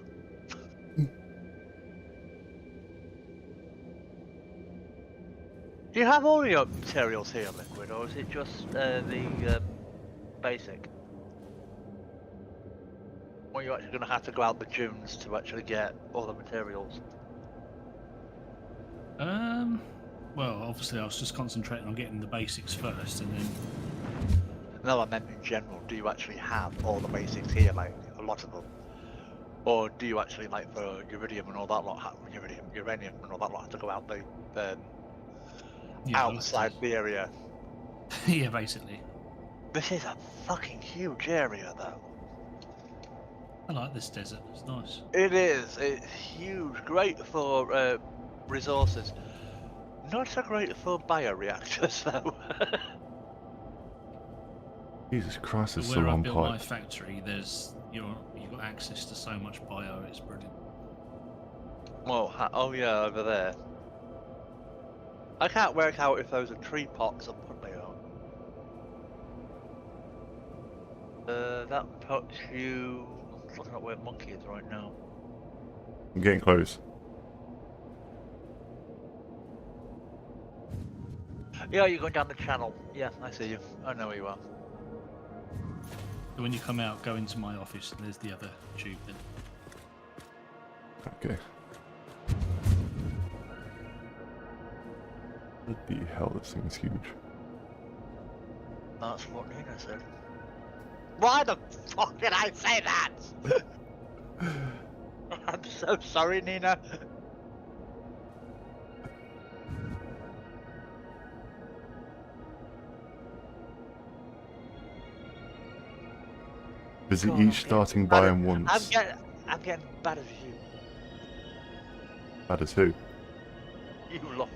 Do you have all your materials here, Liquid, or is it just the basic? Or are you actually going to have to go out the dunes to actually get all the materials? Well, obviously I was just concentrating on getting the basics first, and then No, I meant in general. Do you actually have all the basics here, like a lot of them? Or do you actually, like, for iridium and all that lot, uranium and all that lot, have to go out the Yeah, outside the area? yeah, basically. This is a fucking huge area, though. I like this desert. It's nice. It is. It's huge. Great for resources. Not so great for bioreactors, though. Jesus Christ, But it's a where I long built my pipe. factory, you got access to so much bio. It's brilliant. Oh yeah, over there. I can't work out if those are tree pots or what they are. That puts you. I'm just looking at where Monkey is right now. I'm getting close. Yeah, you're going down the channel. Yeah, I see you. I know where you are. So when you come out, go into my office, and there's the other tube. Then Okay. What the hell? This thing's huge. That's what Nina said. Why the fuck did I say that? I'm so sorry, Nina. Visit God, each starting biome once. I'm getting bad as you. Bad as who? You lot.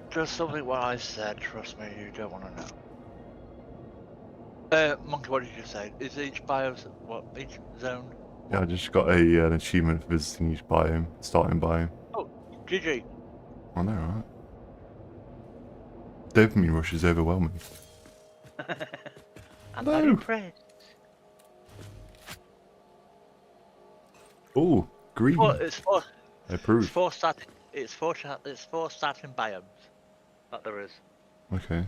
Just something what I said, trust me, you don't want to know. Monkey, what did you say? Is each each zone? Yeah, I just got an achievement for visiting each biome, starting biome. Oh, GG. I know, right? Dopamine rush is overwhelming. I'm No. not impressed. Oh, green. Well, it's four Approved. starting biomes that there is. Okay.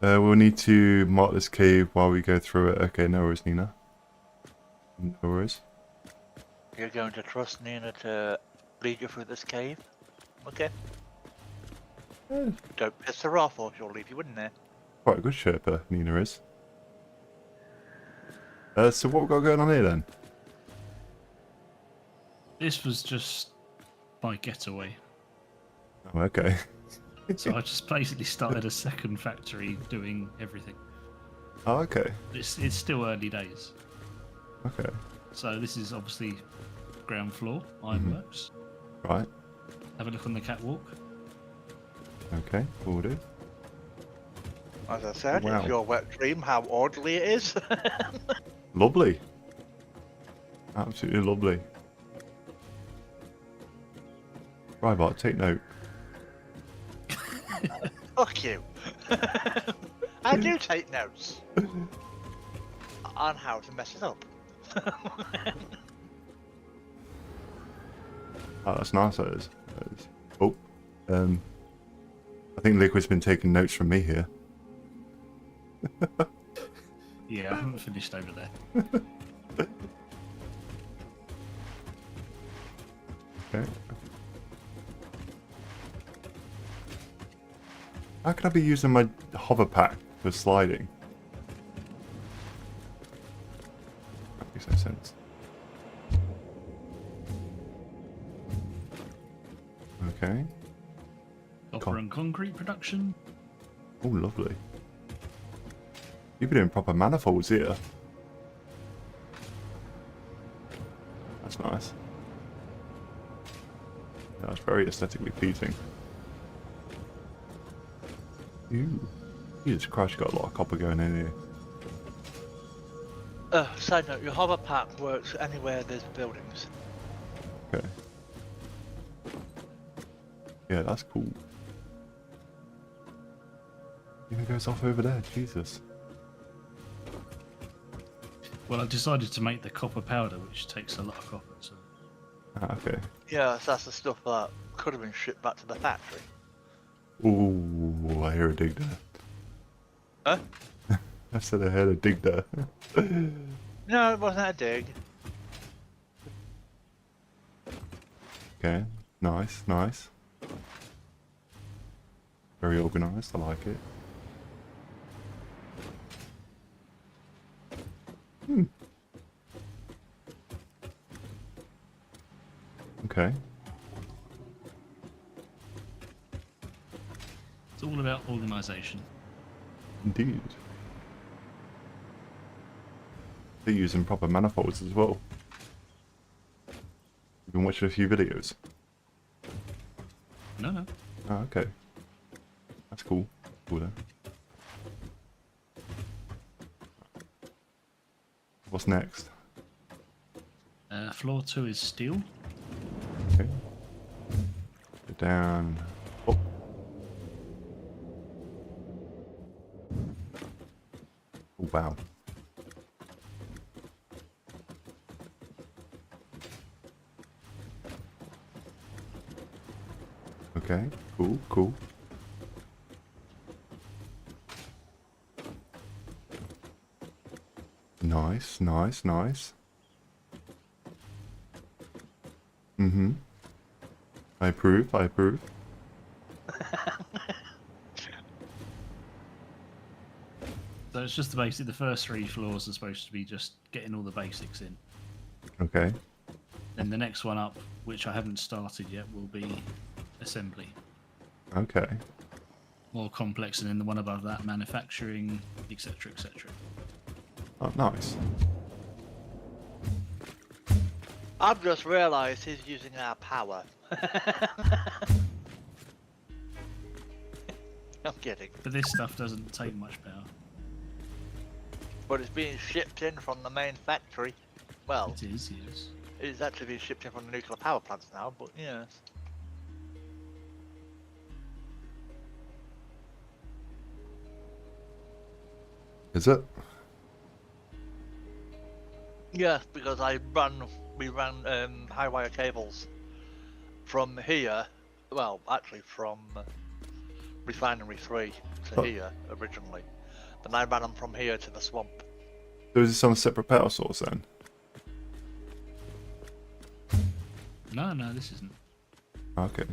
We'll need to mark this cave while we go through it. Okay, no worries, Nina. No worries. You're going to trust Nina to lead you through this cave? Okay. Eh, Don't piss her off or she'll leave you in there. quite a good Sherpa, Nina is. So what we got going on here then? this was just my getaway. Oh, okay. So I just basically started a second factory doing everything. Oh, okay. It's still early days. Okay. So this is obviously ground floor, ironworks. Right. Have a look on the catwalk. Okay, will do. As I said, Wow. it's your wet dream how orderly it is. Lovely. Absolutely lovely. Right, Bart, take note. Fuck you. I do take notes on how to mess it up. Oh, that's nice, that is. Oh, I think Liquid's been taking notes from me here. Yeah, I haven't finished over there. Okay. How can I be using my hover pack for sliding? That makes no sense. Okay. Copper and concrete production. Oh, lovely. You've been doing proper manifolds here. That's nice. That's very aesthetically pleasing. Ooh. Jesus Christ, you got a lot of copper going in here. Side note, your hover pack works anywhere there's buildings. Okay. Yeah, that's cool. Even goes off over there, Jesus. Well, I decided to make the copper powder, which takes a lot of copper. So Ah, okay. Yeah, so that's the stuff that could have been shipped back to the factory. Ooh, I hear a dig there. Huh? I said I heard a dig there. No, it wasn't a dig. Okay, nice, nice. Very organised, I like it. Okay. It's all about organisation. Indeed. They're using proper manifolds as well. You've been watching a few videos. No. Oh, okay. That's cool. Cool then. What's next? Floor 2 is steel. Okay. Go down. Oh. Oh, wow. Okay, cool. Nice. Mm-hmm. I approve. So it's just basically the first 3 floors are supposed to be just getting all the basics in. Okay. Then the next one up, which I haven't started yet, will be assembly. Okay. More complex, and then the one above that, manufacturing, etc. Oh, nice. I've just realised he's using our power. I'm kidding. But this stuff doesn't take much power. But it's being shipped in from the main factory. Well, It is, yes. it's actually being shipped in from the nuclear power plants now, but yes. Is it? Yes, because we ran high wire cables from here, well, actually from Refinery 3 to Oh. here originally. Then I ran them from here to the swamp. So is this some separate power source then? No, this isn't. Okay.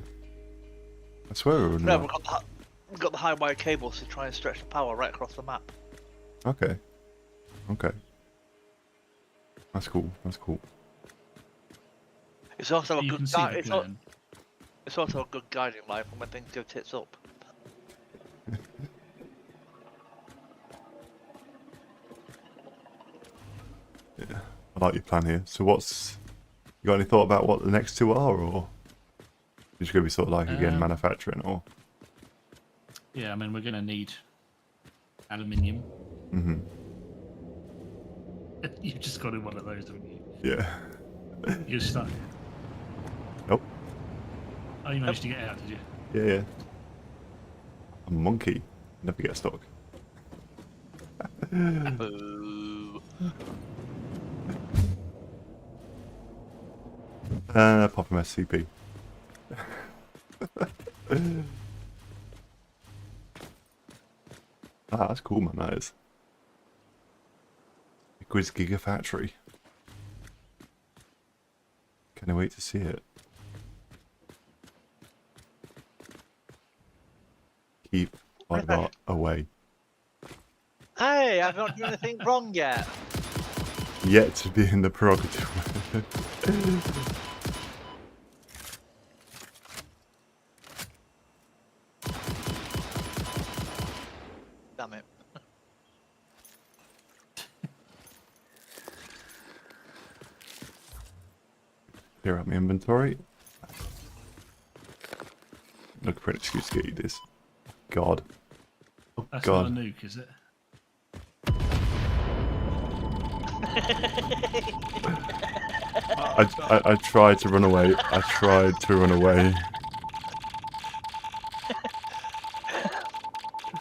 I swear we were No, not. we've got the high wire cables to try and stretch the power right across the map. Okay. That's cool. It's also a You good can see the plan. it's also a good guiding light for when things go tits up. Yeah. I like your plan here. So you got any thought about what the next 2 are, or just gonna be sort of like again manufacturing, or? Yeah, I mean, we're going to need aluminium. Mm-hmm. You've just got in one of those, haven't you? Yeah. You're stuck. Nope. Oh, you managed to get out, did you? Yeah. A monkey. Never get stuck. Boo. Pop him SCP. That's cool, man, that is. Quiz Gigafactory. Can't wait to see it. Keep Bart away. Hey, I've not done anything wrong yet. Yet to be in the prerogative. Damn it. Clear out my inventory. Look for an excuse to get you this. God. Oh, That's God. not a nuke, is it? I tried to run away.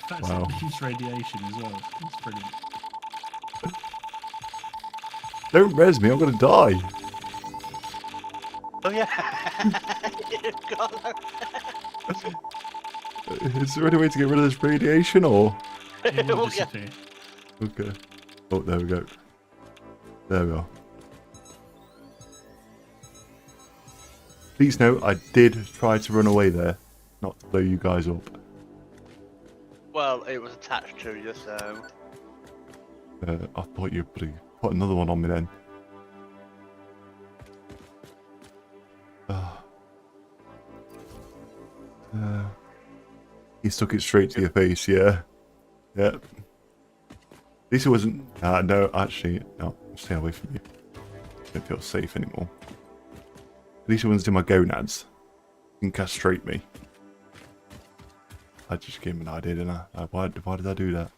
That's Wow. It needs radiation as well. It's brilliant. Don't res me, I'm gonna die. Oh yeah. God. Is there any way to get rid of this radiation, or? It will We'll get- disappear. Okay. Oh, there we go. There we are. Please note, I did try to run away there, not to blow you guys up. Well, it was attached to you, so. I thought you'd put another one on me then. He stuck it straight to your face, yeah. Yeah. At least it wasn't... no, actually, no, stay away from you. Don't feel safe anymore. At least it wasn't in my gonads. You can castrate me. I just gave him an idea, didn't I? Why did I do that?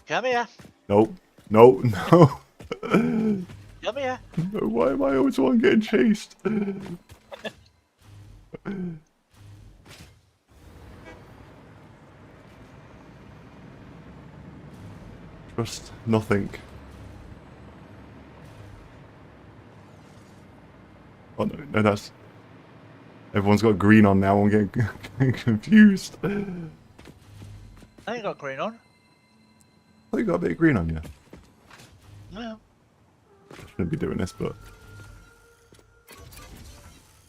Come here. Nope. No, no. Come here. No, why am I always the one getting chased? Trust nothing. Oh no, no, that's... Everyone's got green on now, I'm getting confused. I ain't got green on. Oh, you got a bit of green on you. No. I shouldn't be doing this, but...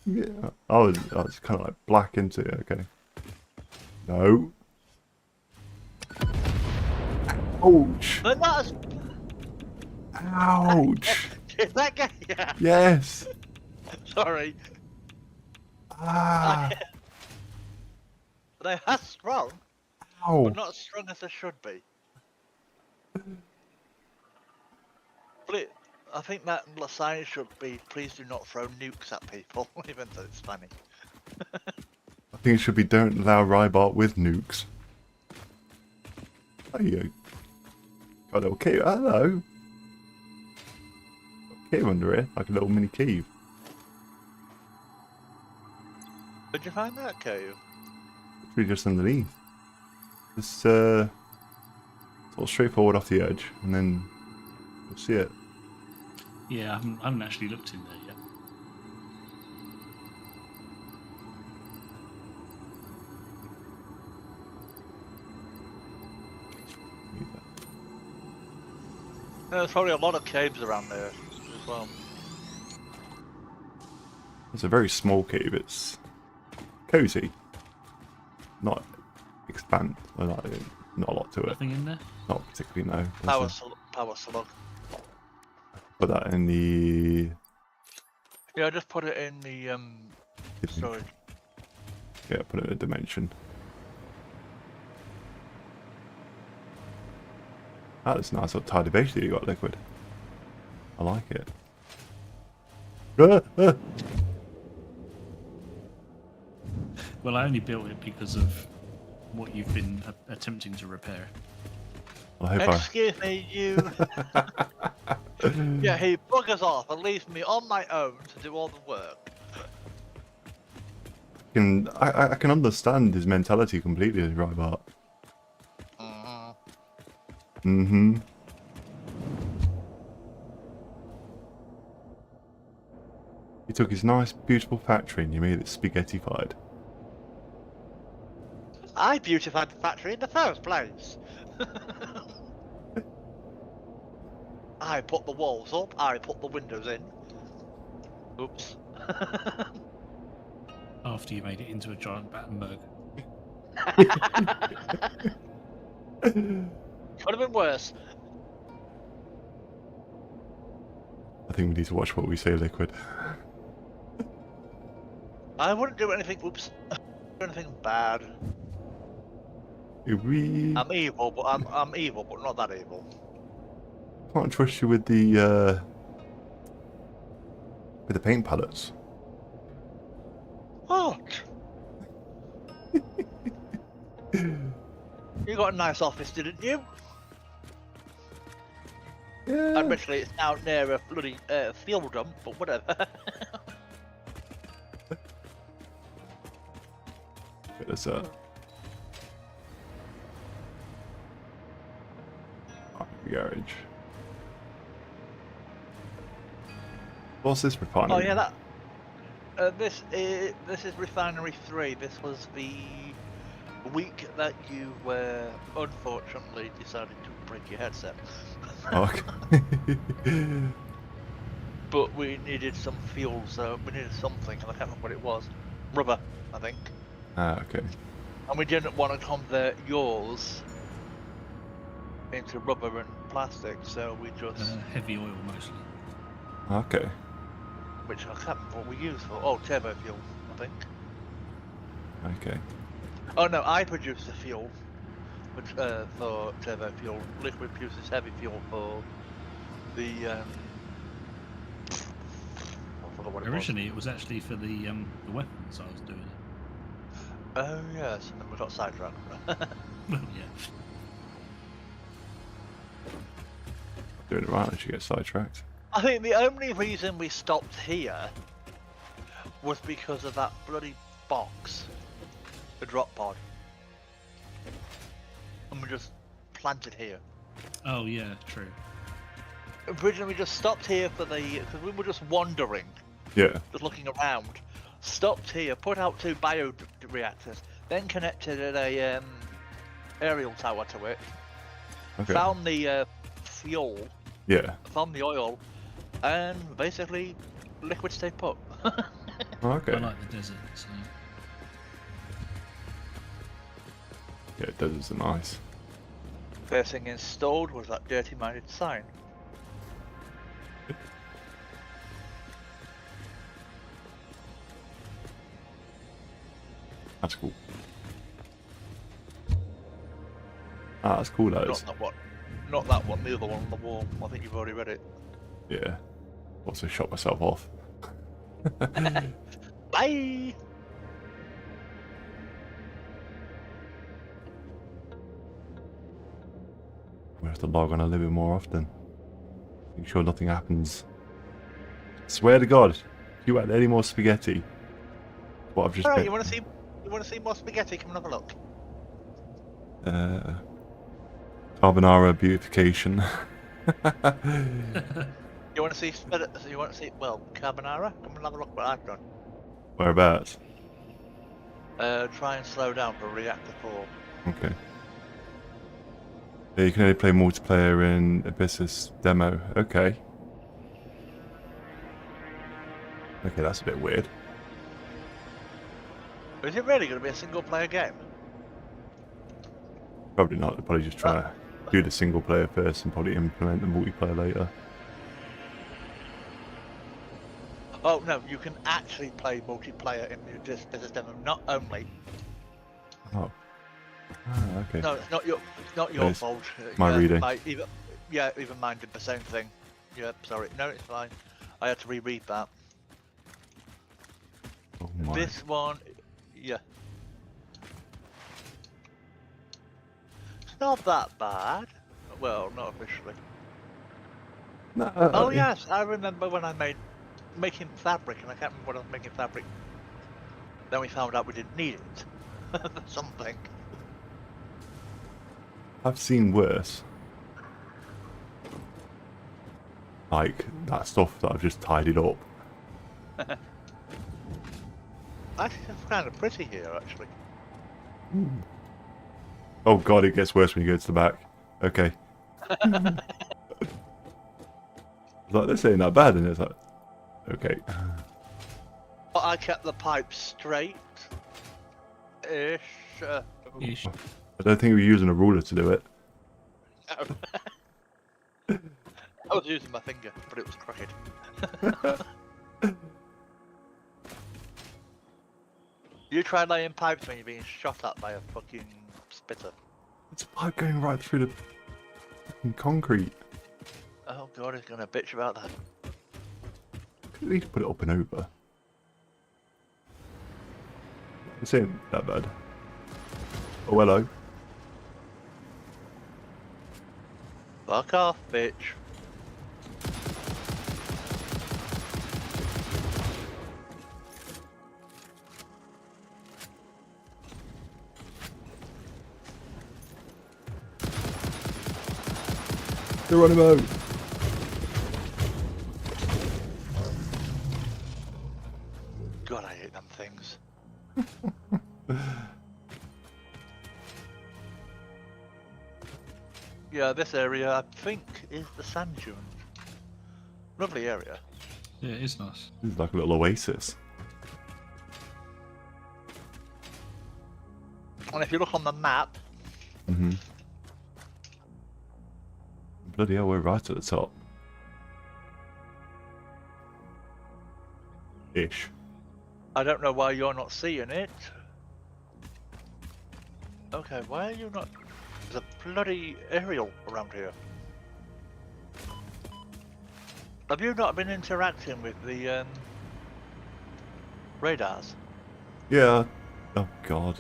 Yeah, I was kind of like black into it, okay. No. Ouch! But not as... Ouch! Did that get you? Yes! Sorry. Ah! They are strong, Ow! but not as strong as they should be. But I think that sign should be, please do not throw nukes at people, even though it's funny. I think it should be, don't allow Rybart with nukes. There you go. Got a little cave. Hello! Cave under here, like a little mini cave. Did you find that cave? It's really just underneath. Just sort of straightforward off the edge, and then you'll see it. Yeah, I haven't actually looked in there yet. There's probably a lot of caves around there as well. It's a very small cave. It's cozy, not expand. Not a lot to it. Nothing in there? Not particularly. No. Power slug. Put that in the. Yeah, just put it in the storage. Yeah, put it in a dimension. That's a nice little tidy base that you got, Liquid. I like it. Well, I only built it because of what you've been attempting to repair. I hope Excuse me, you. Yeah, he buggers off and leaves me on my own to do all the work. I can understand his mentality completely, Rybart. Mm-hmm. You took his nice, beautiful factory and you made it spaghettified. I beautified the factory in the first place. I put the walls up, I put the windows in. Oops. After you made it into a giant Battenberg. Could have been worse. I think we need to watch what we say, Liquid. I wouldn't do anything. Oops. Do anything bad. If we I'm evil, but I'm evil, but not that evil. can't trust you with the paint palettes. What? You got a nice office, didn't you? Yeah. Admittedly, it's now near a bloody fuel dump, but whatever. Get this up. Garage. What's this refinery? Oh yeah, that. This is refinery 3. This was the week that you unfortunately decided to break your headset. Okay. But we needed some fuel, so we needed something, and I can't remember what it was. Rubber, I think. Ah, okay. And we didn't want to convert yours into rubber and plastic, so we just... Heavy oil mostly. Okay. Which I can't remember what we used for. Oh, turbo fuel, I think. Okay. Oh no, I produce the fuel, which for turbo fuel. Liquid produces heavy fuel for the I forgot what it was. Originally, it was actually for the weapons I was doing. Oh yes, and then we got sidetracked. Well, yeah. Doing it right, I should get sidetracked. I think the only reason we stopped here was because of that bloody box, the drop pod, and we just planted here. Oh yeah, true. Originally, we just stopped here for because we were just wandering, Yeah. just looking around. Stopped here, put out 2 bio reactors, then connected a aerial tower to it. Okay. Found the fuel, Yeah. found the oil, and basically liquid stay put. Oh, okay. I like the desert. So. Yeah, deserts are nice. First thing installed was that dirty-minded sign. That's cool. Ah, that's cool, that Not is. that one. Not that one, the other one on the wall. I think you've already read it. Yeah. Also shot myself off. Bye! We have to log on a little bit more often. Make sure nothing happens. Swear to God, if you add any more spaghetti, what I've just Alright, been, you wanna see more spaghetti? Come and have a look. carbonara beautification. You wanna see carbonara? Come and have a look what I've done. Whereabouts? Try and slow down for reactor 4. Okay. Yeah, you can only play multiplayer in Abyssus demo. Okay. Okay, that's a bit weird. Is it really gonna be a single player game? Probably not. They'll probably just try to do the single player first and probably implement the multiplayer later. Oh no, you can actually play multiplayer in this demo, not only. Oh. Ah, okay. No, it's not your It's fault. my reading. Even mine did the same thing. Yeah, sorry. No, it's fine. I had to reread that. Oh my. This one, yeah. It's not that bad. Well, not officially. No, Oh yes, I remember when I making fabric, and I can't remember what I was making fabric. Then we found out we didn't need it. Something. I've seen worse. Like that stuff that I've just tidied up. Actually, it's kind of pretty here, actually. Oh god, it gets worse when you go to the back. Okay. Like, this ain't that bad, and it's like, okay. But I kept the pipe straight. Ish. Ish. I don't think we're using a ruler to do it. I was using my finger, but it was crooked. You try laying pipes when you're being shot at by a fucking spitter. It's a pipe going right through the fucking concrete. Oh god, he's gonna bitch about that. Could at least put it up and over. This ain't that bad. Oh, hello. Fuck off, bitch. They're on him out. God, I hate them things. Yeah, this area, I think, is the sand dunes. Lovely area. Yeah, it is nice. This is like a little oasis. And if you look on the map, Mm-hmm. Bloody hell, we're right at the top. Ish. I don't know why you're not seeing it. Okay, why are you not? There's a bloody aerial around here. Have you not been interacting with the radars? Yeah. Oh god.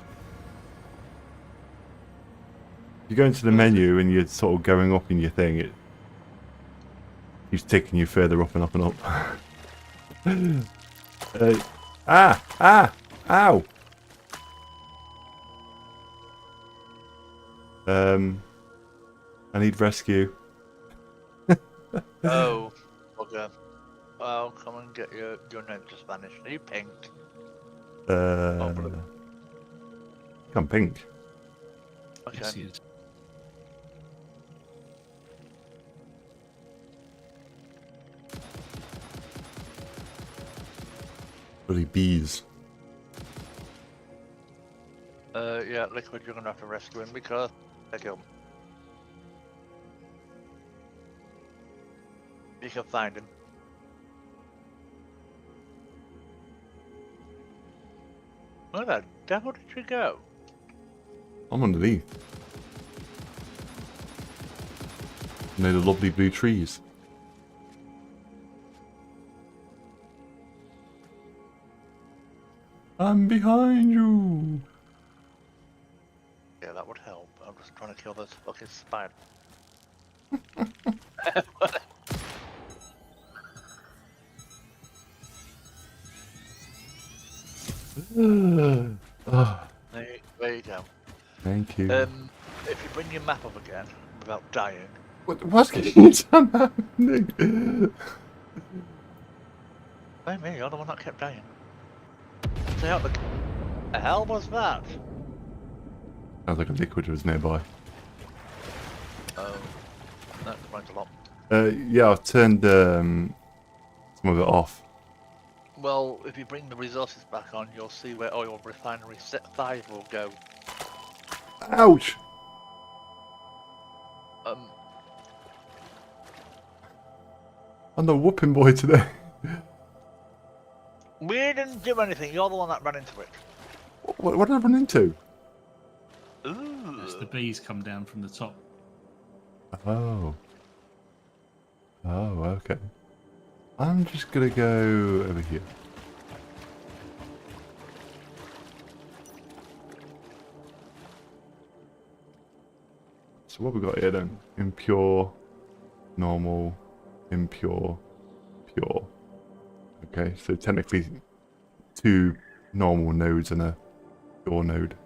You go into the menu and you're sort of going up in your thing, it keeps taking you further up and up and up. Ow! I need rescue. Oh, okay. Well, come and get your name just vanished. Are you pink? Blue. I'm pink. Okay. Yes, he is. Bloody bees. Yeah, Liquid, you're gonna have to rescue him because I killed him. You can find him. Where the devil did you go? I'm underneath. Near the lovely blue trees. I'm behind you. Yeah, that would help. I'm just trying to kill this fucking spider. Oh, There you go. thank you. If you bring your map up again without dying. What's happening? Blame me, you're the one that kept dying. Stay out the hell was that? Sounds like a liquid was nearby. Oh, that explains a lot. Yeah, I've turned some of it off. Well, if you bring the resources back on, you'll see where oil refinery set 5 will go. Ouch! I'm the whooping boy today. We didn't do anything, you're the one that ran into it. What did I run into? Ooh. As the bees come down from the top. Oh. Oh, okay. I'm just gonna go over here. So what we got here then? Impure, normal, impure, pure. Okay, so technically 2 normal nodes and a pure node.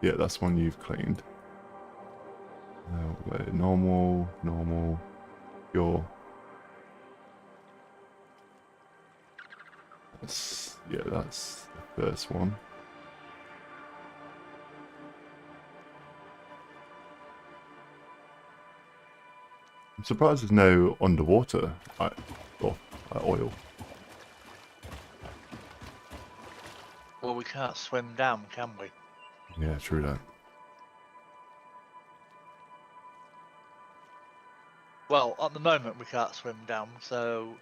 Yeah, that's one you've cleaned. Normal, normal, pure. Yeah, that's the first one. I'm surprised there's no underwater oil. Well, we can't swim down, can we? Yeah, true that. Well, at the moment we can't swim down, so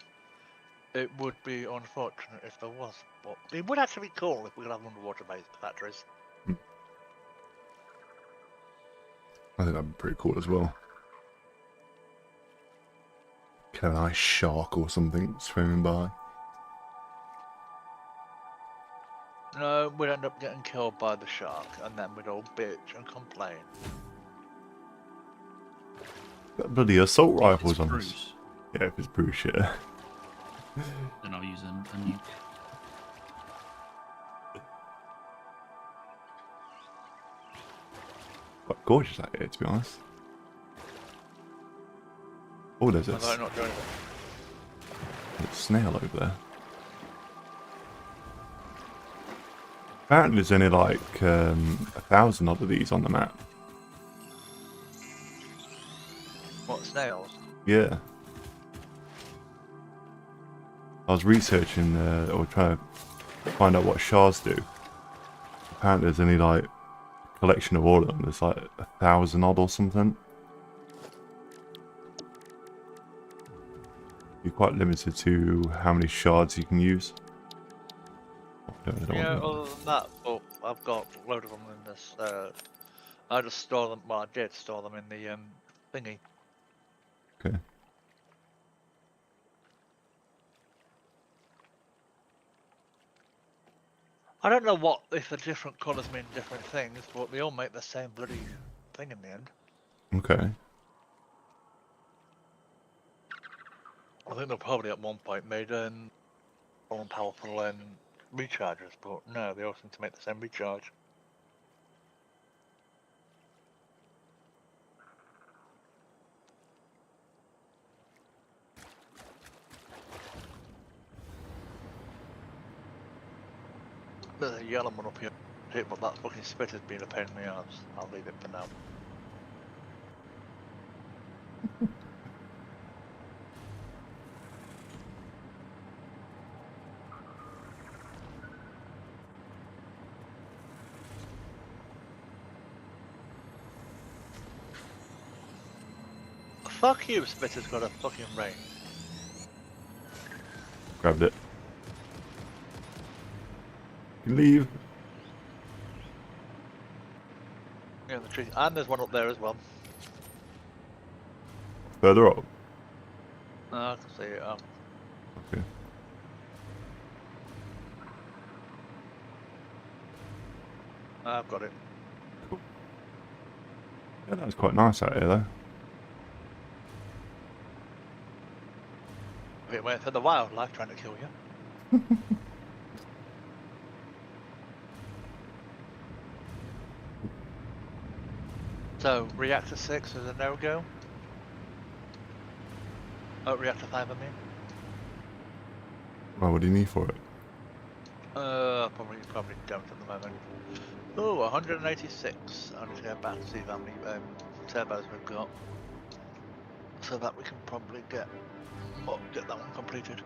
it would be unfortunate if there was. But it would actually be cool if we could have underwater-based factories. I think that'd be pretty cool as well. Kind of a nice shark or something swimming by. No, we'd end up getting killed by the shark, and then we'd all bitch and complain. That bloody assault rifles on us. Bruce, Yeah, if it's Bruce, yeah. then I'll use a nuke. Quite gorgeous out here, to be honest. Oh, there's Am I a not doing it? snail over there. Apparently there's only like 1,000 odd of these on the map. What, snails? Yeah. I was researching or trying to find out what shards do. Apparently there's only like a collection of all of them. There's like 1,000 odd or something. you're quite limited to how many shards you can use. Yeah, other than that, but I've got a load of them in this. I just store them. Well, I did store them in the thingy. Okay. I don't know what if the different colours mean different things, but they all make the same bloody thing in the end. Okay. I think they probably at one point made more powerful rechargers, but no, they all seem to make the same recharge. There's a yellow one up here, but that fucking spit has been a pain in the arse. I'll leave it for now. Fuck you, Spitter's got a fucking rain. Grabbed it. You leave. Yeah, the tree. And there's one up there as well. Further up. I can see it. Okay. I've got it. Cool. Yeah, that was quite nice out here, though. Wait for the wildlife trying to kill you. So, reactor 6 is a no-go? Oh, reactor 5 I mean? Well, what do you need for it? Probably don't at the moment. Oh, 186. I need to go back to see how many turbos we've got. So that we can probably get that one completed.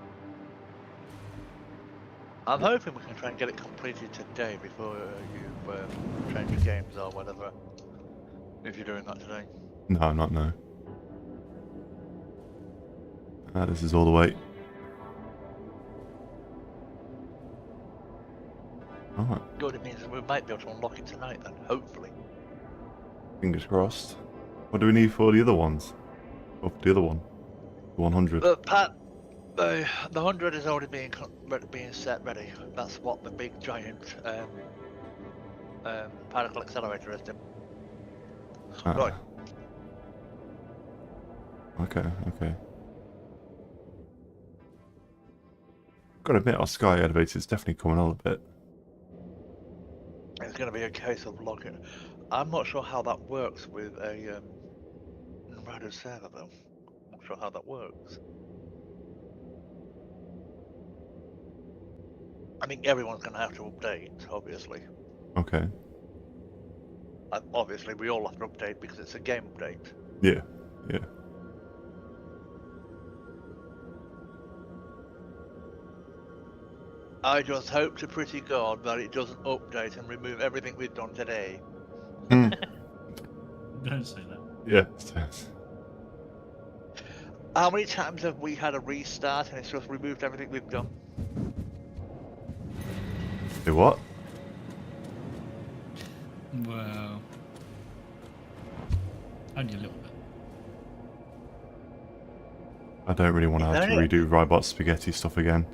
I'm hoping we can try and get it completed today before you change your games or whatever. If you're doing that today. No, not no. This is all the way. Alright. Good, it means we might be able to unlock it tonight then, hopefully. Fingers crossed. What do we need for the other ones? Oh, for the other one. The 100. The 100 is already being set ready. That's what the big giant particle accelerator is doing. Right. Okay. Gotta admit, our sky elevator is definitely coming on a bit. It's going to be a case of logging. I'm not sure how that works with a Narada server though. I'm not sure how that works. I think everyone's going to have to update, obviously. Okay. Obviously, we all have to update because it's a game update. Yeah. I just hope to pretty God that it doesn't update and remove everything we've done today. Hmm. Don't say that. Yeah. How many times have we had a restart and it's just removed everything we've done? Do what? Well, only a little bit. I don't really want to have to redo Rybot spaghetti stuff again.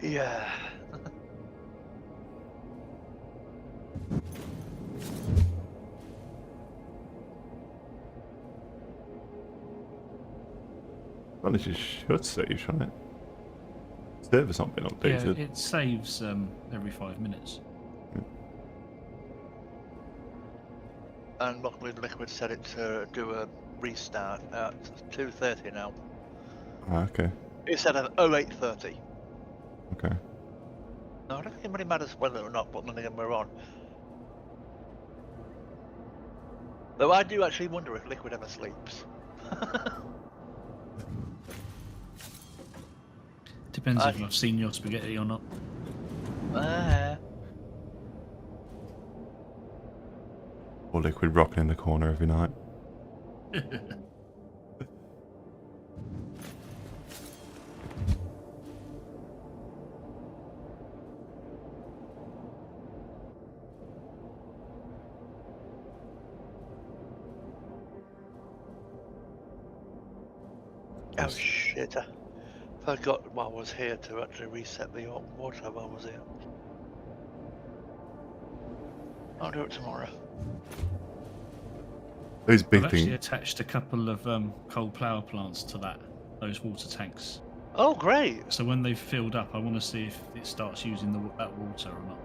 Yeah. Well, it just should save, shouldn't it? Server's not been updated. Yeah, it saves every 5 minutes. And luckily Liquid said it to do a restart at 2:30 now. Ah, okay. It said at 08:30. Okay. No, I don't think it really matters whether or not, but then again we're on. Though I do actually wonder if Liquid ever sleeps. Depends if I've seen your spaghetti or not. Or Liquid rocking in the corner every night. Oh shit! I forgot while I was here to actually reset the water while I was here. I'll do it tomorrow. Those I've big actually things. attached a couple of coal power plants to those water tanks. Oh great! So when they've filled up, I want to see if it starts using that water or not.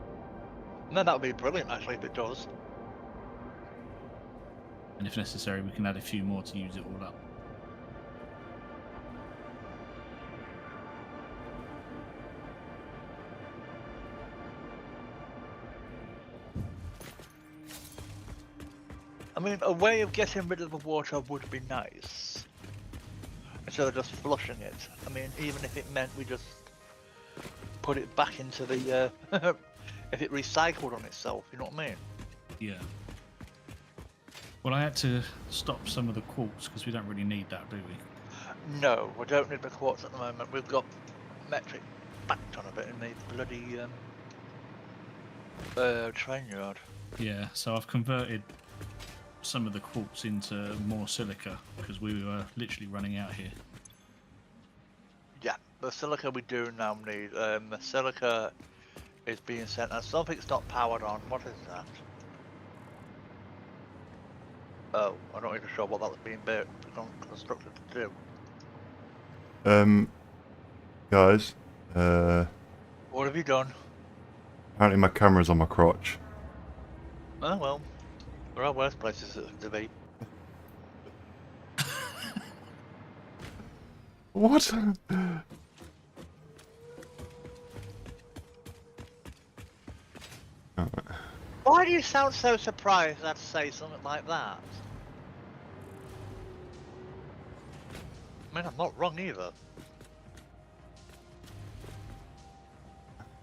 No, that would be brilliant actually if it does. And if necessary, we can add a few more to use it all up. I mean, a way of getting rid of the water would be nice. Instead of just flushing it. I mean, even if it meant we just put it back into the... if it recycled on itself, you know what I mean? Yeah. Well, I had to stop some of the quartz because we don't really need that, do we? No, we don't need the quartz at the moment. We've got metric backed on a bit in the bloody train yard. Yeah, so I've converted some of the quartz into more silica because we were literally running out here. Yeah, the silica we do now need. The silica is being sent and something's not powered on. What is that? Oh, I'm not even sure what that was being constructed to do. Guys, What have you done? apparently my camera's on my crotch. Oh well, there are worse places to be. What? Why do you sound so surprised I'd say something like that? I mean, I'm not wrong either.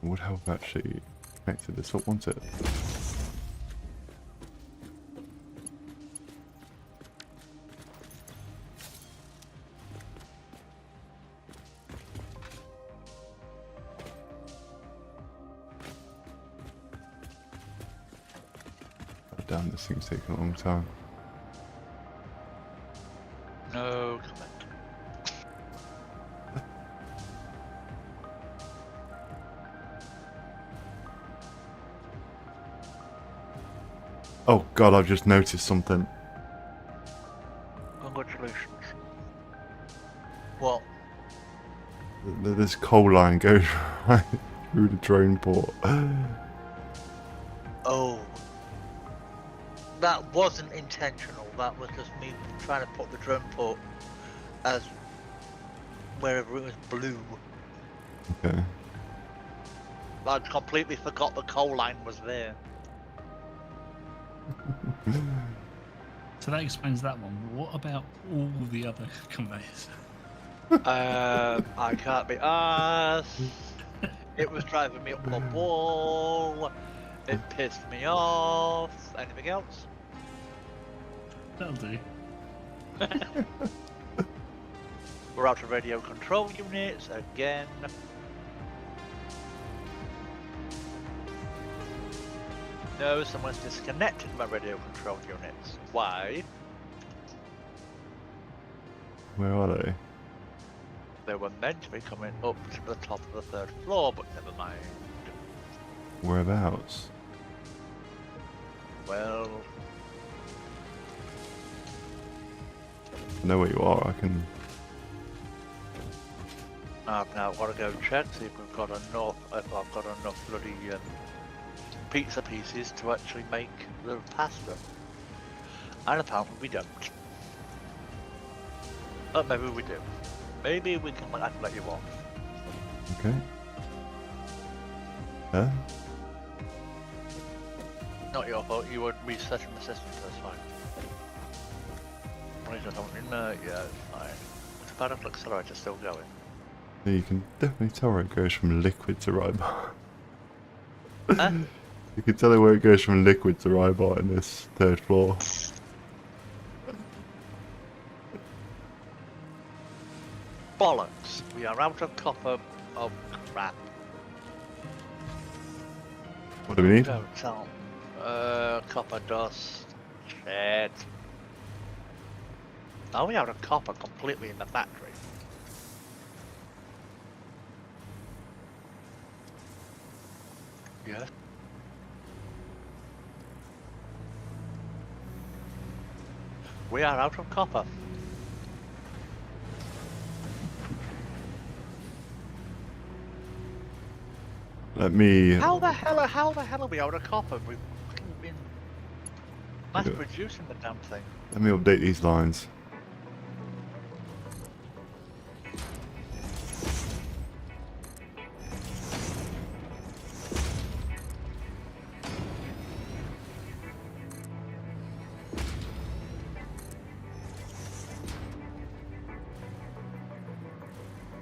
Would have actually connected this up, wouldn't it? Oh, damn, this thing's taking a long time. No comment. Oh god, I've just noticed something. Congratulations. What? This coal line goes right through the drone port. Oh. That wasn't intentional. That was just me trying to put the drone port as wherever it was blue. Okay. I completely forgot the coal line was there. So that explains that one. What about all the other conveyors? I can't be arsed. It was driving me up the wall. It pissed me off. Anything else? That'll do. We're out of radio control units again. No, someone's disconnected my radio control units. Why? Where are they? They were meant to be coming up to the top of the 3rd floor, but never mind. Whereabouts? Well, I know where you are, I can... I've now got to go check, see if we've got enough, if I've got enough bloody pizza pieces to actually make the pasta. And apparently we don't. But maybe we do. Maybe we can I can let you off. Okay. Huh? Not your fault, you were resetting the system, so that's fine. Please don't yeah, it's fine. It's about if the accelerator's still going. Yeah, you can definitely tell where it goes from liquid to Rybot. Huh? You can tell where it goes from liquid to Rybot in this 3rd floor. Bollocks! We are out of copper. Oh crap. What do we need? Don't tell. Copper dust. Shit. Are we out of copper completely in the factory? guess. We are out of copper. Let me. How the hell are we out of copper? We've fucking been mass producing the damn thing. Let me update these lines.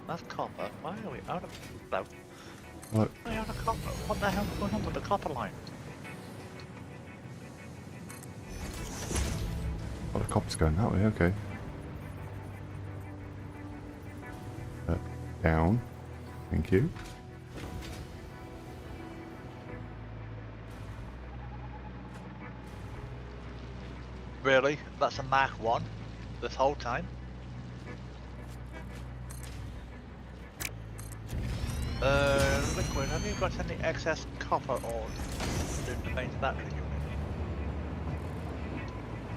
That's copper. Why are we out of no? What? Why are we out of copper? What the hell's going on with the copper line? Oh, the copper's going that way. Okay. Down. Thank you. Really? That's a Mark 1 this whole time? Liquid, have you got any excess copper ore in the main battery unit?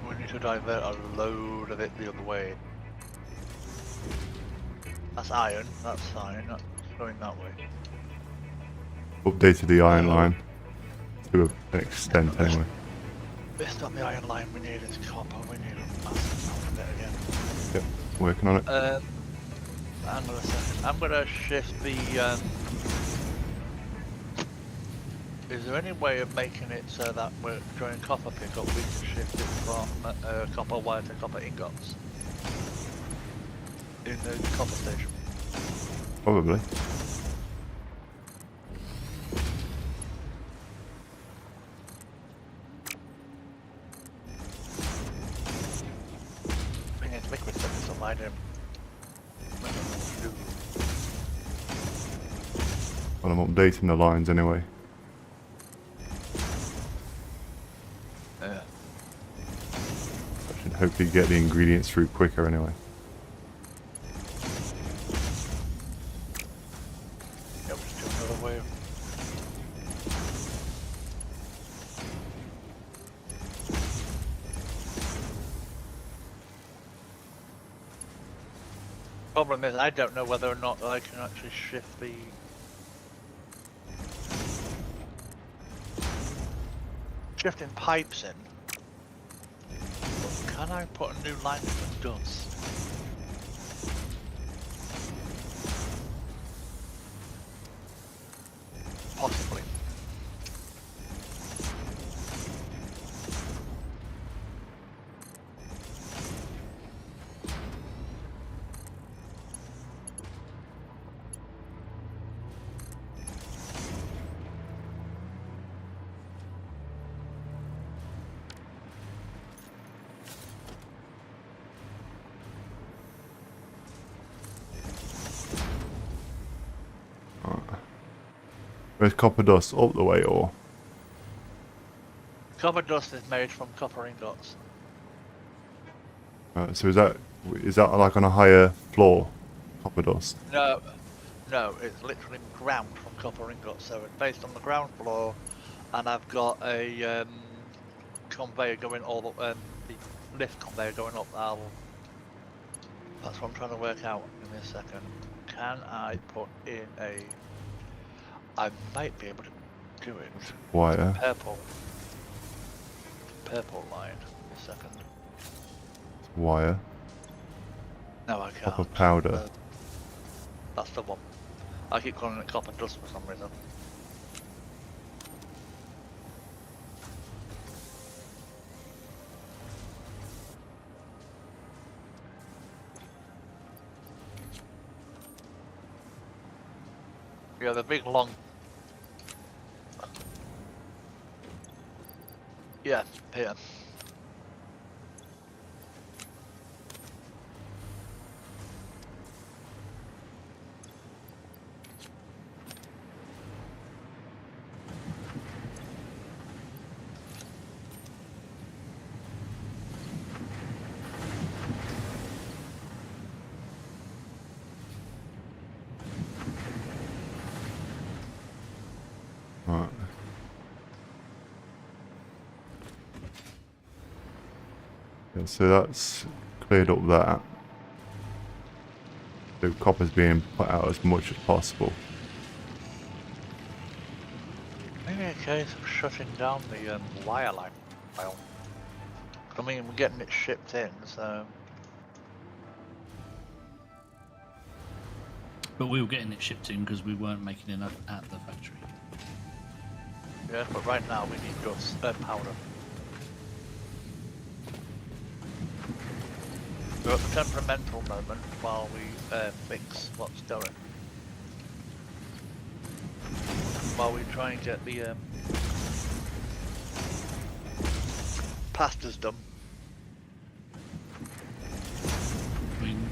We need to divert a load of it the other way. That's iron, that's going that way. Updated the iron line to an extent anyway. It's not the iron line we need, it's copper, we need a massive amount of it again. Yep, working on it. Hang on a second, I'm gonna shift the, is there any way of making it so that we're during copper pickup we can shift it from copper wire to copper ingots? In the copper station. Probably. I think it's liquid stuff, so I don't. Well, I'm updating the lines anyway. Yeah. I should hopefully get the ingredients through quicker anyway. Yeah, we'll just do another way. Problem is, I don't know whether or not I can actually shift the. Shifting pipes in. But can I put a new line in the dust? Possibly. Where's copper dust? Up the way or? Copper dust is made from copper ingots. So is that like on a higher floor? Copper dust. No, it's literally ground from copper ingots. So it's based on the ground floor, and I've got a conveyor going all the lift conveyor going up. That's what I'm trying to work out. Give me a second. Can I put in a? I might be able to do it. Wire. Purple line. Give me a second. Wire. No, I can't. Copper powder. That's the one. I keep calling it copper dust for some reason. Yeah, the big long. Yeah, here. Right. Yeah, so that's cleared up that. The copper's being put out as much as possible. Maybe a case of shutting down the wire line file. I mean, we're getting it shipped in, so But we were getting it shipped in because we weren't making enough at the factory. yeah. But right now we need just powder. We're at the temperamental moment while we fix what's going. While we try and get the pastas done. I mean,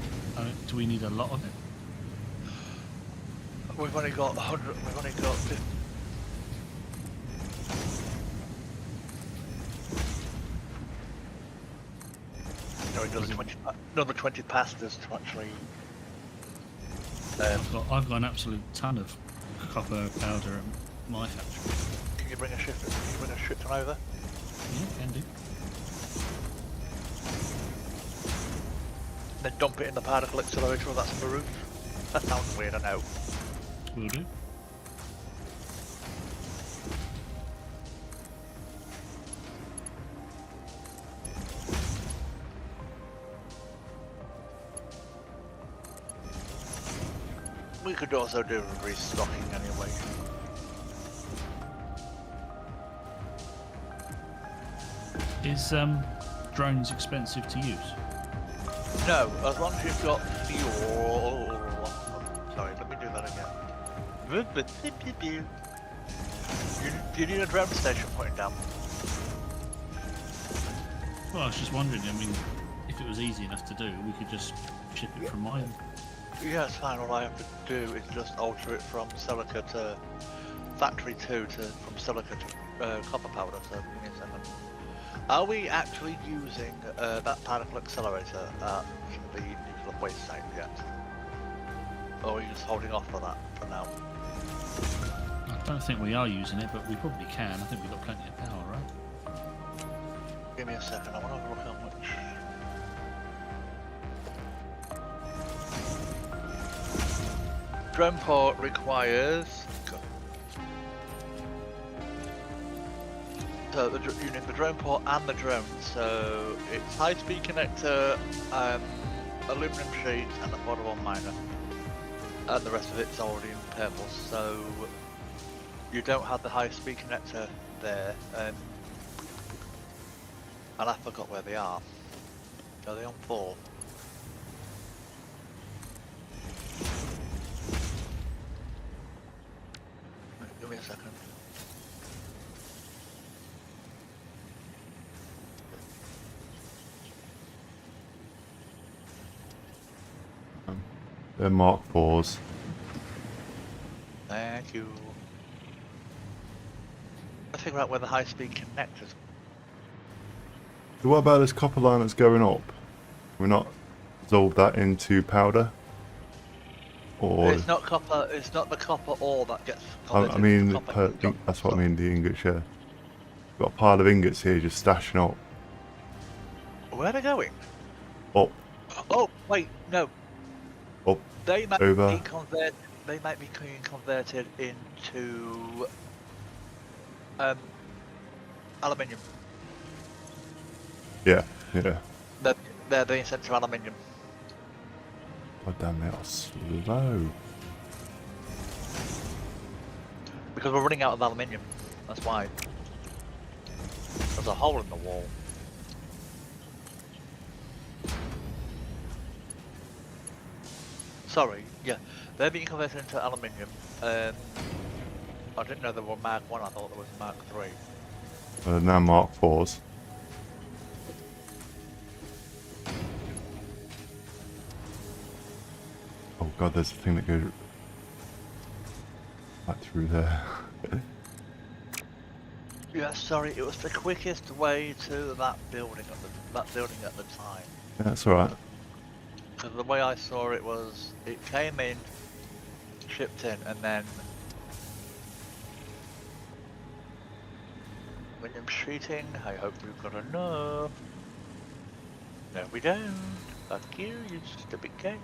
do we need a lot of it? We've only got 100. We've only got 50. No, another 20 pastas to actually. I've got an absolute ton of copper powder at my factory. Can you bring a ship? Can you bring a ship over? Yeah, can do. Then dump it in the particle accelerator that's on the roof. That sounds weird, I know. Will do. We could also do restocking anyway. Is drones expensive to use? No, as long as you've got fuel. Sorry, let me do that again. You need a drone station pointing down. Well, I was just wondering. I mean, if it was easy enough to do, we could just ship it from mine. Yeah, it's fine. All I have to do is just alter it from silica to factory 2 from silica to copper powder. So give me a second. Are we actually using that particle accelerator at the nuclear waste site yet? Or are we just holding off for that for now? I don't think we are using it, but we probably can. I think we've got plenty of power, right? Give me a second. I want to have a look how much. Drone port requires. So you need the drone port and the drone. So it's high-speed connector, aluminum sheet, and a portable miner. And the rest of it's already in purple. So you don't have the high-speed connector there. And I forgot where they are. Are they on 4? Give me a second. They're Mark 4s. Thank you. Let's figure out where the high-speed connectors. So what about this copper line that's going up? We're not dissolve that into powder? Or It's not copper. It's not the copper ore that gets. I mean, that's what I mean. The ingots, yeah. Got a pile of ingots here just stashing up. Where are they going? Up, Oh wait, no. up, They might over. be converted. They might be being converted into aluminium. Yeah, yeah. They're being sent to aluminium. God damn, they are slow. Because we're running out of aluminium. That's why. There's a hole in the wall. Sorry, yeah. They're being converted into aluminium. I didn't know they were Mark 1, I thought there was Mark 3. They're now Mark 4s. Oh god, there's a thing that goes right through there. Yeah, sorry, it was the quickest way to that building at the time. Yeah, that's alright. Because the way I saw it was, it came in, shipped in, and then when I'm shooting, I hope you've got enough. No, we don't. Fuck you, you stupid game.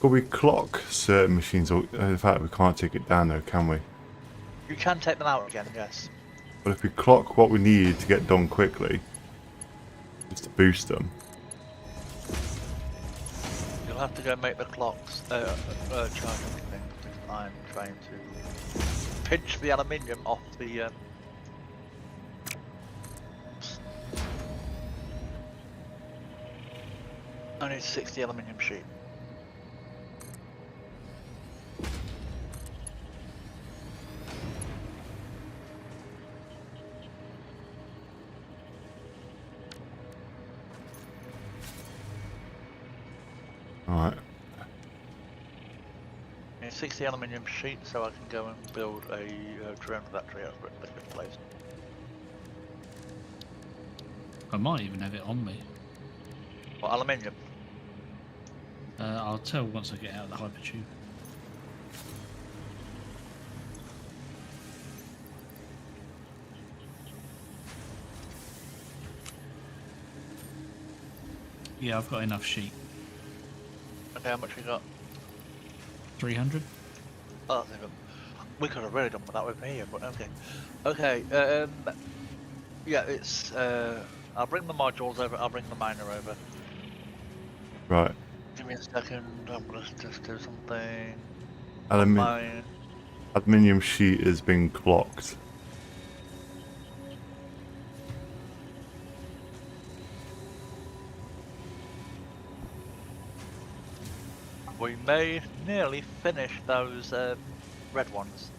Could we clock certain machines? Or in fact, we can't take it down though, can we? You can take them out again, yes. But if we clock what we need to get done quickly, just to boost them. You'll have to go make the clocks charging thing because I'm trying to pinch the aluminium off the. I need 60 aluminium sheet. Alright. I need 60 aluminium sheet so I can go and build a drone factory over at the good place. I might even have it on me. What, aluminium? I'll tell once I get out of the hypertube. Yeah, I've got enough sheet. Okay, how much we got? 300? Oh, that's even. We could have really done that with me, but okay. Okay, yeah, it's. I'll bring the modules over, I'll bring the miner over. Right. Give me a second, I'm gonna just do something. Aluminium sheet has been clocked. We may nearly finish those red ones.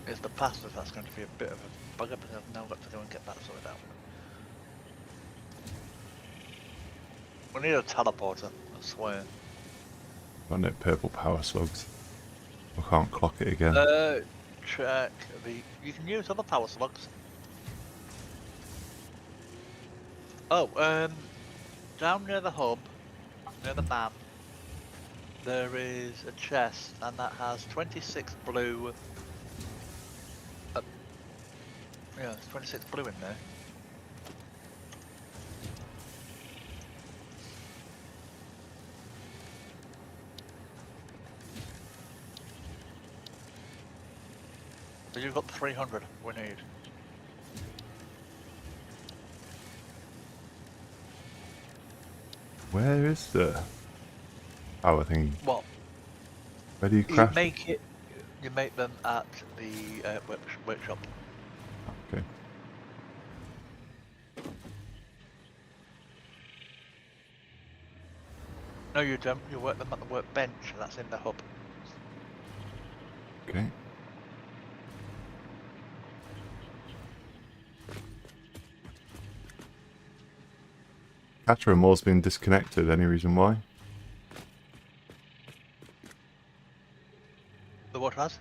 It's the pasta that's going to be a bit of a bugger, because I've now got to go and get that sorted out. We need a teleporter, I swear. Got no purple power slugs. I can't clock it again. Check the. You can use other power slugs. Oh, down near the hub, near the map, there is a chest, and that has 26 blue. Yeah, there's 26 blue in there. So you've got 300 we need. Where is the power thing? Well, Where do you you craft? make it. You make them at the workshop. Okay. No, you don't. You work them at the workbench. That's in the hub. Okay. Cateramall's been disconnected. Any reason why? The what has?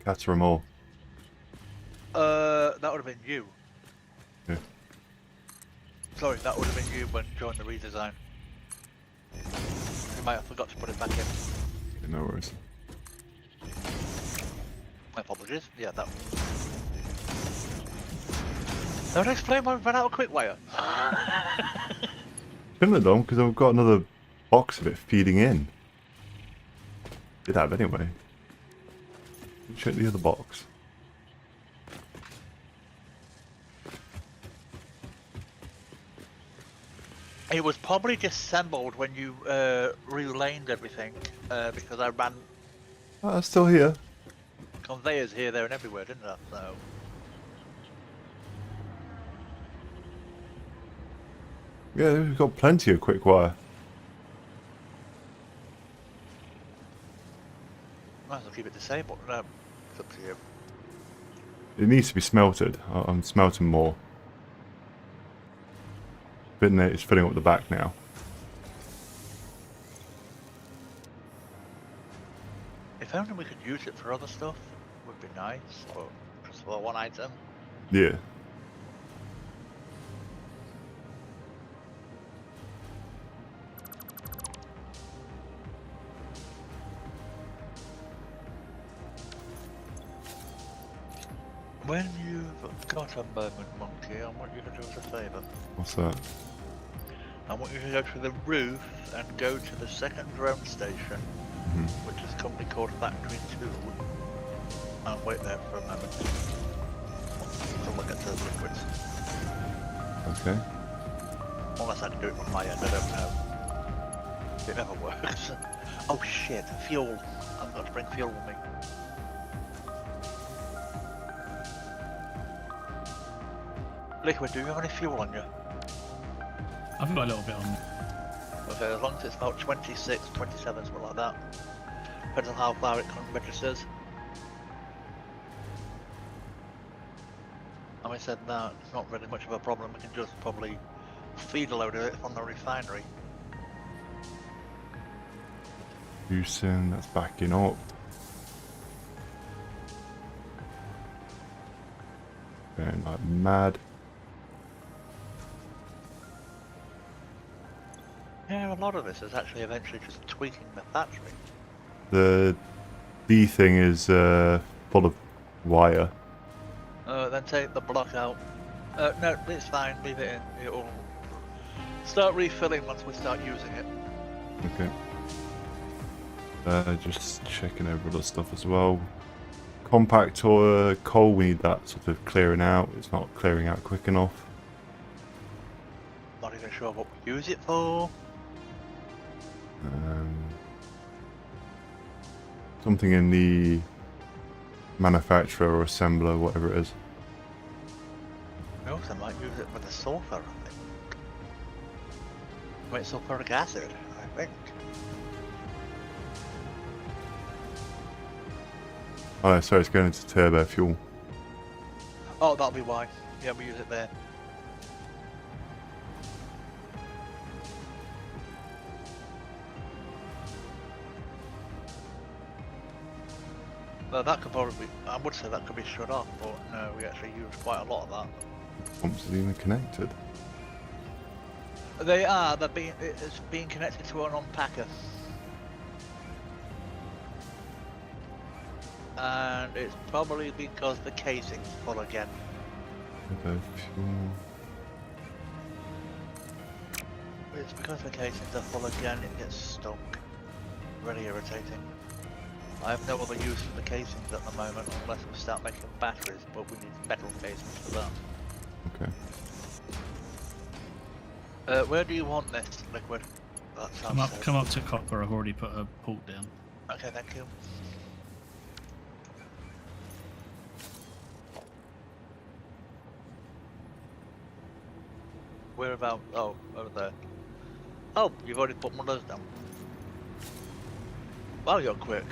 Cateramall. That would have been you. Yeah. Sorry, that would have been you when during the redesign. You might have forgot to put it back in. No worries. My apologies. Yeah, that. Don't explain why we ran out of quick wire. Shouldn't have done because I've got another box of it feeding in. Did have anyway. Check the other box. It was probably disassembled when you relaned everything because I ran Oh, it's still here. conveyors here, there, and everywhere, didn't I? So. Yeah, we've got plenty of quick wire. Might as well keep it disabled. No, it's up to you. It needs to be smelted. I'm smelting more. It's filling up the back now. If only we could use it for other stuff, would be nice. Or just for one item. Yeah. When you've got a moment, Monkey, I want you to do us a favour. What's that? I want you to go to the roof and go to the second drone station, which is a company called Factory 2, and wait there for a moment to look at the liquids. Okay. Unless I can do it from my end, I don't know. It never works. Oh shit, fuel. I've got to bring fuel with me. Liquid, do you have any fuel on you? I've got a little bit on. Okay, as long as it's about 26, 27, something like that. Depends on how far it registers. Having said that, it's not really much of a problem. We can just probably feed a load of it from the refinery. Houston, that's backing up. Going like mad. Yeah, a lot of this is actually eventually just tweaking the factory. The D thing is full of wire. Then take the block out. No, it's fine, leave it in. It'll start refilling once we start using it. Okay. Just checking over other stuff as well. Compact or coal, we need that sort of clearing out. It's not clearing out quick enough. Not even sure what we use it for. Something in the manufacturer or assembler, whatever it is. We also might use it for the sulfur, I think. Wait, sulfuric acid, I think. Oh no, sorry, it's going into turbo fuel. Oh, that'll be why. Yeah, we use it there. Well, that could probably be, I would say that could be shut off, but no, we actually use quite a lot of that. Pumps are even connected. They are, it's being connected to an unpacker. And it's probably because the casing's full again. Turbo fuel. It's because the casings are full again, it gets stuck. Really irritating. I have no other use for the casings at the moment unless we start making batteries, but we need metal casings for that. Okay. Where do you want this liquid? That sounds Come up to copper. I've already put a port down. Okay, thank you. Where about? Oh, over there. Oh, you've already put one of those down. Wow, you're quick.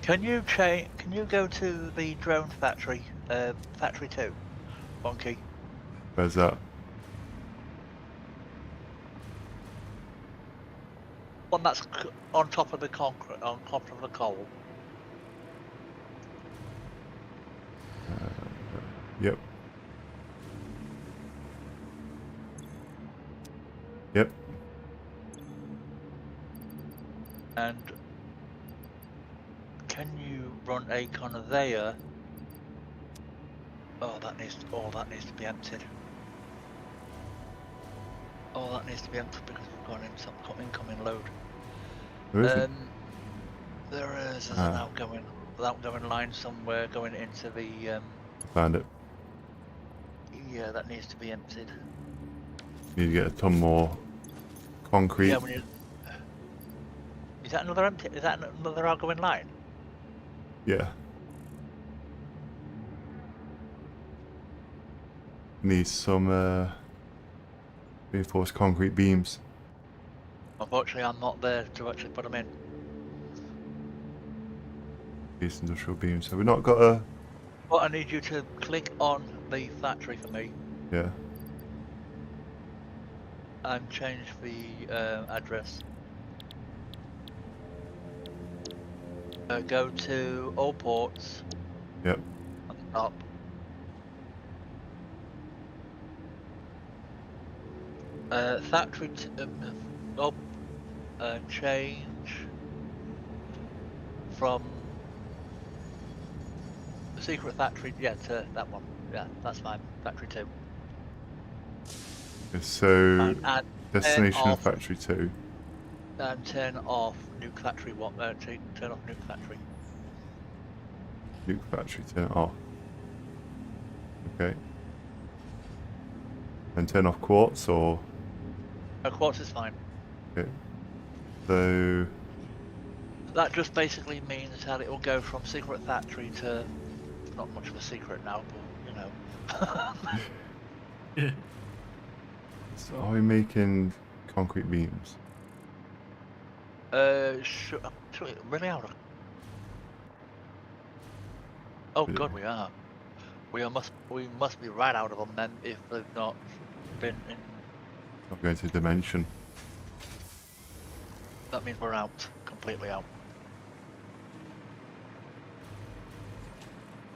Can you go to the drone factory, factory 2, Bonky? Where's that? One that's on top of the concrete, on top of the coal. Yep. Yep. And can you run a conveyor? Oh, that needs to be emptied. Oh, that needs to be emptied because we've got some incoming load. There isn't. There is. There's an outgoing line somewhere going into the. Found it. Yeah, that needs to be emptied. Need to get a ton more concrete. Yeah, we need. Is that another empty? Is that another outgoing line? Yeah. Need some reinforced concrete beams. Unfortunately, I'm not there to actually put them in. These industrial beams. Have we not got a... Well, I need you to click on the factory for me. Yeah. and change the address. Go to all ports Yep. on the top. Factory change from the secret factory, yeah, to that one. Yeah, that's fine. Factory 2. So And destination off, factory 2. and turn off nuke factory 1. Turn off nuke factory. Nuke factory, turn it off. Okay. And turn off quartz, or Quartz is fine. okay. So That just basically means that it will go from secret factory to not much of a secret now, but you know. so are we making concrete beams? Should we really out of? Oh Yeah. god, we are. We must be right out of them then if they've not been in. Not going to dimension. That means we're out, completely out.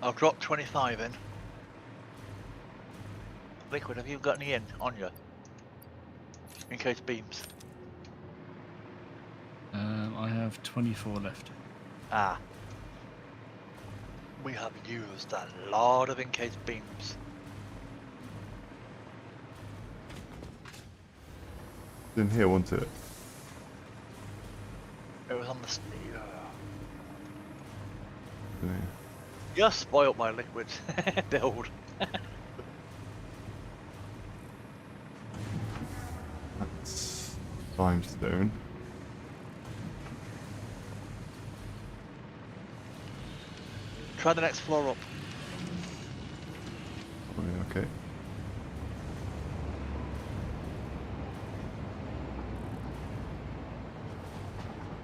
I'll drop 25 in. Liquid, have you got any in on you? In case beams. I have 24 left. Ah. We have used a lot of in case beams. In here, wasn't it? It was on the. Yeah. You're spoilt by liquid build. That's limestone. Try the next floor up. Oh, yeah, okay.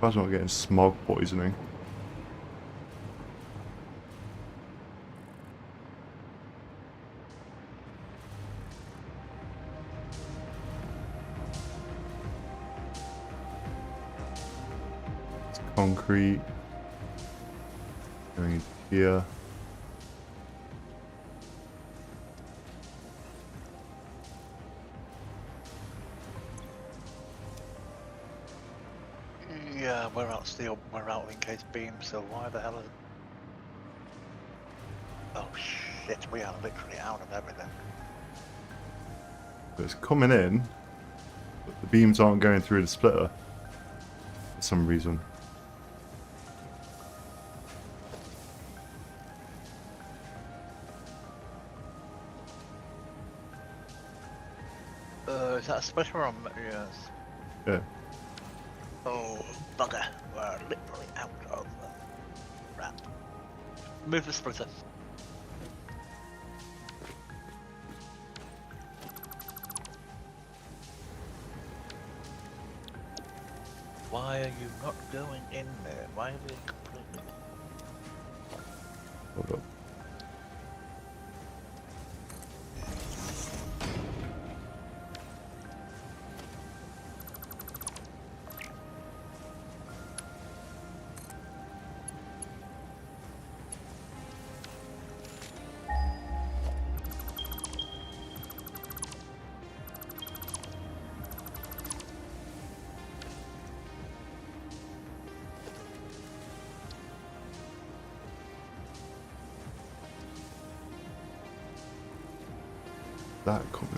I was not getting smog poisoning. It's concrete. Going into here. Yeah, we're out steel. We're out in case beam. So why the hell is? Oh shit! We are literally out of everything. So it's coming in, but the beams aren't going through the splitter for some reason. Is that a splitter on? Yes. Yeah. Oh bugger! We're literally out of crap. Move the splitter. Why are you not going in there? Why are we completely? Hold up. That coming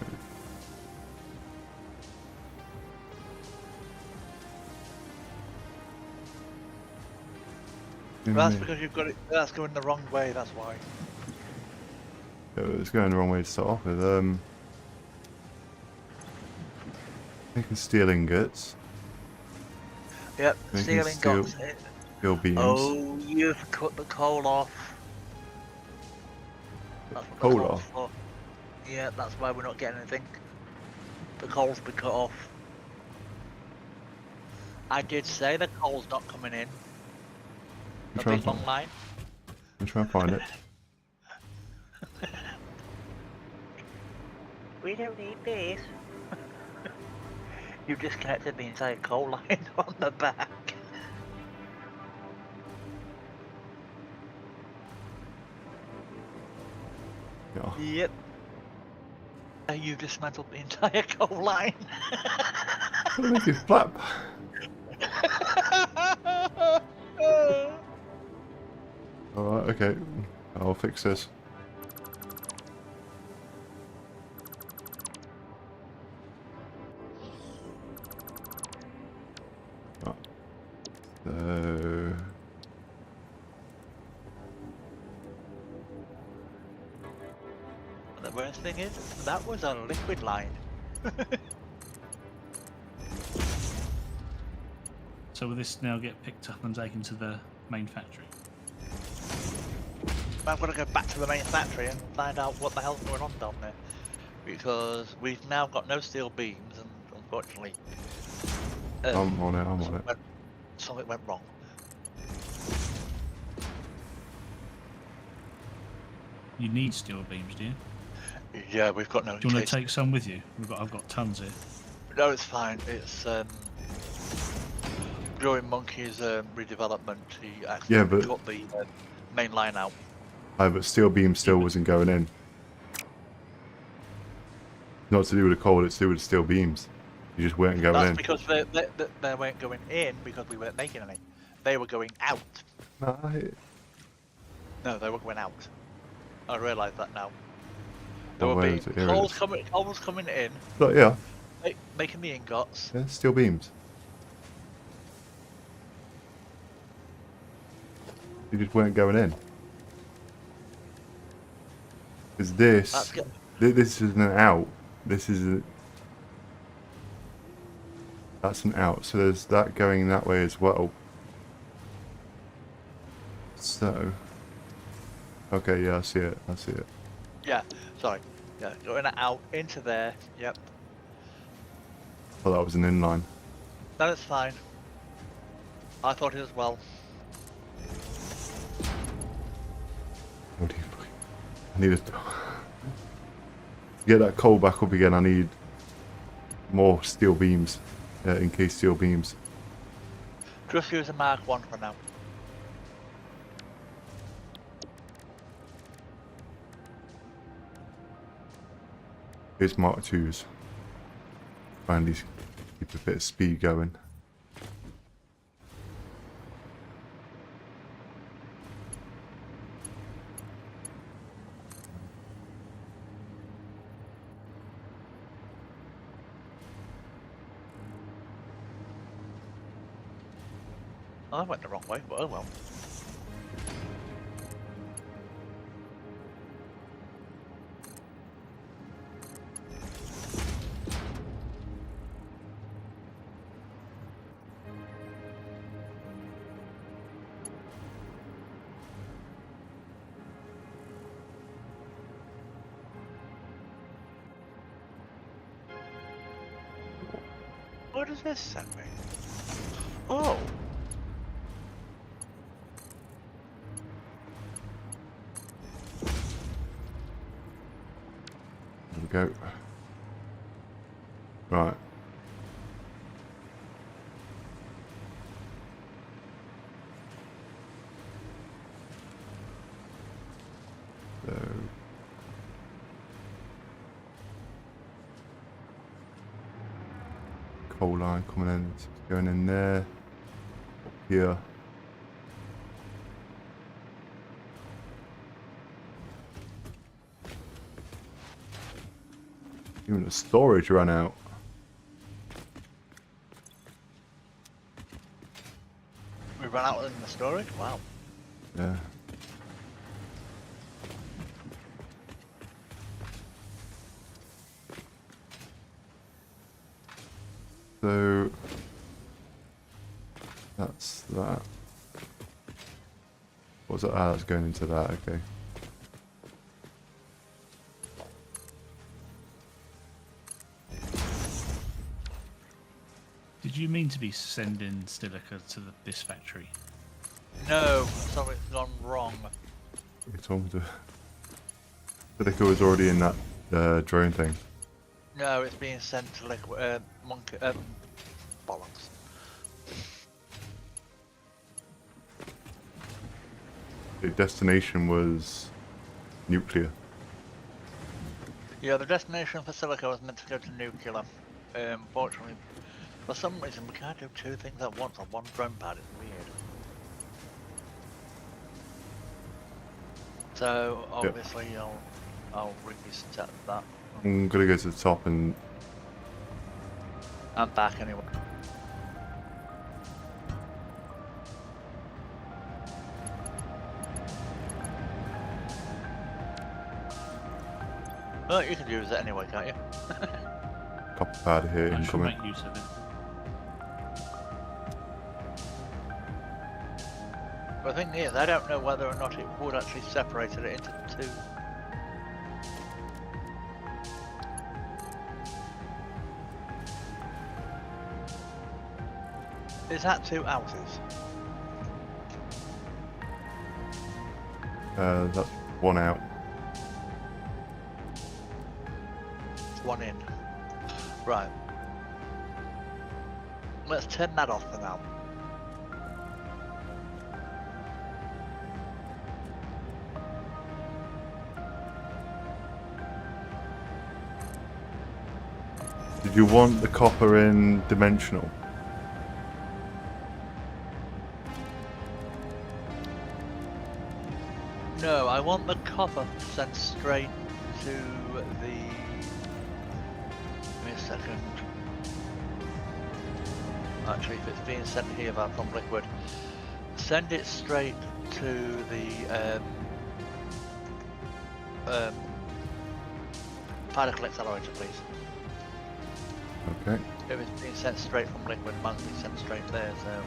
in. That's because you've got it. That's going the wrong way. That's why. It's going the wrong way to start off with. Making steel ingots. Yep. Making Stealing steel- got it. Steel beams. Oh, you've cut the coal off. That's what the Coal coal's off? for. Yeah, that's why we're not getting anything. The coal's been cut off. I did say the coal's not coming in. I'm A trying big to long find, line. I'm trying to find it. We don't need this. You disconnected the entire coal line on the back. Yeah. Yep. You dismantled the entire coal line. What make it flap? Alright, okay. I'll fix this. Right. So... The worst thing is, that was a liquid line. So will this now get picked up and taken to the main factory? I'm gonna go back to the main factory and find out what the hell's going on down there. Because we've now got no steel beams and unfortunately... I'm on it. Something went wrong. You need steel beams, do you? Yeah, we've got no Do you want chase. to take some with you? I've got tons here. No, it's fine. It's Growing Monkey's redevelopment. He actually Yeah, but- cut the main line out. Aye, but steel beam still wasn't going in. Not to do with the coal, it's to do with the steel beams. You just weren't going That's in. because they weren't going in because we weren't making any. They were going out. Aye. No, they were going out. I realise that now. There Oh, were where being is it? Here it is. coal's coming in, But yeah, making the ingots. yeah, steel beams. You just weren't going in. Because this, That's good. this is an out. This is a, that's an out. So there's that going that way as well. So, okay, yeah, I see it. I see it. Yeah, sorry. Yeah, going out into there. Yep. Oh, that was an inline. No, it's fine. I thought it as well. What do you? I need to get that coal back up again. I need more steel beams, encased steel beams. Just use a Mark 1 for now. Here's Mark 2s. Finally keep a bit of speed going. Oh, I went the wrong way, but oh well. What does this send me? Oh! There we go. Right. So coal line coming in, it's going in there, up here. Even the storage ran out. We ran out in the storage? Wow. Yeah. So that's that. What's that? Ah, that's going into that. Okay. Did you mean to be sending silica to this factory? No, something's gone wrong. You told me to. Silica was already in that drone thing. No, it's being sent to the destination was nuclear. Yeah, the destination for silica was meant to go to nuclear. Fortunately, for some reason, we can't do two things at once on one drone pad. It's weird. So obviously, I'll reset that. I'm gonna go to the top and I'm back anyway. Well, you can use it anyway, can't you? copper pad here I shall incoming. make use of it. But the thing is, I don't know whether or not it would actually separate it into two. Is that 2 ounces? That's one out. It's 1 in. Right. Let's turn that off for now. Did you want the copper in dimensional? No, I want the copper sent straight to the... Give me a second. Actually, if it's being sent here from liquid, send it straight to the particle accelerator, please. Okay. If it's being sent straight from liquid, it must be sent straight there, so...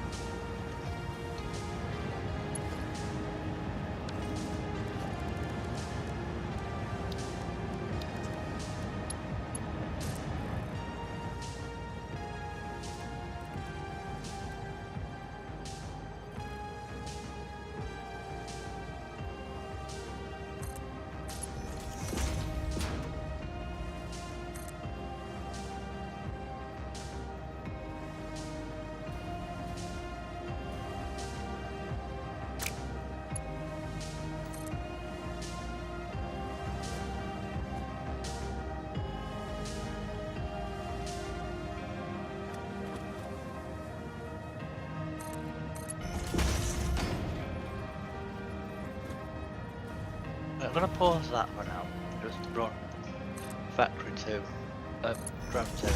I'm gonna pause that for now. Just run factory 2, drone 2.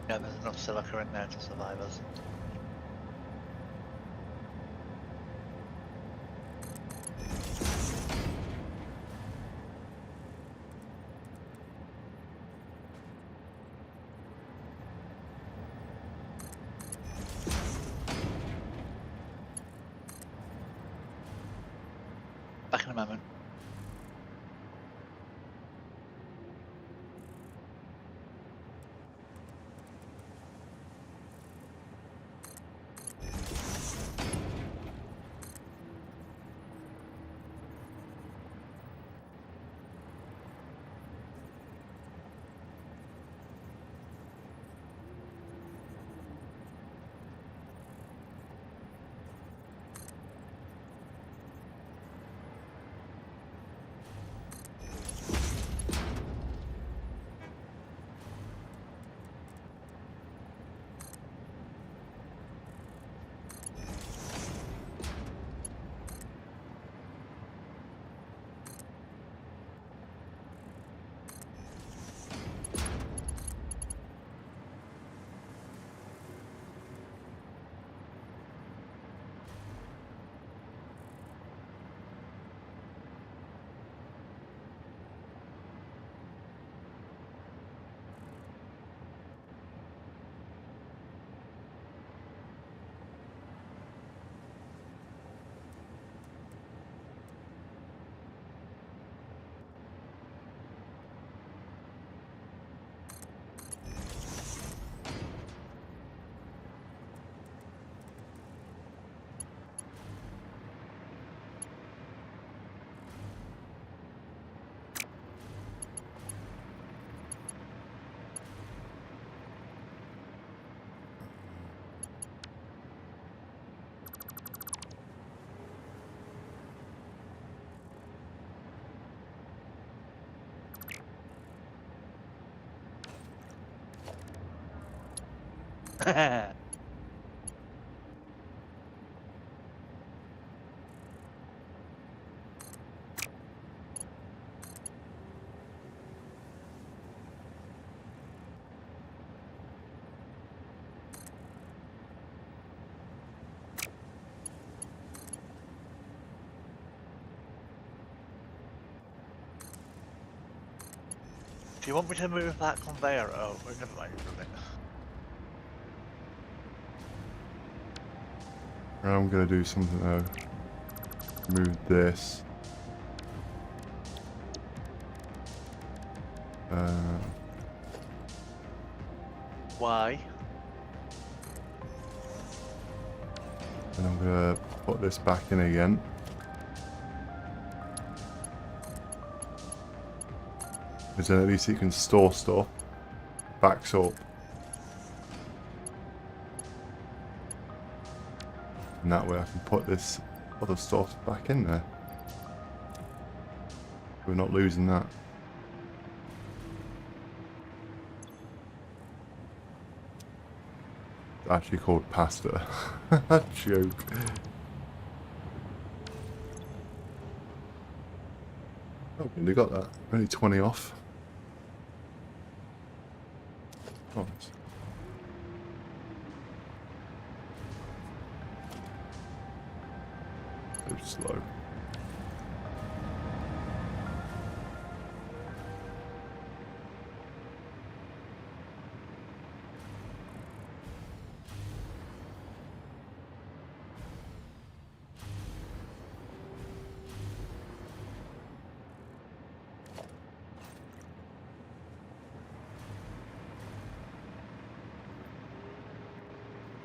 Yeah, there's enough silica in there to survive us. Back in a moment. Do you want me to move that conveyor? Oh, never mind. I'm gonna do something though. Move this. Why? And I'm gonna put this back in again. Because then at least it can store stuff. Backs up. And that way I can put this other stuff back in there. We're not losing that. It's actually called pasta. Joke. Oh, they got that. Only 20 off. Nice. So slow.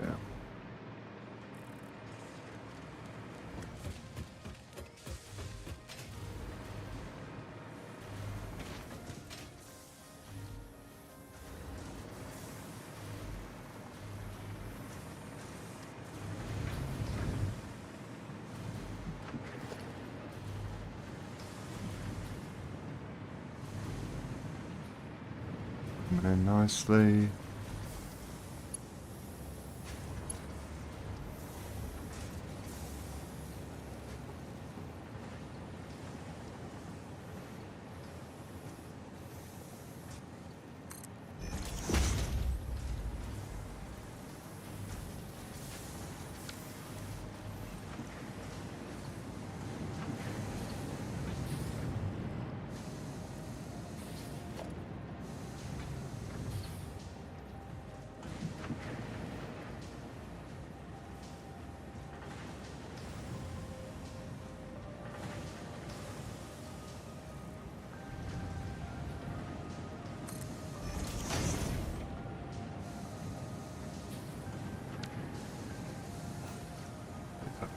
Yeah. Coming in nicely.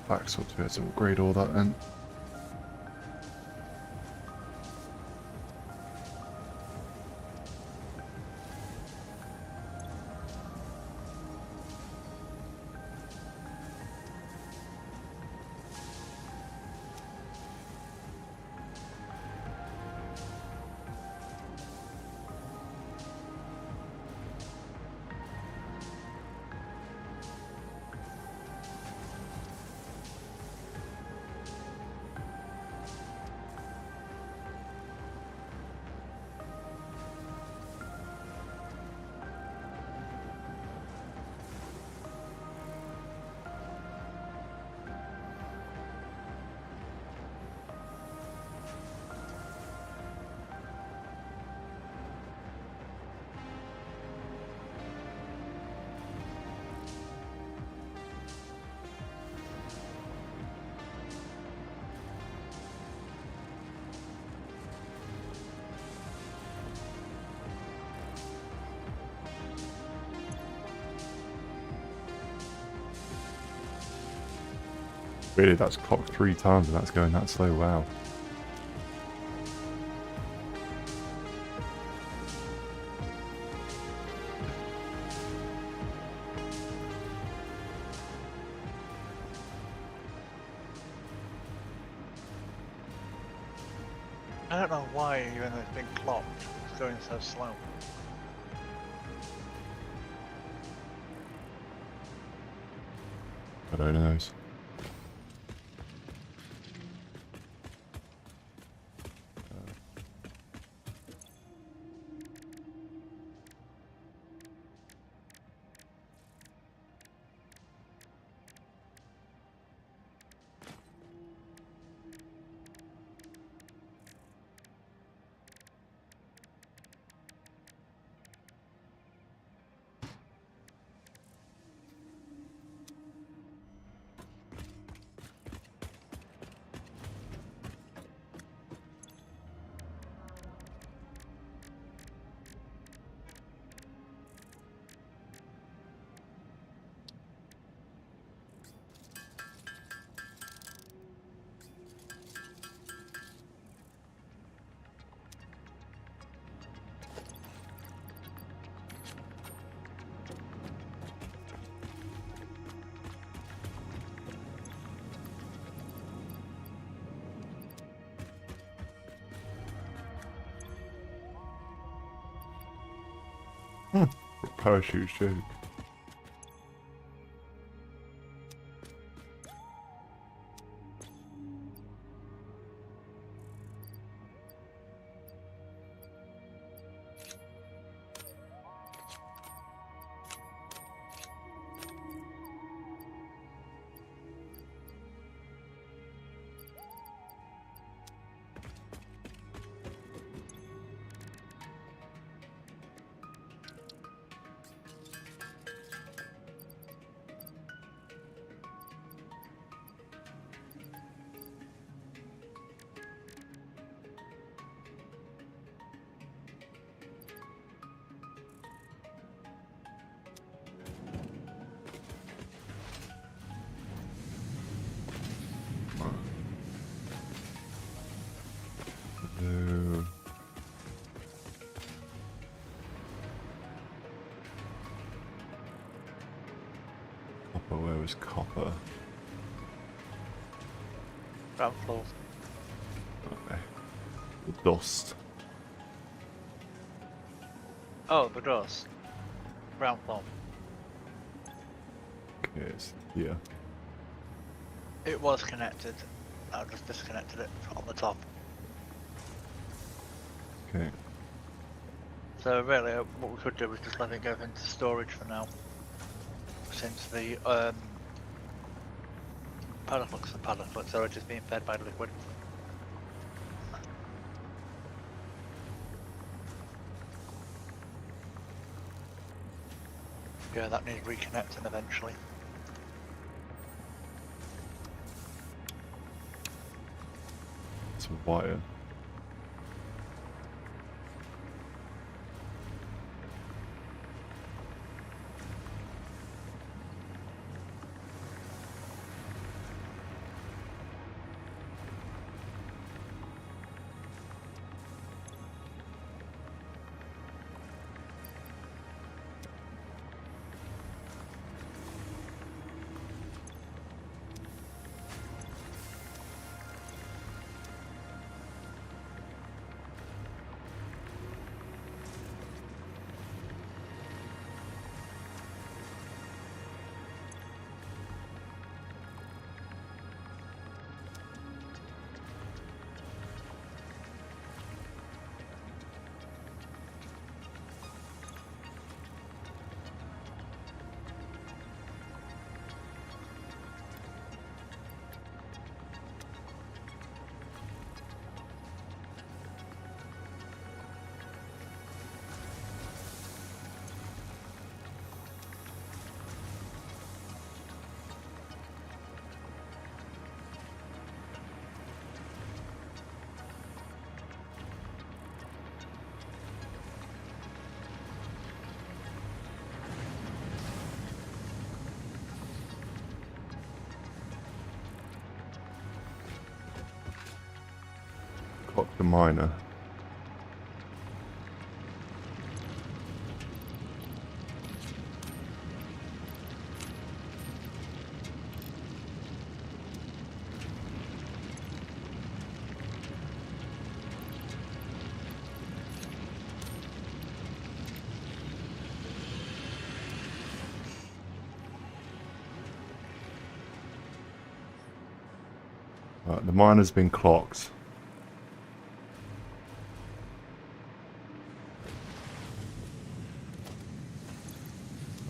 Back so to be able to upgrade all that then. Really, that's clocked 3 times and that's going that slow, wow. I don't know why even though it's been clocked, it's going so slow. God only knows. Parachute joke. No. Copper, where was copper? Ground floor. Okay. The dust. Oh, the dust. Ground floor. Okay, it's here. It was connected. I just disconnected it on the top. Okay. So really, what we could do is just let it go into storage for now. Since the paddock are just being fed by liquid. Yeah, that needs reconnecting eventually. It's a wire. Clock the miner. Right, the mine has been clocked.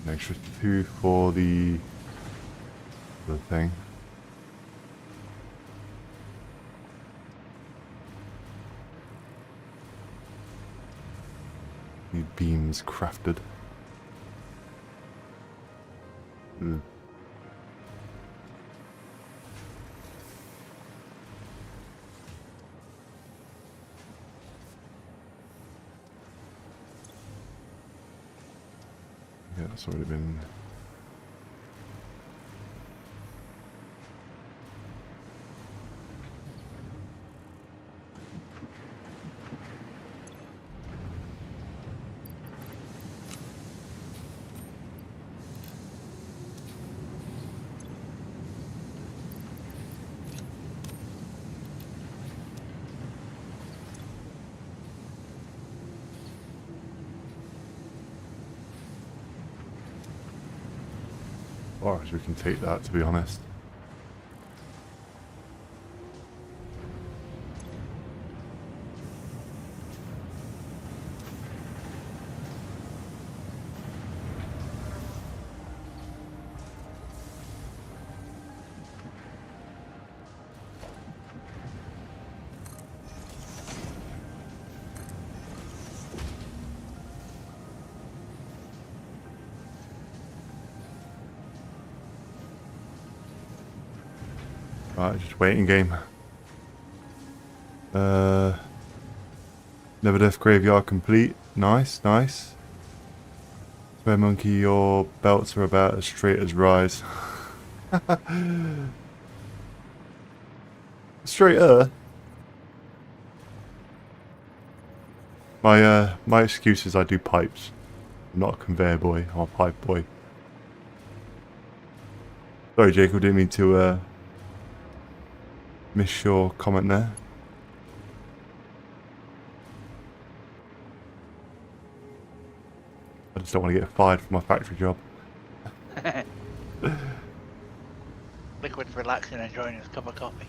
An extra 2 for the thing. Need beams crafted. Ugh. Yeah, that's already been. Alright, we can take that, to be honest. Right, just waiting game. Never Death Graveyard complete. Nice, nice. Swear Monkey, your belts are about as straight as Rise. Straighter? My excuse is I do pipes. I'm not a conveyor boy, I'm a pipe boy. Sorry Jacob, didn't mean to miss your comment there. I just don't want to get fired for my factory job. Liquid's relaxing and enjoying his cup of coffee.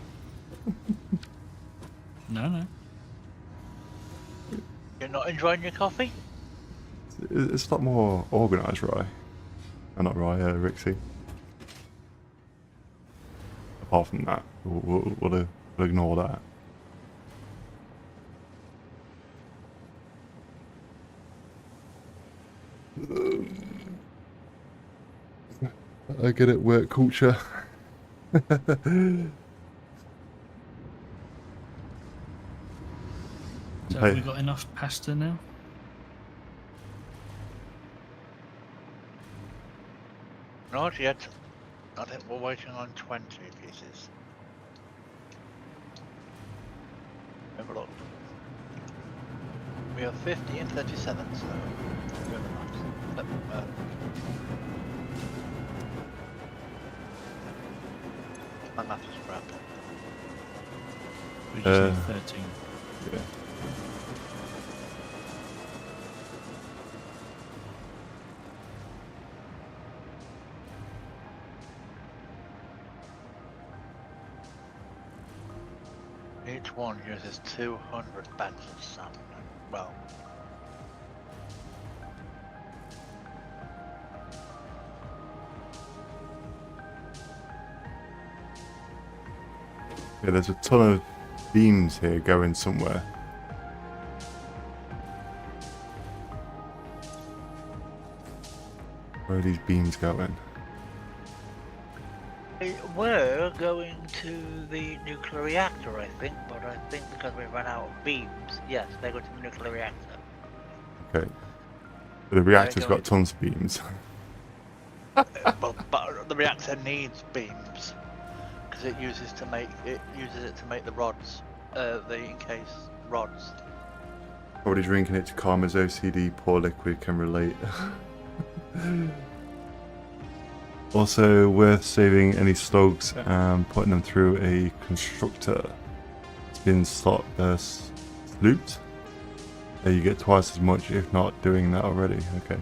No. You're not enjoying your coffee? It's a lot more organised, Rye. Not Rye, Rixie. Apart from that, we'll ignore that. I get it, work culture. So have we got enough pasta now? Not yet. I think we're waiting on 20 pieces. Have a look. We have 50 and 37, so we're not. My math is crap. We just need 13. Yeah. Each one uses 200 bags of sand. Well, Yeah, there's a ton of beams here going somewhere. Where are these beams going? they were going to the nuclear reactor, I think, but I think because we ran out of beams, yes, they go to the nuclear reactor. Okay. But the reactor's got tons of beams. but the reactor needs beams because it uses it to make the rods, the encased rods. Probably drinking it to calm his OCD. Poor Liquid can relate. Also worth saving any slugs and putting them through a constructor. It's been looped. You get twice as much if not doing that already. Okay.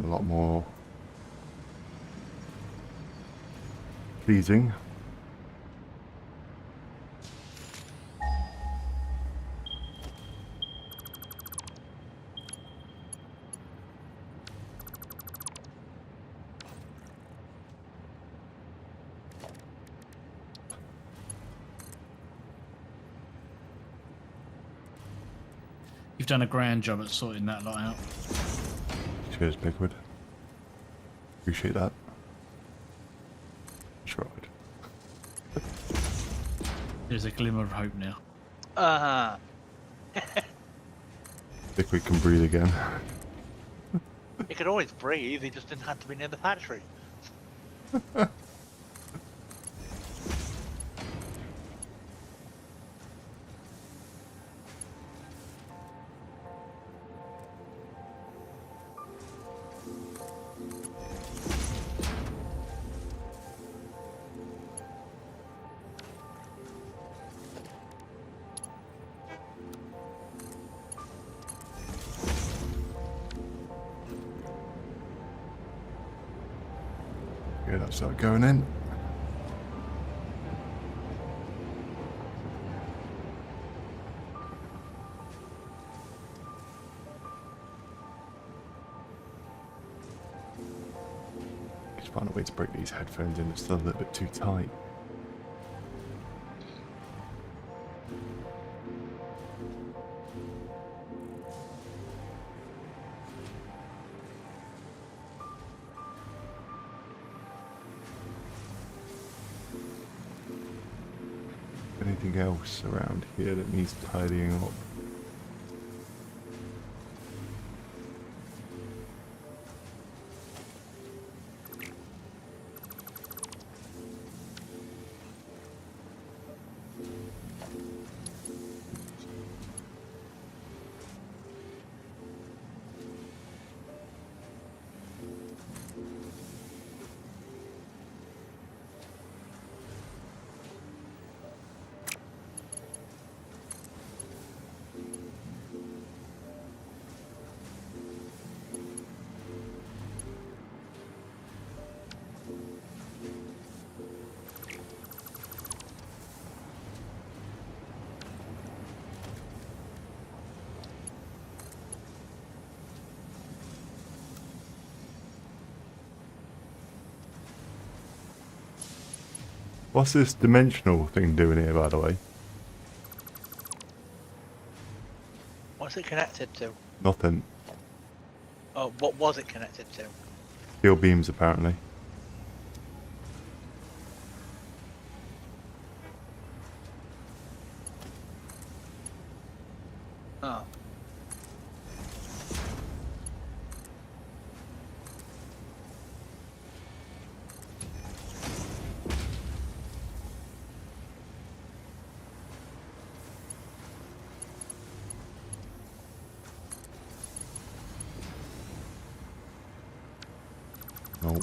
looking a lot more pleasing. You've done a grand job at sorting that lot out. Cheers, Bigwood. Appreciate that. Tried. There's a glimmer of hope now. Bigwood can breathe again. He could always breathe, he just didn't have to be near the factory. Yeah, that's start going in. Just find a way to break these headphones in. It's still a little bit too tight. Anything else around here that needs tidying up? What's this dimensional thing doing here, by the way? What's it connected to? Nothing. Oh, what was it connected to? Steel beams, apparently. Oh. Nope.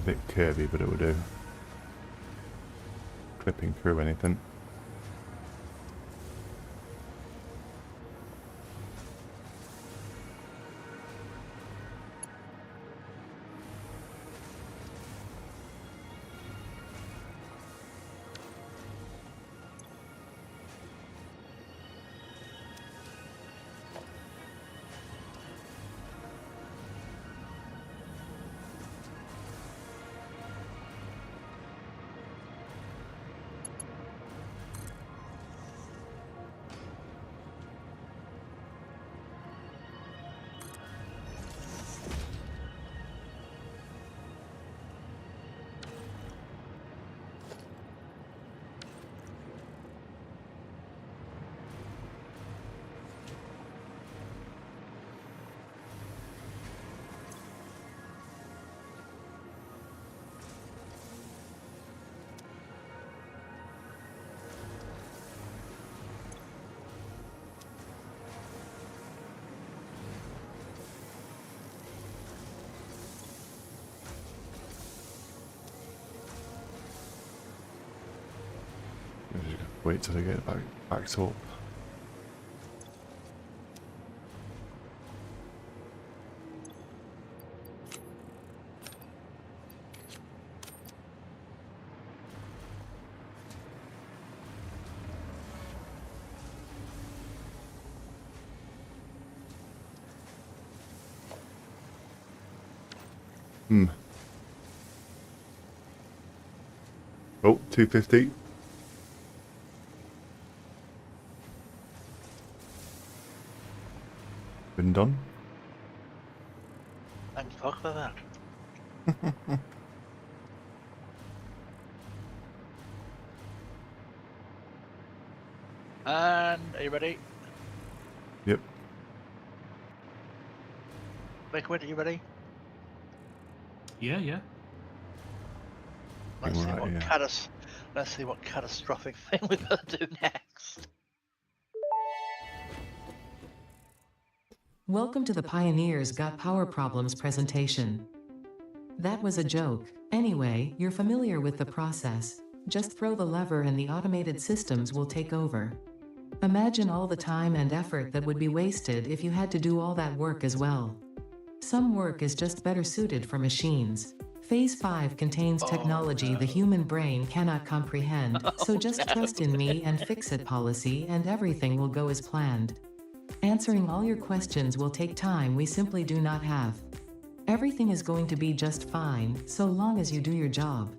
Bit curvy, but it will do. Clipping through anything. Wait till I get back up. Oh, 250. Been done. Thank fuck for that. And are you ready? Yep. Liquid, are you ready? Yeah, yeah. Let's see Right, what yeah. let's see what catastrophic thing we're gonna do next. Welcome to the Pioneers Got Power Problems presentation. That was a joke. Anyway, you're familiar with the process. Just throw the lever and the automated systems will take over. Imagine all the time and effort that would be wasted if you had to do all that work as well. Some work is just better suited for machines. Phase 5 contains technology the human brain cannot comprehend, so just trust in me and fix it policy and everything will go as planned. Answering all your questions will take time we simply do not have. Everything is going to be just fine, so long as you do your job.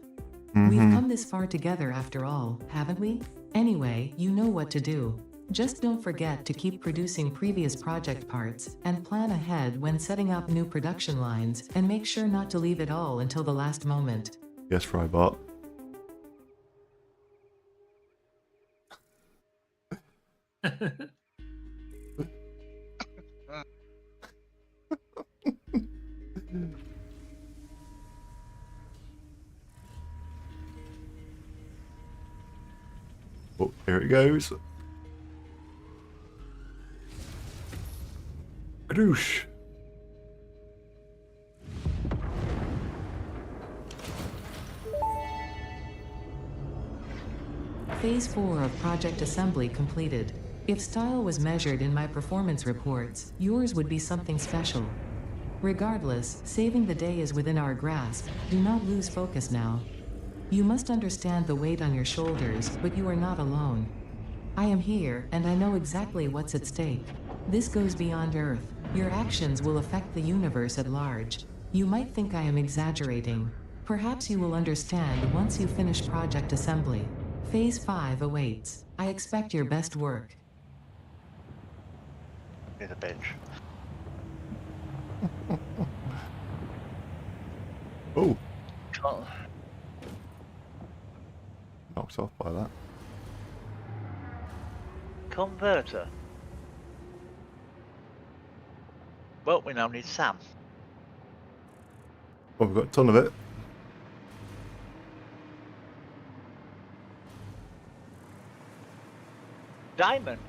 We've come this far together after all, haven't we? Anyway, you know what to do. Just don't forget to keep producing previous project parts, and plan ahead when setting up new production lines, and make sure not to leave it all until the last moment. Yes, Frybot. Oh, here it goes. Kadoosh. Phase 4 of project assembly completed. If style was measured in my performance reports, yours would be something special. Regardless, saving the day is within our grasp. Do not lose focus now. You must understand the weight on your shoulders, but you are not alone. I am here, and I know exactly what's at stake. This goes beyond Earth. Your actions will affect the universe at large. You might think I am exaggerating. Perhaps you will understand once you finish project assembly. Phase 5 awaits. I expect your best work. Here's a bitch. Oh, Con- knocked off by that. Converter. Well, we now need Sam. Oh, we've got a ton of it. Diamonds.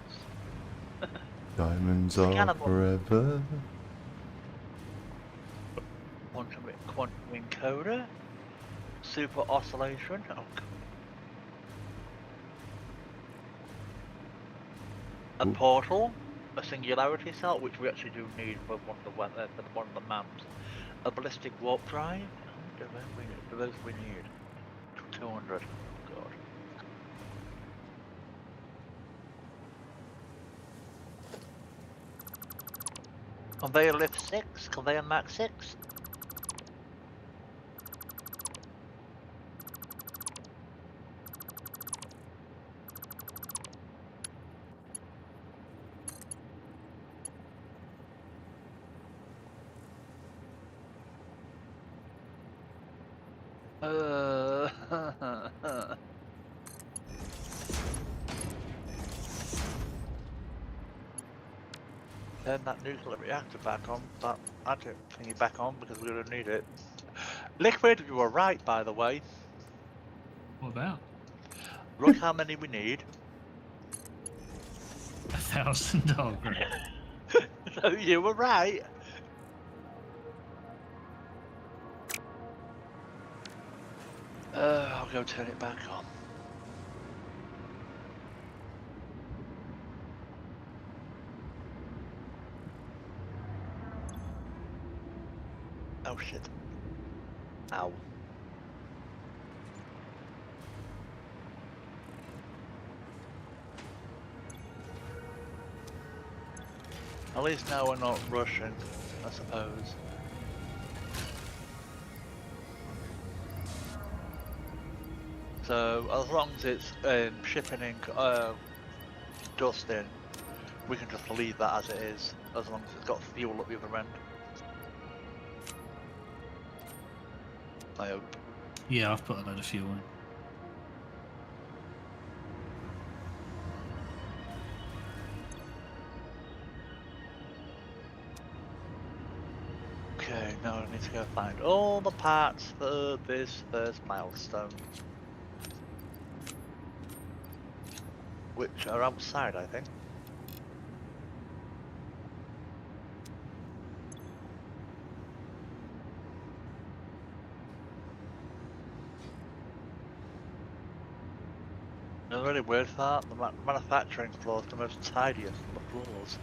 Diamonds are Scannable. forever. Quantum encoder. Super oscillation. Oh, a Ooh. portal. A singularity cell, which we actually do need for one of the maps. A ballistic warp drive. Do those we need? 200. God. Conveyor lift 6. Conveyor max 6. Turn that nuclear reactor back on. That addict thingy back on because we're gonna need it. Liquid, you were right, by the way. What about? Look how many we need. 1,000. Oh, great. So you were right. I'll go turn it back on. Ow. At least now we're not rushing, I suppose. So as long as it's shipping in dust in, we can just leave that as it is, as long as it's got fuel at the other end. I hope. Yeah, I've put a load of fuel in. Okay, now I need to go find all the parts for this first milestone. Which are outside, I think. It's really weird that the manufacturing floor is the most tidiest of the floors.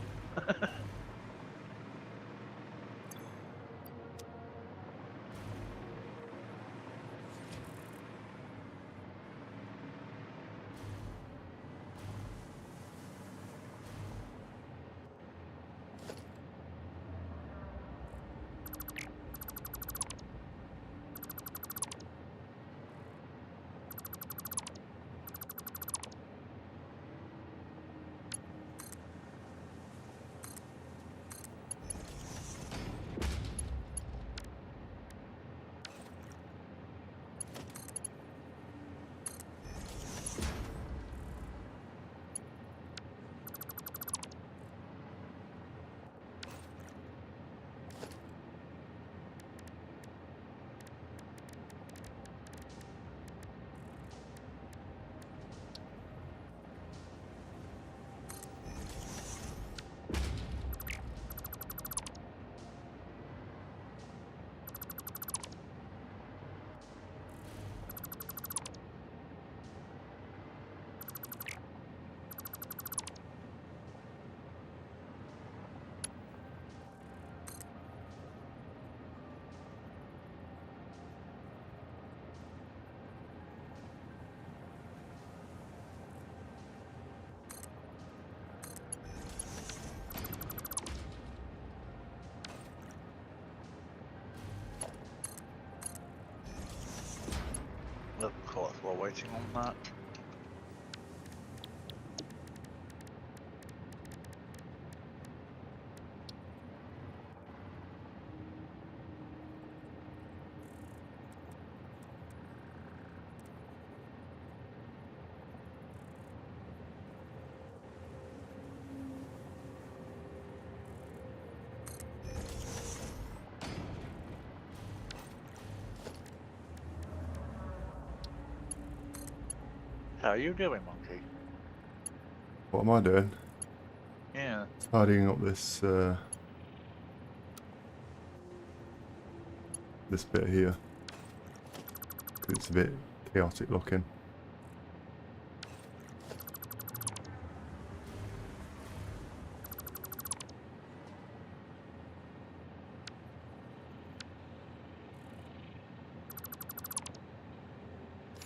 Of course, we're waiting on that. How are you doing, Monkey? What am I doing? Yeah. Tidying up this this bit here. 'Cause it's a bit chaotic looking.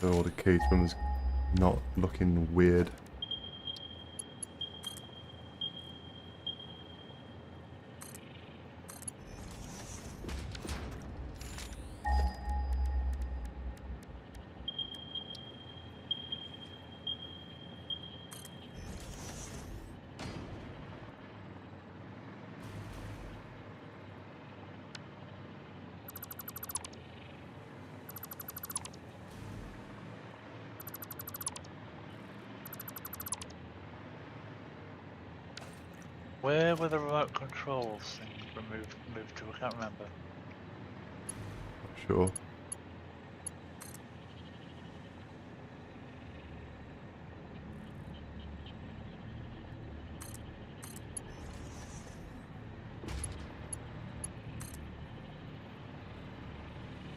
So all the caterings not looking weird. Where were the remote controls things moved to? I can't remember. Not sure.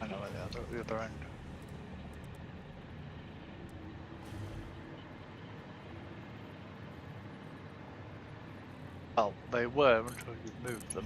I know where they are, the other end. Well, they were until you moved them.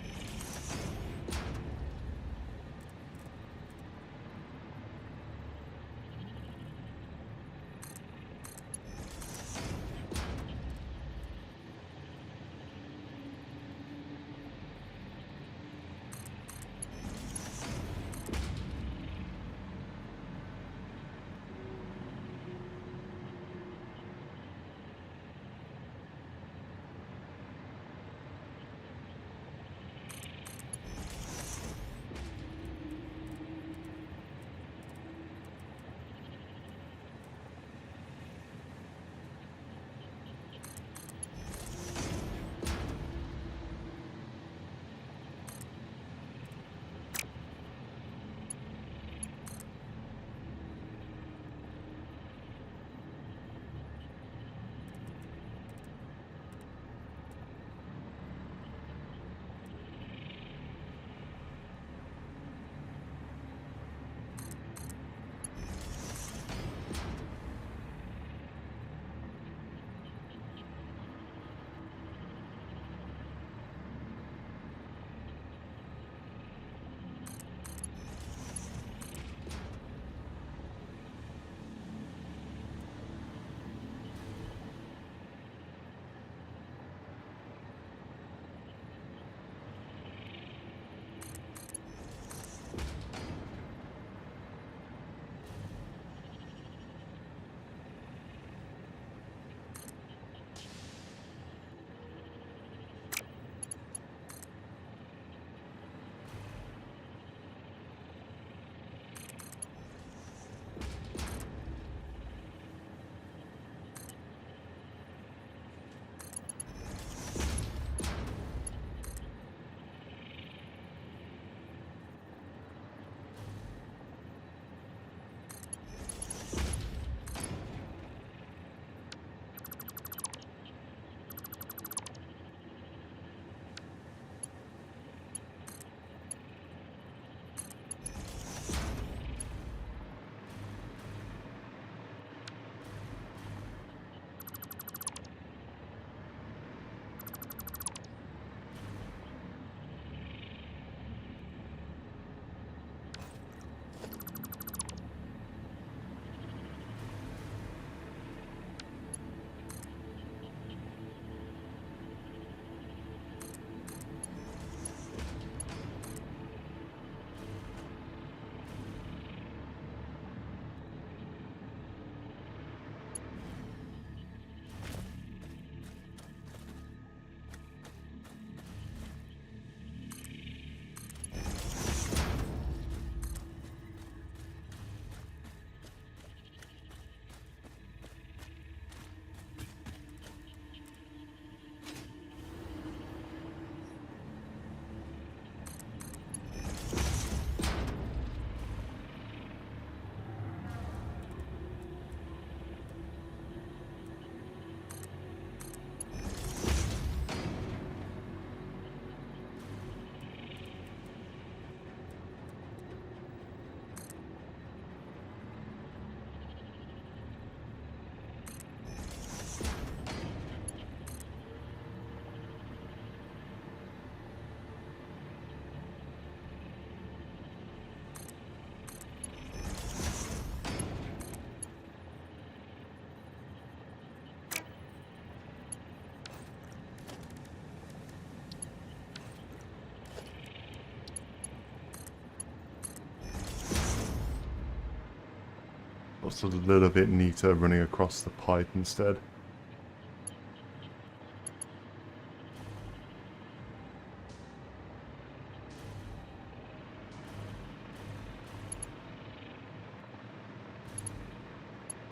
Looks a little bit neater running across the pipe instead.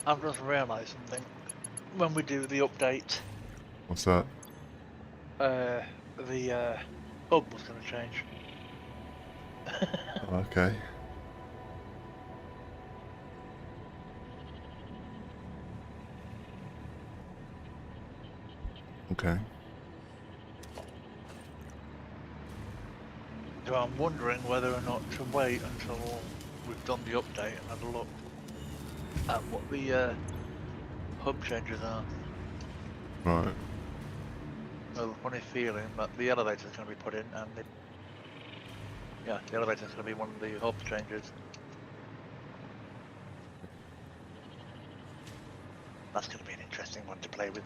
I've just realised something. When we do the update, What's that? the hub was going to change. Oh, okay. Okay. So I'm wondering whether or not to wait until we've done the update and have a look at what the hub changes are. Right. I have a funny feeling that the elevator's going to be put in, and the elevator's going to be one of the hub changes. That's going to be an interesting one to play with.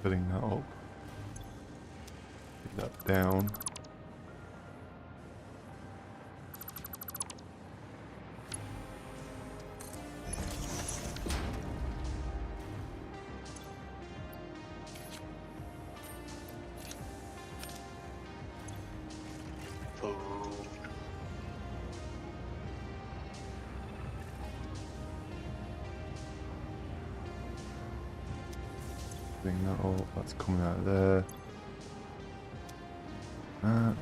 Filling that up. Get that down. Filling that up. That's coming out of there. That.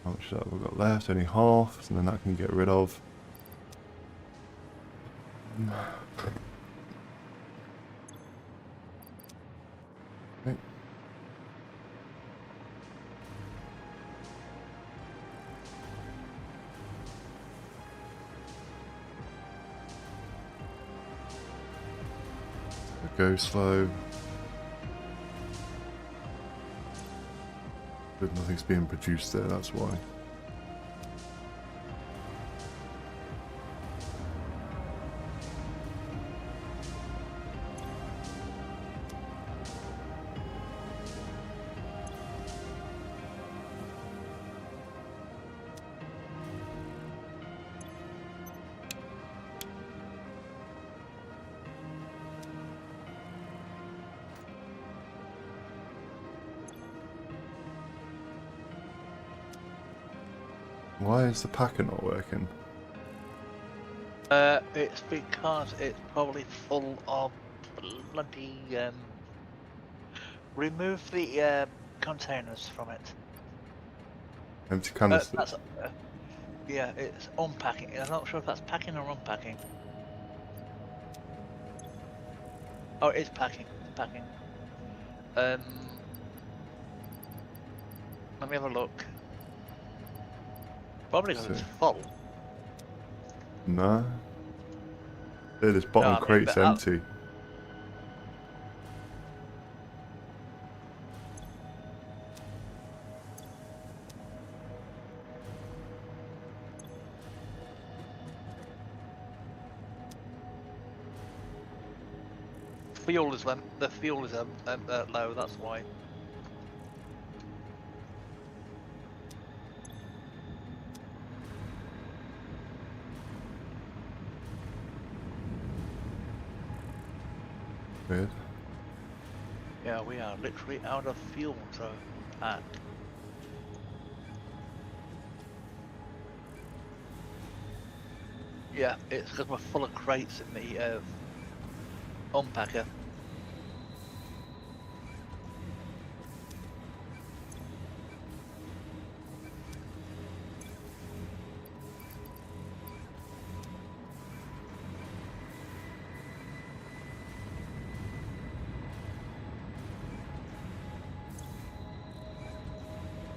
How much have we got left? Only half, and then that can get rid of. Okay. Go slow. But nothing's being produced there, that's why. Why is the packer not working? It's because it's probably full of bloody. Remove the containers from it. Empty canisters. Yeah, it's unpacking. I'm not sure if that's packing or unpacking. Oh, it's packing. Packing. Let me have a look. Probably because it's So- full. Nah. There, this bottom I mean, crate's but, empty. Fuel is the fuel is low. That's why. Weird. Yeah, we are literally out of fuel to pack. Yeah, it's because we're full of crates in the unpacker.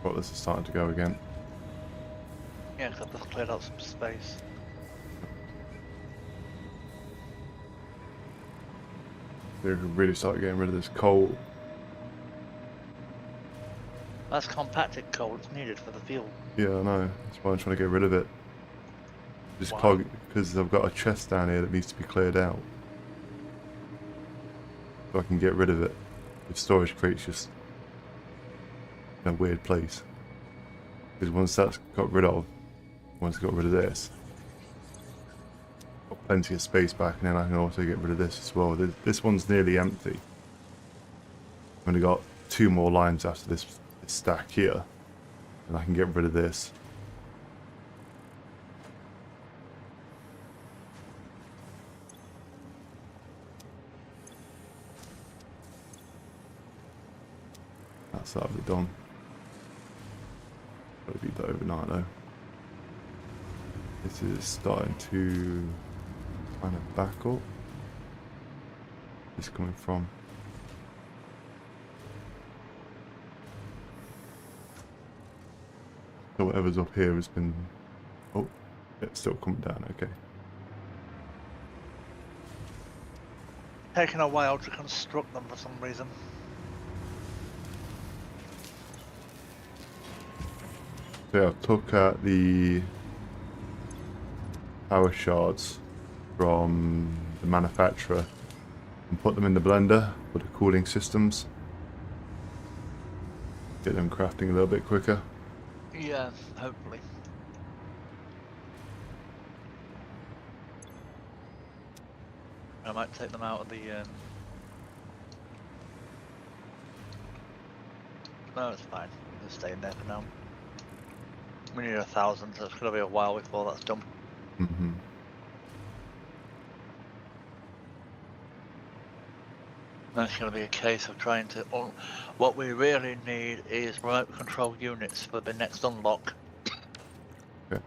Well, this is starting to go again. Yeah, because I've just cleared out some space. We can really start getting rid of this coal. That's compacted coal. It's needed for the fuel. Yeah, I know. That's why I'm trying to get rid of it. Just Why? clog because I've got a chest down here that needs to be cleared out. So I can get rid of it. The storage crate's just in a weird place. Because once that's got rid of, once I got rid of this, got plenty of space back, and then I can also get rid of this as well. This one's nearly empty. I've only got 2 more lines after this stack here, and I can get rid of this. That's that of it done. Gotta beat that overnight though. This is starting to kind of back up. It's coming from. So whatever's up here has been. Oh, it's still coming down. Okay. Taking a while to construct them for some reason. So yeah, I took out the power shards from the manufacturer and put them in the blender for the cooling systems. Get them crafting a little bit quicker. Yeah, hopefully. I might take them out of the. No, it's fine. They're staying there for now. We need 1,000, so it's gonna be a while before that's done. Mm-hmm. That's gonna be a case of trying to. What we really need is remote control units for the next unlock. Okay.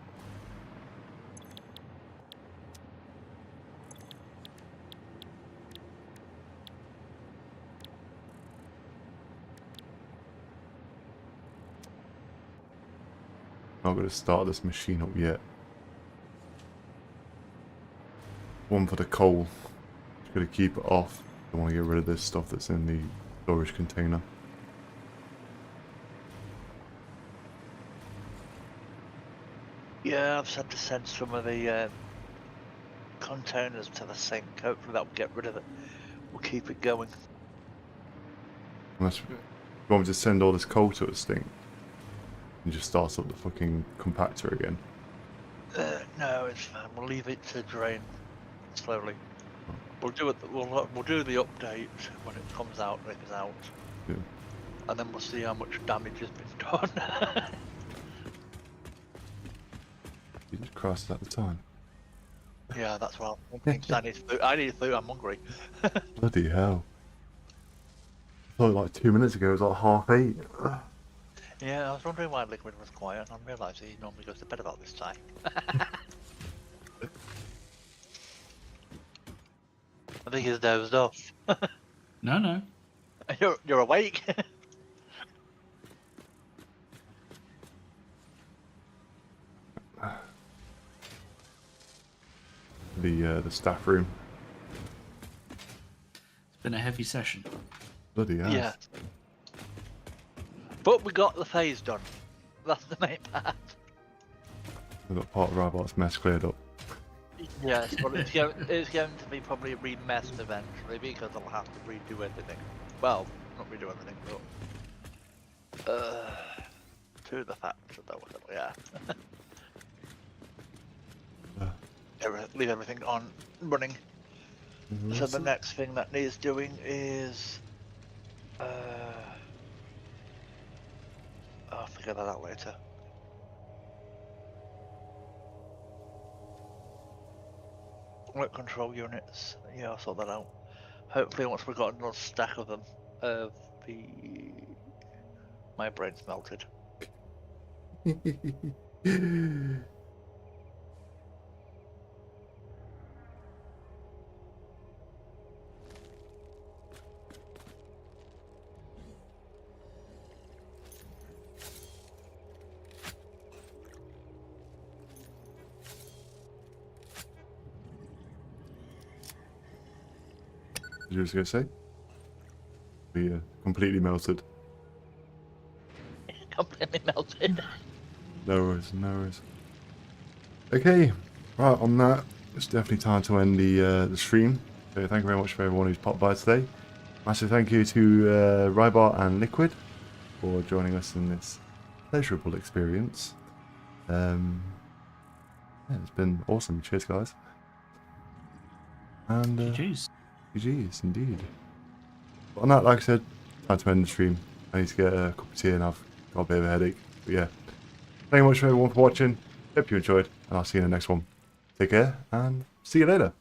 Not going to start this machine up yet. One for the coal. Just got to keep it off. I want to get rid of this stuff that's in the storage container. Yeah, I've had to send some of the containers to the sink. Hopefully that'll get rid of it. We'll keep it going. Unless you want me to send all this coal to its thing and just start up the fucking compactor again. No, it's fine. We'll leave it to drain slowly. We'll do it. We'll do the update when it comes out, if it's out, Yeah. and then we'll see how much damage has been done. Jesus Christ, at the time. Yeah, that's what I'm thinking. I need food. I need food. I'm hungry. Bloody hell. I thought like 2 minutes ago it was like 8:30. Yeah, I was wondering why Liquid was quiet, and I realised he normally goes to bed about this time. I think he's dozed off. No. You're awake. the staff room. It's been a heavy session. Bloody hell. Yeah. But we got the phase done. That's the main part. We've got part of Robot's mess cleared up. Yes, but it's going to be probably remessed eventually because I'll have to redo everything. Well, not redo everything, but to the fact that yeah. Leave everything on running. So the next thing that needs doing is I'll figure that out later. Work control units, yeah, I'll sort that out. Hopefully once we've got another stack of them, my brain's melted. You were just gonna say? We completely melted. Completely melted. No worries, no worries. Okay, right, on that, it's definitely time to end the stream. So thank you very much for everyone who's popped by today. Massive thank you to Rybart and Liquid for joining us in this pleasurable experience. Yeah, it's been awesome. Cheers, guys. And GG's. GG's, indeed. But on that, like I said, time to end the stream. I need to get a cup of tea and I've got a bit of a headache. But yeah, thank you much for everyone for watching. Hope you enjoyed, and I'll see you in the next one. Take care, and see you later.